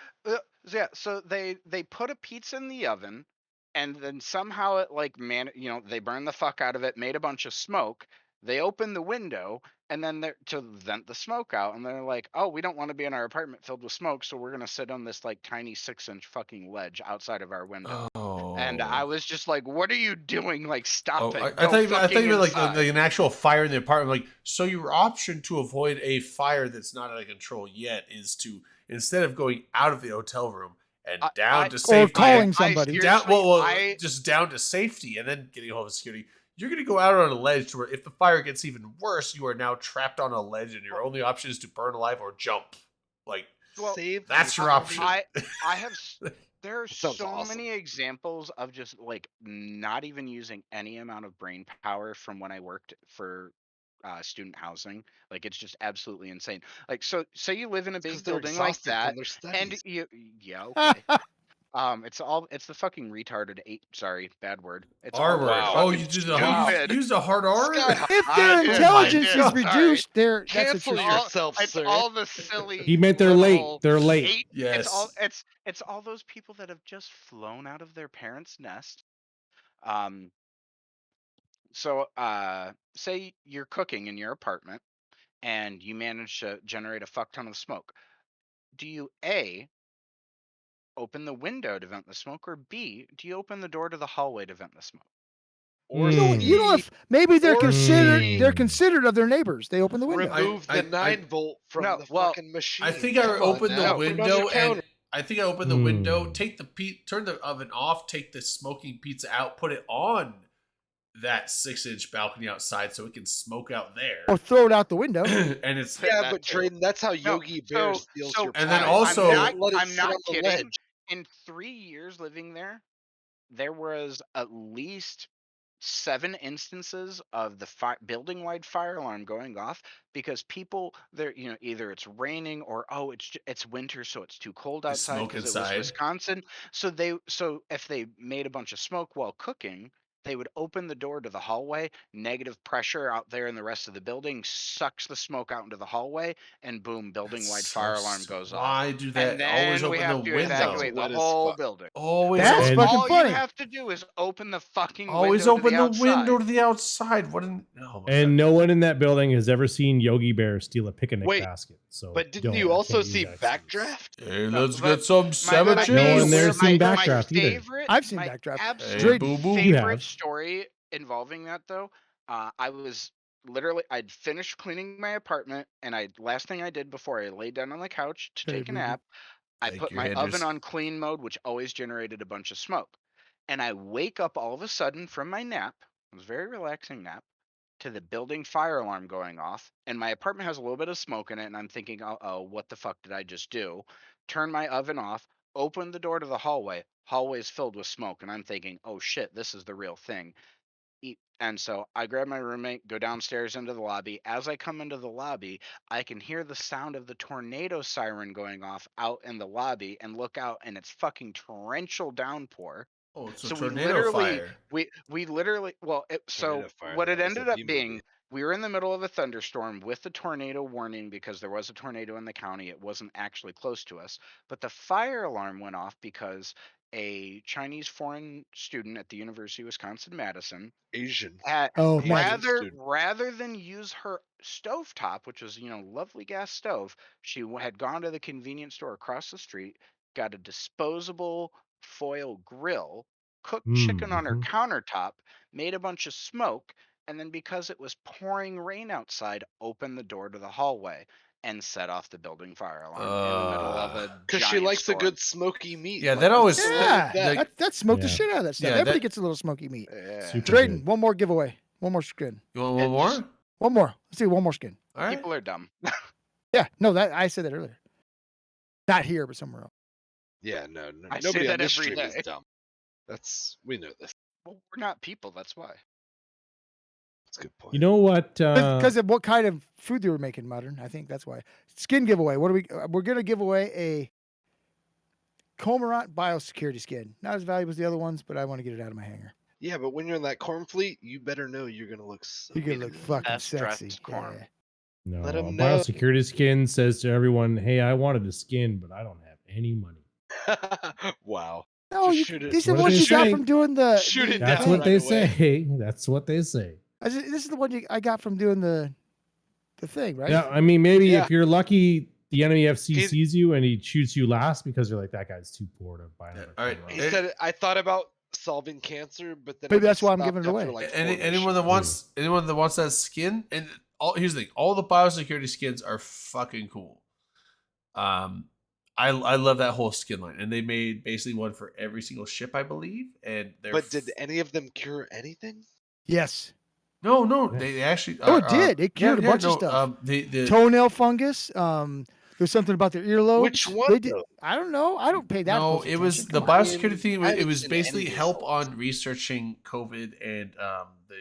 yeah. So they put a pizza in the oven, and then somehow it like they burned the fuck out of it, made a bunch of smoke. They opened the window, and then they're to vent the smoke out, and they're like, "Oh, we don't want to be in our apartment filled with smoke, so we're gonna sit on this like tiny 6-inch fucking ledge outside of our window." And I oh. was just like, "What are you doing? Like, stop Oh, it! I Go thought fucking you meant inside." like an actual fire in the apartment. Like, so your option to avoid a fire that's not out of control yet is to, instead of going out of the hotel room and down to Or safety, calling somebody. down, seriously, just down to safety and then getting home to security. You're gonna go out on a ledge to where if the fire gets even worse, you are now trapped on a ledge and your only option is to burn alive or jump. Like, Well, Save that's the your option. I have there are Sounds so awesome. many examples of just like not even using any amount of brain power from when I worked for student housing. Like, it's just absolutely insane. Like, so say you live in a because big they're building like exhausted that, from their and studies. yeah, okay. It's the fucking retarded sorry, bad word. It's all R the word. Wow. Oh, fucking you did stupid. used a hard R. Skyhawk. If I their did. intelligence God. is reduced, that's a Cancel true. yourself, It's sir. all the silly. He meant they're late. little They're late. eight- Yes. It's all those people that have just flown out of their parents' nest. So say you're cooking in your apartment and you manage to generate a fuck ton of smoke. Do you A, open the window to vent the smoke, or B, do you open the door to the hallway to vent the smoke? Or You don't have, maybe they're Or considered. C. They're considerate of their neighbors. They open the window. remove the 9-volt from No, the well, fucking machine. I think I Come on opened the now, put it on your window and counter. I think I opened the window, Hmm. take turn the oven off, take the smoking pizza out, put it on that 6-inch balcony outside so it can smoke out there. Or throw it out the window. And it's Yeah, that but too. Drayden, that's how Yogi Bear So- steals so- your And then pie. also- Don't let it I'm sit not on the kidding. ledge. In 3 years living there was at least 7 instances of the building-wide fire alarm going off because people there, either it's raining or it's winter, so it's too cold They outside smoke because it was inside. Wisconsin. So if they made a bunch of smoke while cooking, They would open the door to the hallway, negative pressure out there in the rest of the building sucks the smoke out into the hallway, and boom, building-wide fire alarm goes off. Why do And that? Always then we open have the to window. evacuate the Lit as whole fuck. building. Always That's open. fucking All funny. you have to do is open the fucking Always window open to the the window outside. to the outside. What an And no one in that building has ever seen Yogi Bear steal a picnic Wait, basket. So But didn't don't- you also can't use see that excuse. Backdraft? Hey, No, let's but get some my sandwiches. No one there's favorite- seen my Backdraft either. favorite- I've seen my Backdraft. absolute Hey, boo-boo. You favorite have. story involving that though, I was literally I'd finished cleaning my apartment, and last thing I did before I laid down on the couch to Hey, take a boo-boo. nap, I Thank put you, my Henders. oven on clean mode, which always generated a bunch of smoke. And I wake up all of a sudden from my nap. It was a very relaxing nap, to the building fire alarm going off, and my apartment has a little bit of smoke in it, and I'm thinking, oh, what the fuck did I just do? Turn my oven off, open the door to the hallway. Hallway is filled with smoke, and I'm thinking, oh shit, this is the real thing. And so I grab my roommate, go downstairs into the lobby. As I come into the lobby, I can hear the sound of the tornado siren going off out in the lobby, and look out, and it's fucking torrential downpour. Oh, it's a So we tornado literally, fire. we literally, well, so Tornado fire, what it that was ended a up B being, movie. we were in the middle of a thunderstorm with the tornado warning because there was a tornado in the county. It wasn't actually close to us, but the fire alarm went off because a Chinese foreign student at the University of Wisconsin-Madison Asian. Oh, Asian Madison. student. rather than use her stovetop, which was, lovely gas stove, she had gone to the convenience store across the street, got a disposable foil grill, cooked chicken on her Mhm. countertop, made a bunch of smoke, and then because it was pouring rain outside, opened the door to the hallway and set off the building fire alarm in the middle of a Because she giant likes storm. a good smoky meat. Yeah, Like, that always- what's wrong Yeah, with that? that smoked the Yeah. shit out of that stuff. Yeah, Everybody that- gets a little smoky meat. Yeah. Super Drayden, good. one more giveaway. One more skin. You want one It's- more? One more. Let's do one more skin. All right. People are dumb. Yeah, no, that I said that earlier. Not here, but somewhere else. Yeah, no, I say nobody on that this every stream is day. dumb. We know this. Well, we're not people, that's why. That's a good point. You know what? Because of what kind of food they were making, modern. I think that's why. Skin giveaway. What are we? We're gonna give away a Cormorant biosecurity skin. Not as valuable as the other ones, but I want to get it out of my hanger. Yeah, but when you're in that corn fleet, you better know you're gonna look so You're gonna look good. fucking Best dressed sexy. corn. Yeah. No, Let a 'em know. biosecurity skin says to everyone, "Hey, I wanted a skin, but I don't have any money." Wow. No, Just you, shoot it. these are What the do ones they you got say? from doing the. Shoot it That's down what right they away. say. That's what they say. This is the one I got from doing the thing, right? Yeah, I mean, maybe Yeah. if you're lucky, the enemy FC He- sees you and he shoots you last because you're like, that guy's too poor to buy another. all right. Cormorant." He said, I thought about solving cancer, but then Maybe I that's why I'm stopped giving it after, away. like, Any, 4 anyone that missions. wants that skin, and here's the thing: all the biosecurity skins are fucking cool. I love that whole skin line, and they made basically one for every single ship, I believe. And they're But did any of them cure anything? Yes. no, Yeah. they actually. Oh, it did. It cured a bunch of stuff. The Toenail fungus. There's something about their earlobes. Which one, They did. though? I don't know. I don't pay that. no, close it was attention. the Come on. biosecurity thing. I It haven't was seen basically any help results. on researching COVID and the.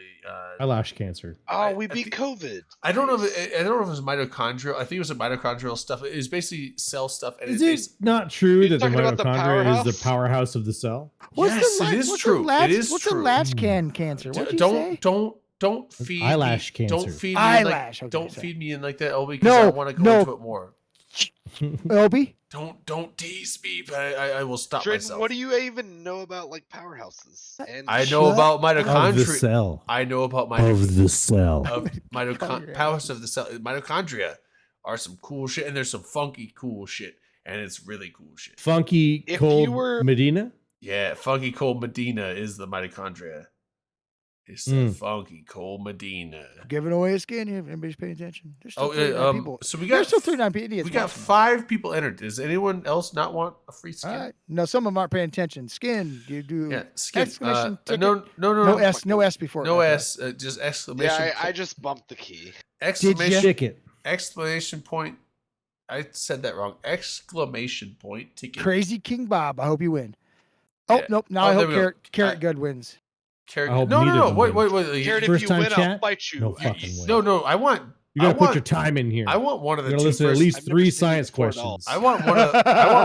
Eyelash cancer. Oh, we I beat think- COVID. I don't know. Nice. I don't know if it was mitochondrial. I think it was a mitochondrial stuff. It was basically cell stuff. And Is it's it not true You're that the talking about the mitochondria is powerhouse? the powerhouse of the cell? What's Yes, the it is what's true. The latch, It is what's true. the latch can cancer? What'd you say? Don't That's feed eyelash me, Don't cancer. feed me. Eyelash, In okay, don't sorry. feed me in like that, Obi, because I No, want to go no. into it more. Obi? Don't tease me, but I will stop Drayden, myself. what do you even know about like powerhouses? And I know Shut about Of the mitochondria. cell. I know about the cell. Mitochondria. powers of the cell. Mitochondria are some cool shit, and there's some funky cool shit, and it's really cool shit. Funky If cold you were- Medina? Yeah, funky cold Medina is the mitochondria. It's the Mm. funky cold Medina. Giving away a skin here if anybody's paying attention. There's still Oh, 39 people. so we There's got still 39 idiots. we got watching. 5 people entered. Does anyone else not want a free skin? All right. No, some of them aren't paying attention. Skin. Do you do Yeah, skin. exclamation ticket? No, no S, no S before it. no Okay. S. Just exclamation. yeah, I just bumped the key. exclamation. Ticket. Exclamation point. I said that wrong. Exclamation point ticket. Crazy King Bob. I hope you win. Oh Yeah. nope. Now Oh, I there hope we go. Carrot Good wins. Carrot. I hope No, neither no, of no. them Wait. wins. Garrett, if First you time win, I'll chat? fight you. No fucking way. No, I want You gotta I put want- your time in here. I want one of the You gotta two listen to at first- least I've never 3 seen it science before at all. questions. I want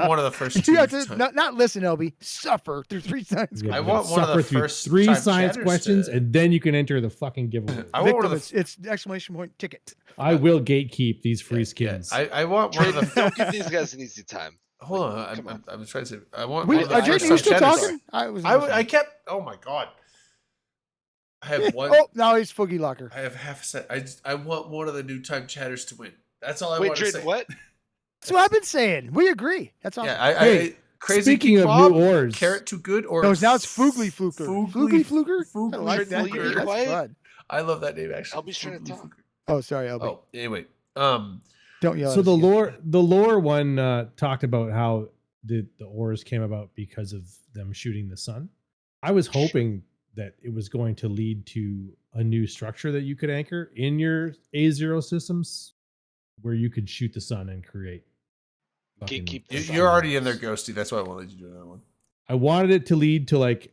one of the first two. You have to time- not listen, LB. Suffer through 3 science. Yeah, I you want gotta one of the suffer through first 3 time science chatters questions, to- and then you can enter the fucking giveaway. I want one of Victim, the. it's the exclamation point ticket. I will gatekeep these free skins. I want one of the. Don't give these guys an easy time. Hold Like, on, come on. I'm trying to say. I want. We, one of the are first Jaden, you time still chatters. talking? I was. I kept. Oh my god. I have one. Oh, now he's Foogie Locker. I have half a set. I want one of the new time chatters to win. That's all I Wait, want to Drayden, say. what? That's what I've been saying. We agree. That's awesome. Yeah, Hey, crazy. speaking King of Bob, new ores, Carrot Too Good, or No, now it's Foogly Fluker. Foogly Fluker? I Foogly like that. Fluker. That's Quiet. fun. I love that name actually. Albie's trying to Foogly talk. Fluker. Oh, sorry, LB. Oh, anyway. Don't yell. so at the us again. lore one talked about how the ores came about because of them shooting the sun. I was hoping that it was going to lead to a new structure that you could anchor in your A0 systems where you could shoot the sun and create. fucking- Keep the You're already in there, Ghosty. That's why I wanted you to do that one. I wanted it to lead to like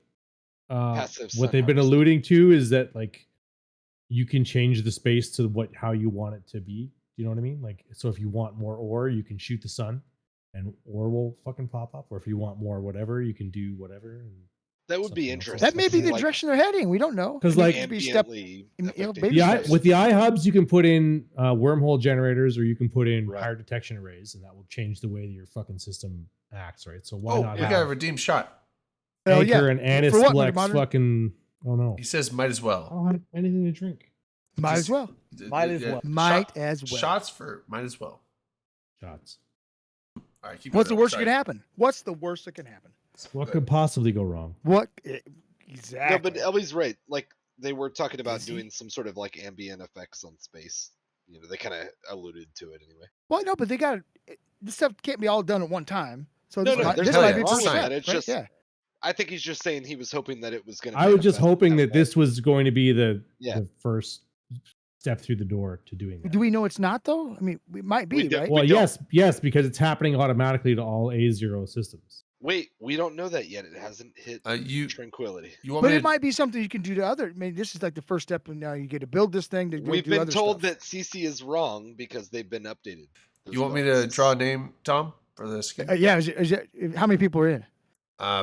Passive what sun they've been harvesting. alluding to is that like you can change the space to how you want it to be. You know what I mean? Like, so if you want more ore, you can shoot the sun and ore will fucking pop up. Or if you want more whatever, you can do whatever. And That would be something else. interesting. That may be the Like, direction they're heading. We don't know. 'Cause, It like- could be step. ambiently you know, affecting baby the steps. with the iHubs, you can put in wormhole generators, or you can put in Right. fire detection arrays, and that will change the way that your fucking system acts, right? So why Oh, not we got a have redeemed shot. Hell Anchor yeah. and Anis For what, Flex Modern? fucking? Oh no, He says might as I well. don't have anything to drink. Might Just- as well. Might as well. Might as well. Shots for might as well. Shots. All right, keep What's the going. worst that Sorry. can happen? What's the worst that can happen? What could possibly go wrong? What? No, Exactly. but Elby's right. Like they were talking about Is he? doing some sort of like ambient effects on space. You know, they kind of alluded to it anyway. Well, no, but they got this stuff can't be all done at one time. So No, this no, might, there's this nothing might be wrong first with step, that. It's right? just- yeah. I think he's just saying he was hoping that it was going to. I was just hoping that this was going to be the Yeah. first step through the door to doing that. Do we know it's not though? I mean, it might be, We do- right? Well, we don't. yes, because it's happening automatically to all A0 systems. Wait, we don't know that yet. It hasn't hit You tranquility. you want But me it to, might be something you can do to other. I mean, this is like the first step, and now you get to build this thing to go We've do been other told stuff. that CC is wrong because they've been updated. you want me to draw a name, Tom, for the skin? Yeah, how many people are in?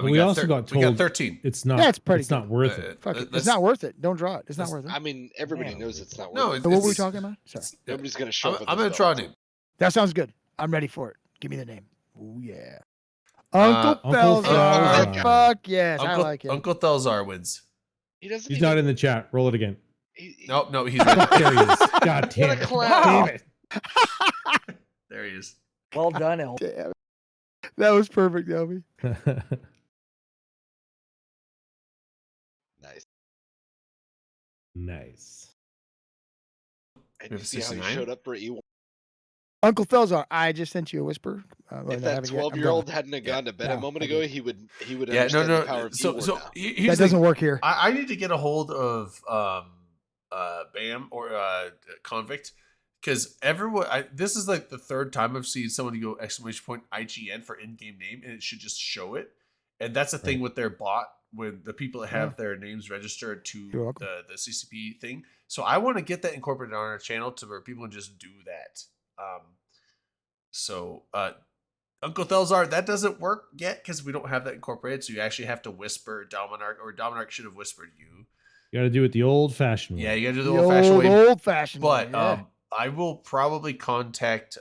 We also got we got told 13. It's not. That's pretty It's not good. worth it. Fuck it. It's let's- not worth it. Don't draw it. It's not let's- worth it. I mean, everybody Yeah. knows it's not worth No, it. So what were we it's- talking about? Sorry. Nobody's going to show I'm, up. with I'm this gonna draw a belt. name. That sounds good. I'm ready for it. Give me the name. Oh yeah. Uncle Uncle Felzar. Felzar. Fuck yes, Uncle, I like it. Uncle Thelzar wins. He doesn't. He's even, not in the chat. Roll it again. No, he's There right. he is. God damn What a it. clown. Damn it. There he is. Well done, El. Damn it. That was perfect, Elby. Nice. Nice. And We you have see how he 69? showed up for E1. Uncle Felzar, I just sent you a whisper. If I that haven't yet. I'm 12-year-old done. hadn't have gone to bed No, a moment I ago, did. he would Yeah, no, understand the power no. of So, E1 so now. here's That the doesn't thing. work here. I need to get a hold of Bam or Convict because everyone. This is like the third time I've seen someone go !IGN for in-game name, and it should just show it. And that's the thing Right. with their bot when the people that have their names registered You're to welcome. the CCP thing. So I want to get that incorporated on our channel to where people can just do that. So Uncle Thelzar, that doesn't work yet because we don't have that incorporated. So you actually have to whisper Dominarch, or Dominarch should have whispered you. You got to do it the old-fashioned way. Yeah, you gotta do the, The old-fashioned way. old-fashioned way, But yeah. I will probably contact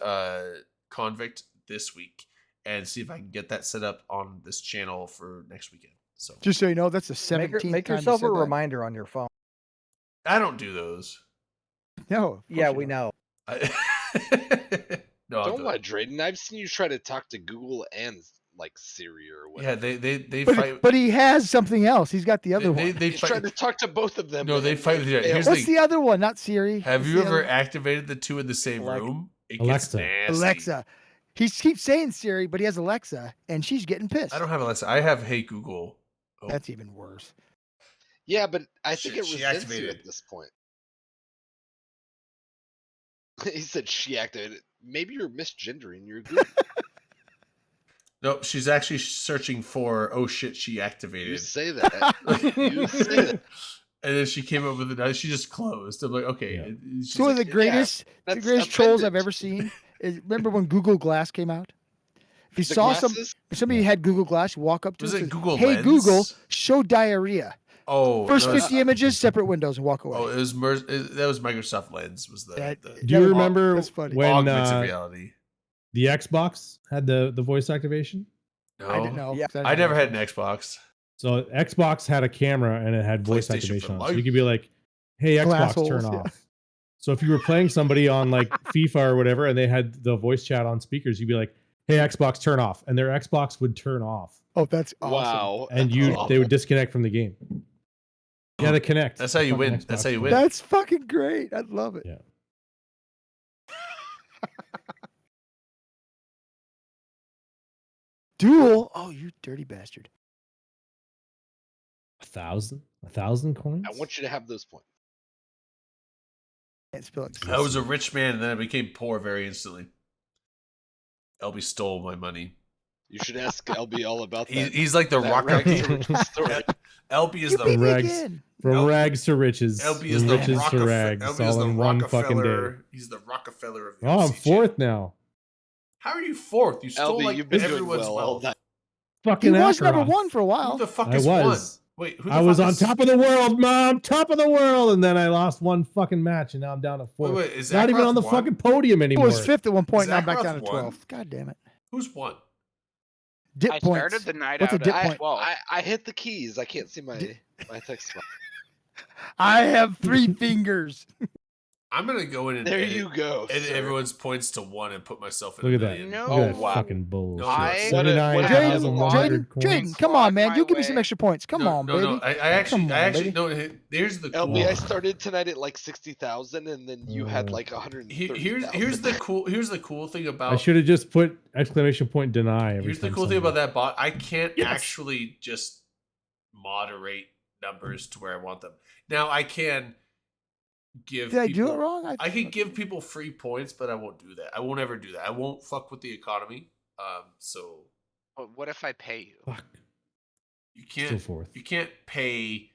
Convict this week and see if I can get that set up on this channel for next weekend. So Just so you know, that's the Make, 17th make time you yourself a said that. reminder on your phone. I don't do those. No. of Yeah, course you we don't. know. No, I'll Don't do lie, it. Drayden. I've seen you try to talk to Google and like Siri or whatever. Yeah, they But, fight. but he has something else. He's got the other they, one. they He's fight. trying to talk to both of them. No, and they then fight with each other. fails. Here's the What's thing. the other one? Not Siri. Have What's you the ever other- activated the two in the same Alexa. room? It Alexa. gets nasty. Alexa? He keeps saying Siri, but he has Alexa, and she's getting pissed. I don't have Alexa. I have Hey Google. Oh. That's even worse. Yeah, but I think Shit, it she resents you activated. at this point. He said she activated. Maybe you're misgendering your Google. No, she's actually searching for. Oh shit, she You activated. say that. You say that. And then she came up with it. She just closed. I'm like, okay. Yeah. She's It's one of the like, greatest, the that's greatest trolls I've appendage. ever seen. Remember when Google Glass came out? If you The saw glasses? somebody had Google Glass, you walk up to Was it, it says, Google "Hey Lens? Google, show diarrhea." Oh, First no, it's- 50 images, separate windows, and walk away. Oh, it was that was Microsoft Lens. Was That- the Do you that was- remember that's funny. when augmented reality? the Xbox had the voice activation? No, I didn't know. Yeah. 'cause I never had an Xbox. Xbox. So Xbox had a camera and it had voice PlayStation activation for on. So you life. could be like, "Hey Oh, Xbox, assholes, turn yeah. off." So if you were playing somebody on like FIFA or whatever, and they had the voice chat on speakers, you'd be like, "Hey Xbox, turn off," and their Xbox would turn off, Oh, that's awesome. Wow. and that's they would disconnect from the game. Yeah, the Connect. That's how the you fucking win. That's Xbox how you One. win. That's fucking great. I love it. Yeah. Duel. Oh, you dirty bastard. 1,000 coins. I want you to have those points. Can't spill it. I was a rich man, and then I became poor very instantly. LB stole my money. You should ask LB all about that. He's like the that rock. Rags to Riches story. LB is You the beat me rags. again. From LB rags to riches. LB is from the riches to Rockefeller. rags, LB is all the in one fucking day. Rockefeller. He's the Rockefeller of the Oh, I'm LCG. fourth now. How are you fourth? You stole LB, like you've been doing everyone's well all wealth. night. He Fucking was number Acheroth. one for a Who while. the fuck I is was. one? Wait, who the I was fuck on is... top of the world, Mom. Top of the world, and then I lost one fucking match, and now I'm down to fourth. Wait, is Not even Acheroth on the one? fucking podium He anymore. was fifth at one point, Is now back Acheroth down to one? 12th. God damn it. Who's one? Dip I points. started the night What's a out dip at point? 12. I hit the keys. I can't see my text box. I have 3 fingers. I'm gonna go in and There edit, you go. edit sir. everyone's points to 1 and put myself in Look a at that. million. No. Look at that Oh, wow. fucking bullshit. I- What a- what a- 79,100 Jaden, coins. come on, man. my You give me some way. extra points. Come on, baby. No, I actually, Come on, baby. no. Here's the cool. LB, I started tonight at like 60,000, and then you had like 130,000. Here's the cool thing I about should have just put exclamation point deny. Every here's the time cool thing about somebody- that bot. I can't Yes. actually just moderate numbers to where I want them. Now I can give. Did I do people, it wrong? I can give people free points, but I won't do that. I won't ever do that. I won't fuck with the economy. So But what if I pay you? Fuck. you Still can't. fourth. You can't pay.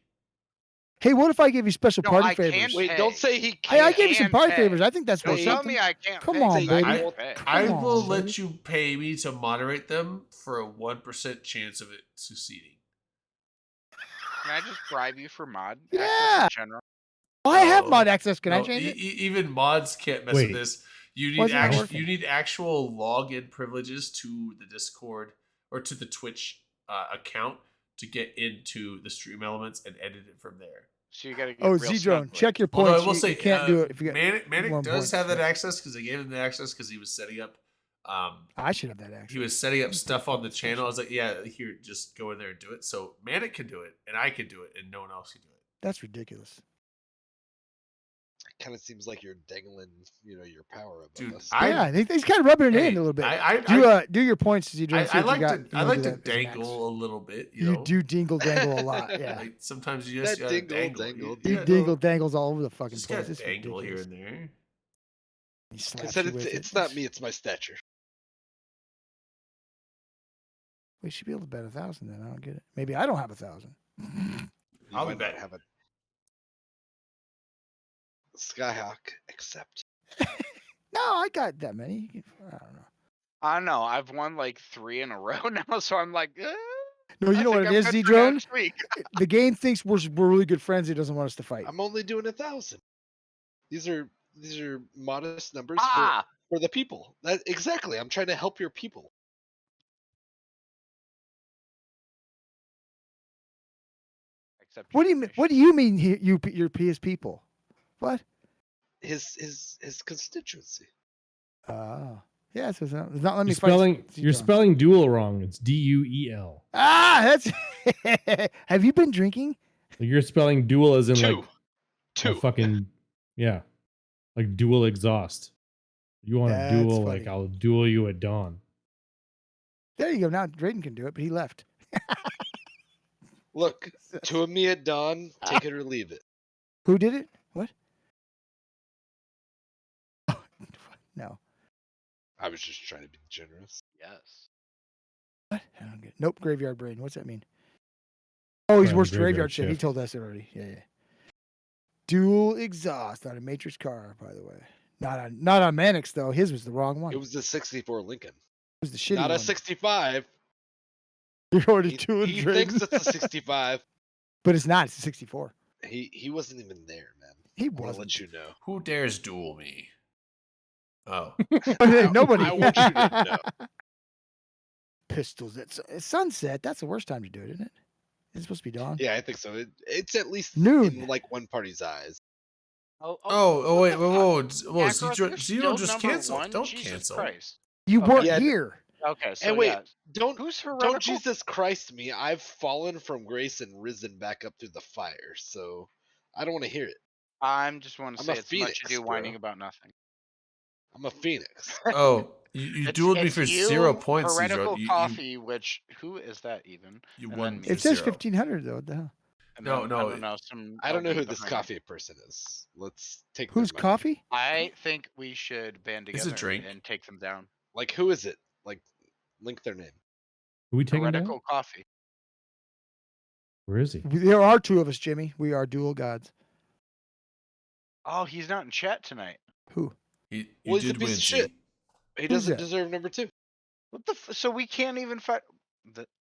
Hey, what if I give you special No, party I favors? can't Wait, pay. don't say he Hey, can't. I gave you some can party pay. favors. I think that's Don't worth tell something. me I can't Come pay. on, Say baby. I won't pay. I Come will on, let baby. you pay me to moderate them for a 1% chance of it succeeding. Can I just bribe you for mod? Yeah. access in general? I have Oh, mod access. Can I No, change it? even mods can't mess Wait. with this. You Why need is it not actual working? you need actual login privileges to the Discord or to the Twitch account to get into the stream elements and edit it from there. So you gotta get Oh, real Z-Drone, snug with check your Although points. I will You say, can't do it if you get. Manic more does points, have that yeah. access because I gave him the access because he was setting up. I should have that access. He was setting up stuff on the channel. I was like, yeah, here, just go in there and do it. So Manic can do it, and I can do it, and no one else can do it. That's ridiculous. Kind of seems like you're dangling, your power above Dude, us. I- Yeah, I think he's kind of rubbing it Hey, in a little bit. I Do your points, Z-Drone. I like to dangle a little bit. You, You know? do dingle dangle a lot. Yeah. Like, sometimes you just That gotta dingle, dangle. You gotta- dingle dangles all over the fucking Just place. gotta It's dangle here ridiculous. and there. He I slaps said you with it's it. not me, it's my stature. We should be able to bet 1,000 then. I don't get it. Maybe I don't have 1,000. You I'll might not bet. have a Skyhawk, accept. No, I got that many. I don't know. I don't know. I've won like 3 in a row now, so I'm like, No, you I know what think it I'm is, good for Z-Drone? next week. The game thinks we're really good friends. It doesn't want us to fight. I'm only doing 1,000. These are modest numbers Ah, for the people. That exactly. I'm trying to help your people. except What do you your mean? fish. What do you mean? Your PS people? What? His constituency. Oh, yeah. So it's not letting me You're fight. spelling, Z-Drone. you're spelling duel wrong. It's DUEL. Ah, that's. Have you been drinking? You're spelling duel as in Two. like a Two. fucking yeah, like dual exhaust. You want to That's duel funny. like I'll duel you at dawn. There you go. Now Drayden can do it, but he left. Look, two of me at dawn. Take it or leave it. Who did it? What? No. I was just trying to be generous. Yes. What? I don't get. Nope. Graveyard brain. What's that mean? Oh, he's Probably worse graveyard graveyard shit. He shift. told us already. Yeah, yeah. Dual exhaust on a Matrix car, by the way. Not on Mannix though. His was the wrong one. It was the '64 Lincoln, It was the shitty not one. a '65. You ordered He, two and he Drayton. thinks it's a '65. But it's not. It's a 64. He wasn't even there, man. He I want to wasn't. let you know. Who dares duel me? Oh, Nobody. I want you to know. Pistols at sunset. That's the worst time to do it, isn't it? It's supposed to be dawn. Yeah, I think so. It's at least Noon. in like one party's eyes. wait, whoa. Kakarot, Zero you're just still cancel. number one? Don't Jesus cancel. Christ. You Okay. weren't Yeah, here. Okay, so And wait, yeah. don't Who's heretical? don't Jesus Christ me. I've fallen from grace and risen back up through the fire. So I don't want to hear it. I'm just want to I'm say a it's much ado phoenix, whining bro. about nothing. I'm a phoenix. Oh, you dueled me It's for you, 0 points, Heretical Zero. Coffee, which who is that even? You And won then me me. It says 0. 1500 though. What the hell? And No, then, no, I don't know. Some I don't know LB who this behind me. coffee person is. Let's take their Who's money. coffee? I think we should band It's a together drink. and take them down. Like who is it? Like link their name. Are we taking down? Heretical Coffee. Where is he? There are two of us, Jimmy. We are dual gods. Oh, he's not in chat tonight. Who? You Well, he's a did piece win, of shit. G. He Who's doesn't that? deserve number 2. What the? So we can't even fight.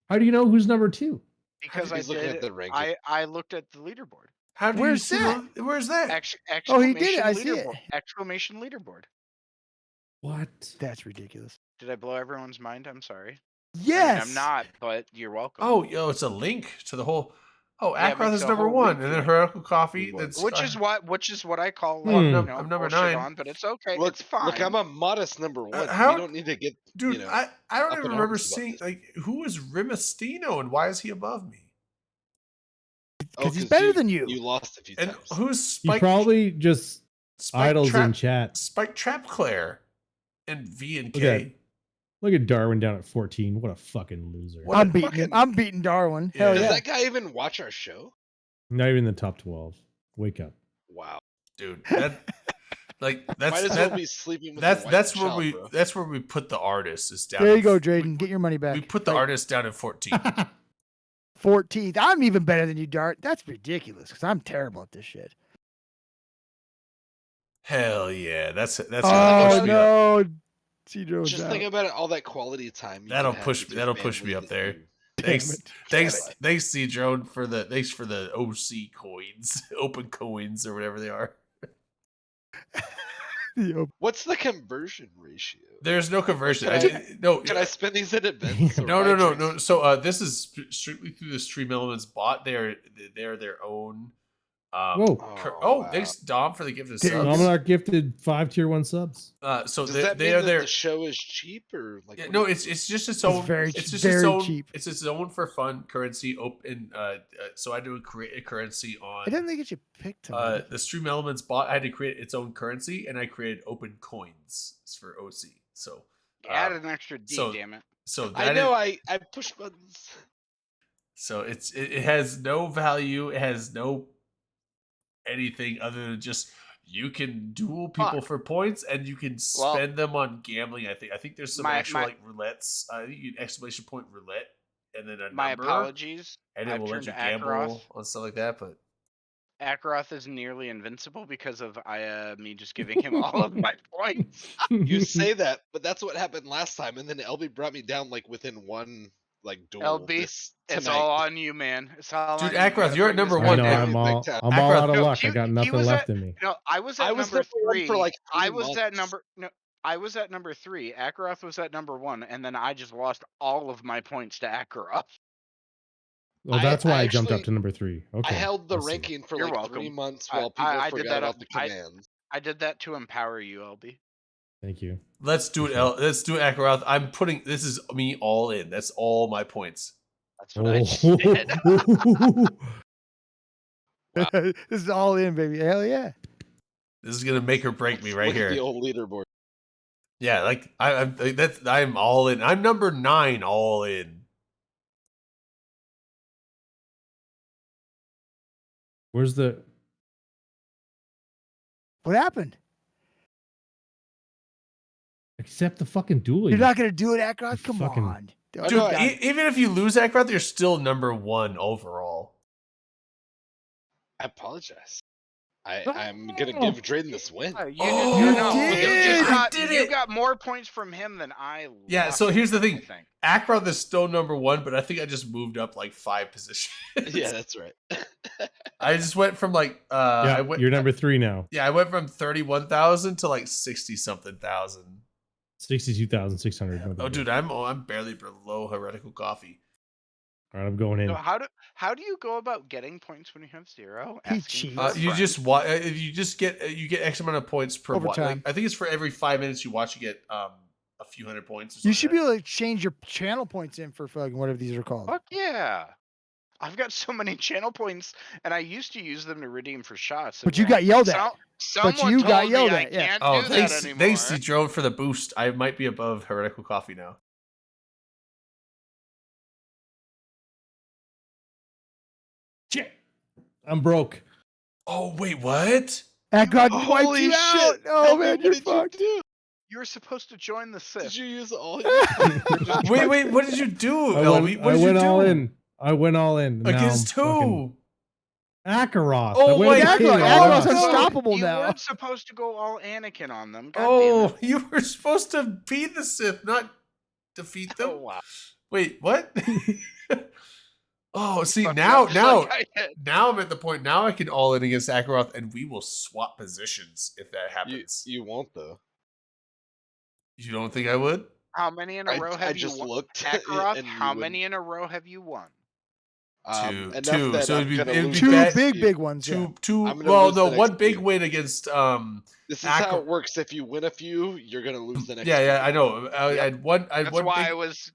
How do you know who's number 2? Because I He's looking did. at the ranking. I looked at the leaderboard. How do Where's you see that? Where's that? Oh, he did it. I see it. leaderboard. Exclamation leaderboard. What? That's ridiculous. Did I blow everyone's mind? I'm sorry. Yes. I mean, I'm not, but you're welcome. Oh, yo, it's a link to the whole. Oh, Yeah, it Akroth makes is a number whole 1, link and to then it. Heretical Coffee. That's Which is what I call Hmm. you I'm know, number bullshit 9. on, but it's okay. Look, it's fine. look, I'm a modest number 1. how- We don't need to get Dude, you know. I don't up even in remember arms about seeing this. like who is Rimastino and why is he above me? Because he's better than you. You lost a few And times. who's He Spike? probably just Spike idles Trap, in chat. Spike Trap Claire and V and Look at K. Look at Darwin down at 14. What a fucking loser. What I'm a beating him. I'm beating Darwin. Hell Does yeah. that guy even watch our show? Not even in the top 12. Wake up. Wow. Dude, that like Might that's as that, well be sleeping with that's your wife that's and where child, we bro. that's where we put the artist is down. There in you go, f- Drayden. Get your money back. We put the Right. artist down at 14. 14th. I'm even better than you, Dart. That's ridiculous because I'm terrible at this shit. Hell yeah, that's Oh, gonna push me up. no. Cedro's Just out. think about it, all that quality time. You That'll could have push with me. your That'll push family me up that there. you- Thanks, it. thanks, C Drone for the OC coins, open coins or whatever they are. Yo, What's the conversion ratio? There's no conversion. Can No, Can I spend these in events? or no, buy no. drinks? So this is strictly through the Stream Elements bot. They're their own. Whoa. wow. Thanks Dom for the gift of Dude, subs. Dominic gifted 5 tier 1 subs. So Does they that they mean are that their. the show is cheap or like? Yeah, what no, is it's just its own. very It's ch- just very its own. cheap. It's its own for fun currency. Open. So I had to create a currency on. I didn't think you picked him. The Stream Elements bot had to create its own currency, and I created open coins for OC. So Add an extra D, so- damn it. so I that know. is- I push buttons. so it has no value. It has no anything other than just you can duel people for points, and you can Well- spend them on gambling. I think there's some My- actual my- like roulettes. I think you can exclamation point roulette, and then a My number, apologies. and it I've will let turned you Akaroth. gamble on stuff like that. But Akaroth is nearly invincible because of me just giving him all of my points. You say that, but that's what happened last time, and then LB brought me down like within one like duel. LB, this It's tonight. all on you, man. It's all Dude, on you. Akaroth, gotta you're bring at this number I one, know, man. I'm all Big time. I'm all out of No, luck. he- I got he nothing was left at- in me. No, I was at I was number number one 3. for like I 3 was at months. number no. I was at number 3. Akaroth was at number 1, and then I just lost all of my points to Akaroth. Well, I- that's why I I jumped up actually- to number 3. Okay. I held the I see. ranking for You're like welcome. 3 months I- while people I did forgot that about on- the commands. I did that to empower you, LB. Thank you. let's do it. Let's do it, Akaroth. I'm putting this is me all in. That's all my points. That's what I just Oh. did. this is all in, baby. Hell yeah. This is gonna make or break me right Look at here. the old leaderboard. Yeah, like I'm all in. I'm number 9 all in. Where's the What happened? accept the fucking duel? You're not going to do it, Akaroth? You Come fucking- on. Oh, Dude, no, I- even if you lose Akaroth, you're still number 1 overall. I apologize. I'm gonna give Drayden this win. You Oh, you you know, did! I did you it! got more points from him than I. Yeah, lost so here's the from, I thing. think. Akrath is still number 1, but I think I just moved up like 5 positions. Yeah, that's right. I just went from like Yeah, I went you're number 3 now. Yeah, I went from 31,000 to like 60 something thousand. 62,600. Oh, dude, I'm barely below Heretical Coffee. All right, I'm going in. So how do you go about getting points when you have 0? He Asking cheats. for a You friend? just you just get you get X amount of points per Over watch. time. Like, I think it's for every 5 minutes you watch, you get a few hundred points. Or You something should like be able to change your channel points in for fucking whatever these are called. Fuck yeah. I've got so many channel points, and I used to use them to redeem for shots. But and you got yelled at. Someone But you told got me yelled I at, yeah. can't that. Oh, do thanks, that anymore. thanks, Drone, for the boost. I might be above Heretical Coffee now. Shit. I'm broke. Oh wait, what? Akrath wiped Holy you shit! out. Oh Elvin, man, what you're did fucked. you You were supposed to join the do? Sith. Did you use all? Wait, what did you do, I Elby? What I did you went do? all in. I went all in. Now Against I'm fucking- who? Akaroth. Oh I went my to King, God, I Akaroth's lost. unstoppable you now. weren't supposed to go all Anakin on them. God Oh, damn it. you were supposed to be the Sith, not defeat them. Oh, wow. Wait, what? Oh, see Fucked now up just like I did. now I'm at the point now I can all in against Akaroth and we will swap positions if that happens. You won't though. You don't think I would? How many in a row I have you just won? looked. Kakarot, and you how wouldn't. many in a row have you won? Two. Enough that So I'm gonna it'd lose be Two bad. big ones. Yeah. Two. I'm gonna Well, lose no, the one next big few. win against This is how Akar- it works. If you win a few, you're gonna lose the next. Yeah, few. I know. I Yep. had one. I had That's one why big, I was.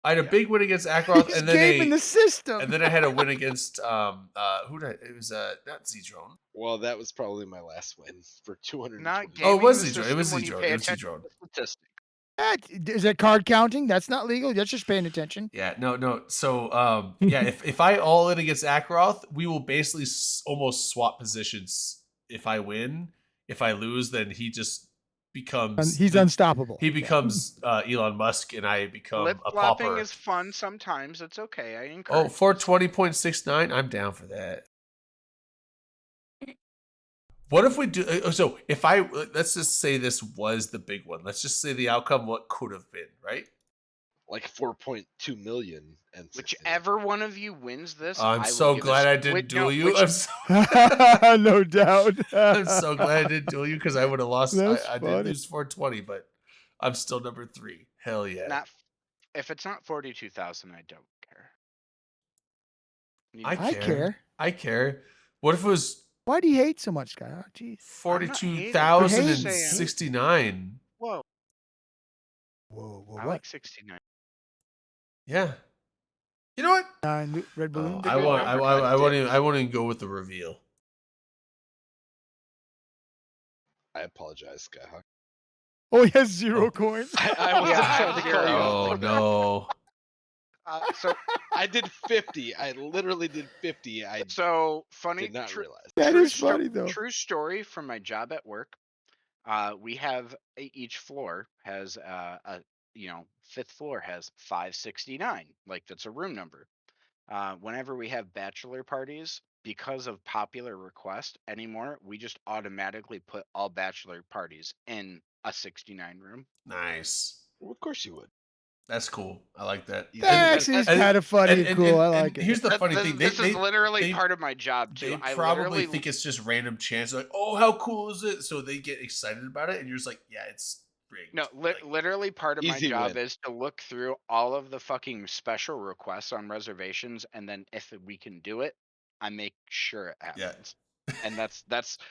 I had a yeah. big win against Akaroth, He's and then gaming the system. and then I had a win against who did it was not Z-Drone. Well, that was probably my last win for 200. Not Oh, it gaming was the Z-Drone. It was system when you Z-Drone. pay It was attention Z-Drone. to statistics. Is that card counting? That's not legal. That's just paying attention. Yeah, no. So, yeah, if I all in against Akaroth, we will basically almost swap positions. If I win, if I lose, then he just becomes He's unstoppable. He becomes Elon Musk, and I become Flip a flopping pauper. is fun sometimes. It's okay. I encourage. Oh, it. 420.69. I'm down for that. What if we do? So if let's just say this was the big one. Let's just say the outcome what could have been, right? Like 4.2 million. And Whichever one of you wins this, I'm I will so give glad a- I didn't wait, duel no, you. which- No doubt. I'm so glad I didn't duel you because I would have lost. That's I did funny. lose 420, but I'm still number 3. Hell yeah! Not if it's not 42,000, I don't care. I I care. care. I care. What if it was Why do you hate so much, guy? Oh, jeez. 42,069? Whoa, Whoa, I what? like 69. Yeah. You know what? Red balloon. I won't even go with the reveal. I apologize, Skyhawk. Oh, he has 0 coins. I was Yeah, trying to call you out Oh like that. no! So I did 50. I literally did 50. I so funny. did not realize. That True is funny though. True story from my job at work. We have each floor has a 5th floor has 569. Like that's a room number. Whenever we have bachelor parties, because of popular request anymore, we just automatically put all bachelor parties in a 69 room. Nice. Well, of course you would. That's cool. I like that. That actually is kind of funny and cool. I like it. Here's the funny thing. This is literally part of my job too. They I probably literally think it's just random chance. Like, oh, how cool is it? So they get excited about it, and you're just like, yeah, it's rigged. No, literally part of my Easy job win. is to look through all of the fucking special requests on reservations, and then if we can do it, I make sure it Yeah. happens. And that's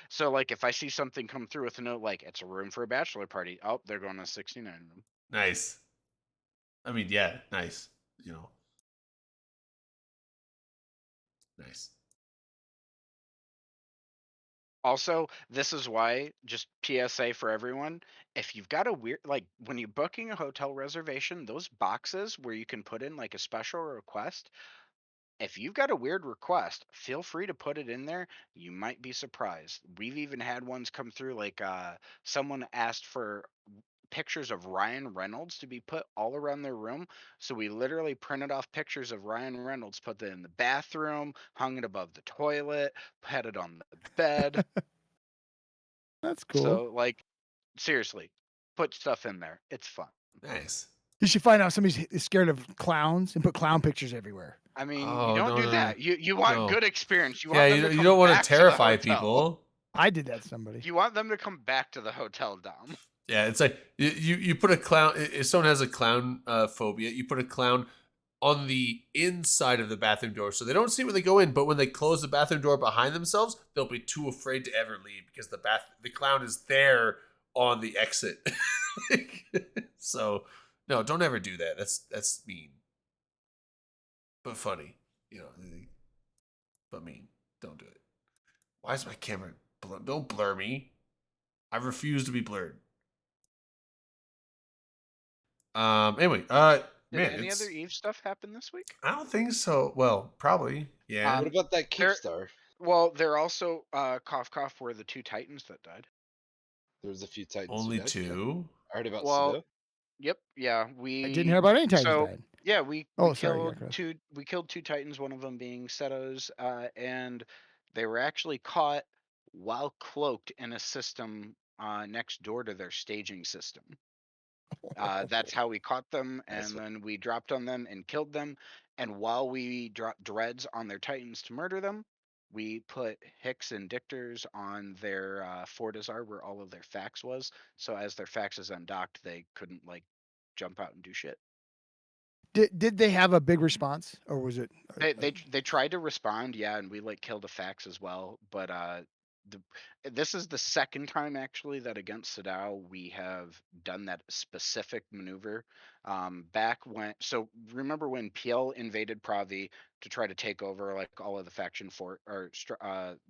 so like if I see something come through with a note like it's a room for a bachelor party, oh, they're going to 69 room. Nice. I mean, yeah, nice. You know, nice. Also, this is why, just PSA for everyone, if you've got a weird, like when you're booking a hotel reservation, those boxes where you can put in like a special request, if you've got a weird request, feel free to put it in there. You might be surprised. We've even had ones come through like someone asked for pictures of Ryan Reynolds to be put all around their room. So we literally printed off pictures of Ryan Reynolds, put it in the bathroom, hung it above the toilet, had it on the bed. That's cool. So like, seriously, put stuff in there. It's fun. Nice. You should find out somebody's scared of clowns and put clown pictures everywhere. I mean, Oh, you don't no, do no, that. You want no. good experience. You Yeah, want them to you come don't want back to the terrify hotel. people. I did that to somebody. You want them to come back to the hotel, Dom. Yeah, it's like you put a clown. If someone has a clown phobia, you put a clown on the inside of the bathroom door, so they don't see when they go in. But when they close the bathroom door behind themselves, they'll be too afraid to ever leave because the clown is there on the exit. So no, don't ever do that. That's mean, but funny. But mean. Don't do it. Why is my camera? Don't blur me. I refuse to be blurred. Anyway, Did man, any other Eve stuff happen this week? I don't think so. Well, probably. Yeah. What about that Keepstar? Well, there also cough cough were the 2 Titans that died. There was a few Titans. who Only died, 2. I heard about Well, Sido. yep, yeah, we I didn't hear about any Titans so dying. yeah, we Oh, sorry, killed Yakra. 2 we killed 2 Titans, one of them being Seto's, and they were actually caught while cloaked in a system next door to their staging system. That's how we caught them, Nice and one. then we dropped on them and killed them. And while we dropped dreads on their Titans to murder them, we put Hicks and Dictors on their Fortizar where all of their fax was. So as their faxes undocked, they couldn't like jump out and do shit. Did they have a big response, or was it? They tried to respond, yeah, and we like killed a fax as well. But this is the second time actually that against Sadao we have done that specific maneuver. Back when, so remember when PL invaded Pravi to try to take over like all of the faction fort or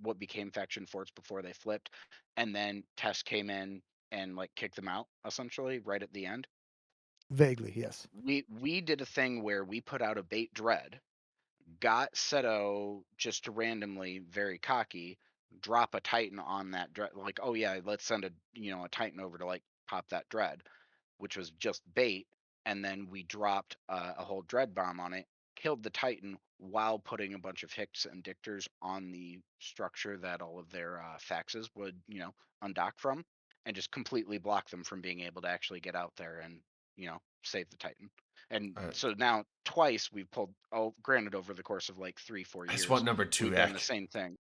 what became faction forts before they flipped, and then Test came in and like kicked them out essentially right at the end. Vaguely, yes. We did a thing where we put out a bait dread, got Seto just to randomly, very cocky, drop a Titan on that dread. Like, oh yeah, let's send a Titan over to like pop that dread, which was just bait. And then we dropped a whole dread bomb on it, killed the Titan while putting a bunch of Hicks and Dictors on the structure that all of their faxes would, undock from, and just completely block them from being able to actually get out there and, save the Titan. And so now twice we've pulled, granted over the course of like 3-4 I years, just want number 2 we've done the act. same thing.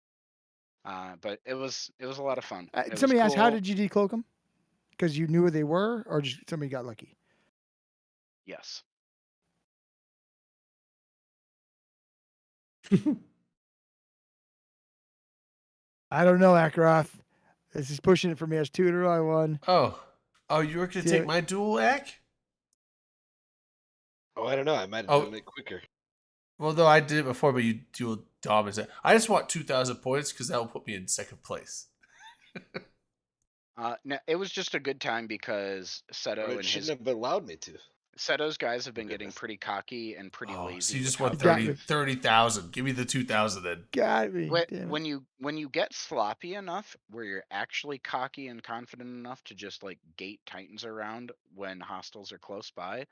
But it was a lot of fun. It was Somebody asked, how cool. did you decloak them? Because you knew where they were, or just somebody got lucky? Yes. I don't know, Akrath. This is pushing it for me as tutor. I won. Oh, you were gonna take my dual act? Oh, I don't know. I might have done it quicker. Well, though I did it before, but you dual dominance. I just want 2,000 points because that will put me in second place. No, it was just a good time because Seto It and shouldn't his have allowed me to. Seto's guys have been getting pretty cocky and pretty lazy. So you with just how want they're- 30,000. Give me the 2,000 then. Got me. damn it. When you get sloppy enough where you're actually cocky and confident enough to just like gate Titans around when hostiles are close by,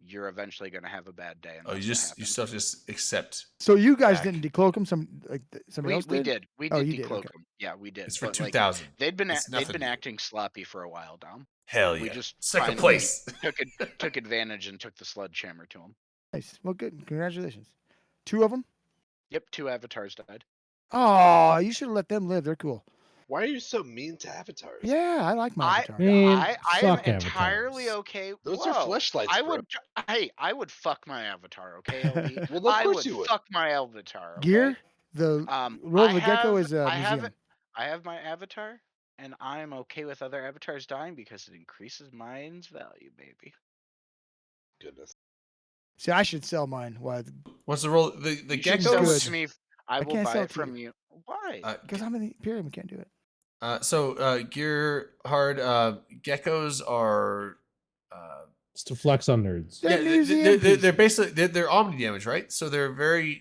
you're eventually going to have a bad day. And Oh, you still just accept. So you guys back. didn't decloak them? Somebody else We did? did. We Oh, did you did, decloak okay. them. Yeah, we did. It's for But, like, 2,000. they'd been It's nothing new. acting sloppy for a while, Dom. Hell We yeah. just Second finally place. took advantage and took the sledgehammer to them. Nice. Well, good. Congratulations. 2 of them? Yep, 2 avatars died. Oh, you should have let them live. They're cool. Why are you so mean to avatars? Yeah, I like my avatar. I am fuck entirely avatars. okay. Those are Whoa, fleshlights, I bro. would. Hey, I would fuck my avatar. Okay, LD? Well, of I course would you would. fuck my avatar. Okay? Gear? The Roll of the Gecko is a I have museum. I have my avatar, and I am okay with other avatars dying because it increases mine's value, baby. Goodness. See, I should sell mine. Why? What's the roll? The You should sell geckos? it to me. I will can't buy sell it it to you. from you. Why? Because I'm in the Imperium. We can't do it. Gear hard. Geckos are. It's to flex on nerds. They're basically they're omni damage, right? So they're very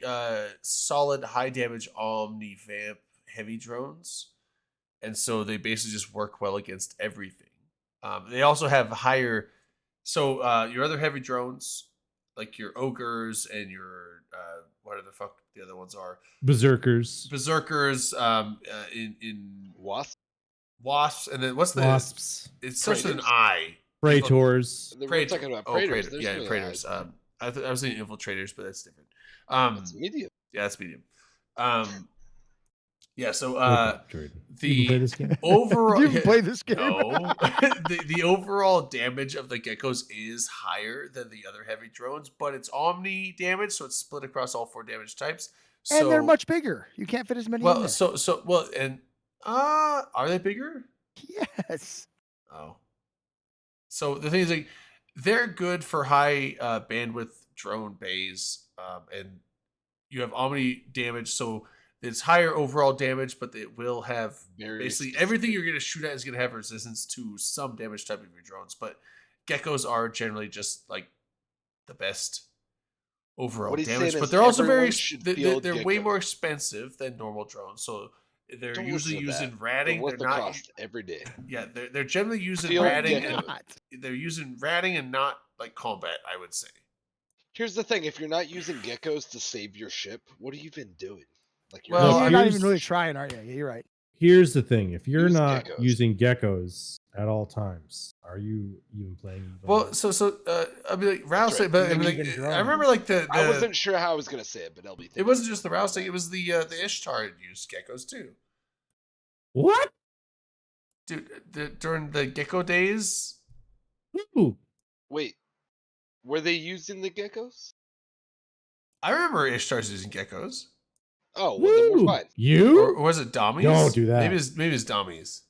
solid, high damage omni vamp heavy drones, and so they basically just work well against everything. They also have higher. So your other heavy drones, like your ogres and your whatever the fuck the other ones are, Berserkers. berserkers. In Wasp. wasps, and then what's the Wasps, It starts with an Praetors? I. Praetors. We're talking about Praetors. There's Yeah, no Praetors. eyes. I was thinking infiltrators, but that's different. It's medium. Yeah, that's medium. Yeah. So Okay, Jordan. You even play this game? overall, Did you even play this game? No, the overall damage of the geckos is higher than the other heavy drones, but it's omni damage, so it's split across all 4 damage types. So, And they're much bigger. You can't fit as many in there. are they bigger? Yes. Oh. So the thing is, like, they're good for high bandwidth drone bays, and you have omni damage, so it's higher overall damage, but it will have basically everything you're going to shoot at is going to have resistance to some damage type of your drones. But geckos are generally just like the best overall What he's damage, saying but is they're also everyone very should they're field way gecko. more expensive than normal drones. So they're Don't usually listen to using that. ratting. They're worth They're the not cost every day. yeah, they're generally using Field ratting gecko. and they're using ratting and not like combat, I would say. Here's the thing: if you're not using geckos to save your ship, what are you even doing? Like you're Well, you're I not mean, even really trying, are you? Yeah, you're right. Here's the thing: if you're Use not geckos. using geckos at all times, are you even playing? Well, I mean, like rattlesnake, but I mean, Even like, drones. I remember like I wasn't sure how I was gonna say it, but LB. It wasn't just the rattlesnake; it was the Ishtar used geckos too, What? dude. During the gecko days, Ooh. Wait, were they using the geckos? I remember Ishtar's using geckos. Oh, well, then we're Woo! fine. You? Or was it Dommies? Don't do that. Maybe it's Dommies.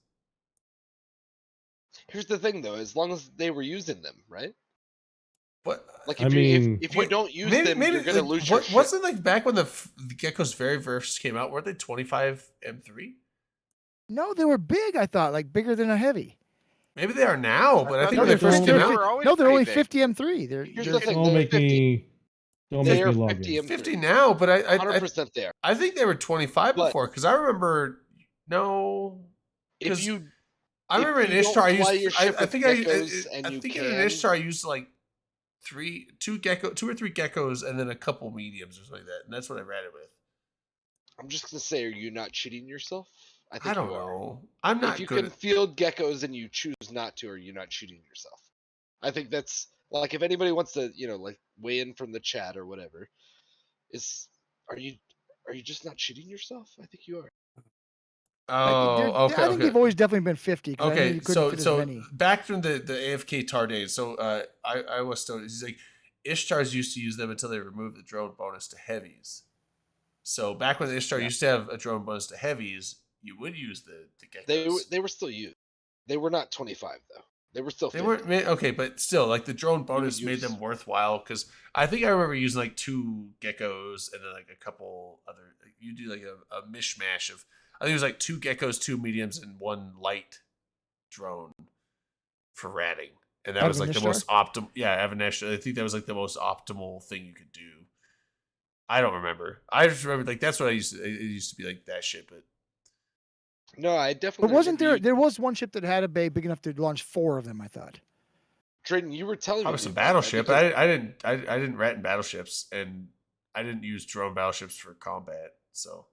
Here's the thing, though: as long as they were using them, right? What? Like I if mean- if you don't use them, you're gonna like, lose your what, ship. wasn't like back when the geckos very first came out? Weren't they 25 M3? No, they were big, I thought, like bigger than a heavy. Maybe they are now, but I think No, when they they're first came they're out, fi- were always no, they're only pretty big. 50 M3. They're Here's they're- the thing: Don't they're make 50. me. Don't They make are me log 50 in. M3. 50 now, but I 100% there. I think they were 25 But- before because I remember no. If 'cause you I if remember in you don't Ishtar I fly used your I ship with think geckos and I you think in can- Ishtar I used like two or three geckos and then a couple mediums or something like that, and that's what I ran it with. I'm just gonna say, are you not cheating yourself? I think I don't you are. know. I'm not If you good. can field geckos and you choose not to, are you not cheating yourself? I think that's like if anybody wants to, like weigh in from the chat or whatever, are you just not cheating yourself? I think you are. Oh, okay. I think they've always definitely been 50. 'Cause I know Okay, you couldn't fit as so many. back from the AFK tar days, so I was still he's like Ishtar's used to use them until they removed the drone bonus to heavies. So back when Ishtar used to have a drone bonus to heavies, you would use the geckos. They were still used. They were not 25 though. They were still. They 50. weren't okay, but still, like the drone bonus made use- them worthwhile because I think I remember using like 2 geckos and then like a couple other. You do like a mishmash of. I think it was like 2 geckos, 2 mediums, and 1 light drone for ratting, and that Out was of like the Ishtar? most optimal. Yeah, Avanesh. I think that was like the most optimal thing you could do. I don't remember. I just remember like that's what I used to. It used to be like that shit, but No, I definitely. But wasn't remember there was one ship that had a bay big enough to launch 4 of them, I thought. Drayden, you were telling probably me some about that battleship. because- I didn't rat in battleships, and I didn't use drone battleships for combat. So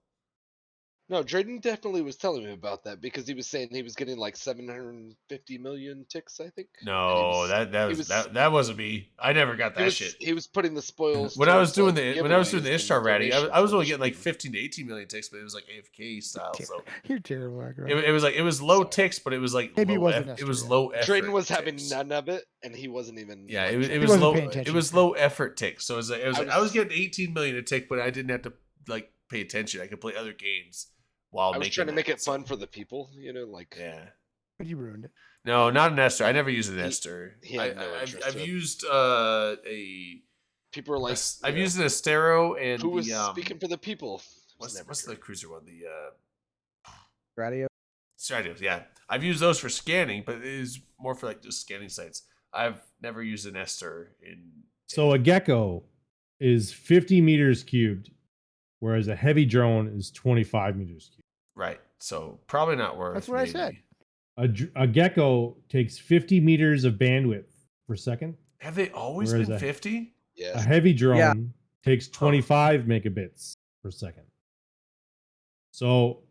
No, Drayden definitely was telling me about that because he was saying he was getting like 750 million ticks, I think. And he no, was- that wasn't me. I never got he that was, shit. He was putting the spoils When I was towards, doing like, when I was doing the giveaways Ishtar and ratting, I donations was for only the getting like stream. 15 to 18 million ticks, but it was like AFK style. So You're terrible, Akron. it was like it was low Sorry. ticks, but it was like Maybe it low wasn't it Ishtar, was yeah. low effort. Drayden was having ticks. none of it, and he wasn't even. Yeah, like, it was trying wasn't low. paying It attention. was low effort ticks. So I was was- getting 18 million a tick, but I didn't have to like pay attention. I could play other games while I was making trying to make that, it so- fun for the people, like. Yeah. But you ruined it. No, not an Esther. I never used an Esther. he had no interest I've in it. used a People are like, I've used an Estero and who was the speaking for the people. Was what's never the good. cruiser one? The Radio. Stradios, yeah. I've used those for scanning, but it is more for like just scanning sites. I've never used an Esther in. So a gecko is 50 meters cubed, whereas a heavy drone is 25 meters cubed. Right, so probably not worth. That's what I said. A gecko takes 50 meters of bandwidth per second. Have they always Whereas been a- 50? A Yes. heavy drone takes 25 megabits per second. So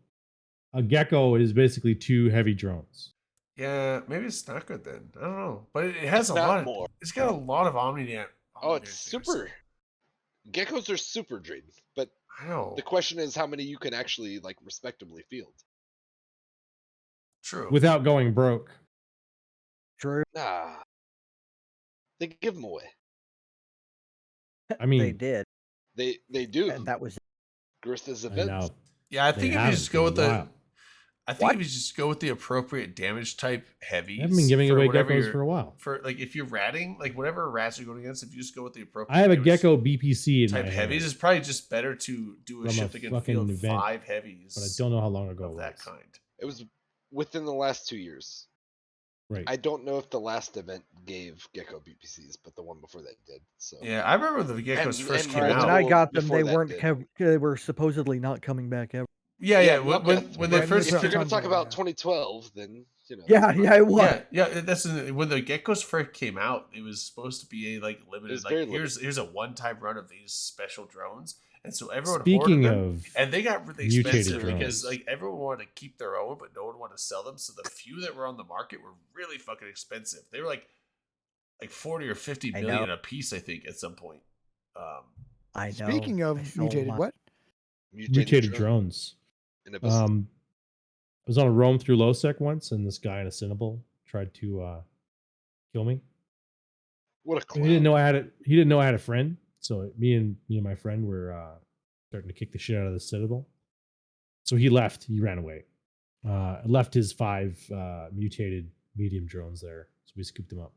A gecko is basically 2 heavy drones. Yeah, maybe it's not good then. I don't know, but it has It's a not lot. more. It's got a lot of Omninet. Oh, it's super. Geckos are super dream, but I know. the question is how many you can actually like respectably field. True. Without going broke. True. Nah, they give them away. I mean, They did. They do. And that was Girtha's I event. know. Yeah, I They think if you haven't just for go a with the, while. I think if you just go with the appropriate damage type heavies. They haven't been giving for away whatever geckos you're- for a while. For like if you're ratting, like whatever rats you're going against, if you just go with the appropriate. I have a damage gecko BPC in type my heavies, hand, it's probably just better to do a from a ship that can fucking field event, 5 heavies. but I don't know how long ago of it that was. kind. It was within the last 2 years. Right. I don't know if the last event gave Gecko BPCs, but the one before that did. So Yeah, I remember the geckos first and came When out. I got them, before they that weren't. did. They were supposedly not coming back ever. Yeah, Muppet, when they but first if you're came gonna talk Tons of about them, 2012, then you know. Yeah, yeah, it was. Yeah, that's when the geckos first came out. It was supposed to be a like It limited, was like very here's a one-time run of these special drones, and so everyone Speaking hoarded them, of and they got really mutated expensive because drones. like everyone wanted to keep their own, but no one wanted to sell them. So the few that were on the market were really fucking expensive. They were like 40 or 50 I million know. a piece, I think, at some point. I know. Speaking I of sold mutated, mine. what? mutated drones. In a business. I was on a roam through Lowsec once, and this guy in a Cinnable tried to kill me. What a He clown. didn't know I had it. He didn't know I had a friend. So me and my friend were starting to kick the shit out of the Citadel. So he left. He ran away. Left his 5 mutated medium drones there. So we scooped them up.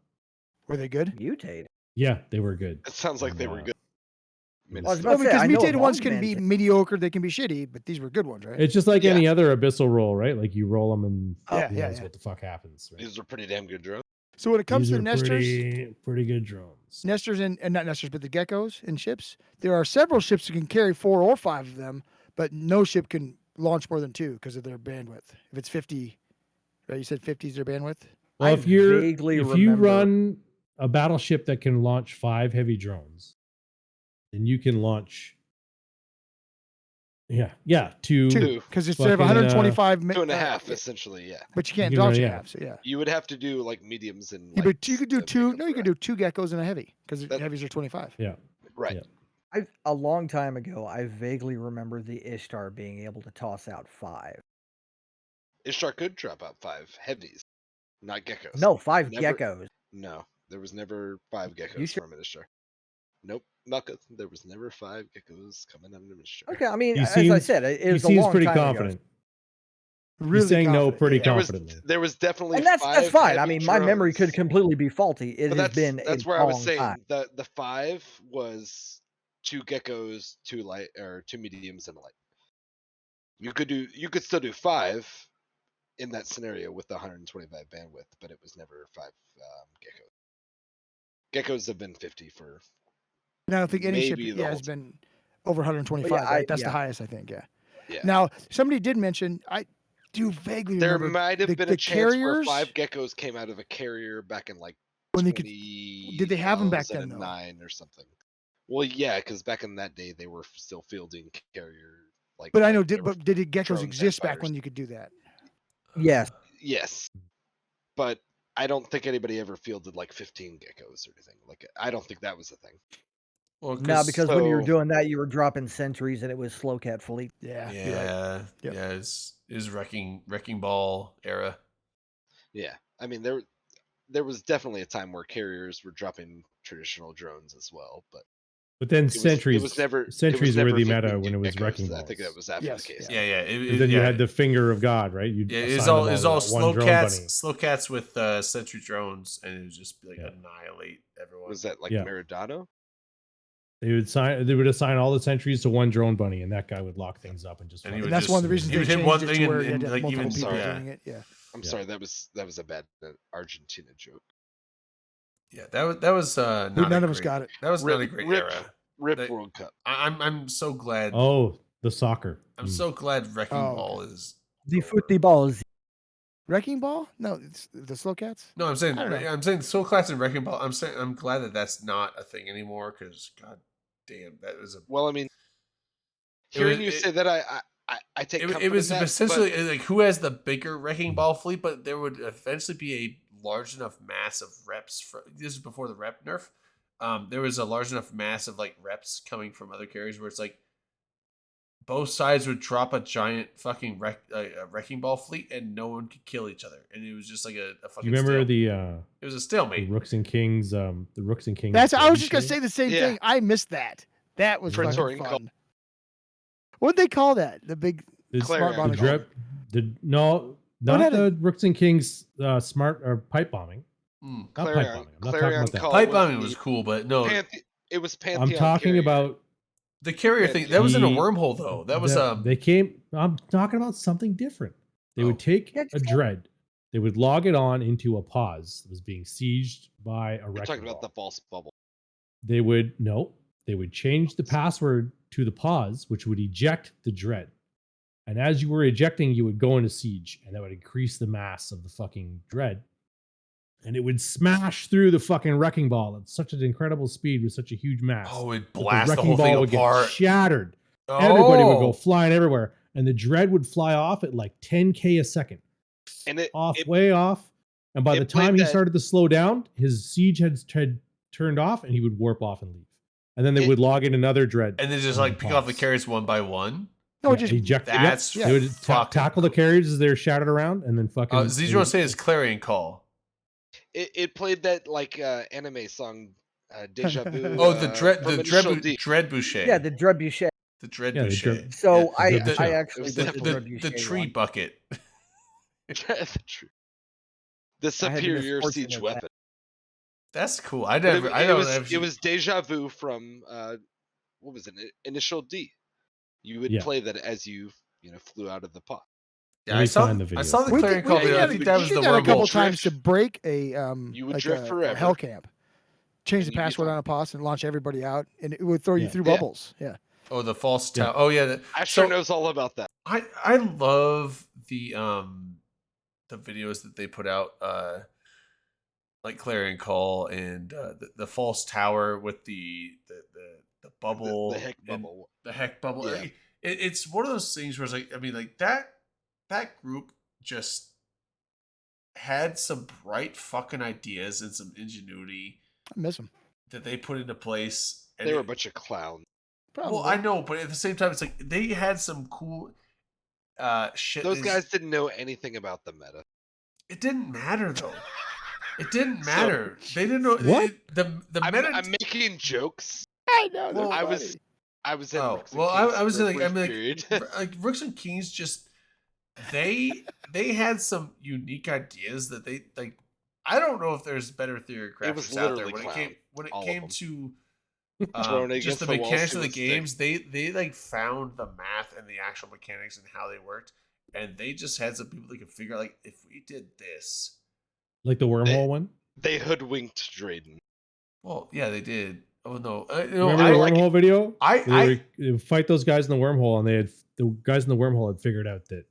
Were they good? Mutated. Yeah, they were good. It sounds like And, they were good. I mean, I was it's about Well, to say, because I know mutated ones Long can Man be did. mediocre, they can be shitty, but these were good ones, right? It's just like Yeah. any other abyssal roll, right? Like you roll them and Yeah, who yeah, knows yeah. what the fuck happens. Right? these are pretty damn good drones. So when it comes These to are nesters, pretty good drones. nesters and not nesters, but the geckos and ships, there are several ships that can carry 4 or 5 of them, but no ship can launch more than 2 because of their bandwidth. If it's 50, right? You said 50 is their bandwidth. Well, I if you vaguely run remember- a battleship that can launch 5 heavy drones, then you can launch. Yeah, 2. Two, because it's they have fucking, 125. 2.5, essentially, yeah. But you can't You can launch run- in yeah. half. So yeah. You would have to do like mediums and. Yeah, but you could do lights to 2. make up No, you for could it. do 2 geckos and a heavy because That- heavies are 25. Yeah. Right. Yeah. A long time ago, I vaguely remember the Ishtar being able to toss out 5. Ishtar could drop out 5 heavies, not geckos. No, 5 Never- geckos. No, there was never 5 geckos You sure? from an Ishtar. Nope, there was never 5 geckos coming out of an Ishtar. Okay, I mean, He as I seems- said, it He was a seems long pretty time ago. confident. Really He's saying no confident. pretty Yeah. confidently. There was definitely And that's 5 fine. I heavy mean, my memory could drones. completely be faulty. It But has that's been that's a where I was long saying time. the 5 was 2 geckos, 2 light or 2 mediums and a light. You could still do 5 in that scenario with the 125 bandwidth, but it was never 5 geckos. Geckos have been 50 for. And I don't think any ship Maybe the has whole been over 125. I- Right? That's yeah. the highest, I think. Yeah. Yeah. Now somebody did mention I do vaguely There remember might have been the a chance where carriers 5 geckos came out of a carrier back in like when they could. Did they have 'em back then, though? 2009 or something. Well, yeah, because back in that day they were still fielding carrier. Like, But I know. they were Did geckos drones exist and back when fighters. you could do that? Yes. Yes, but I don't think anybody ever fielded like 15 geckos or anything. Like, I don't think that was a thing. Well, No, because when you were So- doing that, you were dropping sentries, and it was slow cat fleet. Yeah. you're right. yeah, Yep. yeah, is wrecking ball era. Yeah, I mean there was definitely a time where carriers were dropping traditional drones as well, but But then it was sentries never sentries were never the 50 meta when it was geckos. wrecking I balls. think that was after Yes, the case. yeah. Yeah. And then you had the finger of God, right? You Yeah, it's all that slow drone cats, bunny. slow cats with sentry drones, and it would just like Yeah. annihilate everyone. Was that like Yeah. Meridano? They would assign all the sentries to one drone bunny, and that guy would lock things up and just. And he fucking- would And that's one of the just- reasons he they would hit changed one it thing to where and- you had and, to have like, multiple even- people yeah. doing it. Yeah. I'm Yeah. sorry, that was a bad Argentina joke. Yeah, that was not Dude, a none of us great- got it. That was not a great Rip era. Rip They- World Cup. I'm so glad. Oh, the soccer. I'm Mm. so glad Wrecking Oh, Ball is. The over. footballs. Wrecking Ball? No, it's the slow cats. No, I'm saying I don't know. I'm saying Soul Class and Wrecking Ball. I'm saying I'm glad that that's not a thing anymore because god damn that was a Well, I mean, It hearing was- you it- say that, I I take It comfort was in that, essentially like who has the bigger wrecking ball fleet, but there would eventually be a large enough mass of reps. This is before the rep nerf. There was a large enough mass of like reps coming from other carriers where it's like both sides would drop a giant fucking wrecking ball fleet and no one could kill each other, and it was just like a fucking. You remember stalemate. It was a the stalemate. Rooks and Kings, the Rooks and Kings. That's I was Derby just gonna show? say the same Yeah. thing. I missed that. That was fucking Praetorian Call. fun. What'd they call that? The big The, smart Clarion. bombing. no, What not had the Rooks and Kings smart or pipe bombing. Not pipe Clarion- bombing. I'm not talking Clarion about that. Call Pipe was bombing the was cool, but no, it was Pantheon. I'm talking Carrier. about the carrier thing that was in a The- wormhole though. That was they came. I'm talking about something different. They would take Yeah, a dread. They would log it on into a pause that was being sieged by a You're wrecking talking about ball. the false bubble. They would change the password to the pause, which would eject the dread. And as you were ejecting, you would go into siege, and that would increase the mass of the fucking dread. And it would smash through the fucking wrecking ball at such an incredible speed with such a huge mass. oh, it that blast the wrecking whole thing ball would apart. get shattered. Everybody would go Oh. flying everywhere, and the dread would fly off at like 10K a second, And it way off. And by it the played time he that- started to slow down, his siege had turned off, and he would warp off and leave. And then they It- would log in another dread, And then just and like pick off the pause. carriers one by one. No, Yeah, just eject. That's They would fucking tackle the cool. carriers as they're shattered around, and then fucking. Did you want to say it's Clarion Call? it played that like anime song, Deja Vu. Oh, the from Initial D. Dreadbouchet. Yeah, the Trebuchet. the Yeah, the Dreadbouchet. So Yeah, I the- I the- actually was did the, the, definitely- the Trebuchet tree one. bucket. The I had the superior misfortune siege of that. weapon. That's cool. I But never. I it don't. was actually- it was Deja Vu from what was it? Initial D. You would Yeah. play that as you flew out of the pot. Yeah, Let I me saw. find the I saw the video. Clarion Call video. I think that was did the that a couple wormhole. times to drift. break a You would like drift a forever. hell camp. Change And the you'd be password fine. on a pause and launch everybody out, and it would throw you Yeah. through Yeah. bubbles. Yeah. Oh, the false Yeah. tower. Oh yeah. Asher So- knows all about that. I love the videos that they put out, like Clarion Call and the false tower with the bubble, The heck and bubble. the heck bubble. Yeah. Like, it's one of those things where it's like, I mean, like that group just had some bright fucking ideas and some ingenuity I miss them. that they put into place. And They were a it- bunch of clowns. Probably. well, I know, but at the same time, it's like they had some cool shit. Those is- guys didn't know anything about the meta. It didn't matter though. It didn't So- matter. They didn't know What? the I'm, meta. I'm making jokes. I know. Well, I was in. Oh, Rooks and well, Kings I was for a like, I brief mean, period. like Rooks and Kings just they had some unique ideas that they like. I don't know if there's better theory was crafters out there literally when it all of came them. to Thrown just against the the wall, mechanics see of the what sticks. games. They like found the math and the actual mechanics and how they worked, and they just had some people that could figure out like if we did this. Like the wormhole one. They hoodwinked Drayden. Well, yeah, they did. Oh no, Remember I the like wormhole video? I They would fight those guys in the wormhole, and the guys in the wormhole had figured out that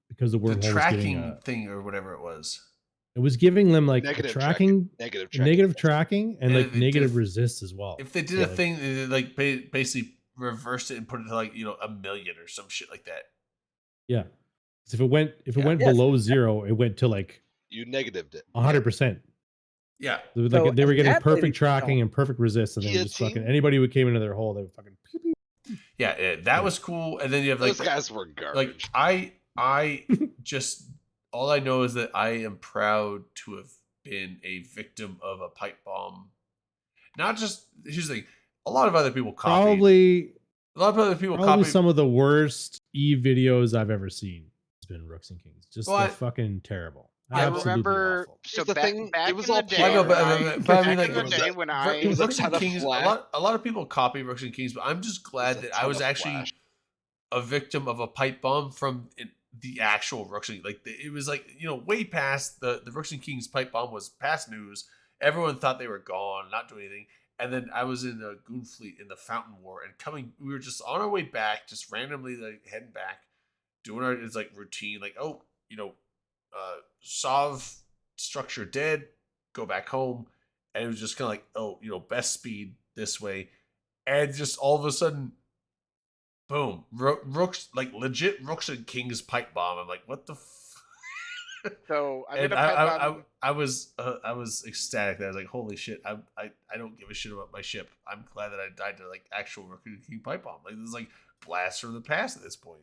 because the wormhole the was tracking getting thing or whatever it was. it was giving them like a Negative tracking, Negative tracking. negative tracking, and Yeah, like they negative did- resist as well. If they did So, a like, thing, they like basically reversed it and put it to like 1,000,000 or some shit like that. yeah. 'Cause if it went Yes. below 0, it went to like You negatived it. 100%. Yeah, They were, So, like, they were and getting that, perfect ladies and tracking gentlemen- and perfect resist, and then just Guillotine? fucking anybody who came into their hole, they would fucking pew, pew. yeah, that was cool. And then you have like Those guys were like garbage. I just all I know is that I am proud to have been a victim of a pipe bomb. Not just here's the thing. A lot of other people copied. Probably a lot of other people Probably copied. some of the worst Eve videos I've ever seen. It's been Rooks and Kings. Just Well, they're I- fucking terrible. I Absolutely remember. awful. So Here's the back, thing, back it was in all the day, planned. I know, but when I mean, back like, in the it was day like- when Ro- I it was Rooks a and ton of Kings. flash. A lot of people copy Rooks and Kings, but I'm just glad It was a that I ton was of actually flash. a victim of a pipe bomb from the actual Rooks and it was like way past the Rooks and Kings pipe bomb was past news. Everyone thought they were gone, not doing anything. And then I was in a goon fleet in the Fountain War, and we were just on our way back, just randomly like heading back, doing our like routine, like Sov structure dead, go back home, and it was just kind of like best speed this way, and just all of a sudden boom, Rooks, like legit Rooks and Kings pipe bomb. I'm like, what the. So I'm And gonna pipe bomb. I was ecstatic. I was like, holy shit! I don't give a shit about my ship. I'm glad that I died to like actual Raccoon King pipe bomb. Like this is like blast from the past at this point.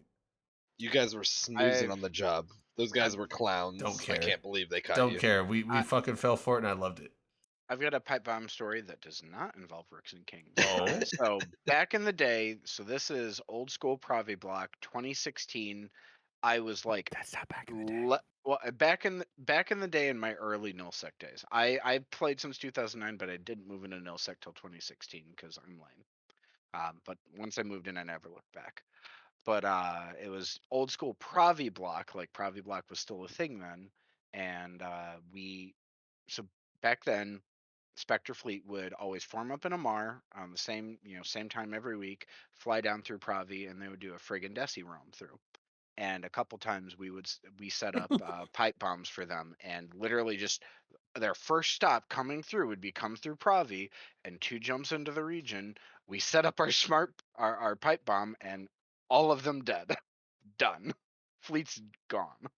You guys were snoozing on the job. Those guys were clowns. Don't care. I can't believe they caught Don't you. care. We fucking fell for it, and I loved it. I've got a pipe bomb story that does not involve Rooks and Kings. Oh. So back in the day, so this is old school Pravi block, 2016. I was like, That's not back in the day. well, back in the day in my early nullsec days. I played since 2009, but I didn't move into nullsec till 2016 because I'm lame. But once I moved in, I never looked back. But it was old school Pravi block. Like Pravi block was still a thing then, and so back then, Spectre Fleet would always form up in Amar on the same time every week, fly down through Pravi, and they would do a friggin' Desi roam through. And a couple times we set up pipe bombs for them, and literally just their first stop coming through would be come through Pravi, and 2 jumps into the region. We set up our pipe bomb, and all of them dead, done. Fleet's gone,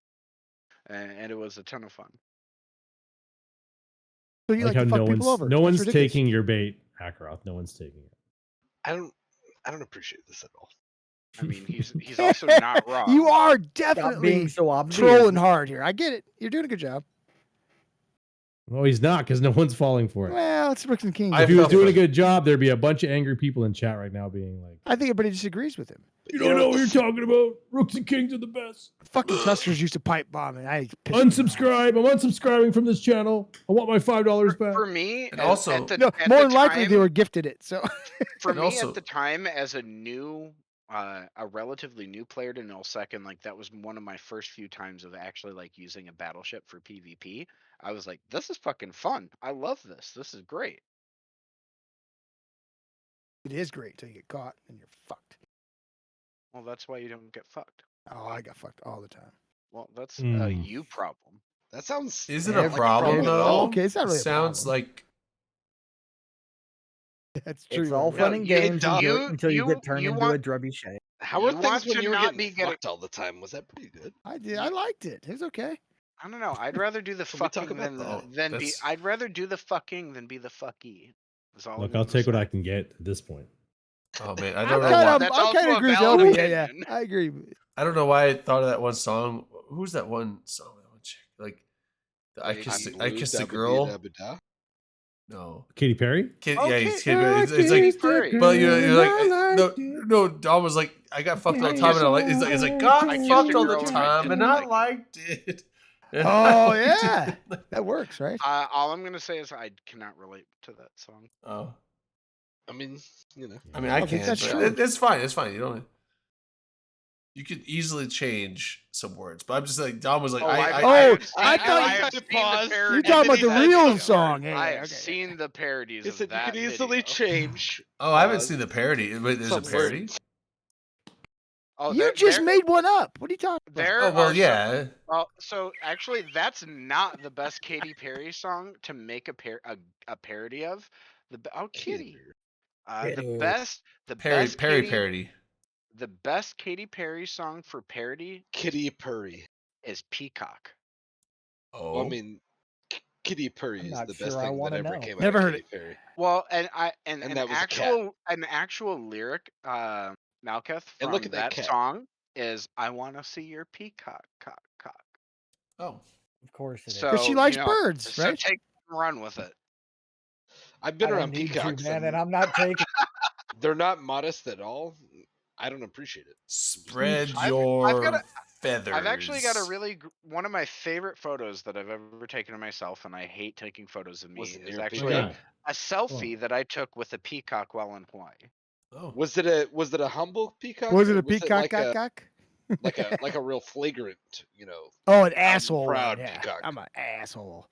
and it was a ton of fun. So you Like like how to fuck people over. no That's one's ridiculous. taking your bait, Akaroth. No one's taking it. I don't appreciate this at all. I mean, he's also not wrong. You are Stop definitely being so obvious. trolling hard here. I get it. You're doing a good job. Well, he's not because no one's falling for it. Well, it's Rooks and Kings. I If he was felt doing a like- good job, there'd be a bunch of angry people in chat right now being like, I think everybody disagrees with him. "You don't know what you're talking about. Rooks and Kings are the best." Fucking Tuskers used to pipe bomb, and I pissed me off. Unsubscribe. I'm unsubscribing from this channel. I want my $5 back. For me, And also- at the, No, at more the than likely time, they were gifted it. So for And me also- at the time as a new a relatively new player to nullsec, and like that was one of my first few times of actually like using a battleship for PvP. I was like, this is fucking fun. I love this. This is great. it is great till you get caught and you're fucked. Well, that's why you don't get fucked. Oh, I got fucked all the time. Well, that's a Hmm. you problem. That sounds. Is it Yeah, a like a problem problem at though? all. Okay, it's not really a Sounds problem. like That's true. It's all yeah. fun No, and you- games you- until you you- get turned you into a want- trebuchet. How You are things want when to you were not getting be getting- fucked all the time? Was that pretty good? I did. I liked it. It was okay. I don't know. I'd rather do the Can we talk fucking about than, that? than be. That's- I'd rather do the fucking than be the fucky. That's all Look, I'm I'll gonna take what say. I can get at this point. Oh man, I I'm don't know kinda- why. That's I also kind a of agree with valid Elby. Yeah, opinion. I agree. I don't know why I thought of that one song. Who's that one song? That one chick, like I Lady kissed Blue, I kissed a Dabba-dee, girl. dabba-da. No, Katy Perry? Kid, Oh, yeah, Kid- it's like kissed a Perry. but you're girl like and I no, liked it. no. Dom was like, I got fucked all the I time, and I like. kissed It's like a God I kissed fucked a all the girl and I time, and didn't I like liked it. Oh yeah, that works, right? All I'm gonna say is I cannot relate to that song. Oh, I mean, you know. I mean, I Okay, can. that's But true. it's fine. It's fine. You don't. You could easily change some words, but I'm just like Dom was like, Oh, I I have thought I you- have seen the You're parody talking about the of that real video. song. Yeah, I yeah, have okay. seen the parodies He of said you that could easily video. change. oh, I haven't seen the parody. Wait, there's a some words. parody. Oh, You just made one up. What are you talking about? There Oh well, are yeah. Some, well, so actually, that's not the best Katy Perry song to make a parody of. Kitty. The Kitty. best Perry Katy, parody. The best Katy Perry song for parody Kitty Purry. is Peacock. Oh, Well, I mean, Kitty Purry I'm is not the sure best I thing that wanna ever know. came Never out heard of Katy Perry. Well, and And an that was a cat. actual lyric, Malketh And from look at that that cat. song is "I want to see your peacock, cock, cock." oh. Of course it is. So Because she likes you know, birds, so right? take and run with it. I've been I don't around need to, peacocks, man, and and I'm not taking. they're not modest at all. I don't appreciate it. Spread I've your got feathers. I've actually got a really one of my favorite photos that I've ever taken of myself, and I hate taking photos of me. Was it Is near a actually Yeah. a selfie that I took with a peacock while in Hawaii. Oh. Was it a humble peacock? Was it or a peacock? like a real flagrant, you know? Oh, an asshole. proud one, yeah. peacock. I'm an asshole.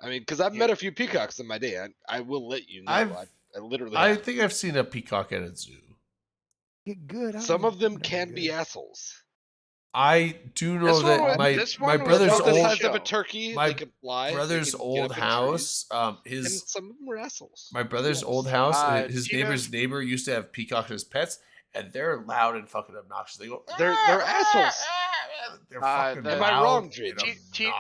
I mean, because I've met a few peacocks in my day. I will let you know. I've- I literally. I have. think I've seen a peacock at a zoo. Get good. I Some don't of them know, can good. be assholes. I do know This one that was- my this my one was brother's About the old size of a show. turkey. my they can fly. they brother's can get old up in trees, house. and His some of them were assholes. my brother's Yes. old house. Uh, His do you know- neighbor's neighbor used to have peacocks as pets, and they're loud and fucking obnoxious. They go, They're assholes. They're fucking the- Am I loud wrong, Dre? and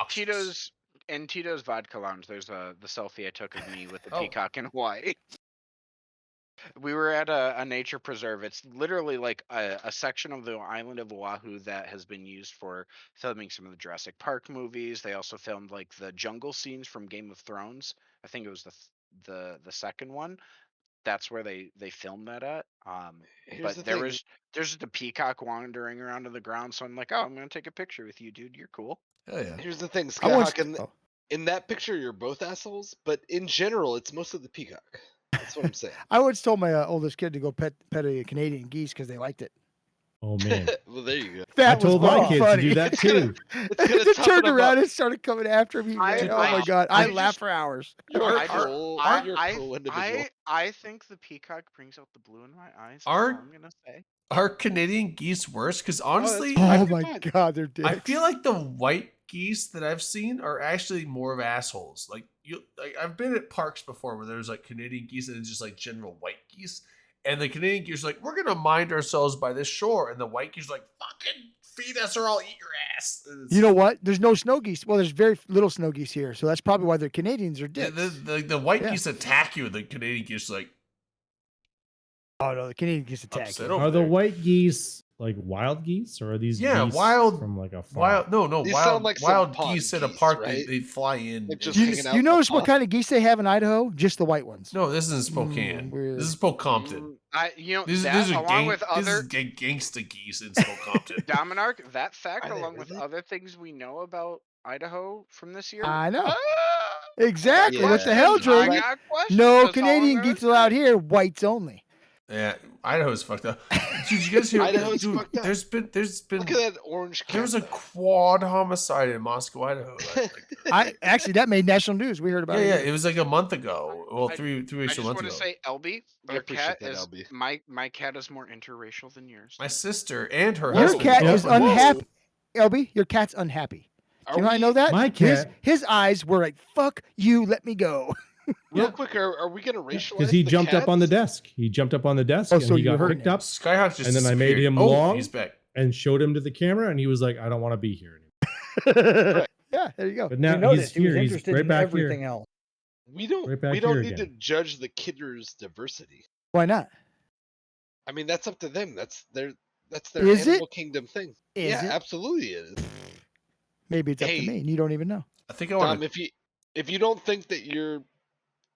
Tito's in Tito's vodka lounge. There's the selfie I took of me with the Oh. peacock in Hawaii. We were at a nature preserve. It's literally like a section of the island of Oahu that has been used for filming some of the Jurassic Park movies. They also filmed like the jungle scenes from Game of Thrones. I think it was the second one. That's where they filmed that at. Here's But the there's thing. just a peacock wandering around on the ground. So I'm like, oh, I'm gonna take a picture with you, dude. You're cool. Hell yeah. Here's the thing, I want Skyhawk. In that picture, you're both assholes, but in general, it's mostly the peacock. That's what I'm saying. I once told my oldest kid to go pet a Canadian geese because they liked it. Oh man, Well, there you go. That I told was my really kids funny. to do that too. It turned around and started coming after me. I- oh my I- god, I I laughed just- for hours. You're I a just- cruel, you're a cruel individual. I think the peacock brings out the blue in my eyes. That's Are- all I'm gonna say. Are Canadian geese worse? Because honestly, Oh I, my god, they're dicks. I feel like the white geese that I've seen are actually more of assholes. Like I've been at parks before where there's like Canadian geese and it's just like general white geese, and the Canadian geese are like, we're gonna mind ourselves by this shore, and the white geese are like, fucking feed us or I'll eat your ass. You know what? There's no snow geese. Well, there's very little snow geese here, so that's probably why the Canadians are dicks. the white Yeah. geese attack you, and the Canadian geese are like, Oh no, the Canadian geese attack. Upset you. over Are the there. white geese like wild geese, or are these Yeah, geese wild- from like a farm? wild. No, These wild, sound like some wild pond geese at a geese, park. right? They fly in. Like and- just Do hanging out you in the notice what pond. kind of geese they have in Idaho? Just the white ones. No, this isn't Spokane. weird. This is Spokompton. These These are along with other gangsta geese in Spokompton. Dominark, that fact Are they along with really? other things we know about Idaho from this year. I know. Ah! Exactly. Yeah. What the hell, I Drake? got questions, No that's all I'm Canadian gonna geese allowed say. here. Whites only. Yeah, Idaho's fucked up. Dude, you guys hear? Idaho's Dude, fucked up. there's been Look at that orange cat. there was a though. quad homicide in Moscow, Idaho. Actually that made national news. We heard about yeah, it. yeah, it was like a month ago. Well, I- three I weeks just to a month want ago. to say, LB, I your appreciate cat that, is LB. my cat is more interracial than yours. My sister and her Your husband. cat both is are- unhappy. LB, your cat's unhappy. Are Do you know I know we- that? My His, cat- his eyes were like, "Fuck you, let me go." Real Yeah. quick, are we gonna racialize? Because he the jumped up on the cats? desk. He jumped up on the desk Oh, and so he you got heard picked him. up Skyhawk just And then I made disappeared. him Oh, long. He's back. and showed him to the camera, and he was like, "I don't want to be here anymore." Yeah, there you go. But We now noticed he's he was here. He's interested right in back everything here. else. We don't. Right back we don't here need to again. judge the kidder's diversity. Why not? I mean, that's up to them. That's their Is it? animal kingdom thing. Is yeah, it? absolutely it is. Maybe it's up Hey. to me, and you don't even know. I think I want Dom, to. if you don't think that your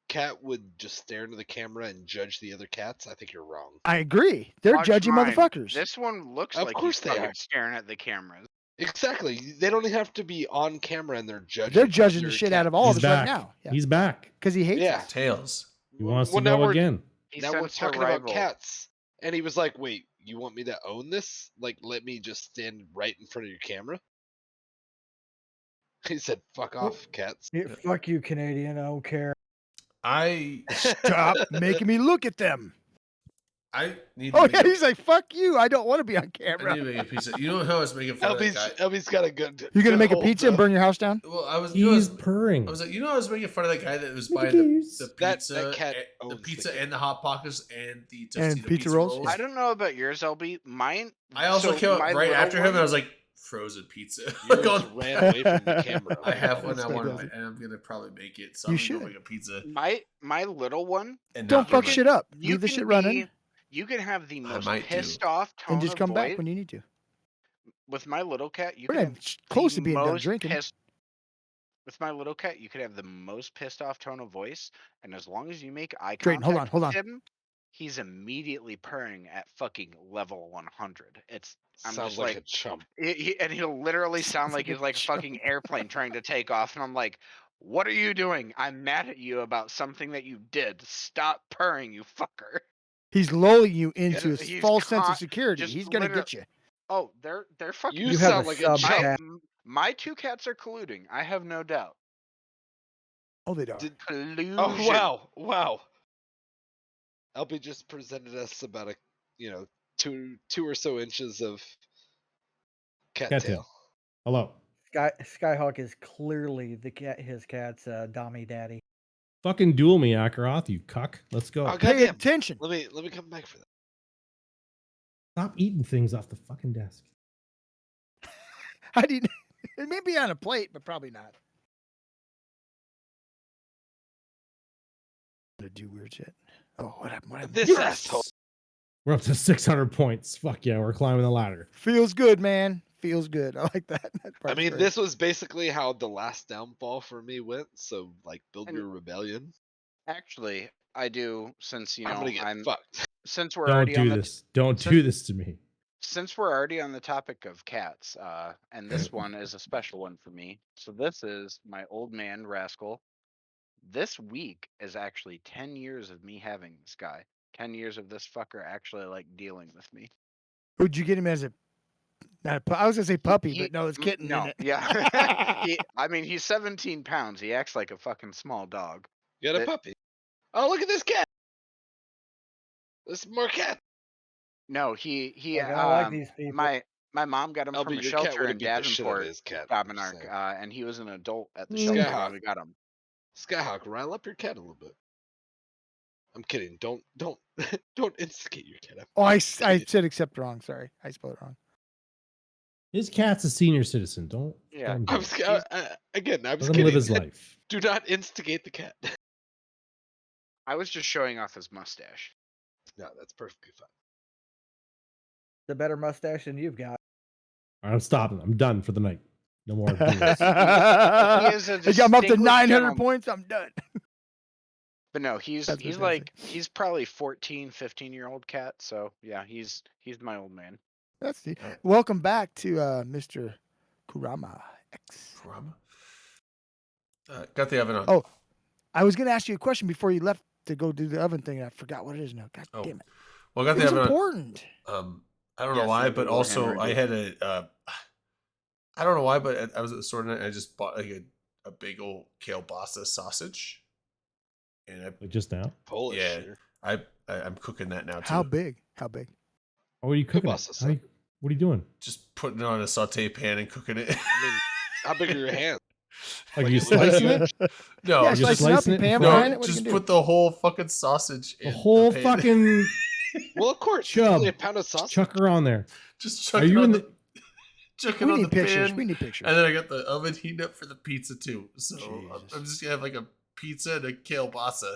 cat would just stare into the camera and judge the other cats, I think you're wrong. I agree. They're Watch judgy mine. motherfuckers. This one looks Of like course he's they fucking are. staring at the cameras. Exactly. They don't even have to be on camera and they're judging. They're judging the your shit cat. out of all He's of us right back. now. Yeah. He's back. Because he hates Yeah. us. Tails. He wants Well, to now go we're- again. He Now we're sensed a talking about rival. cats. And he was like, wait, you want me to own this? Like, let me just stand right in front of your camera? He said, fuck off, cats. Yeah, fuck you, Canadian. I don't care. I Stop making me look at them. need. Oh to yeah, make, he's like, "Fuck you! I don't want to be on I camera." need to make a pizza. You know how I was making fun of that guy? LB's got a good. You're gonna good make a hold, pizza and though. burn your house down? Well, I was. You know, He's purring. I was like, I was making fun of that guy that was Look buying at the these. pizza, That cat the owns pizza the and the hot pockets and the And Tostito pizza rolls? I don't know about yours, LB. Mine. I also so came up my right little after him, and I one- was like, frozen pizza. Yours Like, ran away from the camera. I have one. That's I want, fantastic. and I'm gonna probably make it. So You I'm should. gonna go make a pizza. my little one. And Don't not fuck burn it. shit up. You Leave the can shit running be- You can have the I most might do. pissed off tone and just of come voice. back when you need to. With my little cat, you We're can not have close to the being done most drinking. pissed. With my little cat, you could have the most pissed off tone of voice, and as long as you make eye Drayton, contact hold on. with him, he's immediately purring at fucking level 100. I'm Sounds just like like, a chump. and he'll literally sound Sounds like like he's a like a fucking airplane trying to take off, and I'm like, what are you doing? I'm mad at you about something that you did. Stop purring, you fucker. He's lulling you into his he's false sense con- of security. just He's gonna literal- get you. Oh, they're fucking. You You have sound a like a sub chump. cat. My two cats are colluding. I have no doubt. Oh, they don't. Did- Collusion. Oh wow. LB just presented us about a two or so inches of cattail. Cattail. Hello. Skyhawk is clearly his cat's dommy daddy. Fucking duel me, Akaroth, you cuck. Let's go. Oh, Pay goddamn. attention. Let me come back for that. Stop eating things off the fucking desk. How do you? It may be on a plate, but probably not. To do weird shit. Oh, what happened? What happened? This asshole. We're up to 600 points. Fuck yeah, we're climbing the ladder. Feels good, man. Feels good. I like that. That I part's mean, great. this was basically how the last downfall for me went. So, like, build And- your rebellion. Actually, I do, since I'm gonna get fucked. since we're Don't already on do the this. Don't since- do this to me. since we're already on the topic of cats, and this one is a special one for me. So this is my old man Rascal. This week is actually 10 years of me having this guy. 10 years of this fucker actually like dealing with me. Who'd you get him as a? Not a I was gonna say puppy, but no, it's kitten. No, isn't it? yeah. I mean, he's 17 pounds. He acts like a fucking small dog. You got a That- puppy. Oh, look at this cat. This is more cat. No, he Like, I don't like these people. my mom got him Albie, from a your cat shelter in wouldn't beat the shit out of Davenport, his cat. I'm just Dominark, saying. and he was an adult at the Mm. shelter Skyhawk. when we got him. Skyhawk, rile up your cat a little bit. I'm kidding. Don't don't instigate your cat. Oh, I said accept wrong. Sorry, I spelled it wrong. His cat's a senior citizen. Don't. Yeah. don't do I'm it. again. I'm Let just him kidding. live his life. Do not instigate the cat. I was just showing off his mustache. No, that's perfectly fine. The better mustache than you've got. All right, I'm stopping. I'm done for the night. No more. doing this. He is a I'm up to distinguished 900 gentleman. points. I'm done. But no, he's That's he's fantastic. like he's probably 14, 15-year-old cat. So yeah, he's my old man. That's the, welcome back to Mr. Kurama X. Kurama? Got the oven on. Oh, I was gonna ask you a question before you left to go do the oven thing, and I forgot what it is now. God Oh. damn it! Well, I got It the was oven important. on. I don't know Yes, why, that but we were also hammered, I yeah. had a. I don't know why, but I was at the store and I just bought like a big old kielbasa sausage, and Like just now. Polish. Yeah. here. I'm cooking that now too. How big? How big? Oh, what are you cooking? it? Kielbasa, How you- what are you doing? Just putting it on a saute pan and cooking it. I mean, how big are your hands? Like Like you it looks slicing like- it? No, Yeah, just slice it up slicing and it pan and fry fry it. it? What are you just gonna put the whole fucking sausage in The whole pan. fucking Well, of course. It's chub. only a pound of sausage. Chuck her on there. Just chuck Are it you on in the, the? chuck do? it We on need the pictures. pan. We need pictures. And then I got the oven heating up for the pizza too. So Jesus. I'm just gonna have like a pizza and a kielbasa.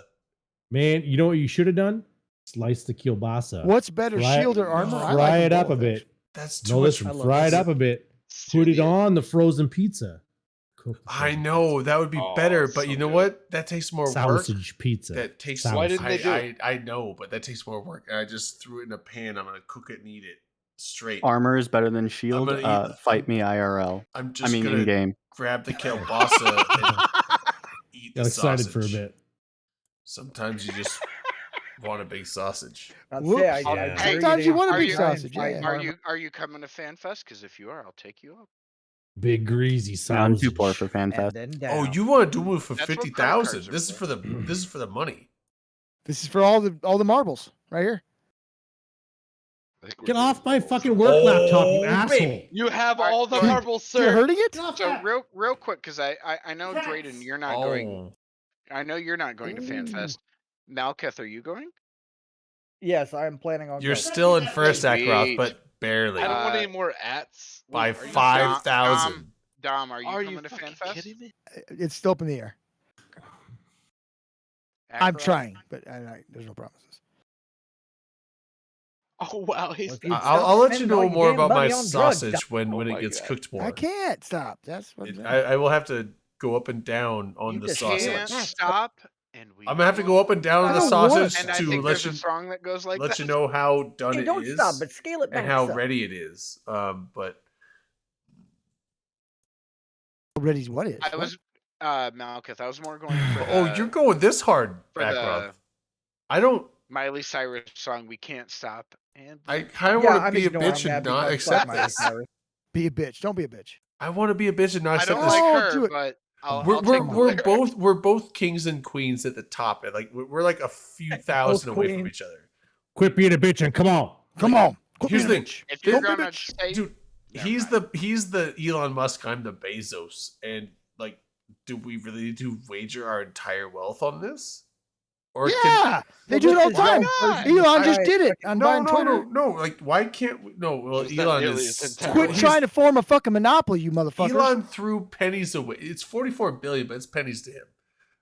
Man, you know what you should have done? Slice the kielbasa. What's better, Fry- shield or armor? I Fry like them it up both, a bit. actually. That's too No, much. listen. I love Fry it this. up a bit. Put it on the frozen pizza. Cook the I frozen know that would be Oh, better, so but you know good. what? That takes more work. sausage pizza. That takes. Sausage. Why didn't they do it? I know, but that takes more work. And I just threw it in a pan. I'm gonna cook it and eat it straight. Armor is better than shield. gonna eat- Fight me IRL. I'm I just mean, gonna in game. grab the kielbasa and eat the Got excited sausage. for a bit. Sometimes you just want a big sausage. I'd Whoops. say I Yeah. dare Sometimes to you want a Are big you- try and sausage. fight Yeah. armor. Are you coming to FanFest? Because if you are, I'll take you up. Big greasy I'm sausage. too poor for And FanFest. then Oh, down. you want to do it for That's what credit 50,000? cards are This is for. for the this is for the money. This is for all the marbles right here. I think we're Get doing off my marbles. fucking work laptop, you Oh, asshole. baby. You have Alright, all the so- marbles, You're sir. hurting it? So real quick, because I know Drayden, you're not going. Oh, I know you're not going to FanFest. Malketh, are you going? Yes, I am planning on. you're going. still in first, Ackroth, Sweet. but barely I don't want Uh, any more ats. by Are you- 5,000. Dom, are you Are coming you to fucking FanFest? kidding me? It's still up in the air. I'm Ackroth? trying, but there's no promises. Oh wow, he's. Well, if you'd I'll stop let you spending all know your more damn about my money on drugs, sausage when Oh it my gets God. cooked more. I can't stop. That's what I'm It- saying. I will have to go up and down on You the just sausage. Can't Sausage. stop, and we. I'm gonna have to go up and down I on the don't want sausage And I to think let there's you a song that goes like let that. you know how done Hey, it don't is stop, but scale it back. and how some. ready it is. But Ready's what is? I What? was Malketh. I was more going for oh, the, you're going this hard, for Ackroth. the I don't. Miley Cyrus song "We Can't Stop." And I kind of Yeah, want to I'm be a ignoring bitch that and not because fuck accept Miley this. Cyrus. Be a bitch. Don't be a bitch. I want to be a bitch and not I accept don't this. like Oh, her, do it. but I'll we're take we're, the we're lyric. both kings and queens at the top. And like we're like a few thousand away from queens. each other. Quit being a bitch and come on. Come on. Quit Here's being the a thing. bitch. If you're Don't be a gonna bitch. say, Dude, Never he's the Elon Musk. I'm the Bezos. And like, do we really need to wager our entire wealth on this? Or Yeah, they Well, do it this all the is time. y'all's version of Elon just Right. did it on no, buying no, Twitter. no. Like, why can't we? No, well, It's not Elon nearly is as still- Quit intense. trying to form a fucking monopoly, you motherfuckers. Elon threw pennies away. It's 44 billion, but it's pennies to him.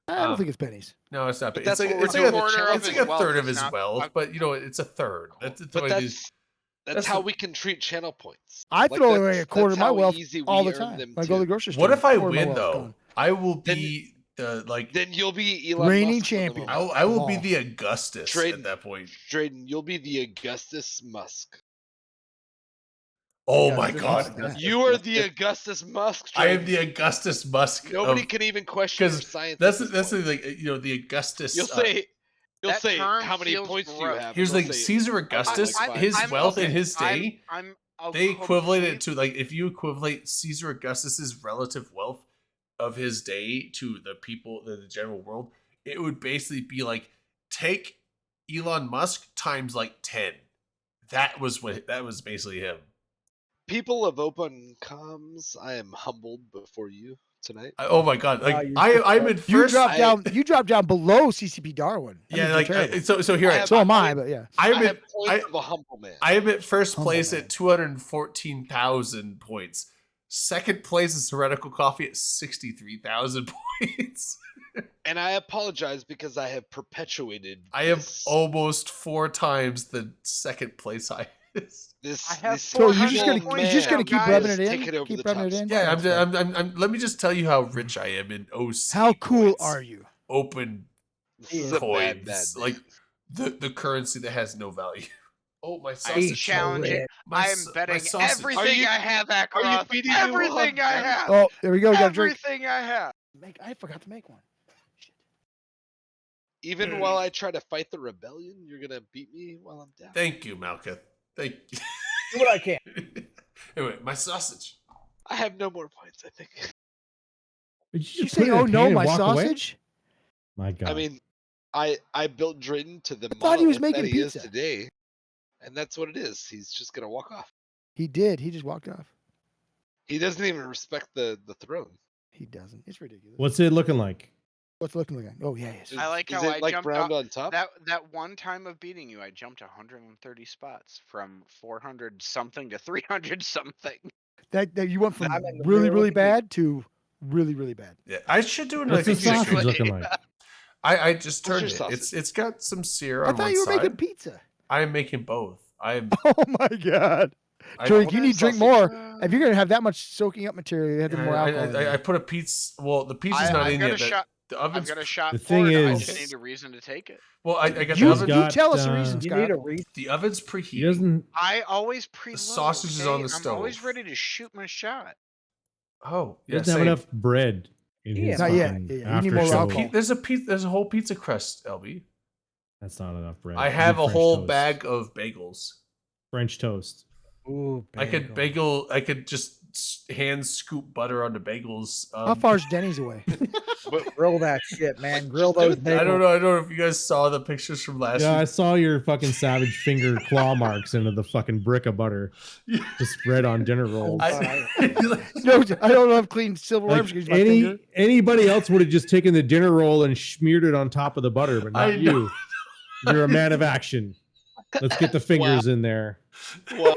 I don't think it's pennies. No, it's not. But It's that's like, what we're it's like doing a, with it's channel like points. a third of is his not- wealth, but you know, it's a third. That's the But way that's that's how the- we can treat channel points. I throw away a that's quarter of my how wealth easy all we the earn time. them When I go to the too. grocery store. What if I quarter of my win wealth though? gone. I will Then- be the like. Then you'll be Elon Reigning Musk for the champion. moment. I will be Come the Augustus Drayden. at that point. Drayden, you'll be the Augustus Musk. Oh Yeah, my this god! is- You are the Augustus Musk. I am Drayden. the Augustus Musk. Nobody of, can even question your 'cause science. That's at that's this the, point. like the Augustus. You'll say. You'll That say term how many feels points do you gross. have? Here's They'll like say, Caesar Augustus. I'm His fine. wealth in okay, his day. I'm a They equivalent it complete- to like if you equivalent Caesar Augustus's relative wealth of his day to the people, the general world, it would basically be like take Elon Musk times like 10. That was basically him. People of open comms, I am humbled before you tonight. Oh my god! Like you're I'm in You first. dropped down. You dropped down below CCP Darwin. That Yeah, means like you're terrible. so here I I have- so am I. But yeah, I'm I in have points of a humble man. I am at first Humble place man. at 214,000 points. Second place is Heretical Coffee at 63,000 points. And I apologize because I have perpetuated I am this, almost 4 times the second place highest. this, I have this so you're just humble gonna you're just gonna man keep guys, rubbing has it taken in. over Keep the rubbing top it in. Yeah, That's fine. I'm let me just tell you how rich I am in OC. How cool points. are you? Open This is a coins, bad like man. the currency that has no value. Oh, my I sausage! challenge it. My I am sa- my betting sausage. everything Are you- I have, are you Akaroth. feeding me Everything well, I Ben? have. Oh, there we go. We got a drink. Everything I have. I forgot to make one. Even while I try to fight the rebellion, you're gonna beat me while I'm down. Thank you, Malka. Thank you. Do what I can. Anyway, my sausage. I have no more points, I think. Did Did you just put say, it in a "Oh no, can and my walk away? sausage"? My God. I mean, I built Drayden to the thought he was monolith making that he is pizza. today, and that's what it is. He's just gonna walk off. He did. He just walked off. He doesn't even respect the throne. He doesn't. It's ridiculous. What's it looking like? What's it looking like? Oh yeah, yes. I like Is how it I like jumped browned up- on top? That one time of beating you, I jumped 130 spots from 400 something to 300 something. That you went from I'm in the really middle really of the- bad to really really bad. Yeah, I should do What's the another sausage picture. looking like? I just What's turned your it. It's got some sear I on thought one you were side. making pizza. I am making both. I am. Oh my god. I, Drake, what you kind need of to drink sausage? more. If you're gonna have that much soaking up material, you have to have more alcohol. in I there. put a pizza. Well, the pizza's not I've in got yet. a shot. The I've oven's. got a shot The for thing it. I is- just need a reason to take it. Well, I got the You, oven. got, tell us a uh, reason, You Scott. need a reason. The oven's He preheating. doesn't. I always preload. sausage is on the I'm always stove. ready to shoot my shot. Oh, He yeah. doesn't have same. enough bread in Yeah, his not yet. fucking Yeah, you after need more show. alcohol. There's a whole pizza crust, LB. That's not enough bread. I You have need a French whole toast. bag of bagels. French toast. Ooh, I could I could just hand scoop butter onto bagels. How far is Denny's away? Grill that shit, man. Grill just do those it. bagels. I don't know. I don't know if you guys saw the pictures from last Yeah, I week. saw your fucking savage finger claw marks into the fucking brick of butter, just spread on dinner rolls. No, I don't have clean silverware Like, because my finger. anybody else would have just taken the dinner roll and smeared it on top of the butter, but I not know. you. You're a man of action. Let's get the fingers in there. Well,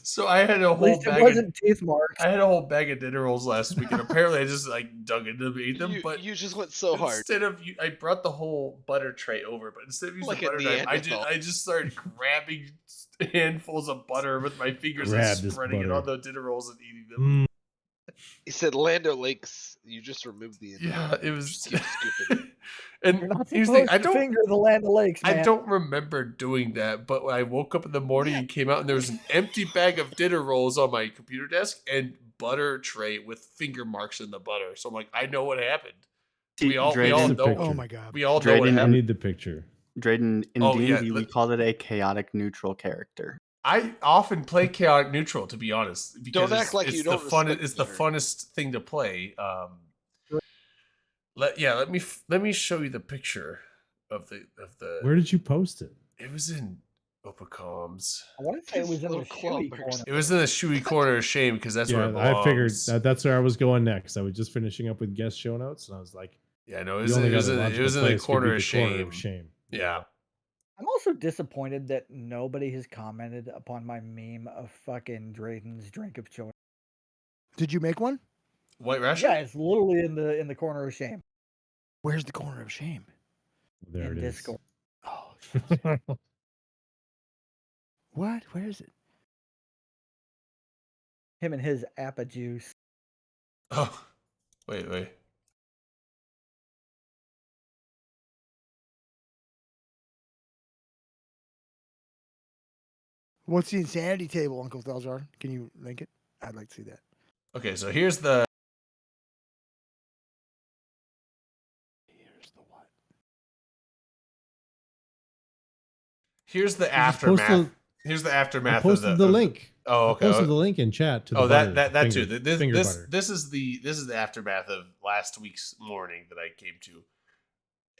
So I had a At whole least it bag. wasn't teeth marks. I had a whole bag of dinner rolls last week, and apparently I just like dug into them, ate them. you, But you just went so hard. instead of I brought the whole butter tray over, but instead of using Like the a butter knife, Neanderthal. I just started grabbing handfuls of butter with my fingers Grab and this spreading it butter. on the dinner rolls and eating them. He said Lando Lakes. You just removed the. Yeah, it was. Just keep scooping it. And You're not here's supposed the thing, I to don't. finger the Land of Lakes, man. I don't remember doing that, but when I woke up in the morning and came out, and there was an empty bag of dinner rolls on my computer desk and butter tray with finger marks in the butter. So I'm like, I know what happened. We all Drayden, know. Oh my god. We all know what Drayden, I happened. need the picture. Drayden, in Oh, D&D, yeah, we let- call it a chaotic neutral character. I often play chaotic neutral, to be honest, because act like it's you the don't fun. respect It's the butter. funnest thing to play. Let me show you the picture of the. Where did you post it? It was in Opacomms. I want to say it was in the Little claw shoey marks. corner. It was in the Shoey corner of shame because that's where Yeah, it belongs. I figured that's where I was going next. I was just finishing up with guest show notes, and I was like, Yeah, no, You it only got was a in logical the place could corner be of the corner shame. of shame. Yeah. I'm also disappointed that nobody has commented upon my meme of fucking Drayden's drink of choice. Did you make one? White Russian? Yeah, it's literally in the corner of shame Where's the corner of shame? There in it is. Discord. Oh, what? Where is it? Him and his appa juice. Oh, wait. What's the insanity table, Uncle Thalzar? Can you link it? I'd like to see that. Okay, so here's the. Here's the what? Here's the Just aftermath. post Here's the I aftermath. posted of the of link. Oh, I okay. posted the link in chat to the Oh, butter, that too. finger- This finger this butter. this is the aftermath of last week's morning that I came to.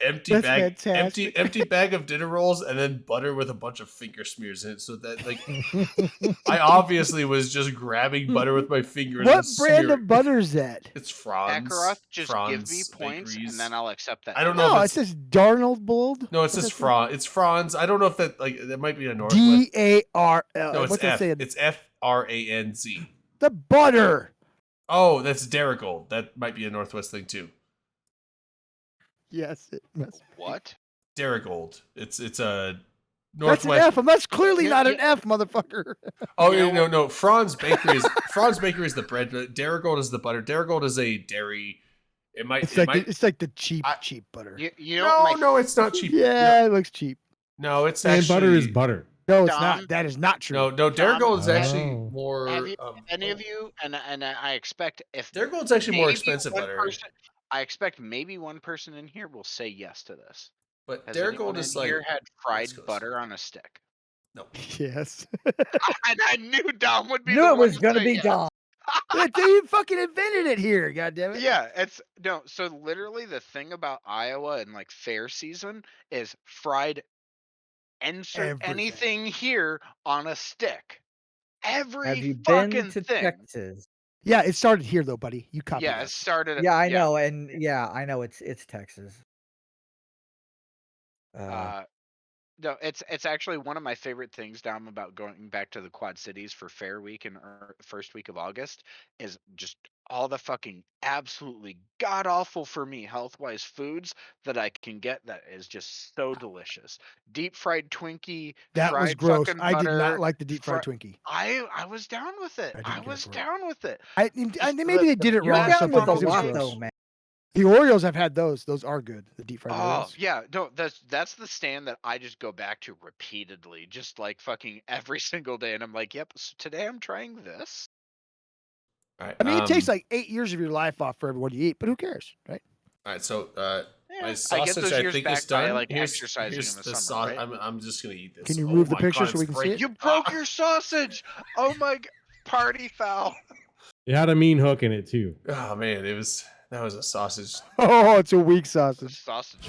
Empty That's bag, fantastic. empty bag of dinner rolls, and then butter with a bunch of finger smears in it. So that like, I obviously was just grabbing butter with my fingers. What and brand smearing- of butter is that? It's Franz. Kakarot, just give me Franz points, Bakeries. and then I'll accept that. I don't know No, if it it's says Darnold Bold. no, it What's says that say? Franz. It's Franz. I don't know if that like that might be a Northwest. DARL. No, it's What's that F. say? It's FRANZ. The butter. Oh, that's Darigold. That might be a Northwest thing too. Yes, it must. What? Darigold. It's a That's an Northwest. F. That's clearly Yeah, not an yeah. F, motherfucker. Oh You know no. Franz Bakery is the bread. But Darigold is the butter. Darigold is a dairy. It might. It's It like might. it's like the cheap I- butter. You know what No, it's not cheap. Yeah, it looks cheap. No, it's And actually butter is butter. No, it's Dom, not. That is not true. No, Darigold is actually Oh. more. Have you, any of you, and I expect if Darigold's actually more maybe expensive one butter. person- I expect maybe one person in here will say yes to this. But Has Darigold anyone is in like here had fried Coast. butter on a stick? no. Yes. And I knew Dom would be Knew the it one was to gonna say be yes. Dom. They fucking invented it here. God damn it. Yeah, it's no. So literally, the thing about Iowa and like fair season is fried. Insert Everything. anything here on a stick. Every Have you fucking been to thing. Texas? Yeah, it started here though, buddy. You copied Yeah, it us. started. Yeah, I know, and yeah, I know it's Texas. No, it's actually one of my favorite things, Dom, about going back to the Quad Cities for Fair Week and first week of August is just all the fucking absolutely god awful for me health wise foods that I can get that is just so delicious. Deep fried Twinkie, That was fried gross. fucking I did butter, not like the deep fried fri- Twinkie. I was down with it. I didn't I care was for it. down with it. Maybe they did it You're wrong or down something with a because it was lot gross. though, man. The Oreos, I've had those. Those are good. The deep fried Oh Oreos. yeah, no, that's the stand that I just go back to repeatedly, just like fucking every single day, and I'm like, yep. So today I'm trying this. All right. I mean, it takes like 8 years of your life off for everyone you eat, but who cares, right? All right. So Yeah, my I get sausage, those I years think back is by done. like exercising here's in the the summer, right? I'm just gonna eat this. Can you Oh move the my picture God, so we it's can see breaking- it? You broke your sausage. Oh my party foul. It had a mean hook in it too. Oh man, that was a sausage. Oh, it's a weak sausage. Sausage.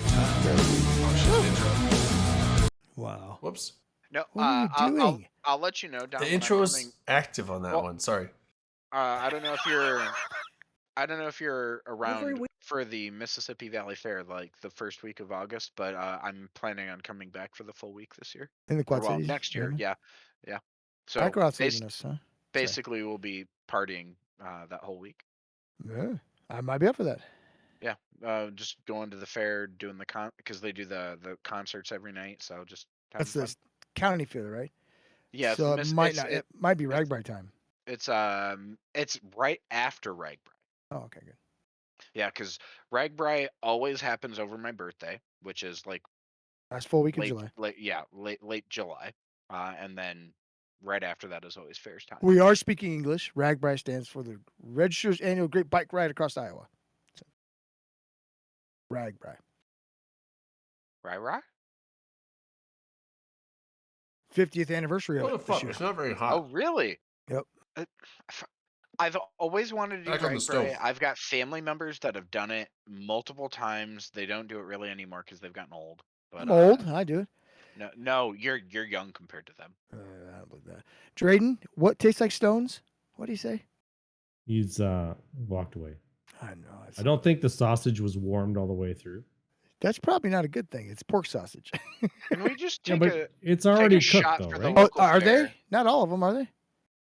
Wow. Whoops. No, What are you doing? I'll let you know. Dom, The when I'm intro's coming- active on that Well, one. Sorry. I don't know if you're around week. for the Mississippi Valley Fair, like the first week of August, but I'm planning on coming back for the full week this year. In the Or, Quad well, Cities. next year, remember? yeah. So Kakarot's leaving us, huh? basically, we'll be partying that whole week. Yeah. I might be up for that. Yeah, just going to the fair, doing the because they do the concerts every night. So just having That's fun. the county fair, right? Yeah, So it's it might it's- not. It might be Ragbri time. It's right after Ragbri. Oh, okay, good. Yeah, because Ragbri always happens over my birthday, which is like Last full week of late, July. late July, and then right after that is always Fair's time. We are speaking English. Ragbri stands for the Register's Annual Great Bike Ride across Iowa. So, Ragbri. Right? 50th anniversary of What the it this fuck? year. It's not very Oh, hot. really? Yep. I've always wanted to do Back on the Ragbri. stove. I've got family members that have done it multiple times. They don't do it really anymore because they've gotten old. But, I'm old. I do it. No, you're young compared to them. I don't believe that. Drayden, what tastes like stones? What do you say? He's walked away. I know. I don't think the sausage was warmed all the way through. That's probably not a good thing. It's pork sausage. Can we just Yeah, take but a it's take already a cooked shot though, for right? the Oh, local are fair? they? Not all of them, are they?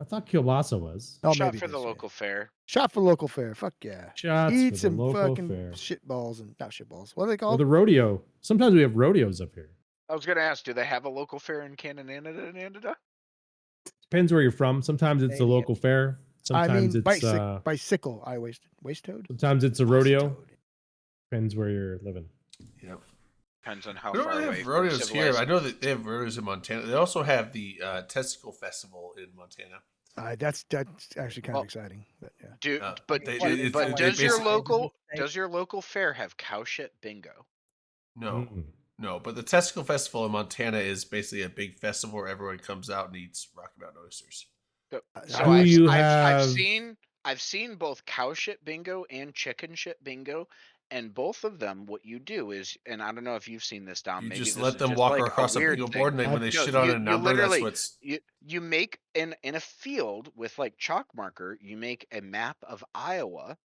I thought kielbasa was. Oh, Shot maybe for it the is, yeah. local fair. Shot for local fair. Fuck yeah. Shots Eat for the some local fucking fair. shitballs and not shitballs. What are they Or called? the rodeo. Sometimes we have rodeos up here. I was gonna ask, do they have a local fair in Canada? Depends where you're from. Sometimes it's a Canadian. local fair. Sometimes it's bicycle. I waste toad. sometimes it's a rodeo. Depends where you're living. Yep. Depends on how We don't far really away have from rodeos here. I civilized. know that they have rodeos in Montana. They also have the Testicle Festival in Montana. That's actually kind of exciting. But yeah. Do but but they does your basically- local fair have cow shit bingo? No, no. But the Testicle Festival in Montana is basically a big festival where everyone comes out and eats Rocky Mountain oysters. So Do you have- I've seen both cow shit bingo and chicken shit bingo, and both of them, what you do is, and I don't know if you've seen this, Dom. You maybe just this let is them just walk like across a weird bingo thing. board, and then when they No, shit on you- a you number, that's literally- what's. You make in a field with like chalk marker, you make a map of Iowa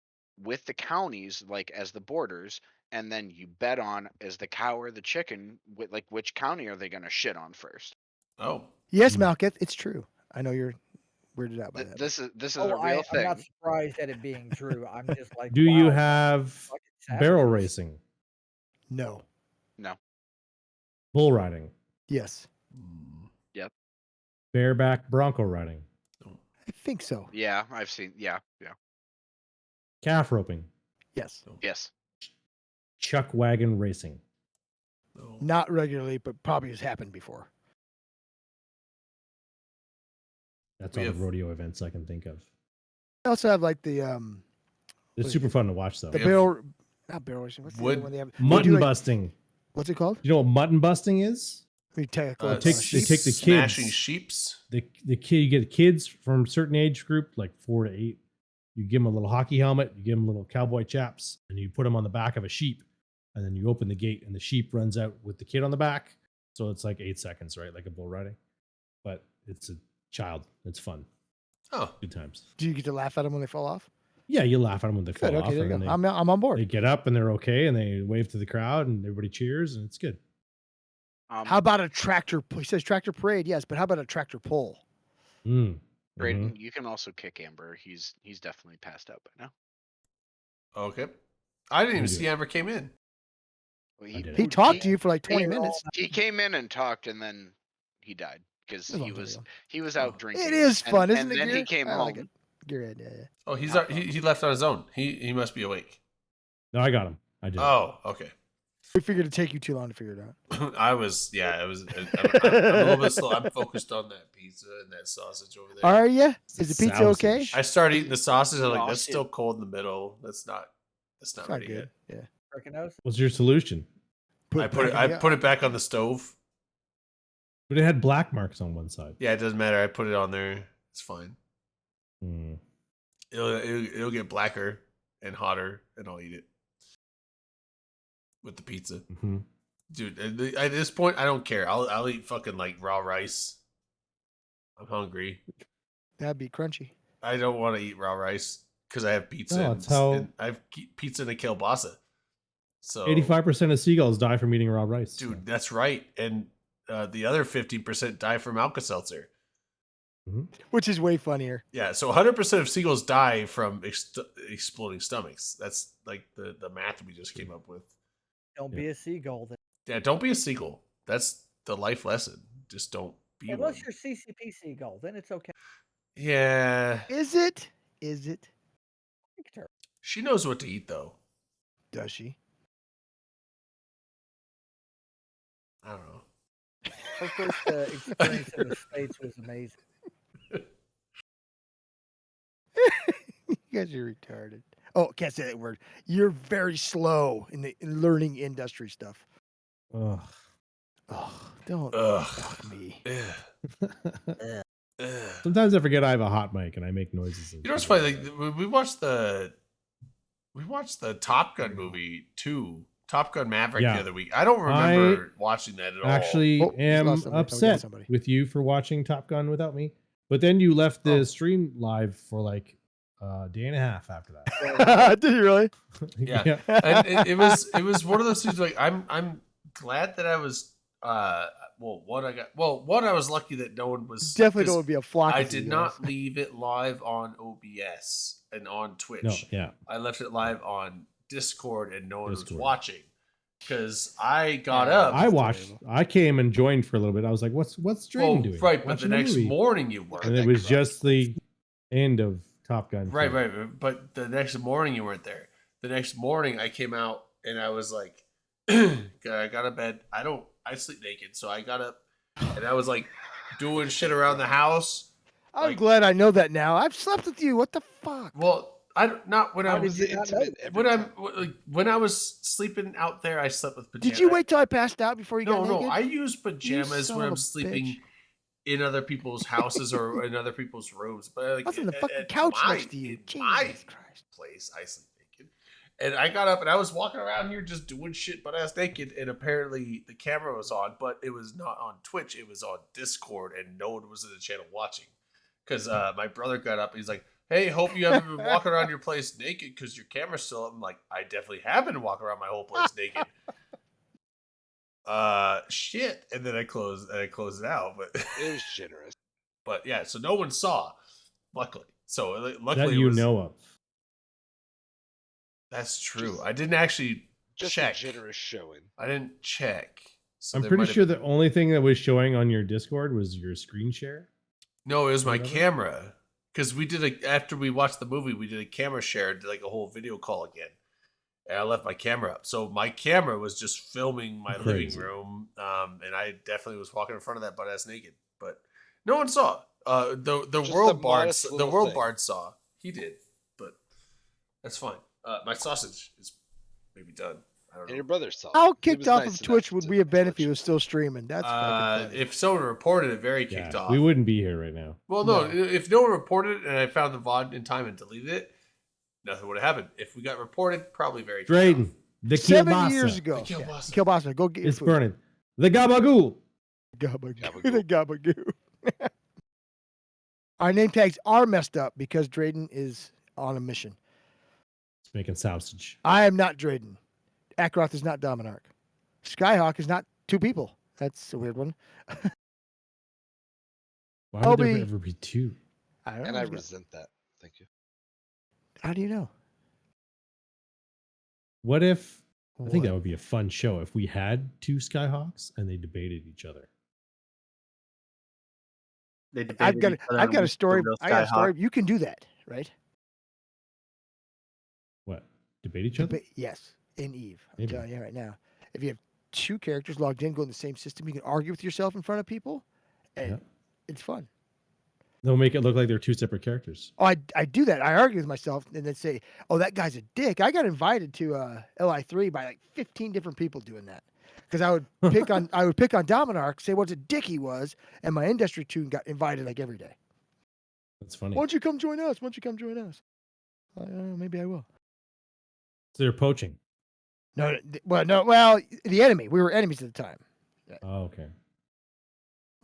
with the counties like as the borders, and then you bet on as the cow or the chicken with like which county are they gonna shit on first. Oh. Yes, Malketh, it's true. I know you're weirded out by that. This is Oh, a real I'm not thing. surprised at it being true. I'm just like, Do you wow, have fucking barrel savages. racing, No. No. bull riding, Yes. Yep. bareback bronco riding, I think so. Yeah, I've seen. Yeah. calf roping, Yes. Yes. chuck wagon racing? Not regularly, but probably has happened before. That's We all have- the rodeo events I can think of. I also have like the It's is super it? fun to watch though. the We have barrel, not barrel racing. What's the other wood- one they have? They Mutton do, like- busting. What's it called? You know what mutton busting is? We take They they take the smashing kids. sheeps. The kid, you get kids from a certain age group, like 4 to 8. You give them a little hockey helmet, you give them little cowboy chaps, and you put them on the back of a sheep, and then you open the gate, and the sheep runs out with the kid on the back. So it's like 8 seconds, right, like a bull riding, but it's a child. It's fun. Oh, Good times. Do you get to laugh at them when they fall off? Yeah, you laugh at them when they fall Good. off, Okay, there and you then go. I'm on board. they get up and they're okay, and they wave to the crowd, and everybody cheers, and it's good. How about a tractor? He says tractor parade, yes, but how about a tractor pull? Mm. Braden, you can also kick Amber. He's definitely passed out by now. okay. I didn't even We do see it. Amber came in. Well, I did He it. talked to you for like 20 minutes. He came in and talked, and then he died because That's what he I'm was talking out Oh. drinking. It is and- fun, isn't and it? then he Gear? came I like home. it. Gearhead, yeah. Oh, he's Not he left on his own. He must be awake. No, I got him. I did. Oh, okay. We figured it'd take you too long to figure it out. I was, yeah, it was. I'm a little bit slow. I'm focused on that pizza and that sausage over there. Are you? Is the pizza okay? I started eating the sausage. I'm like, that's Sausage. still cold in the middle. That's not It's not ready good. Yeah. Freaking knows. What's your solution? yet. I put it back on the stove. But it had black marks on one side. Yeah, it doesn't matter. I put it on there. It's fine. Hmm. It'll get blacker and hotter, and I'll eat it with the pizza. Mm-hmm. Dude, at this point, I don't care. I'll eat fucking like raw rice. I'm hungry. That'd be crunchy. I don't want to eat raw rice because I have pizza. No, and, it's how- and I have pizza and a kielbasa. So 85% of seagulls die from eating raw rice. dude, that's right. And the other 50% die from Alka-Seltzer. Which is way funnier. Yeah, so 100% of seagulls die from exploding stomachs. That's like the math we just came up with. Don't be a seagull. Then. Yeah, don't be a seagull. That's the life lesson. Just don't be one. Unless you're CCP seagull, then it's okay. Yeah, Is it? Is it? she knows what to eat though. Does she? I don't know. Her first experience in the States was amazing. You guys are retarded. Oh, can't say that word. You're very slow in learning industry stuff. Ugh. Oh, don't Ugh. fuck me. Ugh. Sometimes I forget I have a hot mic and I make noises. You know what's funny? Like we watched the Top Gun movie 2, Top Gun Maverick Yeah. the other week. I don't remember watching that at all. Actually Oh, am lost somebody. Oh, we got upset somebody. with you for watching Top Gun without me. But then you left the Oh. stream live for like a day and a half after that. Did you really? Yeah. And it was one of those things like I'm glad that I was one I was lucky that no one was Definitely 'cause don't be a flock. I of did you not guys. leave it live on OBS and on Twitch. No, yeah. I left it live on Discord and no one was Discord. watching because I got up. I watched. I came and joined for a little bit. I was like, "What's Drayden doing?" Right, but the Watching next movie. morning you weren't. And it was just the end of Top Gun. Right, 2. right. But the next morning you weren't there. The next morning I came out and I was like, I got out of bed. I sleep naked. So I got up and I was like doing shit around the house. I'm glad I know that now. I've slept with you. What the fuck? Well, not when I How was did you not know when I was sleeping out there. I slept with pajamas. Did you wait till I passed out before you No, got naked? no. I use pajamas son when of I'm a sleeping bitch. in other people's houses or in other people's rooms. But like, I was on the fucking at couch my- next to you. in my Jesus Christ. place, I sleep naked. And I got up and I was walking around here just doing shit butt ass naked. And apparently the camera was on, but it was not on Twitch. It was on Discord, and no one was in the channel watching. Because my brother got up. He's like, "Hey, hope you haven't been walking around your place naked because your camera's still up." I'm like, "I definitely have been walking around my whole place naked." Shit. And then I closed it out, but It was generous. But yeah, so no one saw, luckily. So luckily That it you was, know of. That's true. I didn't actually Just check. a generous showing. I didn't check. So I'm there pretty might have sure been- the only thing that was showing on your Discord was your screen share. No, it was my Whatever. camera. Because we did after we watched the movie, we did a camera share, did like a whole video call again. And I left my camera up. So my camera was just filming my living Crazy. room. And I definitely was walking in front of that butt ass naked. But no one saw. The Just a world bard modest the little world thing. bard saw. He did. But that's fine. My sausage is maybe done. I don't And know. your brother saw. How it. He kicked was off nice of enough Twitch would to we have been if he watch. was still streaming? That's fucking funny. If someone reported it, very kicked Yeah, off. we wouldn't be here right now. Well, no, if no one reported it and I found the VOD in time and deleted it, nothing would have happened. If we got reported, probably very kicked Drayden, off. the 7 kielbasa. years ago. The kielbasa. Kielbasa. Go get your It's food. burning. The gabagool. Gabagoo. The gabagoo. Our name tags are messed up because Drayden is on a mission. It's making sausage. I am not Drayden. Ackroth is not Dominarch. Skyhawk is not two people. That's a weird one. Why would there Toby. ever be two? I don't And know. I He's got- resent that. Thank you. How do you know? What if? I think that What? would be a fun show if we had two Skyhawks and they debated each other. They I've debated got each other I've on got a which is the story. real I got a story. Skyhawk. You can do that, right? What? Debate each other? Yes, in Eve. I'm Maybe. telling you right now. If you have two characters logged in, go in the same system, you can argue with yourself in front of people, and Yeah. it's fun. They'll make it look like they're two separate characters. Oh, I do that. I argue with myself and then say, "Oh, that guy's a dick." I got invited to LI3 by like 15 different people doing that because I would pick on Dominarch, say what a dick he was, and my industry tune got invited like every day. That's funny. Why don't you come join us? Why don't you come join us? Maybe I will. So they're poaching. No, the enemy. We were enemies at the time, Oh, okay.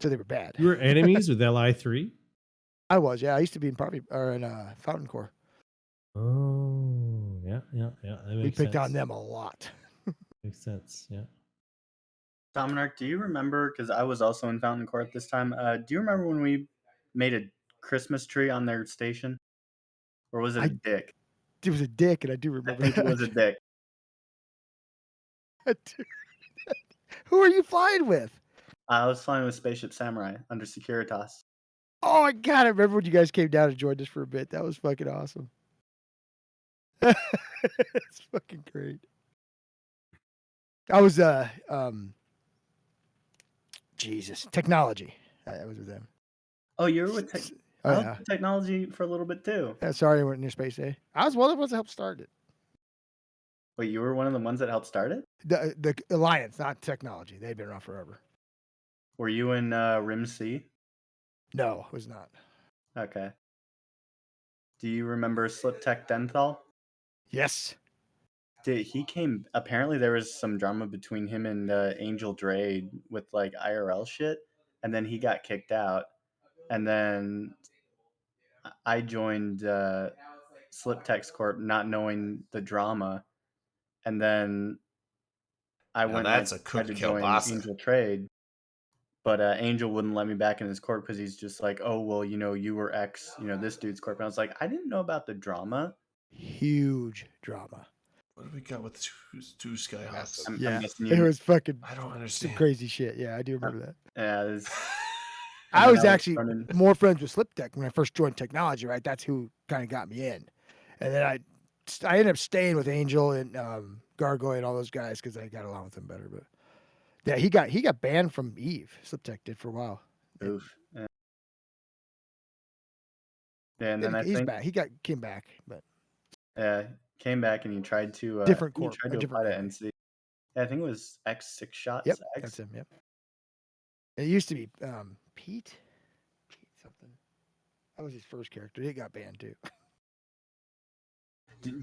so they were bad. You were enemies with LI3? I was, yeah. I used to be in Fountain Core. Oh, yeah. That We makes picked sense. on them a lot. Makes sense, yeah. Dominarch, do you remember? Because I was also in Fountain Court this time. Do you remember when we made a Christmas tree on their station, or was it a dick? It was a dick, and I do I remember think that. it was a dick. Who are you flying with? I was flying with Spaceship Samurai under Securitas. Oh my god! I remember when you guys came down and joined us for a bit. That was fucking awesome. It's fucking great. I was Jesus technology. I was with them. Oh, you were with Oh, I was yeah. with technology for a little bit too. Sorry, I went near space day. I was one of the ones that helped start it. Wait, you were one of the ones that helped start it? The Alliance, not technology. They've been around forever. Were you in Rim C? No, it was not. Okay. Do you remember Slip Tech Denthal? Yes. He came. Apparently, there was some drama between him and Angel Dre with like IRL shit, and then he got kicked out. And then I joined Slip Text Corp, not knowing the drama, and then I Now went that's and a tried cook to kill join bossa. Angel Trade, but Angel wouldn't let me back in his corp because he's just like, oh well, you were X, this dude's corp. And I was like, I didn't know about the drama. Huge drama. What do we got with two Skyhawks? Massive. I'm Yeah, guessing it was fucking I don't some understand. crazy shit. Yeah, I do remember that. Yeah, it was, I then was actually running- more friends with SlipTech when I first joined technology, right? That's who kind of got me in. And then I ended up staying with Angel and Gargoyle and all those guys because I got along with them better. But yeah, he got banned from Eve. SlipTech did for a while. Oof. Yeah, and then I He's think back. He came back, but came back and he tried to different he corp, tried a to apply different to company. NC. Yeah, I think it was X6 shots. Yep, X. that's him. Yep. It used to be Pete something. That was his first character. He got banned too.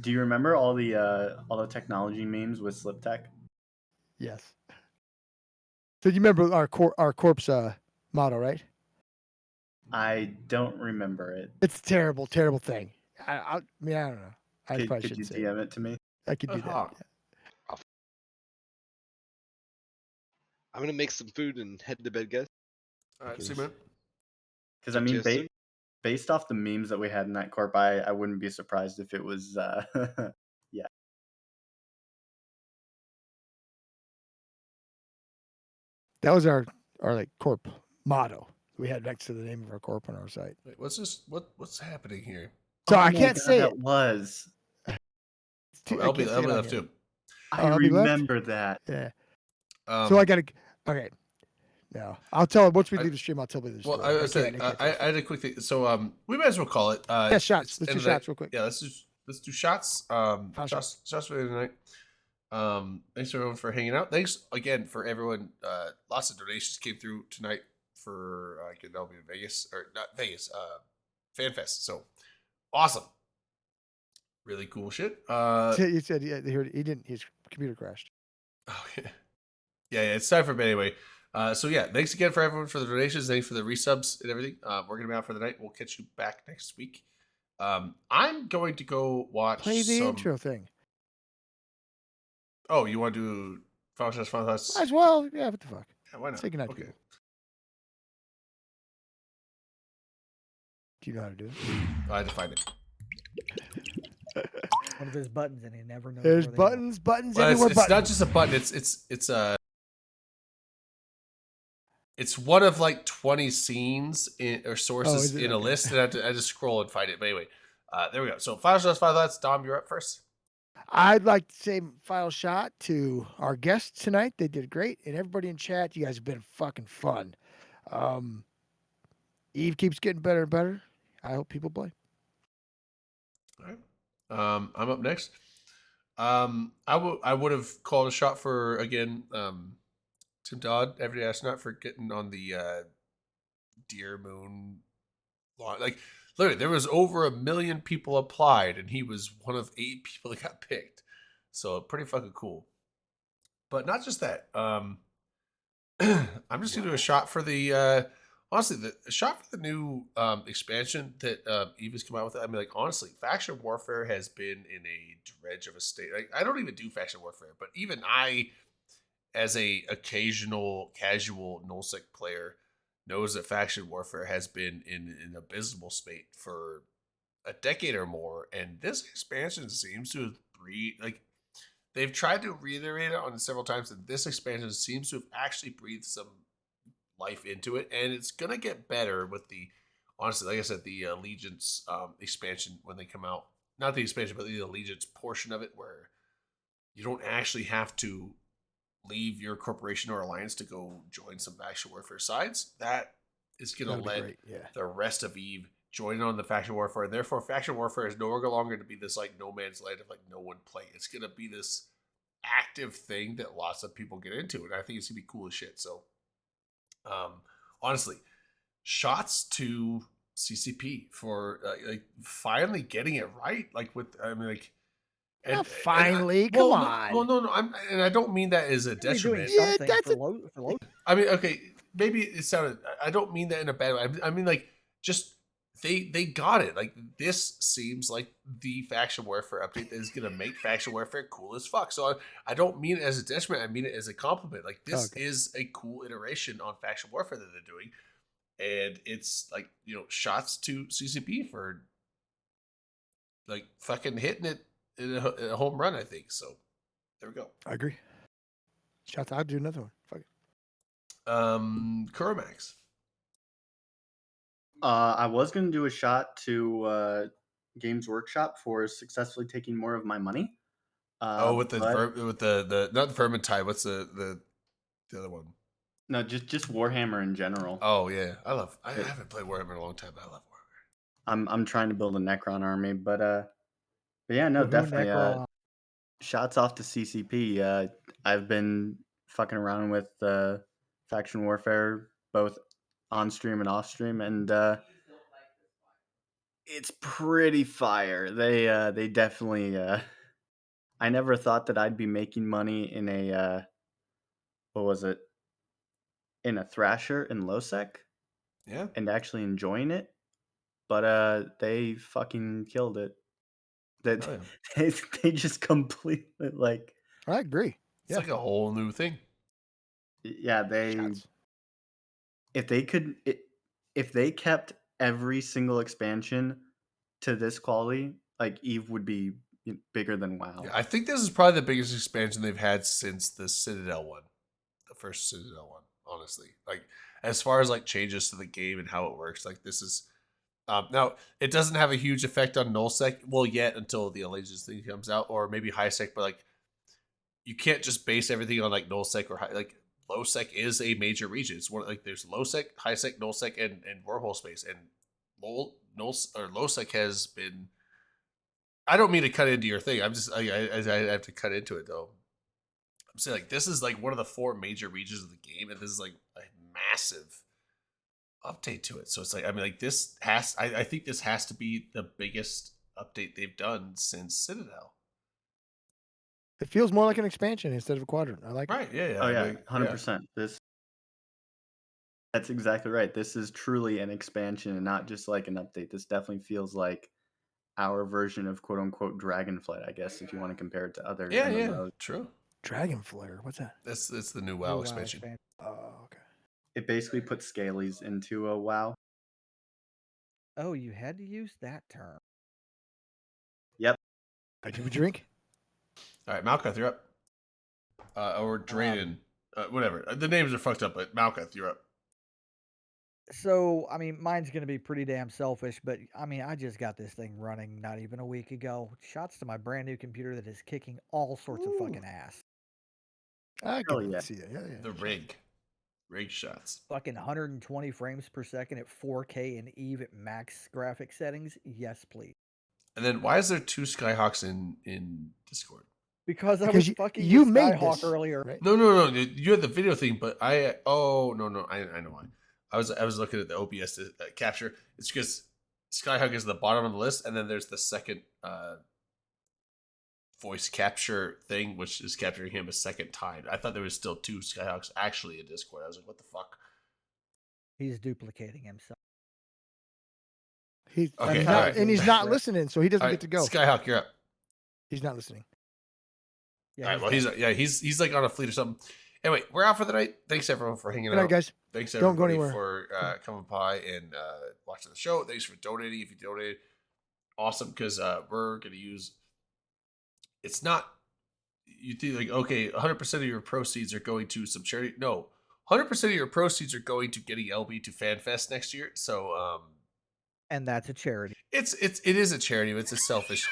Do you remember all the technology memes with SlipTech? Yes. So you remember our corpse motto, right? I don't remember it. It's a terrible, terrible thing. I mean, I don't know. I probably Could you shouldn't say DM it to me? I could do that. Uh-huh. Yeah. I'm gonna make some food and head to bed, guys. All right, see you, man. Because I Talk to mean, you soon. based off the memes that we had in that corp, I wouldn't be surprised if it was yeah. That was our like corp motto we had next to the name of our corp on our site. Wait, what's this? What's happening here? So Oh I my can't God, say that it. was. I LB can't say it on left here. too. I LB left? remember that. Yeah. Um, So I gotta. Okay. No, I'll tell once we I- leave the stream. I'll tell you the Well, story. I was saying, can't I say had a quick thing. So, we might as well call it. Yeah, shots. it's Let's end do of the night. shots real quick. Yeah, let's do shots. Final Shots for the night. Thanks everyone for hanging out. Thanks again for everyone. Lots of donations came through tonight for getting LB in Vegas, or not Vegas, FanFest. So awesome, really cool shit. You said he didn't. His computer crashed. Oh, yeah, it's time for bed anyway. So yeah, thanks again for everyone for the donations. Thanks for the resubs and everything. We're gonna be out for the night. We'll catch you back next week. I'm going to go watch. Play the some... intro thing. Oh, you want to do Final Thoughts? Might as well. Yeah. What the fuck? Yeah, why not? Say goodnight. Okay. Okay. Do you know how to do it? I had to find it. One of his buttons, and he never knows. There's where they are. buttons Well, everywhere. it's not just a button. It's one of like 20 scenes or sources is it? in a Okay. list, and I just scroll and find it. But anyway, there we go. So Final Thoughts. Dom, you're up first. I'd like to say final shot to our guests tonight. They did great, and everybody in chat. You guys have been fucking fun. Eve keeps getting better and better. I hope people play. All right. I'm up next. I would have called a shot for again, Tim Dodd, Everyday Astronaut, for getting on the Deer Moon launch. Like literally, there was over 1 million people applied, and he was one of 8 people that got picked. So pretty fucking cool. But not just that. I'm just gonna do a shot for the honestly, the shot for the new expansion that Eve has come out with. I mean, like honestly, faction warfare has been in a dredge of a state. Like I don't even do faction warfare, but even I, as a occasional casual nullsec player, knows that faction warfare has been in an abysmal state for a decade or more, and this expansion seems to have like they've tried to reiterate it on several times, and this expansion seems to have actually breathed some life into it, and it's gonna get better with the honestly, like I said, the Allegiance expansion when they come out. Not the expansion, but the Allegiance portion of it, where you don't actually have to leave your corporation or alliance to go join some faction warfare sides. That is gonna That'd be let great, yeah. the rest of Eve join on the faction warfare, and therefore faction warfare is no longer to be this like no man's land of like no one play. It's gonna be this active thing that lots of people get into, and I think it's gonna be cool as shit. So honestly, shots to CCP for like finally getting it right. Like with, I mean, like, Not finally, come on. Well, no, and I don't mean that as a They're doing detriment. something that's for Lo- I mean, okay, maybe it sounded. I don't mean that in a bad way. I mean, like, just they got it. Like, this seems like the faction warfare update that is gonna make faction warfare cool as fuck. So I don't mean it as a detriment. I mean it as a compliment. Like, this is a cool iteration on faction warfare that they're doing, and it's like, shots to CCP for like fucking hitting it in a home run. I think so. There we go. I agree. Shout out, I'll do another one. Fuck it. Kuromax. I was going to do a shot to Games Workshop for successfully taking more of my money. With the not the Vermintide. What's the other one? No, just Warhammer in general. Oh yeah, I haven't played Warhammer in a long time, but I love Warhammer. I'm trying to build a Necron army, but yeah, no, definitely. Shots off to CCP. I've been fucking around with faction warfare both on stream and off stream, and it's pretty fire. They definitely. I never thought that I'd be making money in a what was it? In a Thrasher in Lowsec. Yeah. And actually enjoying it, but they fucking killed it. That they just completely like. I agree. It's like a whole new thing. Yeah, if they kept every single expansion to this quality, like Eve would be bigger than WoW. Yeah, I think this is probably the biggest expansion they've had since the Citadel one, the first Citadel one. Honestly, like, as far as like changes to the game and how it works, like, this is now it doesn't have a huge effect on nullsec yet until the Allegiance thing comes out, or maybe highsec, but like, you can't just base everything on like nullsec or like lowsec is a major region. It's one, like, there's lowsec, highsec, nullsec, and wormhole space, and lowsec has been. I don't mean to cut into your thing. I have to cut into it though. I'm saying, like, this is like one of the 4 major regions of the game, and this is like a massive update to it. So it's like, I mean, like, this has, I think this has to be the biggest update they've done since Citadel. It feels more like an expansion instead of a quadrant. I like it. Yeah, yeah. Oh yeah, 100%. That's exactly right. This is truly an expansion and not just like an update. This definitely feels like our version of quote unquote Dragonflight, I guess, if you want to compare it to other. Yeah, true. Dragonflare, what's that? That's the new WoW expansion. Oh, okay. It basically puts Scalies into a WoW. Oh, you had to use that term. Yep. I do a drink. All right, Malkuth, you're up. Or Drayden, whatever. The names are fucked up, but Malkuth, you're up. So, I mean, mine's going to be pretty damn selfish, but I mean, I just got this thing running not even a week ago. Shots to my brand new computer that is kicking all sorts of fucking ass. I can see it. Yeah. The rig shots. Fucking 120 frames per second at 4K and Eve at max graphic settings. Yes, please. And then why is there 2 Skyhawks in Discord? Because I was fucking you with made Skyhawk this earlier. right? No. You had the video thing, but I know why. I was looking at the OBS capture. It's because Skyhawk is the bottom of the list, and then there's the second voice capture thing, which is capturing him a second time. I thought there was still 2 Skyhawks actually in Discord. I was like, what the fuck? He's duplicating himself. He's right. not listening, so he doesn't get to go. Skyhawk, you're up. He's not listening. Yeah, all right. Well, he's like on a fleet or something. Anyway, we're out for the night. Thanks everyone for hanging out. Good night, guys. Thanks Don't go everybody anywhere. for coming by and watching the show. Thanks for donating. If you donated, awesome, because we're gonna use. It's not. You think like, okay, 100% of your proceeds are going to some charity. No, 100% of your proceeds are going to getting LB to FanFest next year. So and that's a charity. It is a charity, but it's a selfish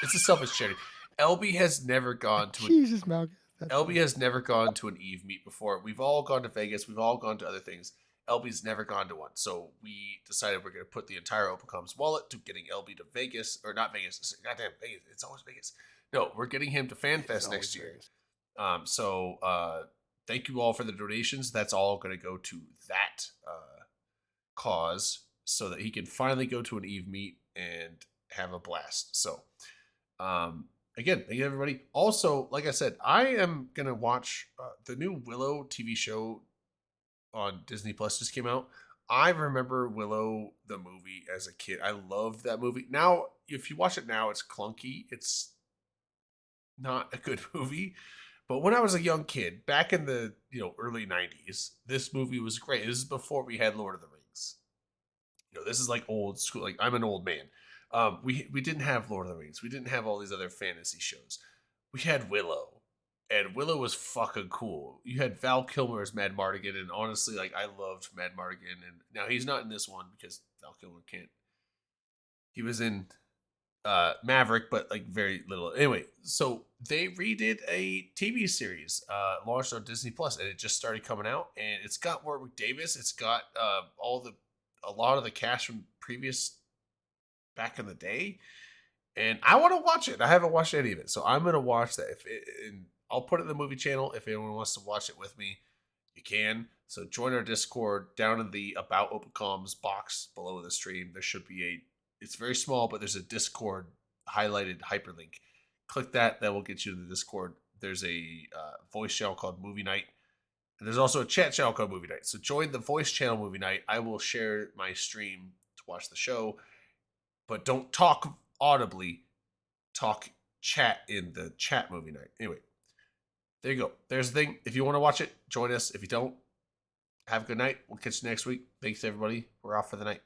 charity. LB has never gone to Jesus, Malcolm. LB has never gone to an Eve meet before. We've all gone to Vegas. We've all gone to other things. LB's never gone to one. So we decided we're going to put the entire OpenComs wallet to getting LB to Vegas. Or not Vegas. Goddamn, Vegas. It's always Vegas. No, we're getting him to FanFest next year. So thank you all for the donations. That's all going to go to that cause so that he can finally go to an Eve meet and have a blast. So, again, thank you everybody. Also, like I said, I am gonna watch the new Willow TV show on Disney Plus just came out. I remember Willow the movie as a kid. I loved that movie. Now, if you watch it now, it's clunky. It's not a good movie. But when I was a young kid, back in the early '90s, this movie was great. This is before we had Lord of the Rings. This is like old school. Like I'm an old man. We didn't have Lord of the Rings. We didn't have all these other fantasy shows. We had Willow, and Willow was fucking cool. You had Val Kilmer as Mad Mardigan, and honestly, like I loved Mad Mardigan. And now he's not in this one because Val Kilmer can't. He was in Maverick, but like very little. Anyway, so they redid a TV series launched on Disney Plus, and it just started coming out, and it's got Warwick Davis. It's got a lot of the cast from previous back in the day, and I want to watch it. I haven't watched any of it, so I'm gonna watch that. And I'll put it in the movie channel. If anyone wants to watch it with me, you can. So join our Discord down in the About Open Comms box below the stream. There should be it's very small, but there's a Discord highlighted hyperlink. Click that. That will get you to the Discord. There's a voice channel called Movie Night. And there's also a chat channel called Movie Night. So join the voice channel Movie Night. I will share my stream to watch the show. But don't talk audibly. Talk chat in the chat Movie Night. Anyway, there you go. There's the thing. If you want to watch it, join us. If you don't, have a good night. We'll catch you next week. Thanks, everybody. We're off for the night.